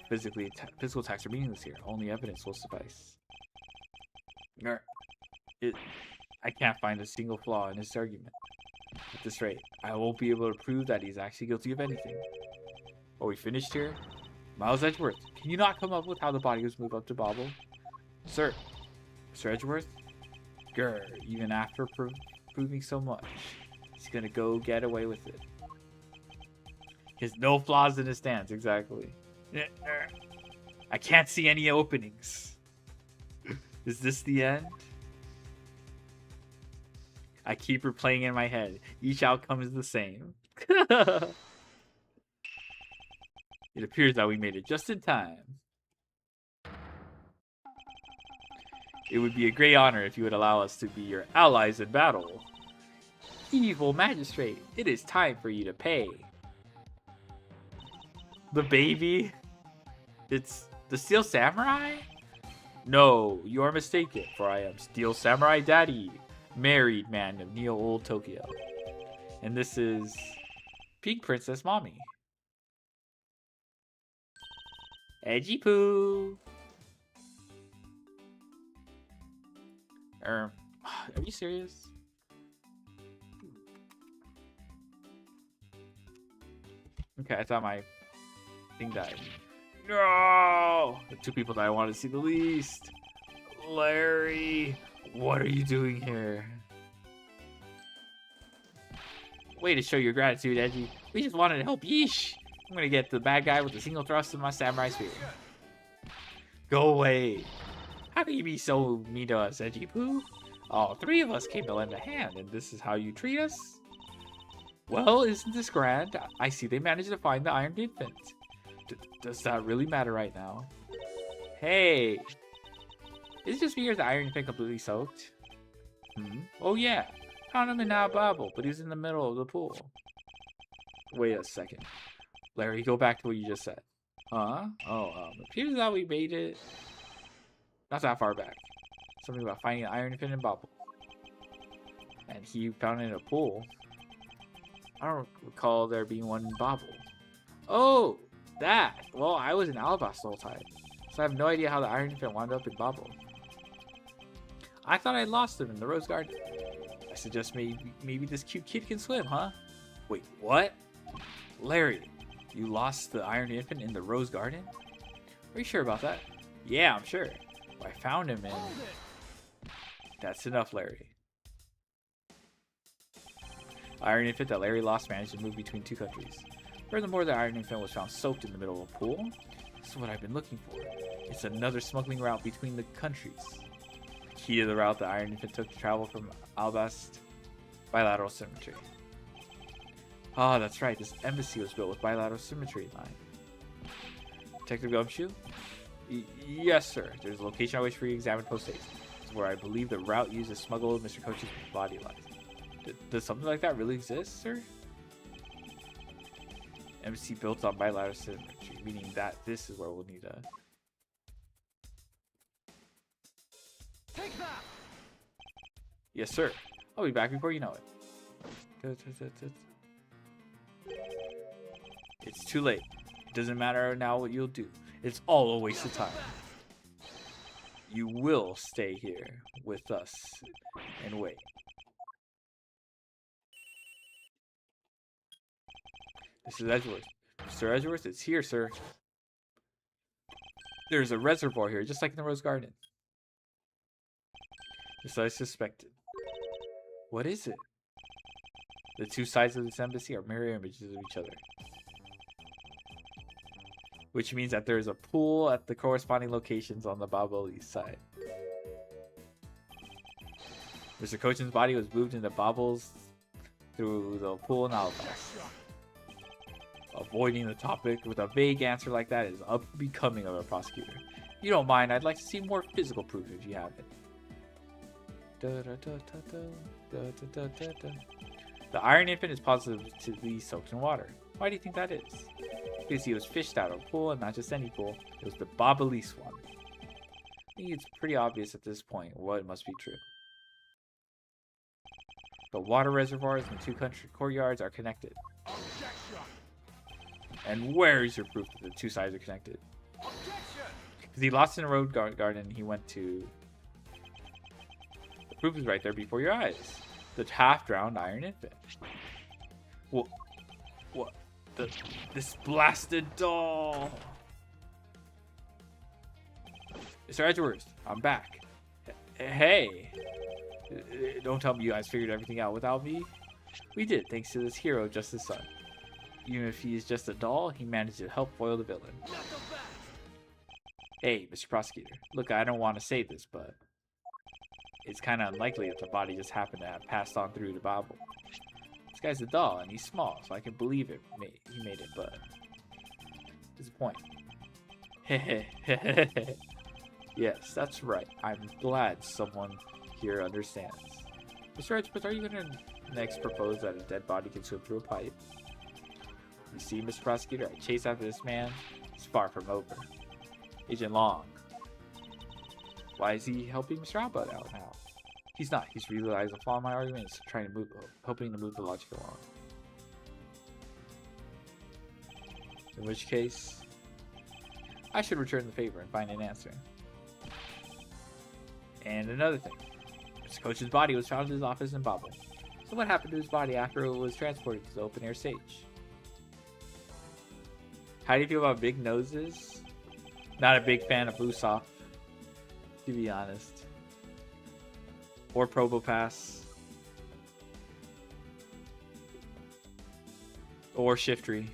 Physical attacks are meaningless here. Only evidence will suffice. I can't find a single flaw in his argument. At this rate, I won't be able to prove that he's actually guilty of anything. Are we finished here? Miles Edgeworth, can you not come up with how the body was moved up to Bobble? Sir. Mr. Edgeworth? Grr, even after proving so much, he's gonna go get away with it. He has no flaws in his stance, exactly. I can't see any openings. Is this the end? I keep replaying in my head. Each outcome is the same. It appears that we made it just in time. It would be a great honor if you would allow us to be your allies in battle. Evil magistrate, it is time for you to pay. The baby? It's the Steel Samurai? No, you are mistaken, for I am Steel Samurai Daddy, married man of Neo Old Tokyo. And this is Pink Princess Mommy. Edgy Poo. Are you serious? Okay, I thought my thing died. No! The two people that I wanted to see the least. Larry, what are you doing here? Way to show your gratitude, Edgy. We just wanted to help. Yeesh! I'm gonna get the bad guy with a single thrust of my samurai spear. Go away. How can you be so mean to us, Edgy Poo? All three of us came to lend a hand, and this is how you treat us? Well, isn't this grand? I see they managed to find the Iron Infant. Does that really matter right now? Hey! Is it just because the Iron Infant completely soaked? Oh yeah, found him in our bubble, but he's in the middle of the pool. Wait a second. Larry, go back to what you just said. Huh? Oh, appears that we made it not that far back. Something about finding an Iron Infant in bubble. And he found it in a pool. I don't recall there being one in bobble. Oh, that! Well, I was in Alabasta the whole time, so I have no idea how the Iron Infant wound up in bobble. I thought I lost him in the Rose Garden. I suggest maybe this cute kid can swim, huh? Wait, what? Larry, you lost the Iron Infant in the Rose Garden? Are you sure about that? Yeah, I'm sure. I found him in... That's enough, Larry. Iron Infant that Larry lost managed to move between two countries. Furthermore, the Iron Infant was found soaked in the middle of a pool. This is what I've been looking for. It's another smuggling route between the countries. The key to the route the Iron Infant took to travel from Albast bilateral symmetry. Ah, that's right. This embassy was built with bilateral symmetry in mind. Detective Gumshoe? Yes, sir. There's a location I wish for you to examine post-haste. It's where I believe the route used to smuggle Mr. Coach's body lies. Does something like that really exist, sir? Embassy built on bilateral symmetry, meaning that this is where we'll need a... Take that! Yes, sir. I'll be back before you know it. It's too late. It doesn't matter now what you'll do. It's all a waste of time. You will stay here with us and wait. This is Edgeworth. Mr. Edgeworth, it's here, sir. There's a reservoir here, just like in the Rose Garden. Just as I suspected. What is it? The two sides of this embassy are mirror images of each other. Which means that there is a pool at the corresponding locations on the Babel East side. Mr. Cochin's body was moved into bobbles through the pool in Alabas. Avoiding the topic with a vague answer like that is unbecoming of a prosecutor. If you don't mind, I'd like to see more physical proof if you have it. The Iron Infant is positively soaked in water. Why do you think that is? Because he was fished out of a pool, and not just any pool. It was the Babalise one. I think it's pretty obvious at this point what must be true. The water reservoirs in the two country courtyards are connected. And where is your proof that the two sides are connected? Because he lost in a road garden, he went to... The proof is right there before your eyes. The half-drowned Iron Infant. What? This blasted doll! Mr. Edgeworth, I'm back. Hey! Don't tell me you guys figured everything out without me. We did, thanks to this hero, Justice Sun. Even if he is just a doll, he managed to help foil the villain. Hey, Mr. Prosecutor. Look, I don't want to say this, but it's kind of unlikely that the body just happened to have passed on through the Bible. This guy's a doll, and he's small, so I can believe it. He made it, but there's a point. Yes, that's right. I'm glad someone here understands. Mr. Edgeworth, are you going to next propose that a dead body can swim through a pipe? You see, Mr. Prosecutor, I chase after this man. It's far from over. Agent Long. Why is he helping Mr. Alba out now? He's not. He's realized the flaw in my argument is hoping to move the logic along. In which case, I should return the favor and find an answer. And another thing. Mr. Coach's body was found in his office in Babel. So what happened to his body after it was transported to the open air stage? How do you feel about big noses? Not a big fan of Usopp, to be honest. Or Probopass. Or Shiftry.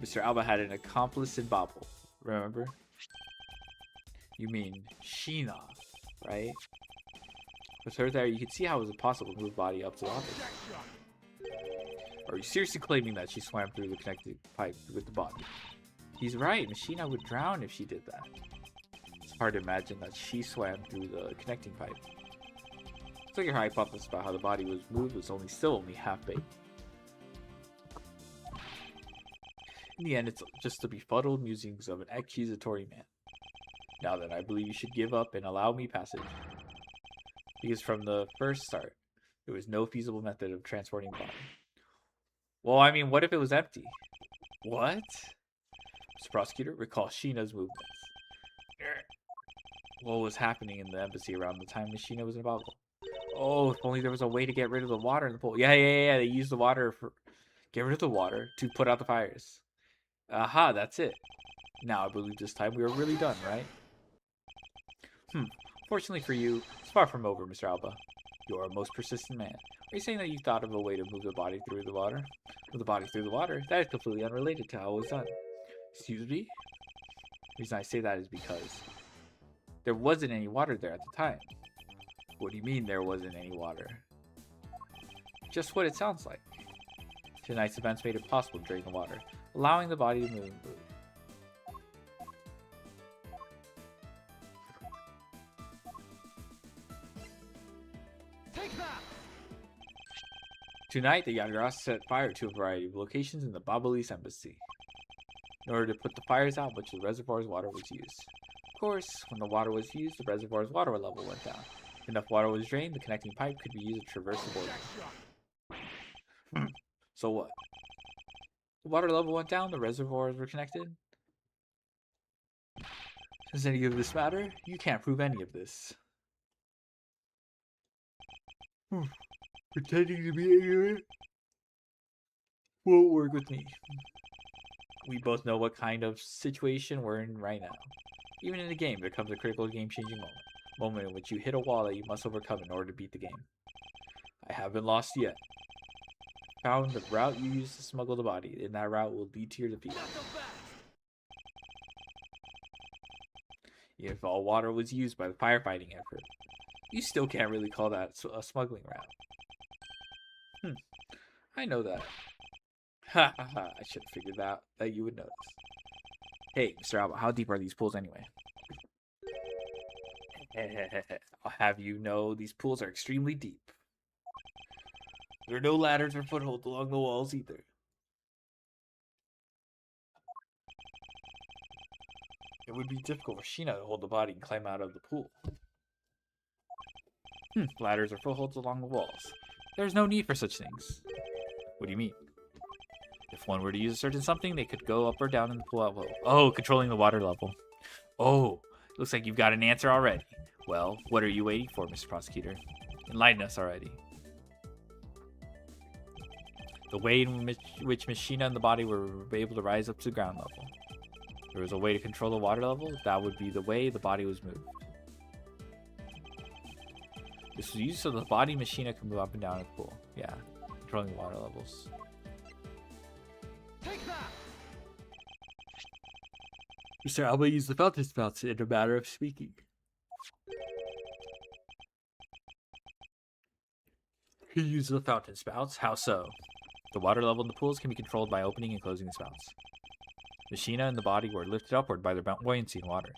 Mr. Alba had an accomplice in Babel, remember? You mean Sheena, right? With her there, you could see how it was impossible to move body up to the office. Are you seriously claiming that she swam through the connecting pipe with the body? He's right, Machina would drown if she did that. It's hard to imagine that she swam through the connecting pipe. Looks like your hypothesis about how the body was moved was still only half-baked. In the end, it's just the befuddled musings of an accusatory man. Now then, I believe you should give up and allow me passage. Because from the first start, there was no feasible method of transporting the body. Well, I mean, what if it was empty? What? Mr. Prosecutor, recall Sheena's movements. What was happening in the embassy around the time Sheena was in Babel? Oh, if only there was a way to get rid of the water in the pool. Yeah. They used the water for... Get rid of the water to put out the fires. Aha, that's it. Now I believe this time we are really done, right? Fortunately for you, it's far from over, Mr. Alba. You're a most persistent man. Are you saying that you thought of a way to move the body through the water? Move the body through the water? That is completely unrelated to how it was done. Excuse me? The reason I say that is because there wasn't any water there at the time. What do you mean there wasn't any water? Just what it sounds like. Tonight's events made it possible to drain the water, allowing the body to move. Take that! Tonight, the Yagras set fire to a variety of locations in the Babalese embassy. In order to put the fires out, much of the reservoir's water was used. Of course, when the water was used, the reservoir's water level went down. If enough water was drained, the connecting pipe could be used to traverse the border. So what? The water level went down, the reservoirs were connected? Does any of this matter? You can't prove any of this. Pretending to be ignorant won't work with me. We both know what kind of situation we're in right now. Even in the game, there comes a critical game-changing moment in which you hit a wall that you must overcome in order to beat the game. I haven't lost yet. Found the route you used to smuggle the body, and that route will lead to your defeat. If all water was used by the firefighting effort, you still can't really call that a smuggling route. I know that. Ha ha ha, I should have figured that you would notice. Hey, Mr. Alba, how deep are these pools anyway? I'll have you know these pools are extremely deep. There are no ladders or footholds along the walls either. It would be difficult for Sheena to hold the body and climb out of the pool. Ladders or footholds along the walls. There's no need for such things. What do you mean? If one were to use a certain something, they could go up or down in the pool level. Oh, controlling the water level. Oh, looks like you've got an answer already. Well, what are you waiting for, Mr. Prosecutor? Enlighten us already. The way in which Machina and the body were able to rise up to the ground level. There was a way to control the water level. That would be the way the body was moved. This was used so the body machina could move up and down in the pool. Yeah, controlling water levels. Take that! Mr. Alba used the fountain spouts in a matter of speaking. He used the fountain spouts? How so? The water level in the pools can be controlled by opening and closing the spouts. The Sheena and the body were lifted upward by their buoyancy in water.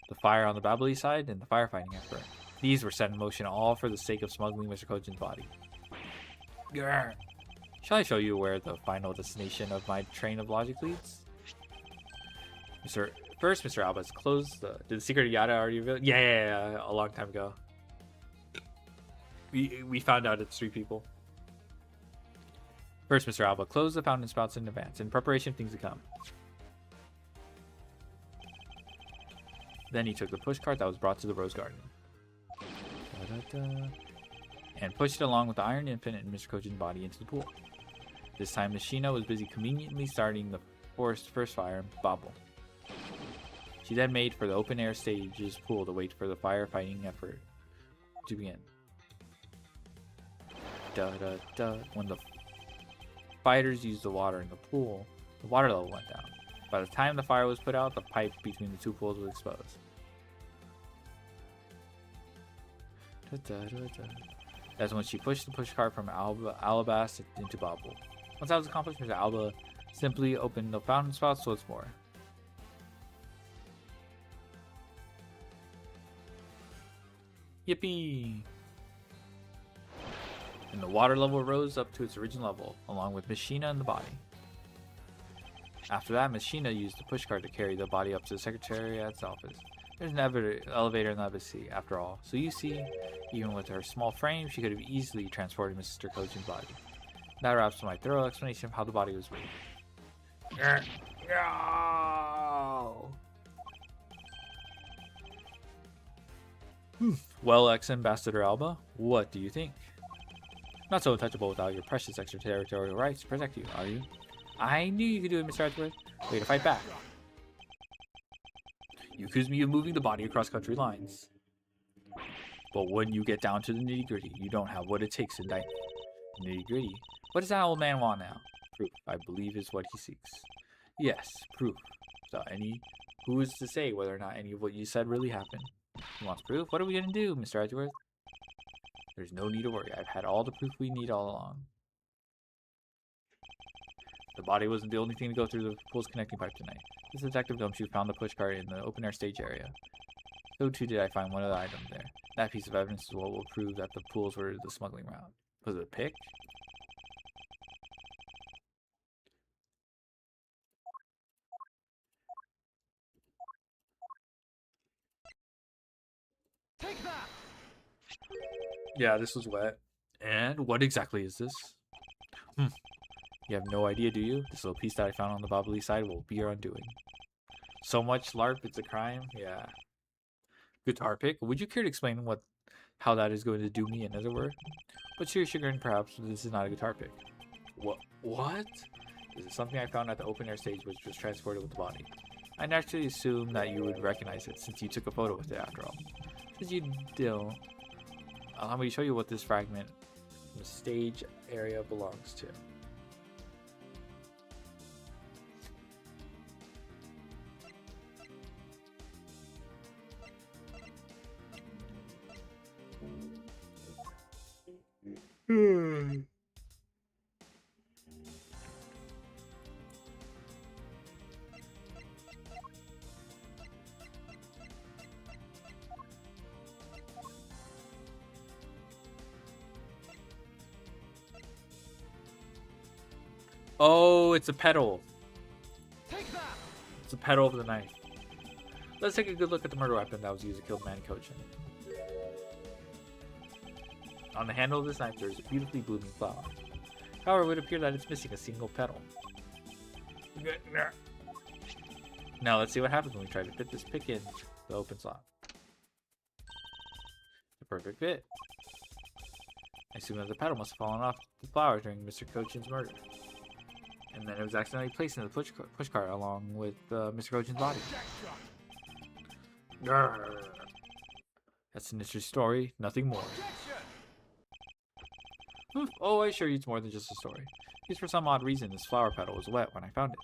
The fire on the Babbly side and the firefighting effort. These were set in motion all for the sake of smuggling Mr. Kojin's body. Grr. Shall I show you where the final destination of my train of logic leads? First, Mr. Alba has closed the... Did the secret Yada already reveal? Yeah, a long time ago. We found out it's 3 people. First, Mr. Alba closed the fountain spouts in advance, in preparation of things to come. Then he took the pushcart that was brought to the Rose Garden. And pushed it along with the Iron Infant and Mr. Kojin's body into the pool. This time, Machina was busy conveniently starting the first fire, Bobble. She then made for the open-air stage's pool to wait for the firefighting effort to begin. When the fighters used the water in the pool, the water level went down. By the time the fire was put out, the pipe between the 2 pools was exposed. That's when she pushed the pushcart from Alabas into Bobble. Once that was accomplished, Mr. Alba simply opened the fountain spouts once more. Yippee! And the water level rose up to its original level, along with Machina and the body. After that, Machina used the pushcart to carry the body up to the Secretariat's office. There's an elevator in the embassy, after all, so you see, even with her small frame, she could have easily transported Mr. Kojin's body. That wraps my thorough explanation of how the body was moved. Well, ex-Ambassador Alba, what do you think? Not so untouchable without your precious extraterritorial rights to protect you, are you? I knew you could do it, Mr. Edgeworth. Way to fight back. You accuse me of moving the body across country lines. But when you get down to the nitty-gritty, you don't have what it takes to indict me. Nitty-gritty? What does that old man want now? Proof, I believe, is what he seeks. Yes, proof. So who is to say whether or not any of what you said really happened? He wants proof? What are we going to do, Mr. Edgeworth? There's no need to worry. I've had all the proof we need all along. The body wasn't the only thing to go through the pool's connecting pipe tonight. This detective gumshoe found the pushcart in the open-air stage area. So too did I find one of the items there. That piece of evidence is what will prove that the pools were the smuggling route. Was it a pick? Take that! Yeah, this was wet. And what exactly is this? You have no idea, do you? This little piece that I found on the Babbly side will be your undoing. So much LARP, it's a crime? Yeah. Guitar pick? Would you care to explain how that is going to do me in, as it were? But to your chagrin, perhaps, this is not a guitar pick. What? This is something I found at the open-air stage which was transported with the body. I naturally assumed that you would recognize it, since you took a photo with it, after all. Since you don't, allow me to show you what this fragment in the stage area belongs to. Oh, it's a pedal. Take that! It's a pedal of the knife. Let's take a good look at the murder weapon that was used to kill Manny Kojin. On the handle of this knife, there is a beautifully blooming flower. However, it would appear that it's missing a single petal. Now let's see what happens when we try to fit this pick in the open slot. The perfect fit. I assume that the petal must have fallen off the flower during Mr. Kojin's murder. And then it was accidentally placed in the push cart along with Mr. Coachen's body. Grrr. That's an interesting story, nothing more. Oh, I assure you it's more than just a story. Because for some odd reason, this flower petal was wet when I found it.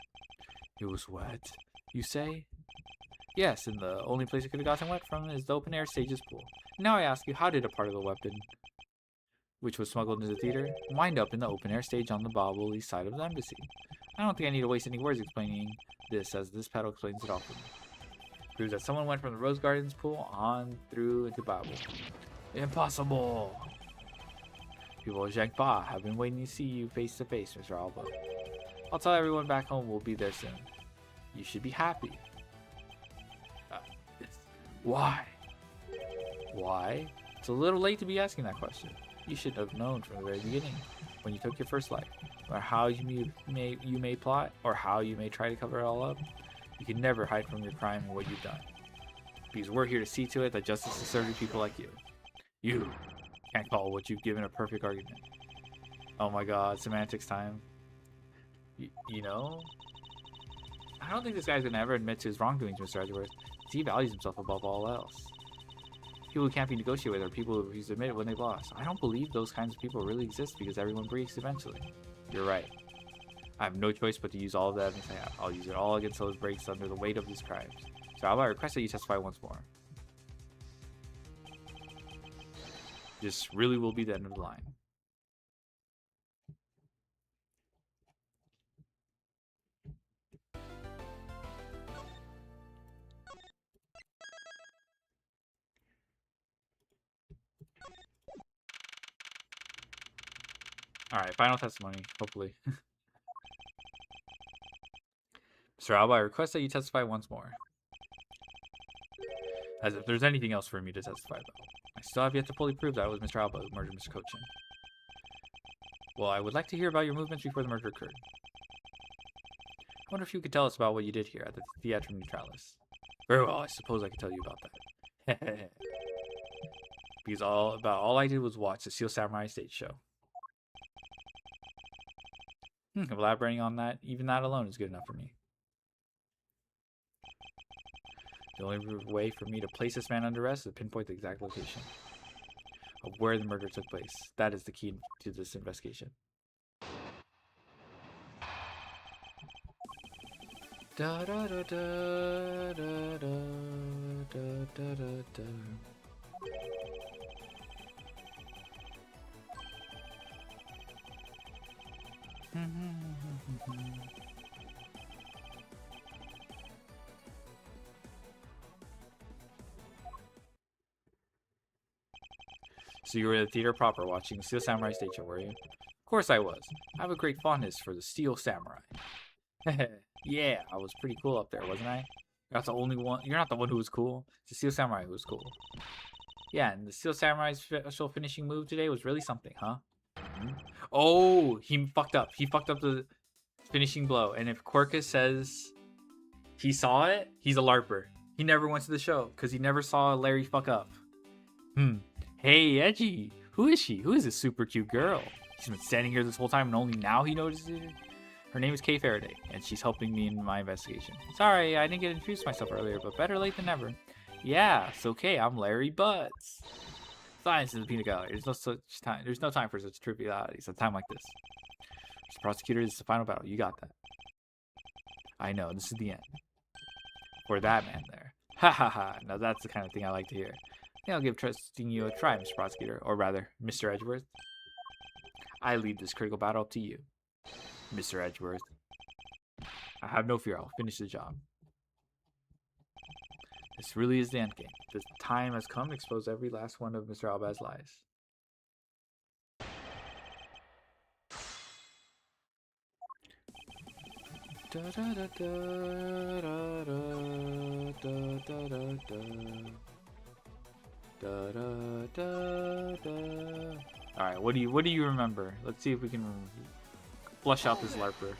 It was wet, you say? Yes, and the only place it could have gotten wet from is the open-air stage's pool. Now I ask you, how did a part of the weapon, which was smuggled into the theater, wind up in the open-air stage on the bobbly side of the embassy? I don't think I need to waste any words explaining this, as this petal explains it all for me. It proves that someone went from the Rose Gardens pool on through into Babel. Impossible! People of Zhangba have been waiting to see you face to face, Mr. Alba. I'll tell everyone back home we'll be there soon. You should be happy. Why? Why? It's a little late to be asking that question. You should have known from the very beginning, when you took your first life. No matter how you may plot, or how you may try to cover it all up, you can never hide from your crime and what you've done. Because we're here to see to it that justice is served to people like you. You can't call what you've given a perfect argument. Oh my god, semantics time. You know? I don't think this guy's gonna ever admit to his wrongdoings, Mr. Edgeworth. He values himself above all else. People who can't be negotiated with are people who refuse to admit it when they've lost. I don't believe those kinds of people really exist because everyone breaks eventually. You're right. I have no choice but to use all of the evidence I have. I'll use it all against those breaks under the weight of these crimes. So how about I request that you testify once more? This really will be the end of the line. Alright, final testimony, hopefully. Mr. Alba, I request that you testify once more. As if there's anything else for me to testify about. I still have yet to fully prove that it was Mr. Alba who murdered Mr. Cochin. Well, I would like to hear about your movements before the murder occurred. I wonder if you could tell us about what you did here at the Theatrum Neutralis. Very well, I suppose I could tell you about that. Because all I did was watch the Steel Samurai stage show. Elaborating on that, even that alone is good enough for me. The only way for me to place this man under arrest is to pinpoint the exact location of where the murder took place. That is the key to this investigation. Da da da da da da da da da da. So you were at the theater proper watching the Steel Samurai stage show, were you? Of course I was. I have a great fondness for the Steel Samurai. Yeah, I was pretty cool up there, wasn't I? You're not the only one. You're not the one who was cool. It's the Steel Samurai who was cool. Yeah, and the Steel Samurai's special finishing move today was really something, huh? Oh, he fucked up. He fucked up the finishing blow. And if Quirkus says he saw it, he's a LARPer. He never went to the show because he never saw Larry fuck up. Hey, Edgy. Who is she? Who is this super cute girl? She's been standing here this whole time and only now he notices her? Her name is Kay Faraday, and she's helping me in my investigation. Sorry, I didn't get to introduce myself earlier, but better late than never. Yeah, it's okay. I'm Larry Butts. Science is a peanut gallery. There's no such time. There's no time for such trivialities at a time like this. Mr. Prosecutor, this is the final battle. You got that. I know. This is the end. For that man there. Ha ha ha. Now that's the kind of thing I like to hear. I think I'll give trusting you a try, Mr. Prosecutor. Or rather, Mr. Edgeworth. I leave this critical battle up to you, Mr. Edgeworth. I have no fear. I'll finish the job. This really is the end game. The time has come to expose every last one of Mr. Alba's lies. Da da da da da da da da da. Da, da, da, da. All right, what do you remember? Let's see if we can flush out this LARPer.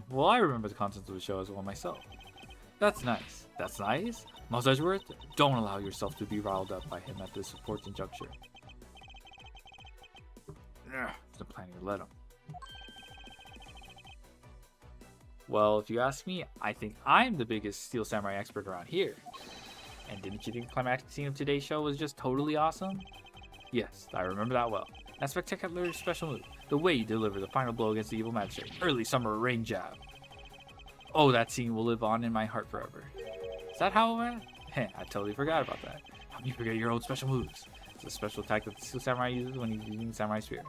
Well, I remember the contents of the show as well myself. That's nice. That's nice? Miles Edgeworth, don't allow yourself to be riled up by him at this important juncture. wasn't planning to let him. Well, if you ask me, I think I'm the biggest Steel Samurai expert around here. And didn't you think the climactic scene of today's show was just totally awesome? Yes, I remember that well. That spectacular special move, the way you deliver the final blow against the evil magistrate, early summer rain jab. Oh, that scene will live on in my heart forever. Is that how it went? Heh, I totally forgot about that. How can you forget your own special moves? It's a special attack that the Steel Samurai uses when he's using the Samurai Spear.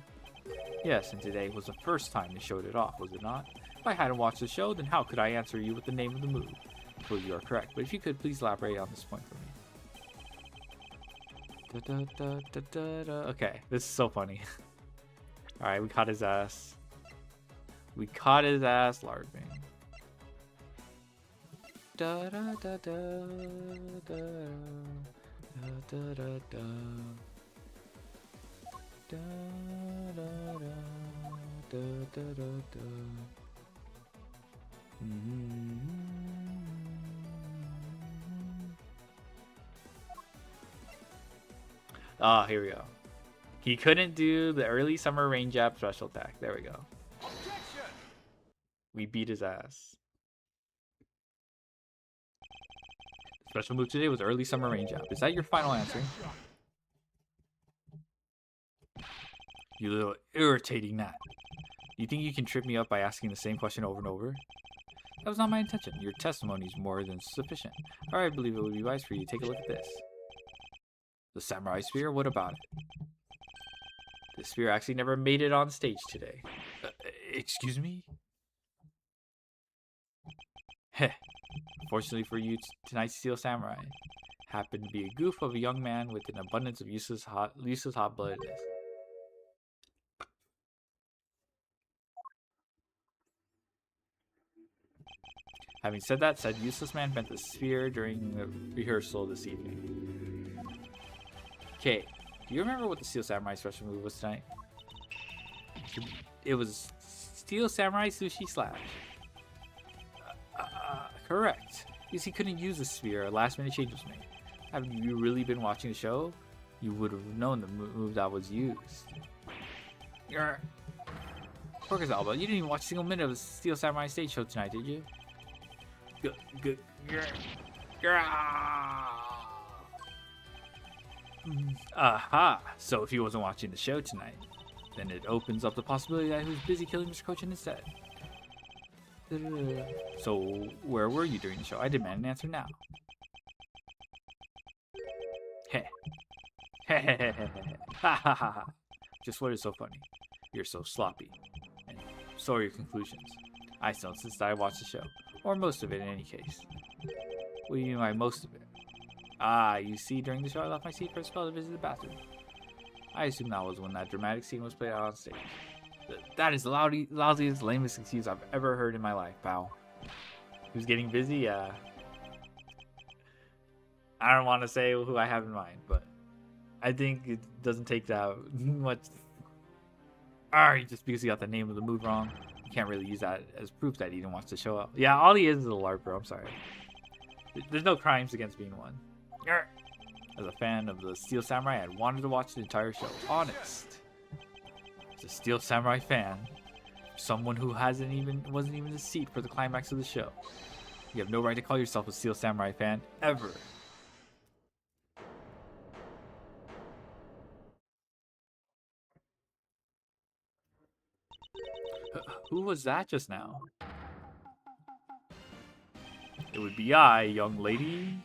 Yes, and today was the first time they showed it off, was it not? If I hadn't watched the show, then how could I answer you with the name of the move? Well, you are correct, but if you could please elaborate on this point for me. Okay, this is so funny. Alright, we caught his ass. We caught his ass larping. Ah, here we go. He couldn't do the early summer rain jab special attack. There we go. Objection! We beat his ass. Special move today was early summer rain jab. Is that your final answer? You little irritating gnat. You think you can trip me up by asking the same question over and over? That was not my intention. Your testimony is more than sufficient. Alright, I believe it would be wise for you to take a look at this. The Samurai Spear? What about it? The spear actually never made it on stage today. Excuse me? Heh. Fortunately for you, tonight's Steel Samurai happened to be a goof of a young man with an abundance of useless hot blood. Having said that, said useless man bent the spear during the rehearsal this evening. Okay, do you remember what the Steel Samurai special move was tonight? It was Steel Samurai Sushi Slash. Correct. Because he couldn't use the spear, a last minute change was made. Have you really been watching the show? You would have known the move that was used. Focus, Alba, you didn't even watch a single minute of the Steel Samurai stage show tonight, did you? Good. Aha! So if he wasn't watching the show tonight, then it opens up the possibility that he was busy killing Mr. Cochin instead. So where were you during the show? I demand an answer now. Heh. Ha ha ha ha. Just what is so funny? You're so sloppy. And so are your conclusions. I still insist that I watched the show. Or most of it in any case. What do you mean by most of it? Ah, you see, during the show I left my seat for a spell to visit the bathroom. I assume that was when that dramatic scene was played out on stage. That is the lousiest, lamest excuse I've ever heard in my life, pal. Who's getting busy? Yeah. I don't want to say who I have in mind, but I think it doesn't take that much. Just because he got the name of the move wrong, you can't really use that as proof that he didn't watch the show out. Yeah, all he is a LARPer, I'm sorry. There's no crimes against being one. As a fan of the Steel Samurai, I'd wanted to watch the entire show. Honest. As a Steel Samurai fan, someone who wasn't even a seat for the climax of the show. You have no right to call yourself a Steel Samurai fan, ever. Who was that just now? It would be I, young lady.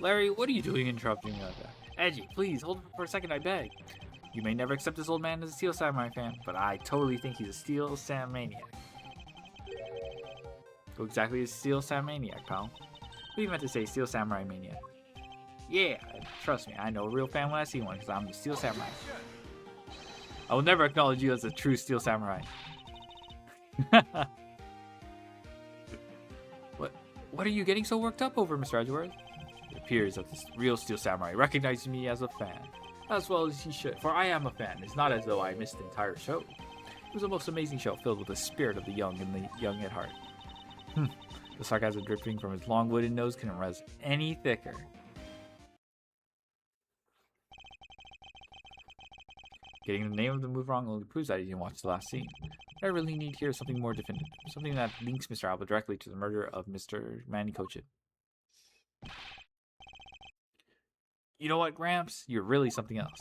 Larry, what are you doing interrupting me like that? Edgy, please, hold it for a second, I beg. You may never accept this old man as a Steel Samurai fan, but I totally think he's a Steel Sam maniac. Who exactly is Steel Sam maniac, pal? What do you meant to say, Steel Samurai maniac? Yeah, trust me, I know a real fan when I see one, because I'm the Steel Samurai. I will never acknowledge you as a true Steel Samurai. What are you getting so worked up over, Mr. Edgeworth? It appears that this real Steel Samurai recognizes me as a fan, as well as he should, for I am a fan. It's not as though I missed the entire show. It was a most amazing show filled with the spirit of the young and the young at heart. The sarcasm dripping from his long wooden nose couldn't rise any thicker. Getting the name of the move wrong only proves that you didn't watch the last scene. What I really need here is something more definitive. Something that links Mr. Alba directly to the murder of Mr. Manny Cochin. You know what, Gramps? You're really something else.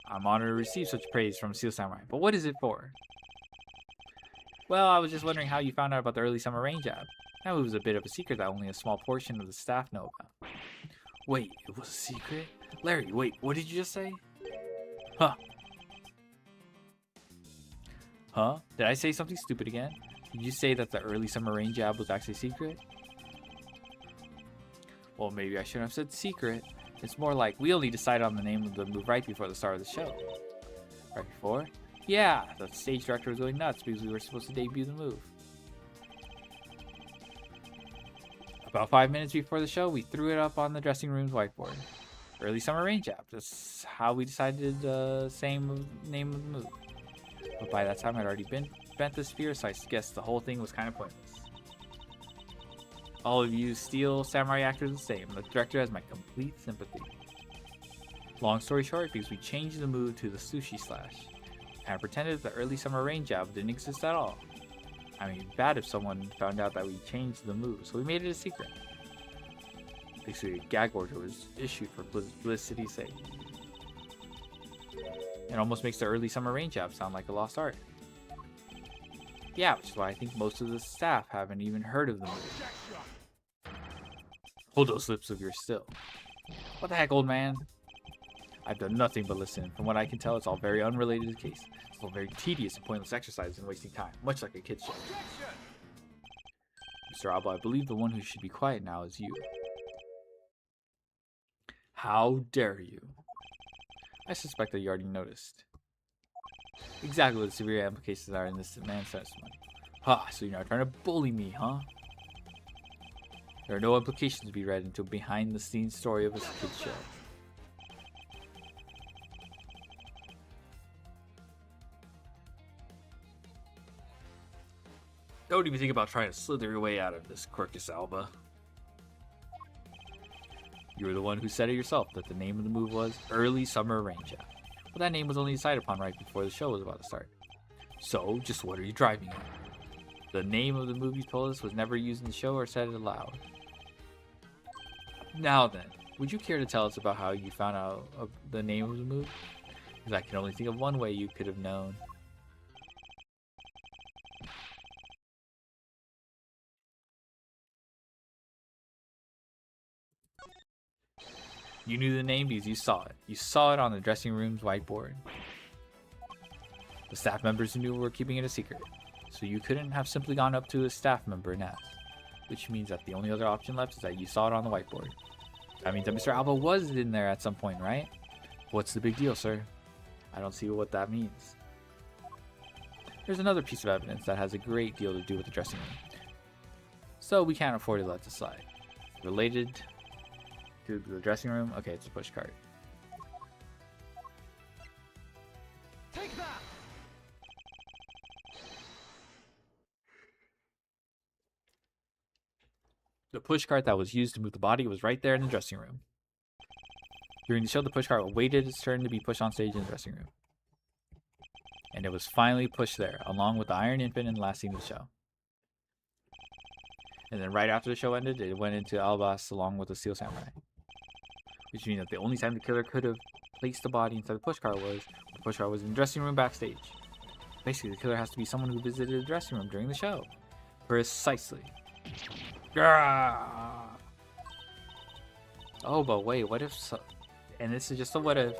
I'm honored to receive such praise from Steel Samurai, but what is it for? Well, I was just wondering how you found out about the early summer rain jab. That move was a bit of a secret that only a small portion of the staff know about. Wait, it was a secret? Larry, wait, what did you just say? Huh. Huh? Did I say something stupid again? Did you say that the early summer rain jab was actually secret? Well, maybe I shouldn't have said secret. It's more like we only decided on the name of the move right before the start of the show. Right before? Yeah, the stage director was going nuts because we were supposed to debut the move. About 5 minutes before the show, we threw it up on the dressing room's whiteboard. Early summer rain jab. That's how we decided the same name of the move. But by that time, I'd already bent the spear, so I guess the whole thing was kind of pointless. All of you Steel Samurai actors are the same. The director has my complete sympathy. Long story short, because we changed the move to the sushi slash, and pretended the early summer rain jab didn't exist at all. I mean, bad if someone found out that we changed the move, so we made it a secret. Basically, a gag order was issued for publicity's sake. It almost makes the early summer rain jab sound like a lost art. Yeah, which is why I think most of the staff haven't even heard of the move. Hold those lips of yours still. What the heck, old man? I've done nothing but listen. From what I can tell, it's all very unrelated to the case. It's all very tedious and pointless exercise and wasting time, much like a kid's show. Mr. Alba, I believe the one who should be quiet now is you. How dare you? I suspect that you already noticed. Exactly what the severe implications are in this man's testimony. Ha, so you're not trying to bully me, huh? There are no implications to be read into a behind-the-scenes story of a kid's show. Don't even think about trying to slither your way out of this, Quercus Alba. You were the one who said it yourself that the name of the move was Early Summer Rain Jab. Well, that name was only decided upon right before the show was about to start. So, just what are you driving at? The name of the move you told us was never used in the show or said it aloud. Now then, would you care to tell us about how you found out of the name of the move? Because I can only think of one way you could have known. You knew the name because you saw it. You saw it on the dressing room's whiteboard. The staff members knew we were keeping it a secret, so you couldn't have simply gone up to a staff member and asked. Which means that the only other option left is that you saw it on the whiteboard. That means that Mr. Alba was in there at some point, right? What's the big deal, sir? I don't see what that means. There's another piece of evidence that has a great deal to do with the dressing room. So we can't afford to let this slide. Related to the dressing room? Okay, it's a push cart. Take that! The pushcart that was used to move the body was right there in the dressing room. During the show, the pushcart waited its turn to be pushed on stage in the dressing room. And it was finally pushed there, along with the Iron Infant in the last scene of the show. And then right after the show ended, it went into Albas along with the Steel Samurai. Which means that the only time the killer could have placed the body inside the pushcart was when the pushcart was in the dressing room backstage. Basically, the killer has to be someone who visited the dressing room during the show. Precisely. Grrrr. Oh, but wait, what if... And this is just a what if.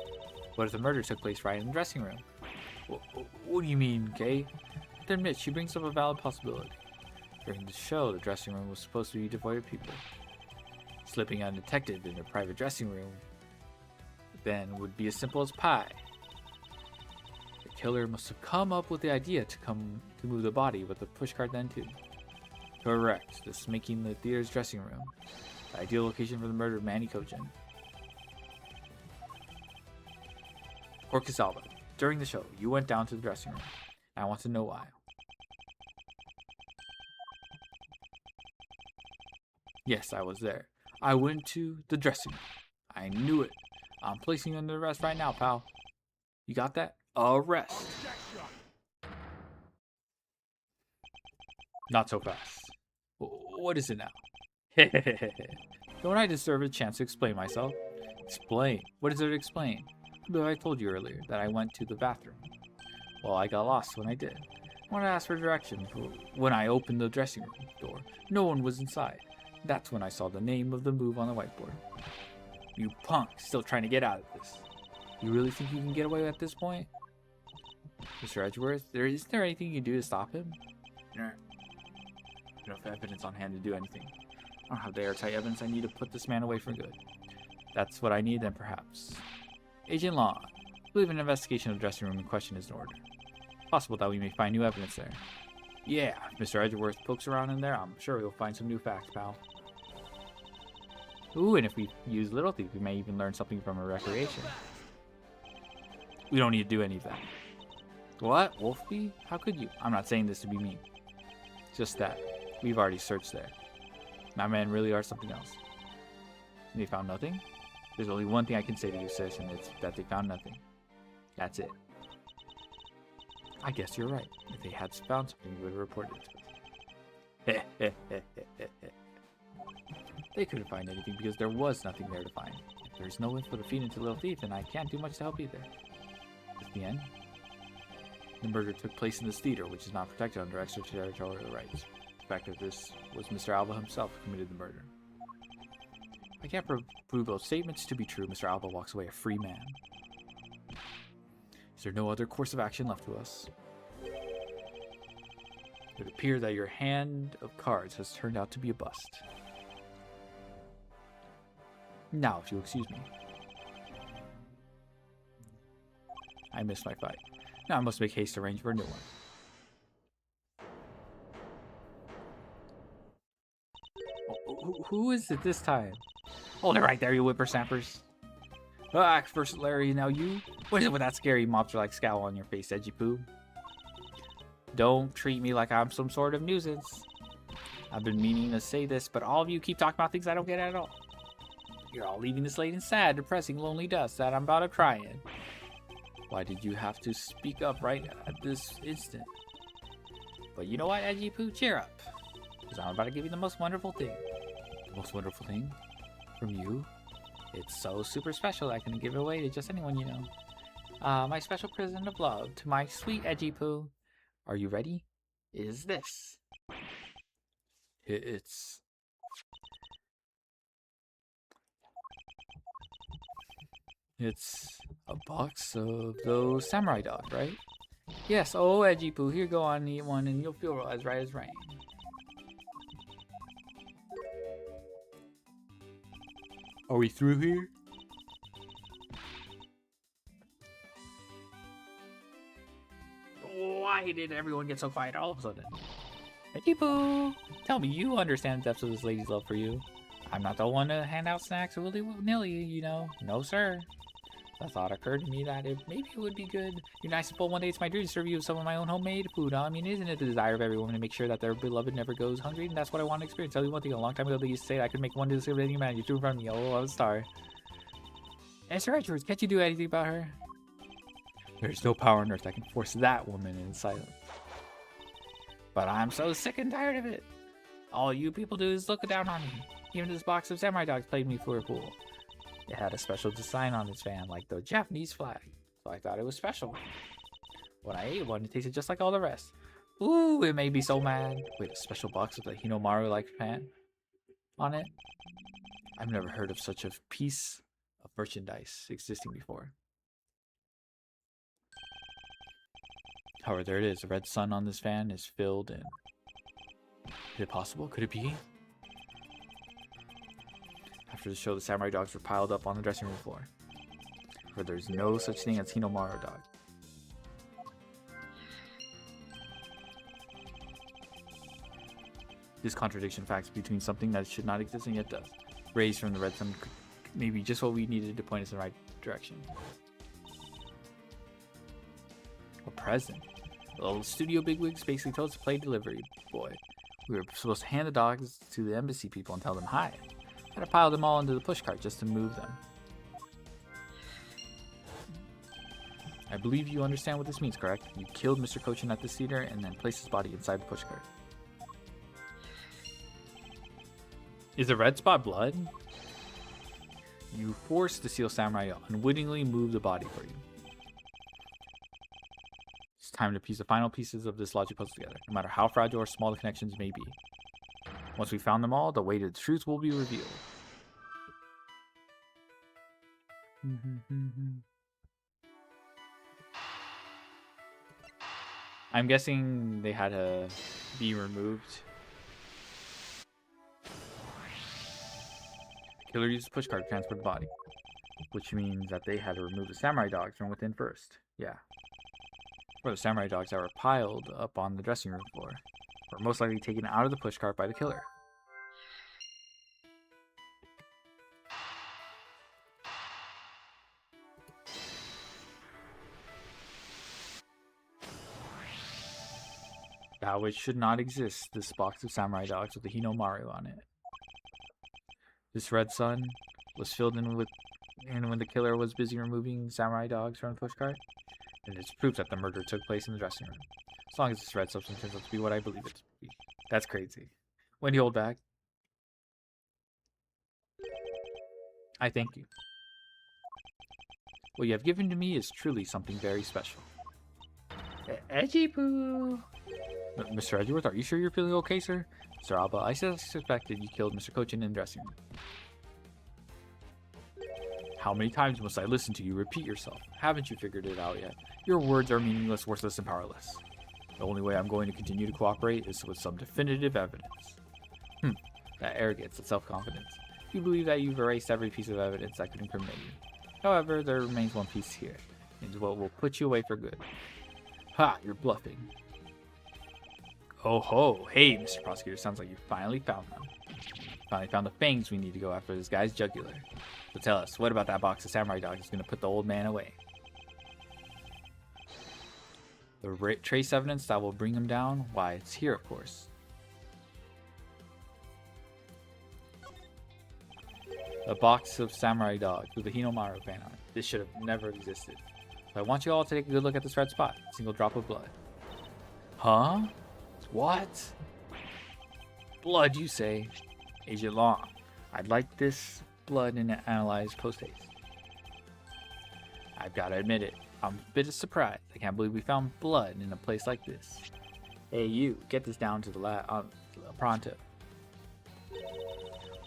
What if the murder took place right in the dressing room? What do you mean, Kay? To admit, she brings up a valid possibility. During the show, the dressing room was supposed to be devoid of people. Slipping undetected in a private dressing room then would be as simple as pie. The killer must have come up with the idea to move the body with the pushcart then too. Correct, this making the theater's dressing room the ideal location for the murder of Manny Cochin. Quercus Alba, during the show, you went down to the dressing room. I want to know why. Yes, I was there. I went to the dressing room. I knew it. I'm placing you under arrest right now, pal. You got that? Arrest. Objection. Not so fast. What is it now? Don't I deserve a chance to explain myself? Explain? What is there to explain? But I told you earlier that I went to the bathroom. Well, I got lost when I did. When I asked for directions, when I opened the dressing room door, no one was inside. That's when I saw the name of the move on the whiteboard. You punk, still trying to get out of this. You really think you can get away at this point? Mr. Edgeworth, isn't there anything you can do to stop him? No. Enough evidence on hand to do anything. I don't have the airtight evidence I need to put this man away for good. That's what I need then, perhaps. Agent Law, I believe an investigation of the dressing room in question is in order. Possible that we may find new evidence there. Yeah, if Mr. Edgeworth pokes around in there, I'm sure we'll find some new facts, pal. Ooh, and if we use Little Thief, we may even learn something from her recreation. We don't need to do any of that. What? Wolfie? How could you? I'm not saying this to be mean. Just that. We've already searched there. My men really are something else. They found nothing? There's only one thing I can say to you, sis, and it's that they found nothing. That's it. I guess you're right. If they had found something, you would have reported it to us. They couldn't find anything because there was nothing there to find. If there's no info to feed into Little Thief, then I can't do much to help either. At the end, the murder took place in this theater, which is not protected under extraterritorial rights. The fact that this was Mr. Alba himself who committed the murder. I can't prove those statements to be true. Mr. Alba walks away a free man. Is there no other course of action left to us? It would appear that your hand of cards has turned out to be a bust. Now, if you'll excuse me. I missed my fight. Now I must make haste to arrange for a new one. Who is it this time? Hold it right there, you whippersnappers. Ah, first Larry, now you? What is it with that scary mobster-like scowl on your face, Edgy Poo? Don't treat me like I'm some sort of nuisance. I've been meaning to say this, but all of you keep talking about things I don't get at all. You're all leaving this late and sad, depressing, lonely dust that I'm about to cry in. Why did you have to speak up right at this instant? But you know what, Edgy Poo? Cheer up. Because I'm about to give you the most wonderful thing. The most wonderful thing? From you? It's so super special that I can give it away to just anyone you know. My special present of love to my sweet Edgy Poo. Are you ready? Is this. It's a box of those samurai dogs, right? Yes, oh Edgy Poo, here go on and eat one and you'll feel as right as rain. Are we through here? Why did everyone get so quiet all of a sudden? Edgy Poo, tell me you understand the depths of this lady's love for you. I'm not the one to hand out snacks willy-nilly, you know. No, sir. The thought occurred to me that maybe it would be good. You're nice and full one day. It's my duty to serve you some of my own homemade food. I mean, isn't it the desire of every woman to make sure that their beloved never goes hungry? And that's what I want to experience. Tell you one thing, a long time ago they used to say that I could make one to serve any man. You threw in front of me. Oh, I was a star. And Sir Edgeworth, can't you do anything about her? There's no power on earth that can force that woman in silence. But I'm so sick and tired of it. All you people do is look down on me. Even this box of samurai dogs played me for a fool. It had a special design on its fan, like the Japanese flag, so I thought it was special. When I ate one, it tasted just like all the rest. Ooh, it made me so mad. Wait, a special box with a Hinomaru-like fan on it? I've never heard of such a piece of merchandise existing before. However, there it is. The red sun on this fan is filled in. Is it possible? Could it be? After the show, the samurai dogs were piled up on the dressing room floor. For there's no such thing as Hinomaru dog. This contradiction facts between something that should not exist and yet does. Rays from the red sun may be just what we needed to point us in the right direction. A present. Well, studio bigwigs basically told us to play delivery boy. We were supposed to hand the dogs to the embassy people and tell them hi. I had to pile them all into the pushcart just to move them. I believe you understand what this means, correct? You killed Mr. Cochin at this theater and then placed his body inside the pushcart. Is the red spot blood? You forced the Seal Samurai unwittingly move the body for you. It's time to piece the final pieces of this logic puzzle together, no matter how fragile or small the connections may be. Once we found them all, the weight of the truth will be revealed. I'm guessing they had to be removed. The killer used the pushcart to transport the body, which means that they had to remove the samurai dogs from within first. Yeah. Or the samurai dogs that were piled up on the dressing room floor were most likely taken out of the pushcart by the killer. That which should not exist, this box of samurai dogs with the Hinomaru on it. This red sun was filled in when the killer was busy removing samurai dogs from the pushcart, and it's proof that the murder took place in the dressing room. As long as this red substance turns out to be what I believe it to be. That's crazy. Wendy, hold back. I thank you. What you have given to me is truly something very special. Edgy poo. Mr. Edgeworth, are you sure you're feeling okay, sir? Mr. Alba, I suspected you killed Mr. Cochin in the dressing room. How many times must I listen to you repeat yourself? Haven't you figured it out yet? Your words are meaningless, worthless, and powerless. The only way I'm going to continue to cooperate is with some definitive evidence. That arrogance, that self-confidence. You believe that you've erased every piece of evidence that could incriminate you. However, there remains one piece here. It's what will put you away for good. Ha! You're bluffing. Oh ho! Hey, Mr. Prosecutor, sounds like you finally found them. Finally found the fangs we need to go after this guy's jugular. So tell us, what about that box of samurai dogs is going to put the old man away? The trace evidence that will bring him down? Why, it's here, of course. A box of samurai dogs with a Hinomaru fan on it. This should have never existed. So I want you all to take a good look at this red spot. A single drop of blood. Huh? What? Blood, you say? Agent Long, I'd like this blood analyzed post-haste. I've got to admit it. I'm a bit surprised. I can't believe we found blood in a place like this. Hey, you, get this down to the lab pronto.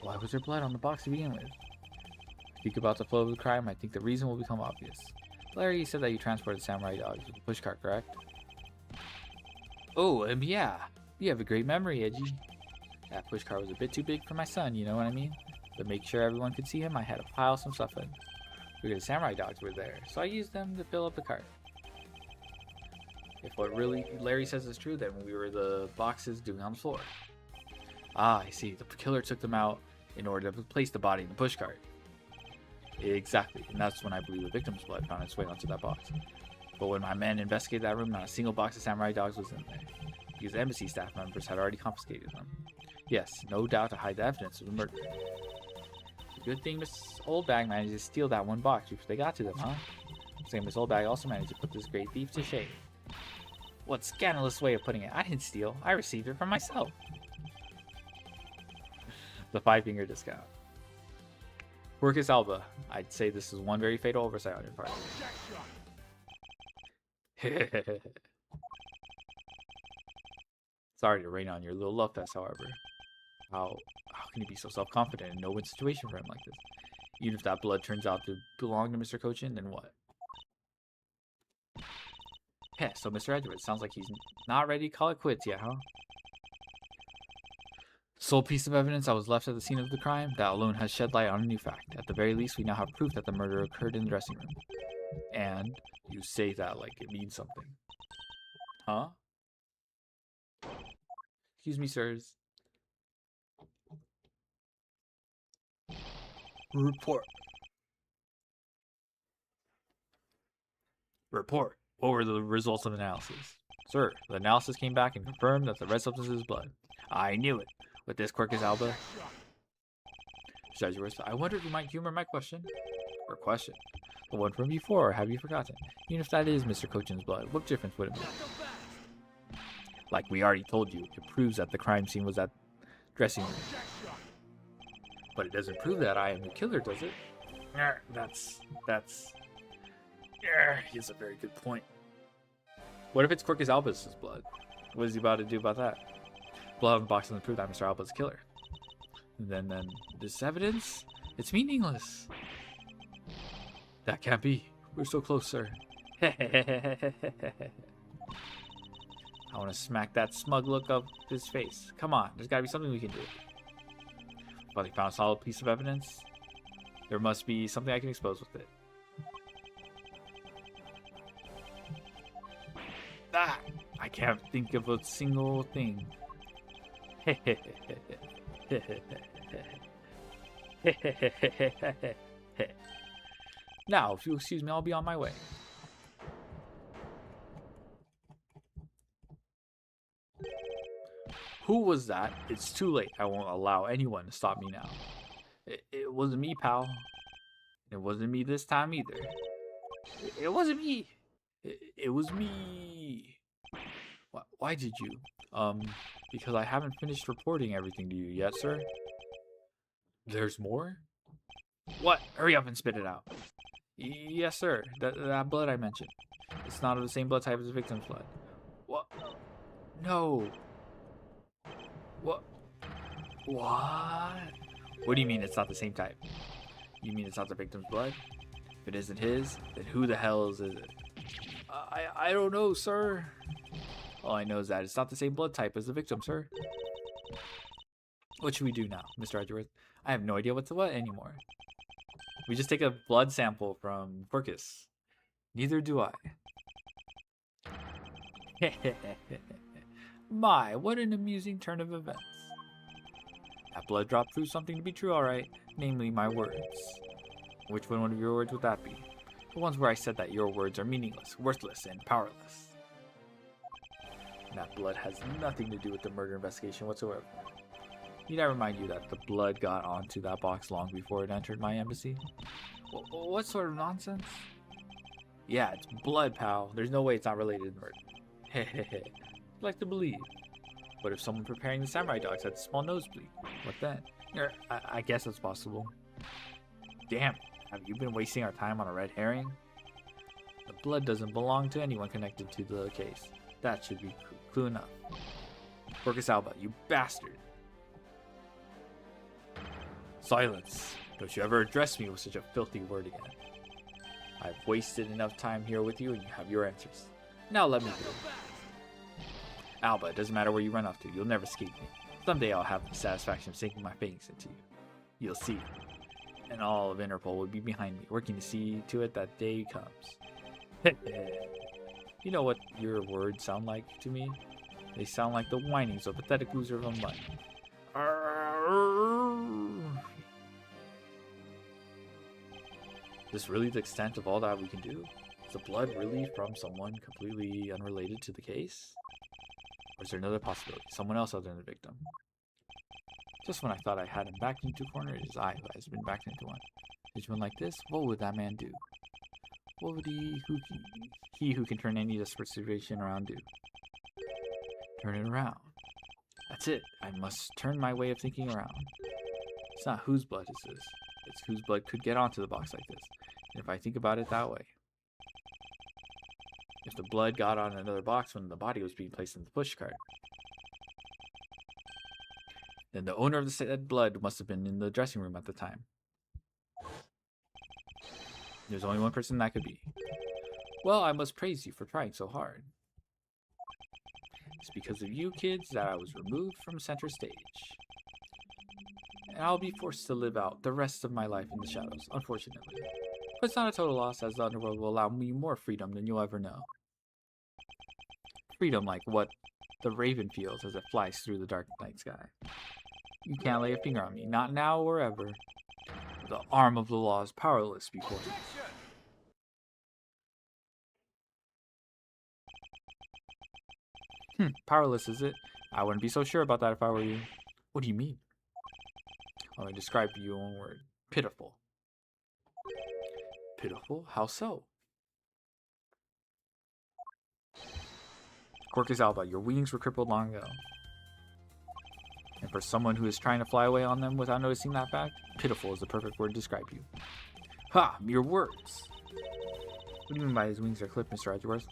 Why was there blood on the box to begin with? Speak about the flow of the crime, I think the reason will become obvious. Larry, you said that you transported samurai dogs with a pushcart, correct? Oh, yeah. You have a great memory, Edgy. That pushcart was a bit too big for my son, you know what I mean? To make sure everyone could see him, I had to pile some stuff in. Because the samurai dogs were there, so I used them to fill up the cart. If what really Larry says is true, then we were the boxes doing on the floor. Ah, I see. The killer took them out in order to place the body in the pushcart. Exactly, and that's when I believe the victim's blood found its way onto that box. But when my men investigated that room, not a single box of samurai dogs was in there, because embassy staff members had already confiscated them. Yes, no doubt to hide the evidence of the murder. Good thing Miss Oldbag managed to steal that one box before they got to them, huh? Same Miss Oldbag also managed to put this great thief to shame. What scandalous way of putting it. I didn't steal. I received it from myself. The five-finger discount. Workus Alba. I'd say this is one very fatal oversight on your part. Sorry to rain on your little love fest, however. How can you be so self-confident in no win situation for him like this? Even if that blood turns out to belong to Mr. Cochin, then what? Heh, so Mr. Edgeworth, sounds like he's not ready to call it quits yet, huh? Sole piece of evidence that was left at the scene of the crime, that alone has shed light on a new fact. At the very least, we now have proof that the murder occurred in the dressing room. And you say that like it means something. Huh? Excuse me, sirs. Report. Report. What were the results of the analysis? Sir, the analysis came back and confirmed that the red substance is blood. I knew it. With this Workus Alba. Edgeworth, I wonder if you might humor my question. Or question. The one from before, or have you forgotten? Even if that is Mr. Cochin's blood, what difference would it make? Like we already told you, it proves that the crime scene was at dressing room. But it doesn't prove that I am the killer, does it? He's a very good point. What if it's Quirkus Albus's blood? What is he about to do about that? Blood on the box doesn't prove that Mr. Albus is the killer. And then this evidence? It's meaningless. That can't be. We're so close, sir. I want to smack that smug look of his face. Come on, there's got to be something we can do. Well, they found a solid piece of evidence. There must be something I can expose with it. Ah, I can't think of a single thing. Now, if you'll excuse me, I'll be on my way. Who was that? It's too late. I won't allow anyone to stop me now. It wasn't me, pal. It wasn't me this time either. It wasn't me. It was me. Why did you? Because I haven't finished reporting everything to you yet, sir. There's more? What? Hurry up and spit it out. Yes, sir. That blood I mentioned. It's not of the same blood type as the victim's blood. What? No. What? What? What do you mean it's not the same type? You mean it's not the victim's blood? If it isn't his, then who the hell is it? I don't know, sir. All I know is that it's not the same blood type as the victim, sir. What should we do now, Mr. Edgeworth? I have no idea what to what anymore. We just take a blood sample from Quirkus. Neither do I. My, what an amusing turn of events. That blood drop proves something to be true, alright. Namely, my words. Which one of your words would that be? The ones where I said that your words are meaningless, worthless, and powerless. And that blood has nothing to do with the murder investigation whatsoever. Need I remind you that the blood got onto that box long before it entered my embassy? What sort of nonsense? Yeah, it's blood, pal. There's no way it's not related to the murder. Hehehe. Like to believe. What if someone preparing the samurai dogs had a small nosebleed? What then? I guess it's possible. Damn, have you been wasting our time on a red herring? The blood doesn't belong to anyone connected to the case. That should be clue enough. Quirkus Alba, you bastard! Silence! Don't you ever address me with such a filthy word again. I've wasted enough time here with you and you have your answers. Now let me through. Alba, it doesn't matter where you run off to, you'll never escape me. Someday I'll have the satisfaction of sinking my fangs into you. You'll see. And all of Interpol will be behind me, working to see to it that day comes. You know what your words sound like to me? They sound like the whinings of a pathetic loser of a mutt. Is this really the extent of all that we can do? Is the blood really from someone completely unrelated to the case? Or is there another possibility? Someone else other than the victim? Just when I thought I had him backed into a corner, it is I who has been backed into one. Judgment like this? What would that man do? What would he who can turn any desperate situation around do? Turn it around. That's it. I must turn my way of thinking around. It's not whose blood is this. It's whose blood could get onto the box like this. And if I think about it that way. If the blood got on another box when the body was being placed in the pushcart, then the owner of the said blood must have been in the dressing room at the time. There's only one person that could be. Well, I must praise you for trying so hard. It's because of you kids that I was removed from center stage. And I'll be forced to live out the rest of my life in the shadows, unfortunately. But it's not a total loss, as the underworld will allow me more freedom than you'll ever know. Freedom like what the raven feels as it flies through the dark night sky. You can't lay a finger on me, not now or ever. The arm of the law is powerless before me. Powerless, is it? I wouldn't be so sure about that if I were you. What do you mean? Let me describe you in one word. Pitiful. Pitiful? How so? Quirkus Alba, your wings were crippled long ago. And for someone who is trying to fly away on them without noticing that fact, pitiful is the perfect word to describe you. Ha! Mere words! What do you mean by his wings are clipped, Mr. Edgeworth?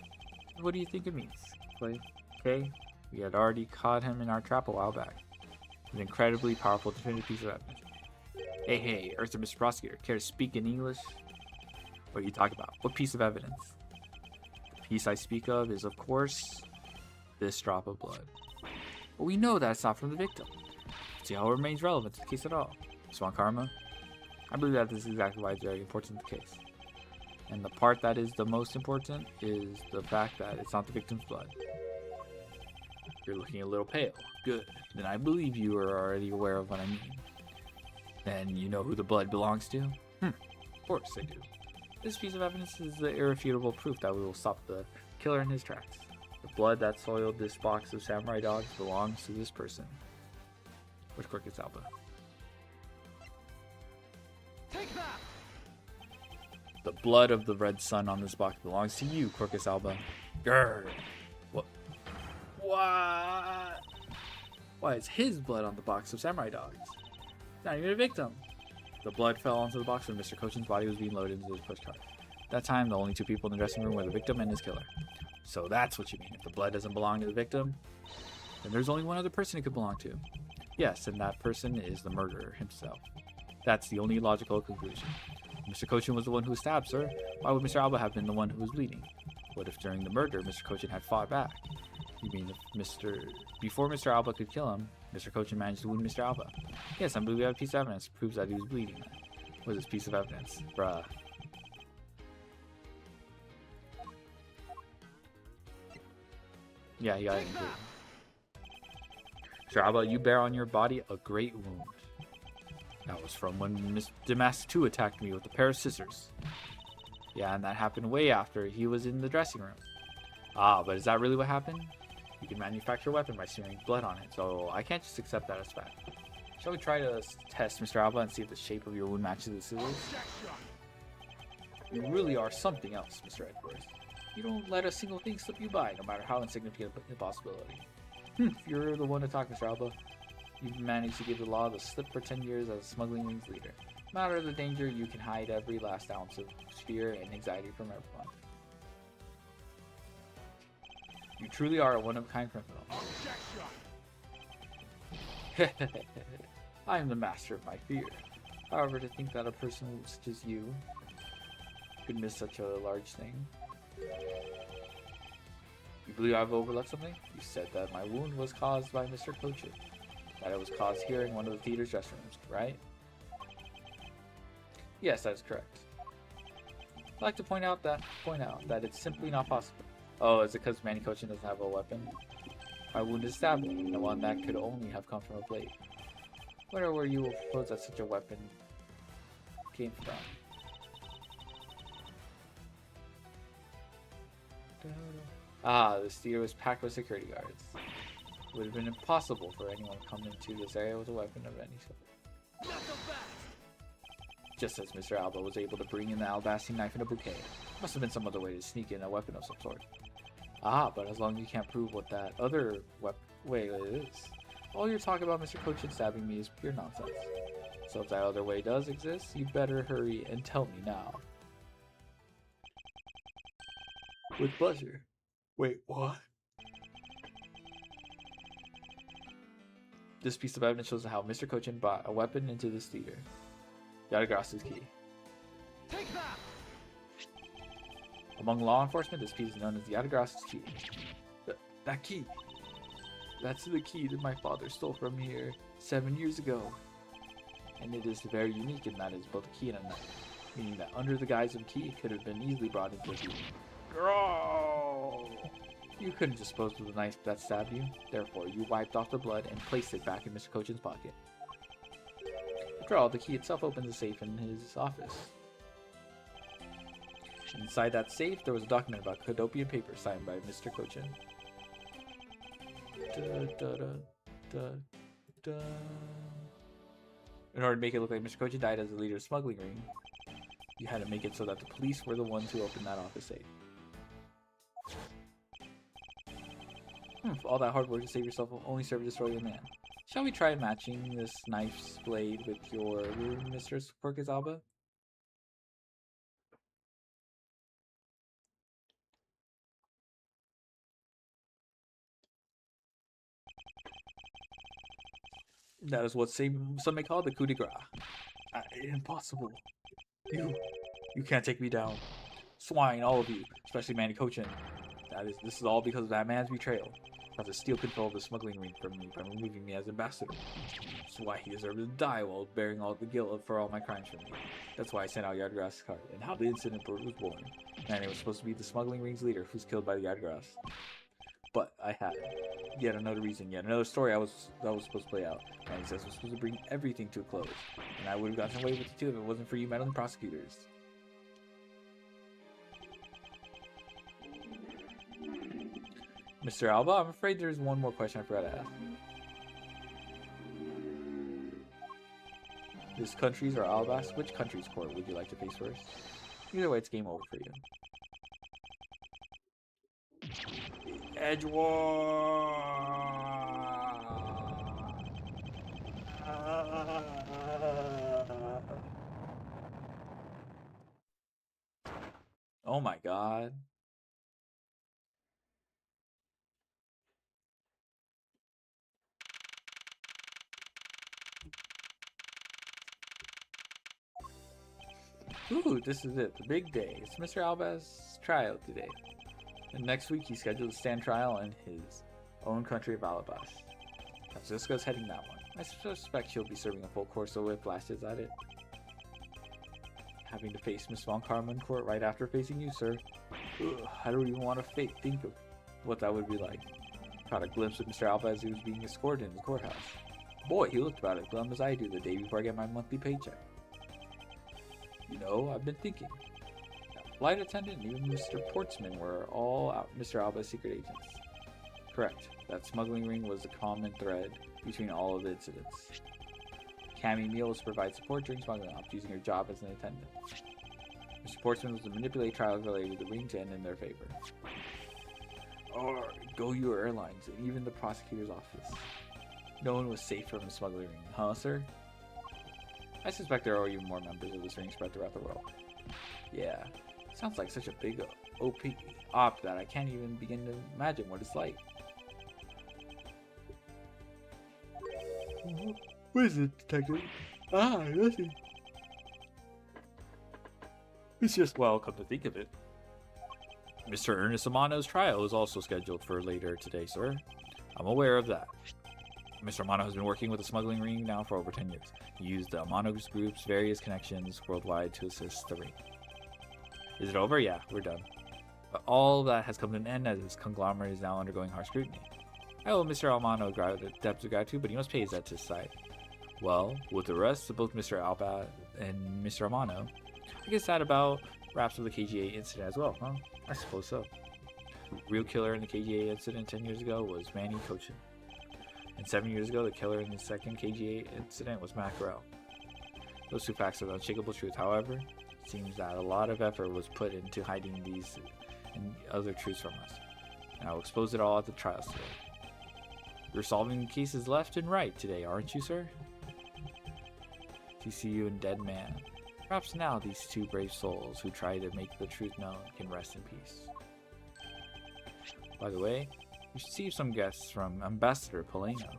What do you think it means? Okay, we had already caught him in our trap a while back. An incredibly powerful definitive piece of evidence. Hey, Eartha, Mr. Prosecutor, care to speak in English? What are you talking about? What piece of evidence? The piece I speak of is, of course, this drop of blood. But we know that it's not from the victim. See how it remains relevant to the case at all. Swan Karma? I believe that this is exactly why it's very important to the case. And the part that is the most important is the fact that it's not the victim's blood. You're looking a little pale. Good. Then I believe you are already aware of what I mean. Then you know who the blood belongs to? Of course I do. This piece of evidence is the irrefutable proof that we will stop the killer in his tracks. The blood that soiled this box of samurai dogs belongs to this person. Which Quirkus Alba? Take that! The blood of the red sun on this box belongs to you, Quirkus Alba. Grrr. What? What? Why is his blood on the box of samurai dogs? He's not even a victim. The blood fell onto the box when Mr. Kochin's body was being loaded into his pushcart. At that time, the only two people in the dressing room were the victim and his killer. So that's what you mean. If the blood doesn't belong to the victim, then there's only one other person it could belong to. Yes, and that person is the murderer himself. That's the only logical conclusion. Mr. Kochin was the one who was stabbed, sir. Why would Mr. Alba have been the one who was bleeding? What if during the murder, Mr. Kochin had fought back? You mean before Mr. Alba could kill him, Mr. Kochin managed to wound Mr. Alba? Yes, I believe we have a piece of evidence that proves that he was bleeding. What is this piece of evidence? Bruh. Yeah, he got it included. Mr. Alba, you bear on your body a great wound. That was from when Miss Damask 2 attacked me with a pair of scissors. Yeah, and that happened way after he was in the dressing room. Ah, but is that really what happened? You can manufacture a weapon by smearing blood on it, so I can't just accept that as fact. Shall we try to test Mr. Alba and see if the shape of your wound matches the scissors? You really are something else, Mr. Edgeworth. You don't let a single thing slip you by, no matter how insignificant the possibility. If you're the one to talk, Mr. Alba, you've managed to give the law the slip for 10 years as a smuggling wings leader. No matter the danger, you can hide every last ounce of fear and anxiety from everyone. You truly are a one-of-a-kind criminal. I am the master of my fear. However, to think that a person such as you could miss such a large thing. You believe I've overlooked something? You said that my wound was caused by Mr. Kochin. That it was caused here in one of the theater's dressing rooms, right? Yes, that is correct. I'd like to point out that it's simply not possible. Oh, is it because Manny Kochin doesn't have a weapon? My wound is stabbing, the one that could only have come from a blade. Where were you suppose that such a weapon came from? Ah, this theater was packed with security guards. It would have been impossible for anyone to come into this area with a weapon of any sort. Just as Mr. Alba was able to bring in the alabaster knife in a bouquet, must have been some other way to sneak in a weapon of some sort. Ah, but as long as you can't prove what that other way is, all your talk about Mr. Kochin stabbing me is pure nonsense. So if that other way does exist, you'd better hurry and tell me now. With pleasure. Wait, what? This piece of evidence shows how Mr. Kochin brought a weapon into this theater. Yadagrasa's key. Take that! Among law enforcement, this piece is known as the Yadagrasa's key. That key! That's the key that my father stole from here 7 years ago. And it is very unique in that it is both a key and a knife, meaning that under the guise of key, it could have been easily brought into a theater. You couldn't dispose of the knife that stabbed you, therefore you wiped off the blood and placed it back in Mr. Kochin's pocket. After all, the key itself opens a safe in his office. Inside that safe, there was a document about Cadopian paper signed by Mr. Kochin. In order to make it look like Mr. Kochin died as the leader of the smuggling ring, You had to make it so that the police were the ones who opened that office safe. All that hard work to save yourself will only serve to destroy your man. Shall we try matching this knife's blade with your room, Mistress Porcus-Alba? That is what some may call the coup de grace. Impossible. You can't take me down. Swine, all of you, especially Manny Cochin. This is all because of that man's betrayal. Trying to steal control of the smuggling ring from me by removing me as ambassador. That's why he deserved to die while bearing all the guilt for all my crimes from me. That's why I sent out Yardgrass' card, and how the incident was born. Manny was supposed to be the smuggling ring's leader, who's killed by the Yardgrass. But I had yet another reason, yet another story that was supposed to play out. Manny says we're supposed to bring everything to a close, and I would have gotten away with it too if it wasn't for you meddling prosecutors. Mr. Alba, I'm afraid there's one more question I forgot to ask. This country's or Albas? Which country's court would you like to face first? Either way, it's game over for you. Edgeworth! Oh my god. Ooh, this is it, the big day. It's Mr. Alba's trial today. And next week he's scheduled to stand trial in his own country of Alabas. Francisco's heading that one. I suspect she'll be serving a full course of whiplashes at it. Having to face Miss Von Karma in court right after facing you, sir. Ugh, I don't even want to think of what that would be like. Caught a glimpse of Mr. Alba as he was being escorted in the courthouse. Boy, he looked about as glum as I do the day before I get my monthly paycheck. You know, I've been thinking. Flight attendant and even Mr. Portsman were all Mr. Alba's secret agents. Correct. That smuggling ring was the common thread between all of the incidents. Cammy meals provide support during smuggling ops, using her job as an attendant. Mr. Portsman was to manipulate trials related to the ring to end in their favor. Or Go You Airlines and even the prosecutor's office. No one was safe from the smuggling ring, huh, sir? I suspect there are even more members of this ring spread throughout the world. Yeah, sounds like such a big OP op that I can't even begin to imagine what it's like. What is it, detective? Ah, nothing. It's just, well, come to think of it. Mr. Ernest Amano's trial is also scheduled for later today, sir. I'm aware of that. Mr. Amano has been working with the smuggling ring now for over 10 years. He used the Amano Group's various connections worldwide to assist the ring. Is it over? Yeah, we're done. But all that has come to an end as this conglomerate is now undergoing harsh scrutiny. I owe Mr. Amano debts of gratitude, but he must pay his debt to society. Well, with the rest of both Mr. Alba and Mr. Amano, I guess that about wraps up the KGA incident as well, huh? I suppose so. The real killer in the KGA incident 10 years ago was Manny Cochin. And 7 years ago, the killer in the second KGA incident was Mackerel. Those two facts are the unshakable truth. However, it seems that a lot of effort was put into hiding these and other truths from us. And I'll expose it all at the trials today. You're solving cases left and right today, aren't you, sir? TCU and Dead Man. Perhaps now these two brave souls who try to make the truth known can rest in peace. By the way, we received some guests from Ambassador Polino.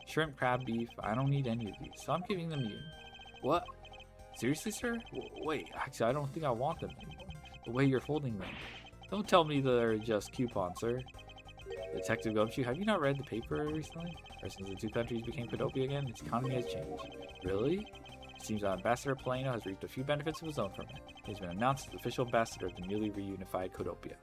Shrimp, crab, beef, I don't need any of these, so I'm giving them you. What? Seriously, sir? Wait, actually, I don't think I want them anymore. The way you're folding them. Don't tell me they're just coupons, sir. Detective Gumshoe, have you not read the paper recently? Or since the two countries became Codopia again, its economy has changed. Really? It seems that Ambassador Polino has reaped a few benefits of his own from it. He has been announced as the official ambassador of the newly reunified Codopia.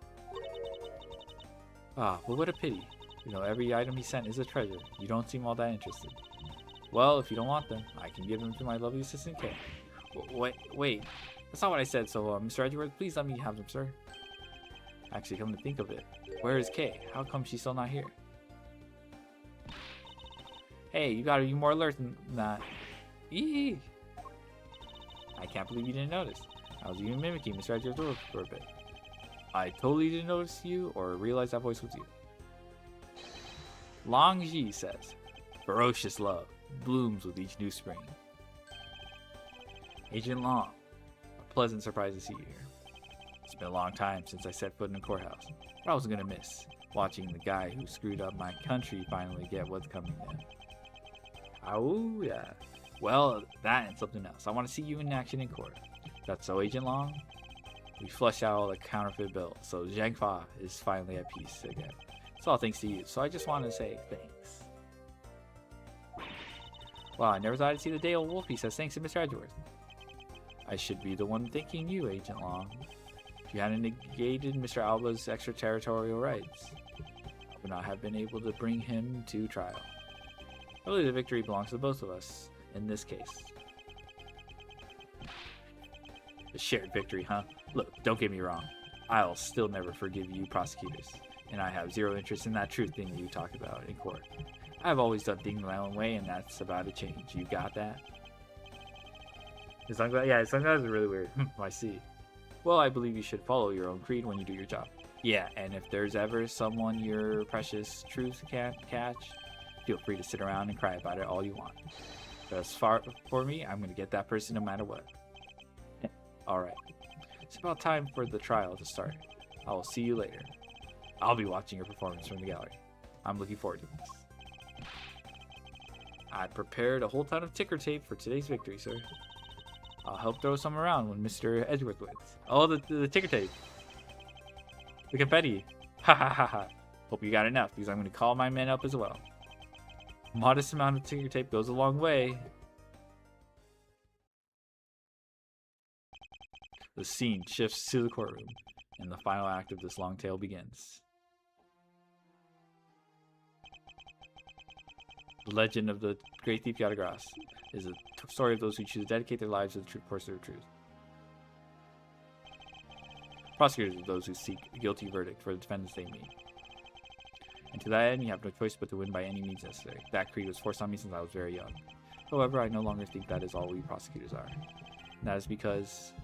Ah, but what a pity. You know, every item he sent is a treasure. You don't seem all that interested. Well, if you don't want them, I can give them to my lovely assistant Kay. Wait. That's not what I said, so Mr. Edgeworth, please let me have them, sir. Actually, come to think of it, where is Kay? How come she's still not here? Hey, you gotta be more alert than that. Eee! I can't believe you didn't notice. I was even mimicking Mr. Edgeworth for a bit. I totally didn't notice you or realize that voice was you. Long Ji says, ferocious love blooms with each new spring. Agent Long, a pleasant surprise to see you here. It's been a long time since I set foot in the courthouse, but I was gonna miss watching the guy who screwed up my country finally get what's coming to him. Oh yeah. Well, that and something else. I want to see you in action in court. That's so, Agent Long? We flushed out all the counterfeit bills, so Zhang Fa is finally at peace again. It's all thanks to you, so I just wanted to say thanks. Wow, I never thought I'd see the day old Wolfie says thanks to Mr. Edgeworth. I should be the one thanking you, Agent Long. If you hadn't negated Mr. Alba's extraterritorial rights, I would not have been able to bring him to trial. Really, the victory belongs to both of us in this case. A shared victory, huh? Look, don't get me wrong. I'll still never forgive you prosecutors, and I have zero interest in that truth thing you talk about in court. I've always done things my own way, and that's about to change. You got that? His sunglasses are really weird. I see. Well, I believe you should follow your own creed when you do your job. Yeah, and if there's ever someone your precious truth can't catch, feel free to sit around and cry about it all you want. But as far for me, I'm going to get that person no matter what. Alright. It's about time for the trial to start. I will see you later. I'll be watching your performance from the gallery. I'm looking forward to this. I prepared a whole ton of ticker tape for today's victory, sir. I'll help throw some around when Mr. Edgeworth wins. Oh, the ticker tape. The confetti. Ha ha ha ha. Hope you got enough, because I'm going to call my men up as well. A modest amount of ticker tape goes a long way. The scene shifts to the courtroom, and the final act of this long tale begins. The legend of the great thief Yadagras is a story of those who choose to dedicate their lives to the pursuit of truth. Prosecutors are those who seek a guilty verdict for the defendants they meet. And to that end, you have no choice but to win by any means necessary. That creed was forced on me since I was very young. However, I no longer think that is all we prosecutors are. And that is because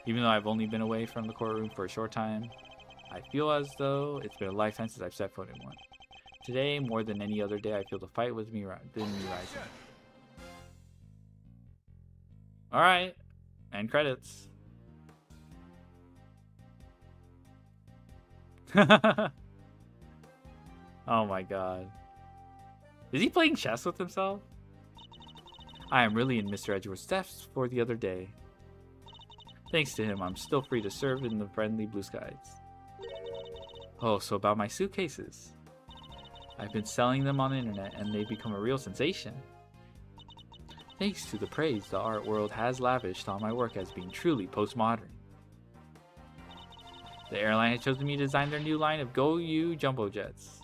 even though I've only been away from the courtroom for a short time, I feel as though it's been a lifetime since I've set foot in one. Today, more than any other day, I feel the fight within me rising. Alright, and credits. Oh my god. Is he playing chess with himself? I am really in Mr. Edgeworth's steps for the other day. Thanks to him, I'm still free to serve in the friendly blue skies. Oh, so about my suitcases. I've been selling them on the internet and they've become a real sensation. Thanks to the praise the art world has lavished on my work as being truly postmodern. The airline has chosen me to design their new line of Go-You jumbo jets.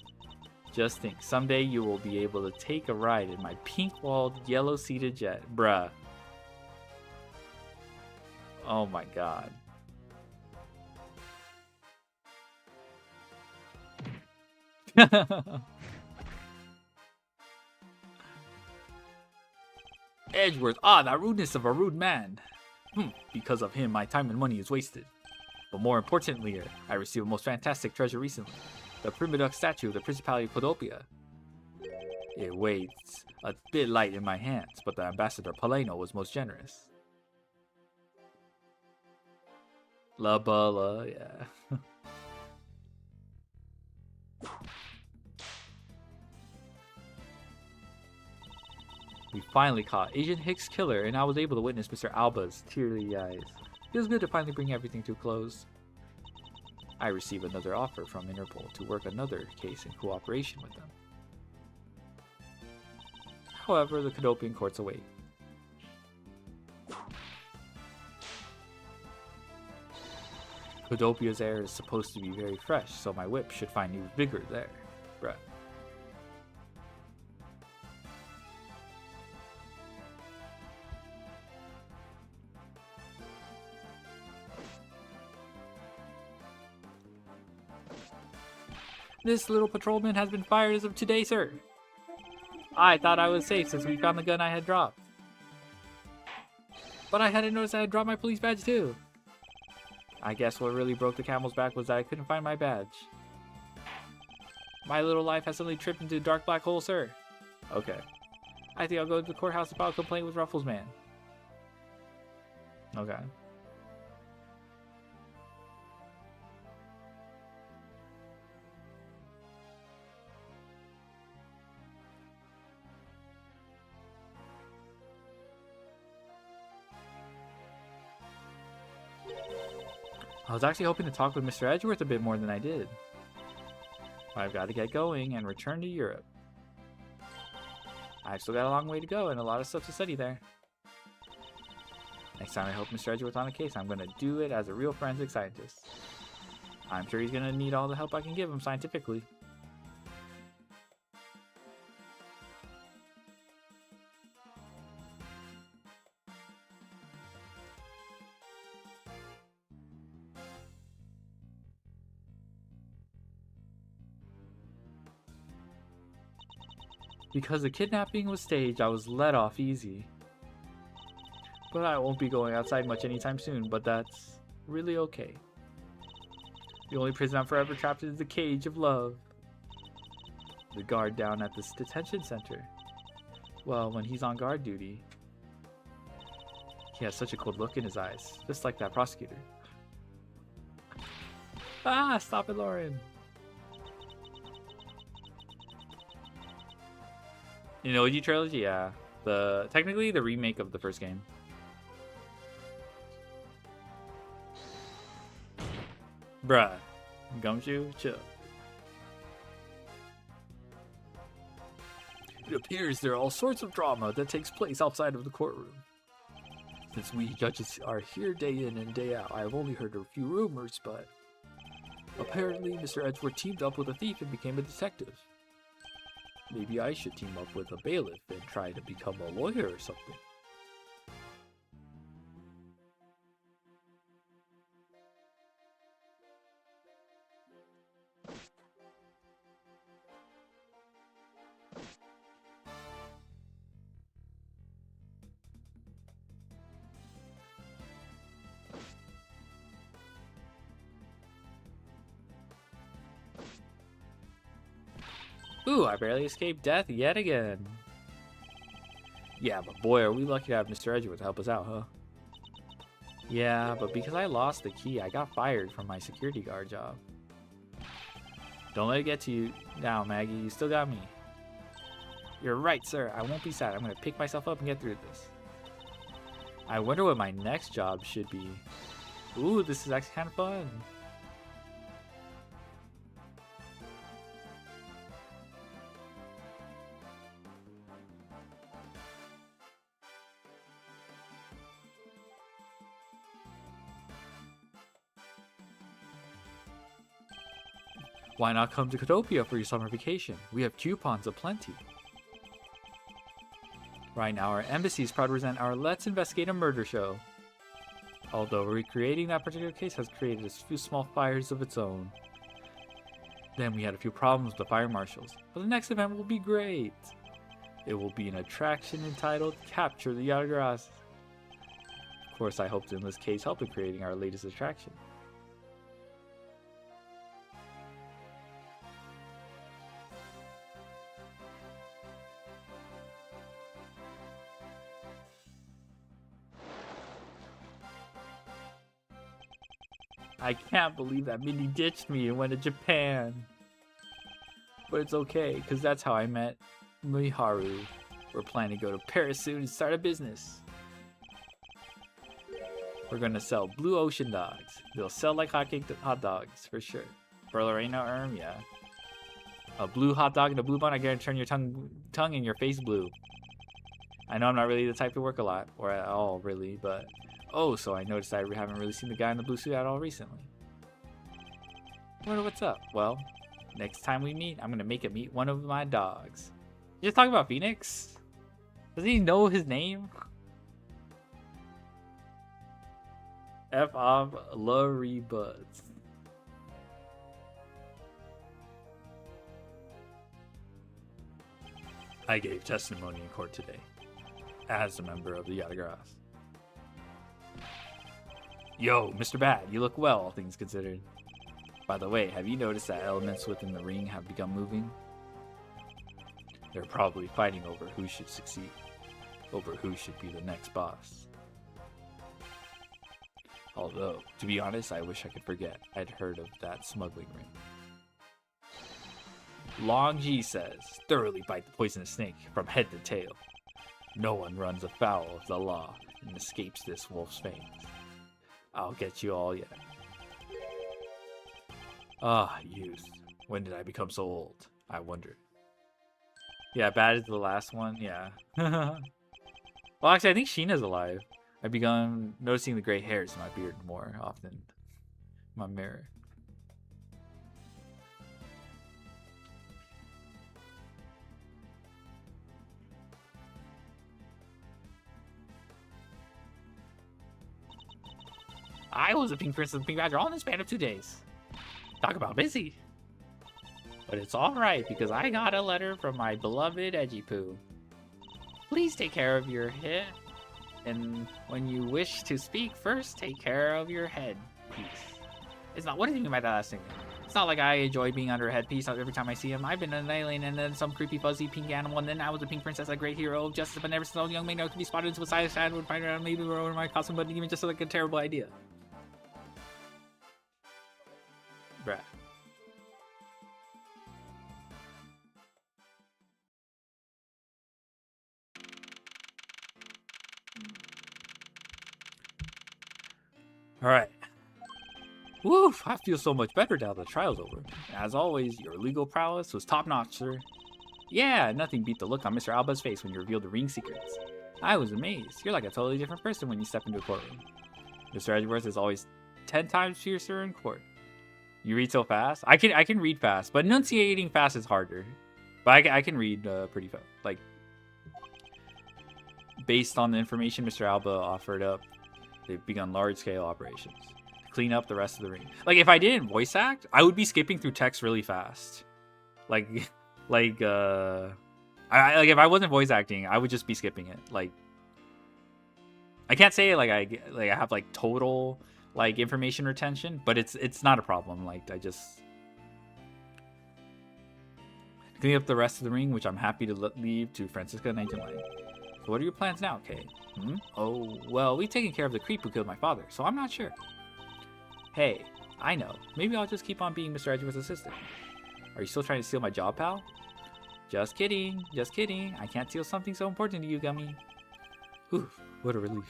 Just think, someday you will be able to take a ride in my pink-walled, yellow-seated jet. Bruh. Oh my god. Edgeworth, that rudeness of a rude man. Because of him, my time and money is wasted. But more importantly, I received a most fantastic treasure recently. The Primiduc statue of the Principality of Podopia. It weighs a bit light in my hands, but the Ambassador Paleno was most generous. La Bala, yeah. We finally caught Agent Hicks' killer, and I was able to witness Mr. Alba's teary eyes. Feels good to finally bring everything to a close. I receive another offer from Interpol to work another case in cooperation with them. However, the Cadopian courts await. Cadopia's air is supposed to be very fresh, so my whip should find new vigor there. Bruh. This little patrolman has been fired as of today, sir. I thought I was safe since we found the gun I had dropped. But I hadn't noticed I had dropped my police badge too. I guess what really broke the camel's back was that I couldn't find my badge. My little life has suddenly tripped into a dark black hole, sir. Okay. I think I'll go to the courthouse to file a complaint with Ruffles Man. Okay. I was actually hoping to talk with Mr. Edgeworth a bit more than I did. I've got to get going and return to Europe. I've still got a long way to go and a lot of stuff to study there. Next time I help Mr. Edgeworth on a case, I'm going to do it as a real forensic scientist. I'm sure he's going to need all the help I can give him scientifically. Because the kidnapping was staged, I was let off easy. But I won't be going outside much anytime soon, but that's really okay. The only prison I'm forever trapped in is the cage of love. The guard down at this detention center. Well, when he's on guard duty, he has such a cold look in his eyes, just like that prosecutor. Ah, stop it, Lauren. You know, OG trilogy, yeah. Technically the remake of the first game. Bruh. Gumshoe, chill. It appears there are all sorts of drama that takes place outside of the courtroom. Since we judges are here day in and day out, I have only heard a few rumors, but apparently Mr. Edgeworth teamed up with a thief and became a detective. Maybe I should team up with a bailiff and try to become a lawyer or something. Ooh, I barely escaped death yet again. Yeah, but boy, are we lucky to have Mr. Edgeworth help us out, huh? Yeah, but because I lost the key, I got fired from my security guard job. Don't let it get to you now, Maggie. You still got me. You're right, sir. I won't be sad. I'm going to pick myself up and get through this. I wonder what my next job should be. Ooh, this is actually kind of fun. Why not come to Catopia for your summer vacation? We have coupons aplenty. Right now, our embassy is proud to present our Let's Investigate a Murder show. Although recreating that particular case has created a few small fires of its own. Then we had a few problems with the fire marshals, but the next event will be great. It will be an attraction entitled Capture the Yardgrass. Of course, I hope to in this case help in creating our latest attraction. I can't believe that Minnie ditched me and went to Japan. But it's okay, because that's how I met Miharu. We're planning to go to Paris soon and start a business. We're going to sell blue ocean dogs. They'll sell like hotcakes hot dogs, for sure. For Lorena, yeah. A blue hot dog and a blue bun, I guarantee turn your tongue and your face blue. I know I'm not really the type to work a lot, or at all, really, but... Oh, so I noticed I haven't really seen the guy in the blue suit at all recently. Wonder what's up? Well, next time we meet, I'm gonna make him meet one of my dogs. You just talking about Phoenix? Does he know his name? F off Larry Buzz. I gave testimony in court today, as a member of the Yatagrass. Yo, Mr. Bad, you look well, all things considered. By the way, have you noticed that elements within the ring have begun moving? They're probably fighting over who should succeed, over who should be the next boss. Although, to be honest, I wish I could forget I'd heard of that smuggling ring. Long G says, thoroughly bite the poisonous snake from head to tail. No one runs afoul of the law and escapes this wolf's fangs. I'll get you all yet. Ah, youth. When did I become so old? I wonder. Yeah, Bad is the last one. Yeah. Well, actually, I think Sheena's alive. I've begun noticing the gray hairs in my beard more often. In my mirror. I was a Pink Princess and Pink Badger all in the span of 2 days. Talk about busy. But it's alright because I got a letter from my beloved Edgy Poo. Please take care of your head. And when you wish to speak, first take care of your head piece. It's not. What do you mean by that last thing? It's not like I enjoy being under a headpiece every time I see him. I've been an alien and then some creepy fuzzy pink animal, and then I was a pink princess, a great hero of justice, but never since I was a young man, I could be spotted into a side would find out maybe we're over my costume, but even just like a terrible idea. Bruh. Alright. Woof! I feel so much better now the trial's over. As always, your legal prowess was top-notch, sir. Yeah, nothing beat the look on Mr. Alba's face when you revealed the ring secrets. I was amazed. You're like a totally different person when you step into a courtroom. Mr. Edgeworth is always 10 times fiercer in court. You read so fast? I can read fast, but enunciating fast is harder. But I can read pretty fast. Like, based on the information Mr. Alba offered up, they've begun large-scale operations to clean up the rest of the ring. Like, if I didn't voice act, I would be skipping through text really fast. Like if I wasn't voice acting, I would just be skipping it. Like, I can't say I have like total like information retention, but it's not a problem. Like, I just clean up the rest of the ring, which I'm happy to leave to Francisca and Agent Light. So what are your plans now, Kay? Oh, well, we've taken care of the creep who killed my father, so I'm not sure. Hey, I know. Maybe I'll just keep on being Mr. Edgeworth's assistant. Are you still trying to steal my job, pal? Just kidding. Just kidding. I can't steal something so important to you, Gummy. Oof, what a relief.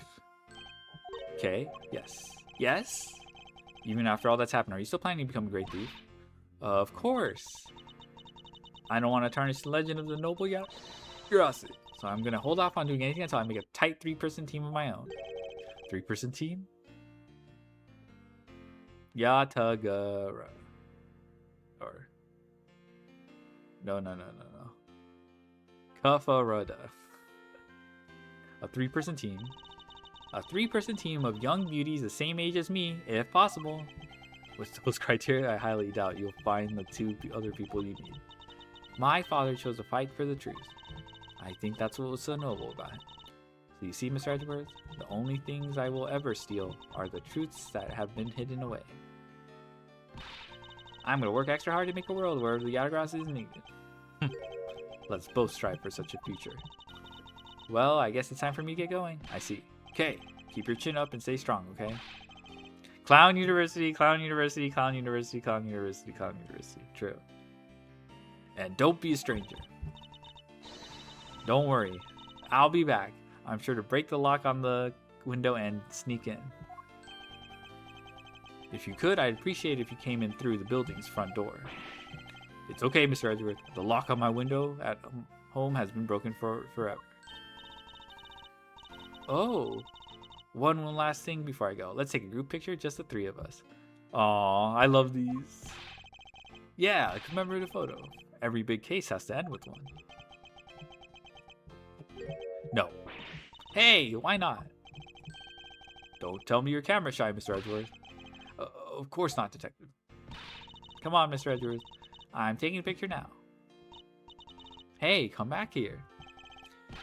Okay, yes. Yes? Even after all that's happened, are you still planning to become a great thief? Of course. I don't want to tarnish the legend of the noble Yassi. So I'm going to hold off on doing anything until I make a tight 3-person team of my own. 3-person team? Yatagara. Or... No. Kafarada. A 3-person team. A 3-person team of young beauties the same age as me, if possible. With those criteria, I highly doubt you'll find the 2 other people you need. My father chose to fight for the truth. I think that's what was so noble about it. So you see, Mr. Edgeworth, the only things I will ever steal are the truths that have been hidden away. I'm going to work extra hard to make a world where the Yatagrass is needed. Let's both strive for such a future. Well, I guess it's time for me to get going. I see. Okay, keep your chin up and stay strong, okay? Clown University, Clown University, Clown University, Clown University, Clown University. True. And don't be a stranger. Don't worry. I'll be back. I'm sure to break the lock on the window and sneak in. If you could, I'd appreciate it if you came in through the building's front door. It's okay, Mr. Edgeworth. The lock on my window at home has been broken forever. Oh. One last thing before I go. Let's take a group picture, just the 3 of us. Aw, I love these. Yeah, a commemorative photo. Every big case has to end with one. No. Hey, why not? Don't tell me you're camera shy, Mr. Edgeworth. Of course not, Detective. Come on, Mr. Edgeworth. I'm taking a picture now. Hey, come back here.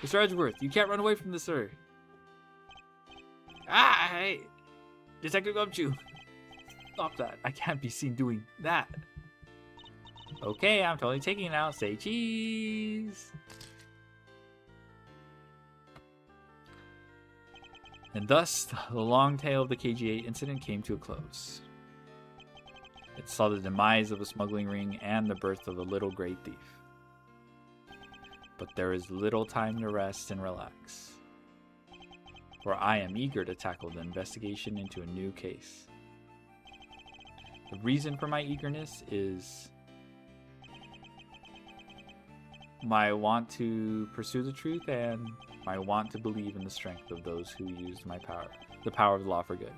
Mr. Edgeworth, you can't run away from this, sir. Ah, hey! Detective Gumshoe! Stop that. I can't be seen doing that. Okay, I'm totally taking it out. Say cheese! And thus, the long tale of the KG8 incident came to a close. It saw the demise of a smuggling ring and the birth of a little gray thief. But there is little time to rest and relax, for I am eager to tackle the investigation into a new case. The reason for my eagerness is my want to pursue the truth and my want to believe in the strength of those who use my power, the power of the law for good.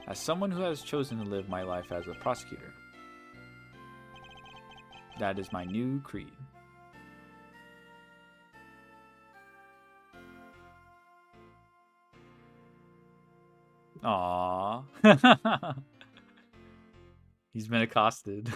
As someone who has chosen to live my life as a prosecutor, that is my new creed. Aww. He's been accosted.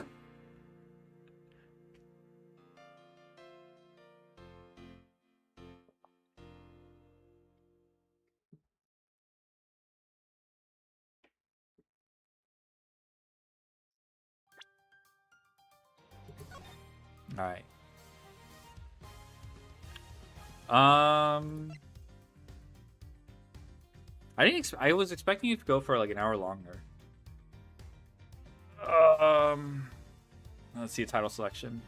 Alright. I was expecting it to go for like an hour longer. Let's see a title selection.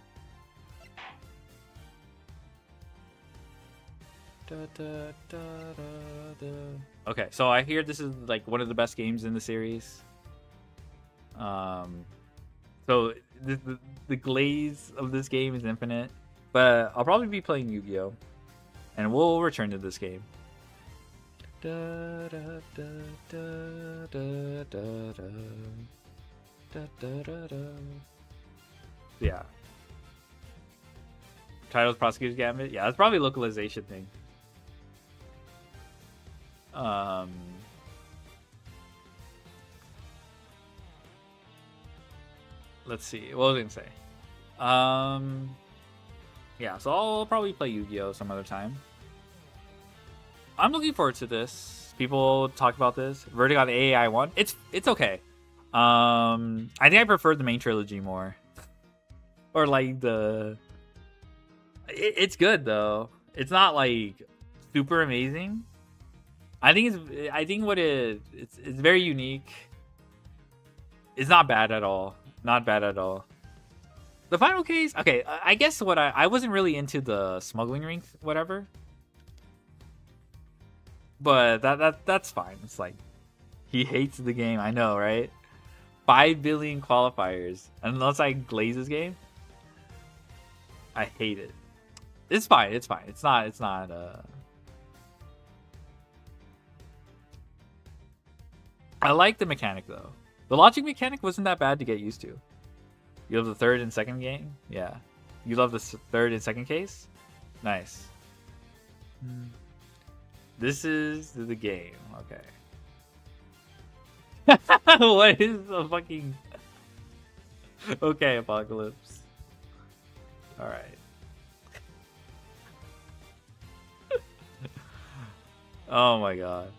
Okay, so I hear this is like one of the best games in the series. So the glaze of this game is infinite, but I'll probably be playing Yu-Gi-Oh, and we'll return to this game. Yeah. Titles Prosecutor's Gambit. Yeah, that's probably a localization thing. Let's see. What was I gonna say? Yeah, so I'll probably play Yu-Gi-Oh some other time. I'm looking forward to this. People talk about this. Verdict on AI 1. It's okay. I think I prefer the main trilogy more. Or like it's good though. It's not like super amazing. I think it's very unique. It's not bad at all. Not bad at all. The final case, okay, I guess what I wasn't really into the smuggling ring whatever. But that's fine. It's like he hates the game. I know, right? 5 billion qualifiers. Unless I glaze this game, I hate it. It's fine. It's fine. It's not I like the mechanic though. The logic mechanic wasn't that bad to get used to. You love the third and second game? Yeah. You love the third and second case? Nice. This is the game. Okay. What is the fucking... Okay, Apocalypse. Alright. Oh my god.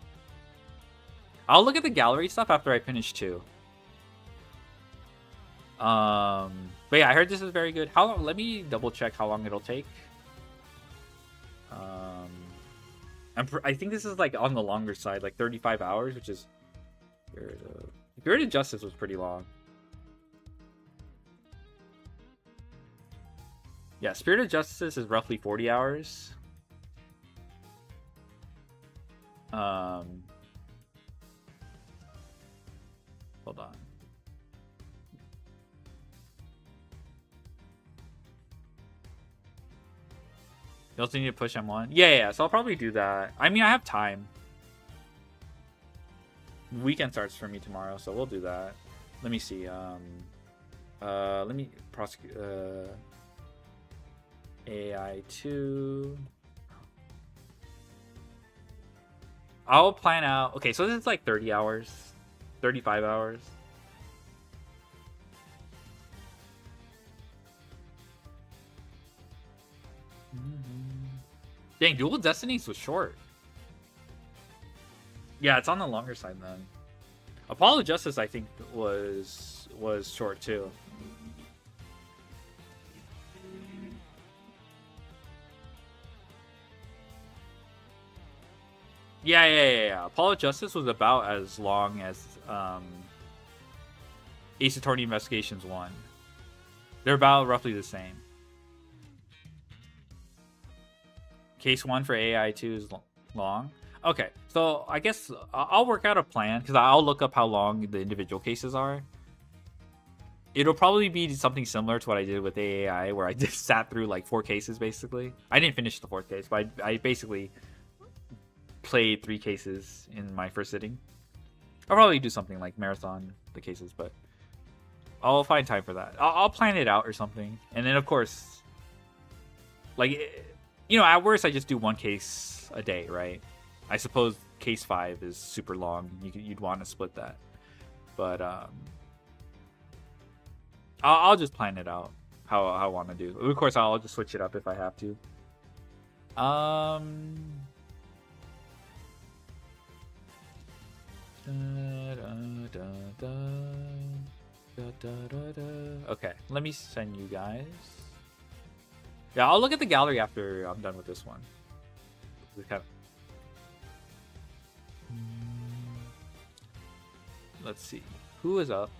I'll look at the gallery stuff after I finish 2. But yeah, I heard this is very good. How long? Let me double check how long it'll take. I think this is like on the longer side, like 35 hours, which is Spirit of Justice was pretty long. Yeah, Spirit of Justice is roughly 40 hours. Hold on. You also need to push M1? Yeah, so I'll probably do that. I mean, I have time. Weekend starts for me tomorrow, so we'll do that. Let me see. Let me prosecute AI2. I'll plan out. Okay, so this is like 30 hours, 35 hours. Dang, Dual Destinies was short. Yeah, it's on the longer side then. Apollo Justice, I think, was short too. Yeah. Apollo Justice was about as long as Ace Attorney Investigations 1. They're about roughly the same. Case 1 for AI 2 is long. Okay, so I guess I'll work out a plan because I'll look up how long the individual cases are. It'll probably be something similar to what I did with AAI, where I just sat through like 4 cases basically. I didn't finish the 4th case, but I basically played 3 cases in my first sitting. I'll probably do something like marathon the cases, but I'll find time for that. I'll plan it out or something, and then of course, like, you know, at worst I just do 1 case a day, right? I suppose case 5 is super long. You'd want to split that, but I'll just plan it out how I want to do. Of course, I'll just switch it up if I have to. Okay, let me send you guys. Yeah, I'll look at the gallery after I'm done with this one. Let's see who is up.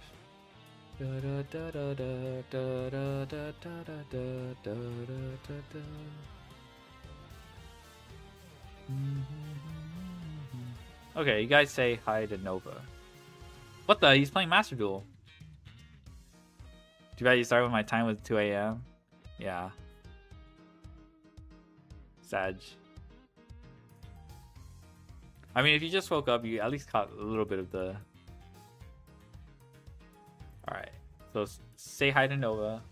Okay, you guys say hi to Nova. What the? He's playing Master Duel. Too bad you started when my time was 2 a.m. Yeah. Sag. I mean, if you just woke up, you at least caught a little bit of the... Alright. So, say hi to Nova.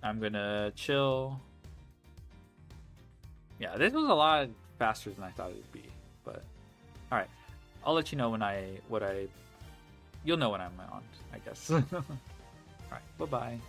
I'm gonna chill. Yeah, this was a lot faster than I thought it would be. But, alright. I'll let you know when you'll know when I'm on, I guess. Alright, bye-bye.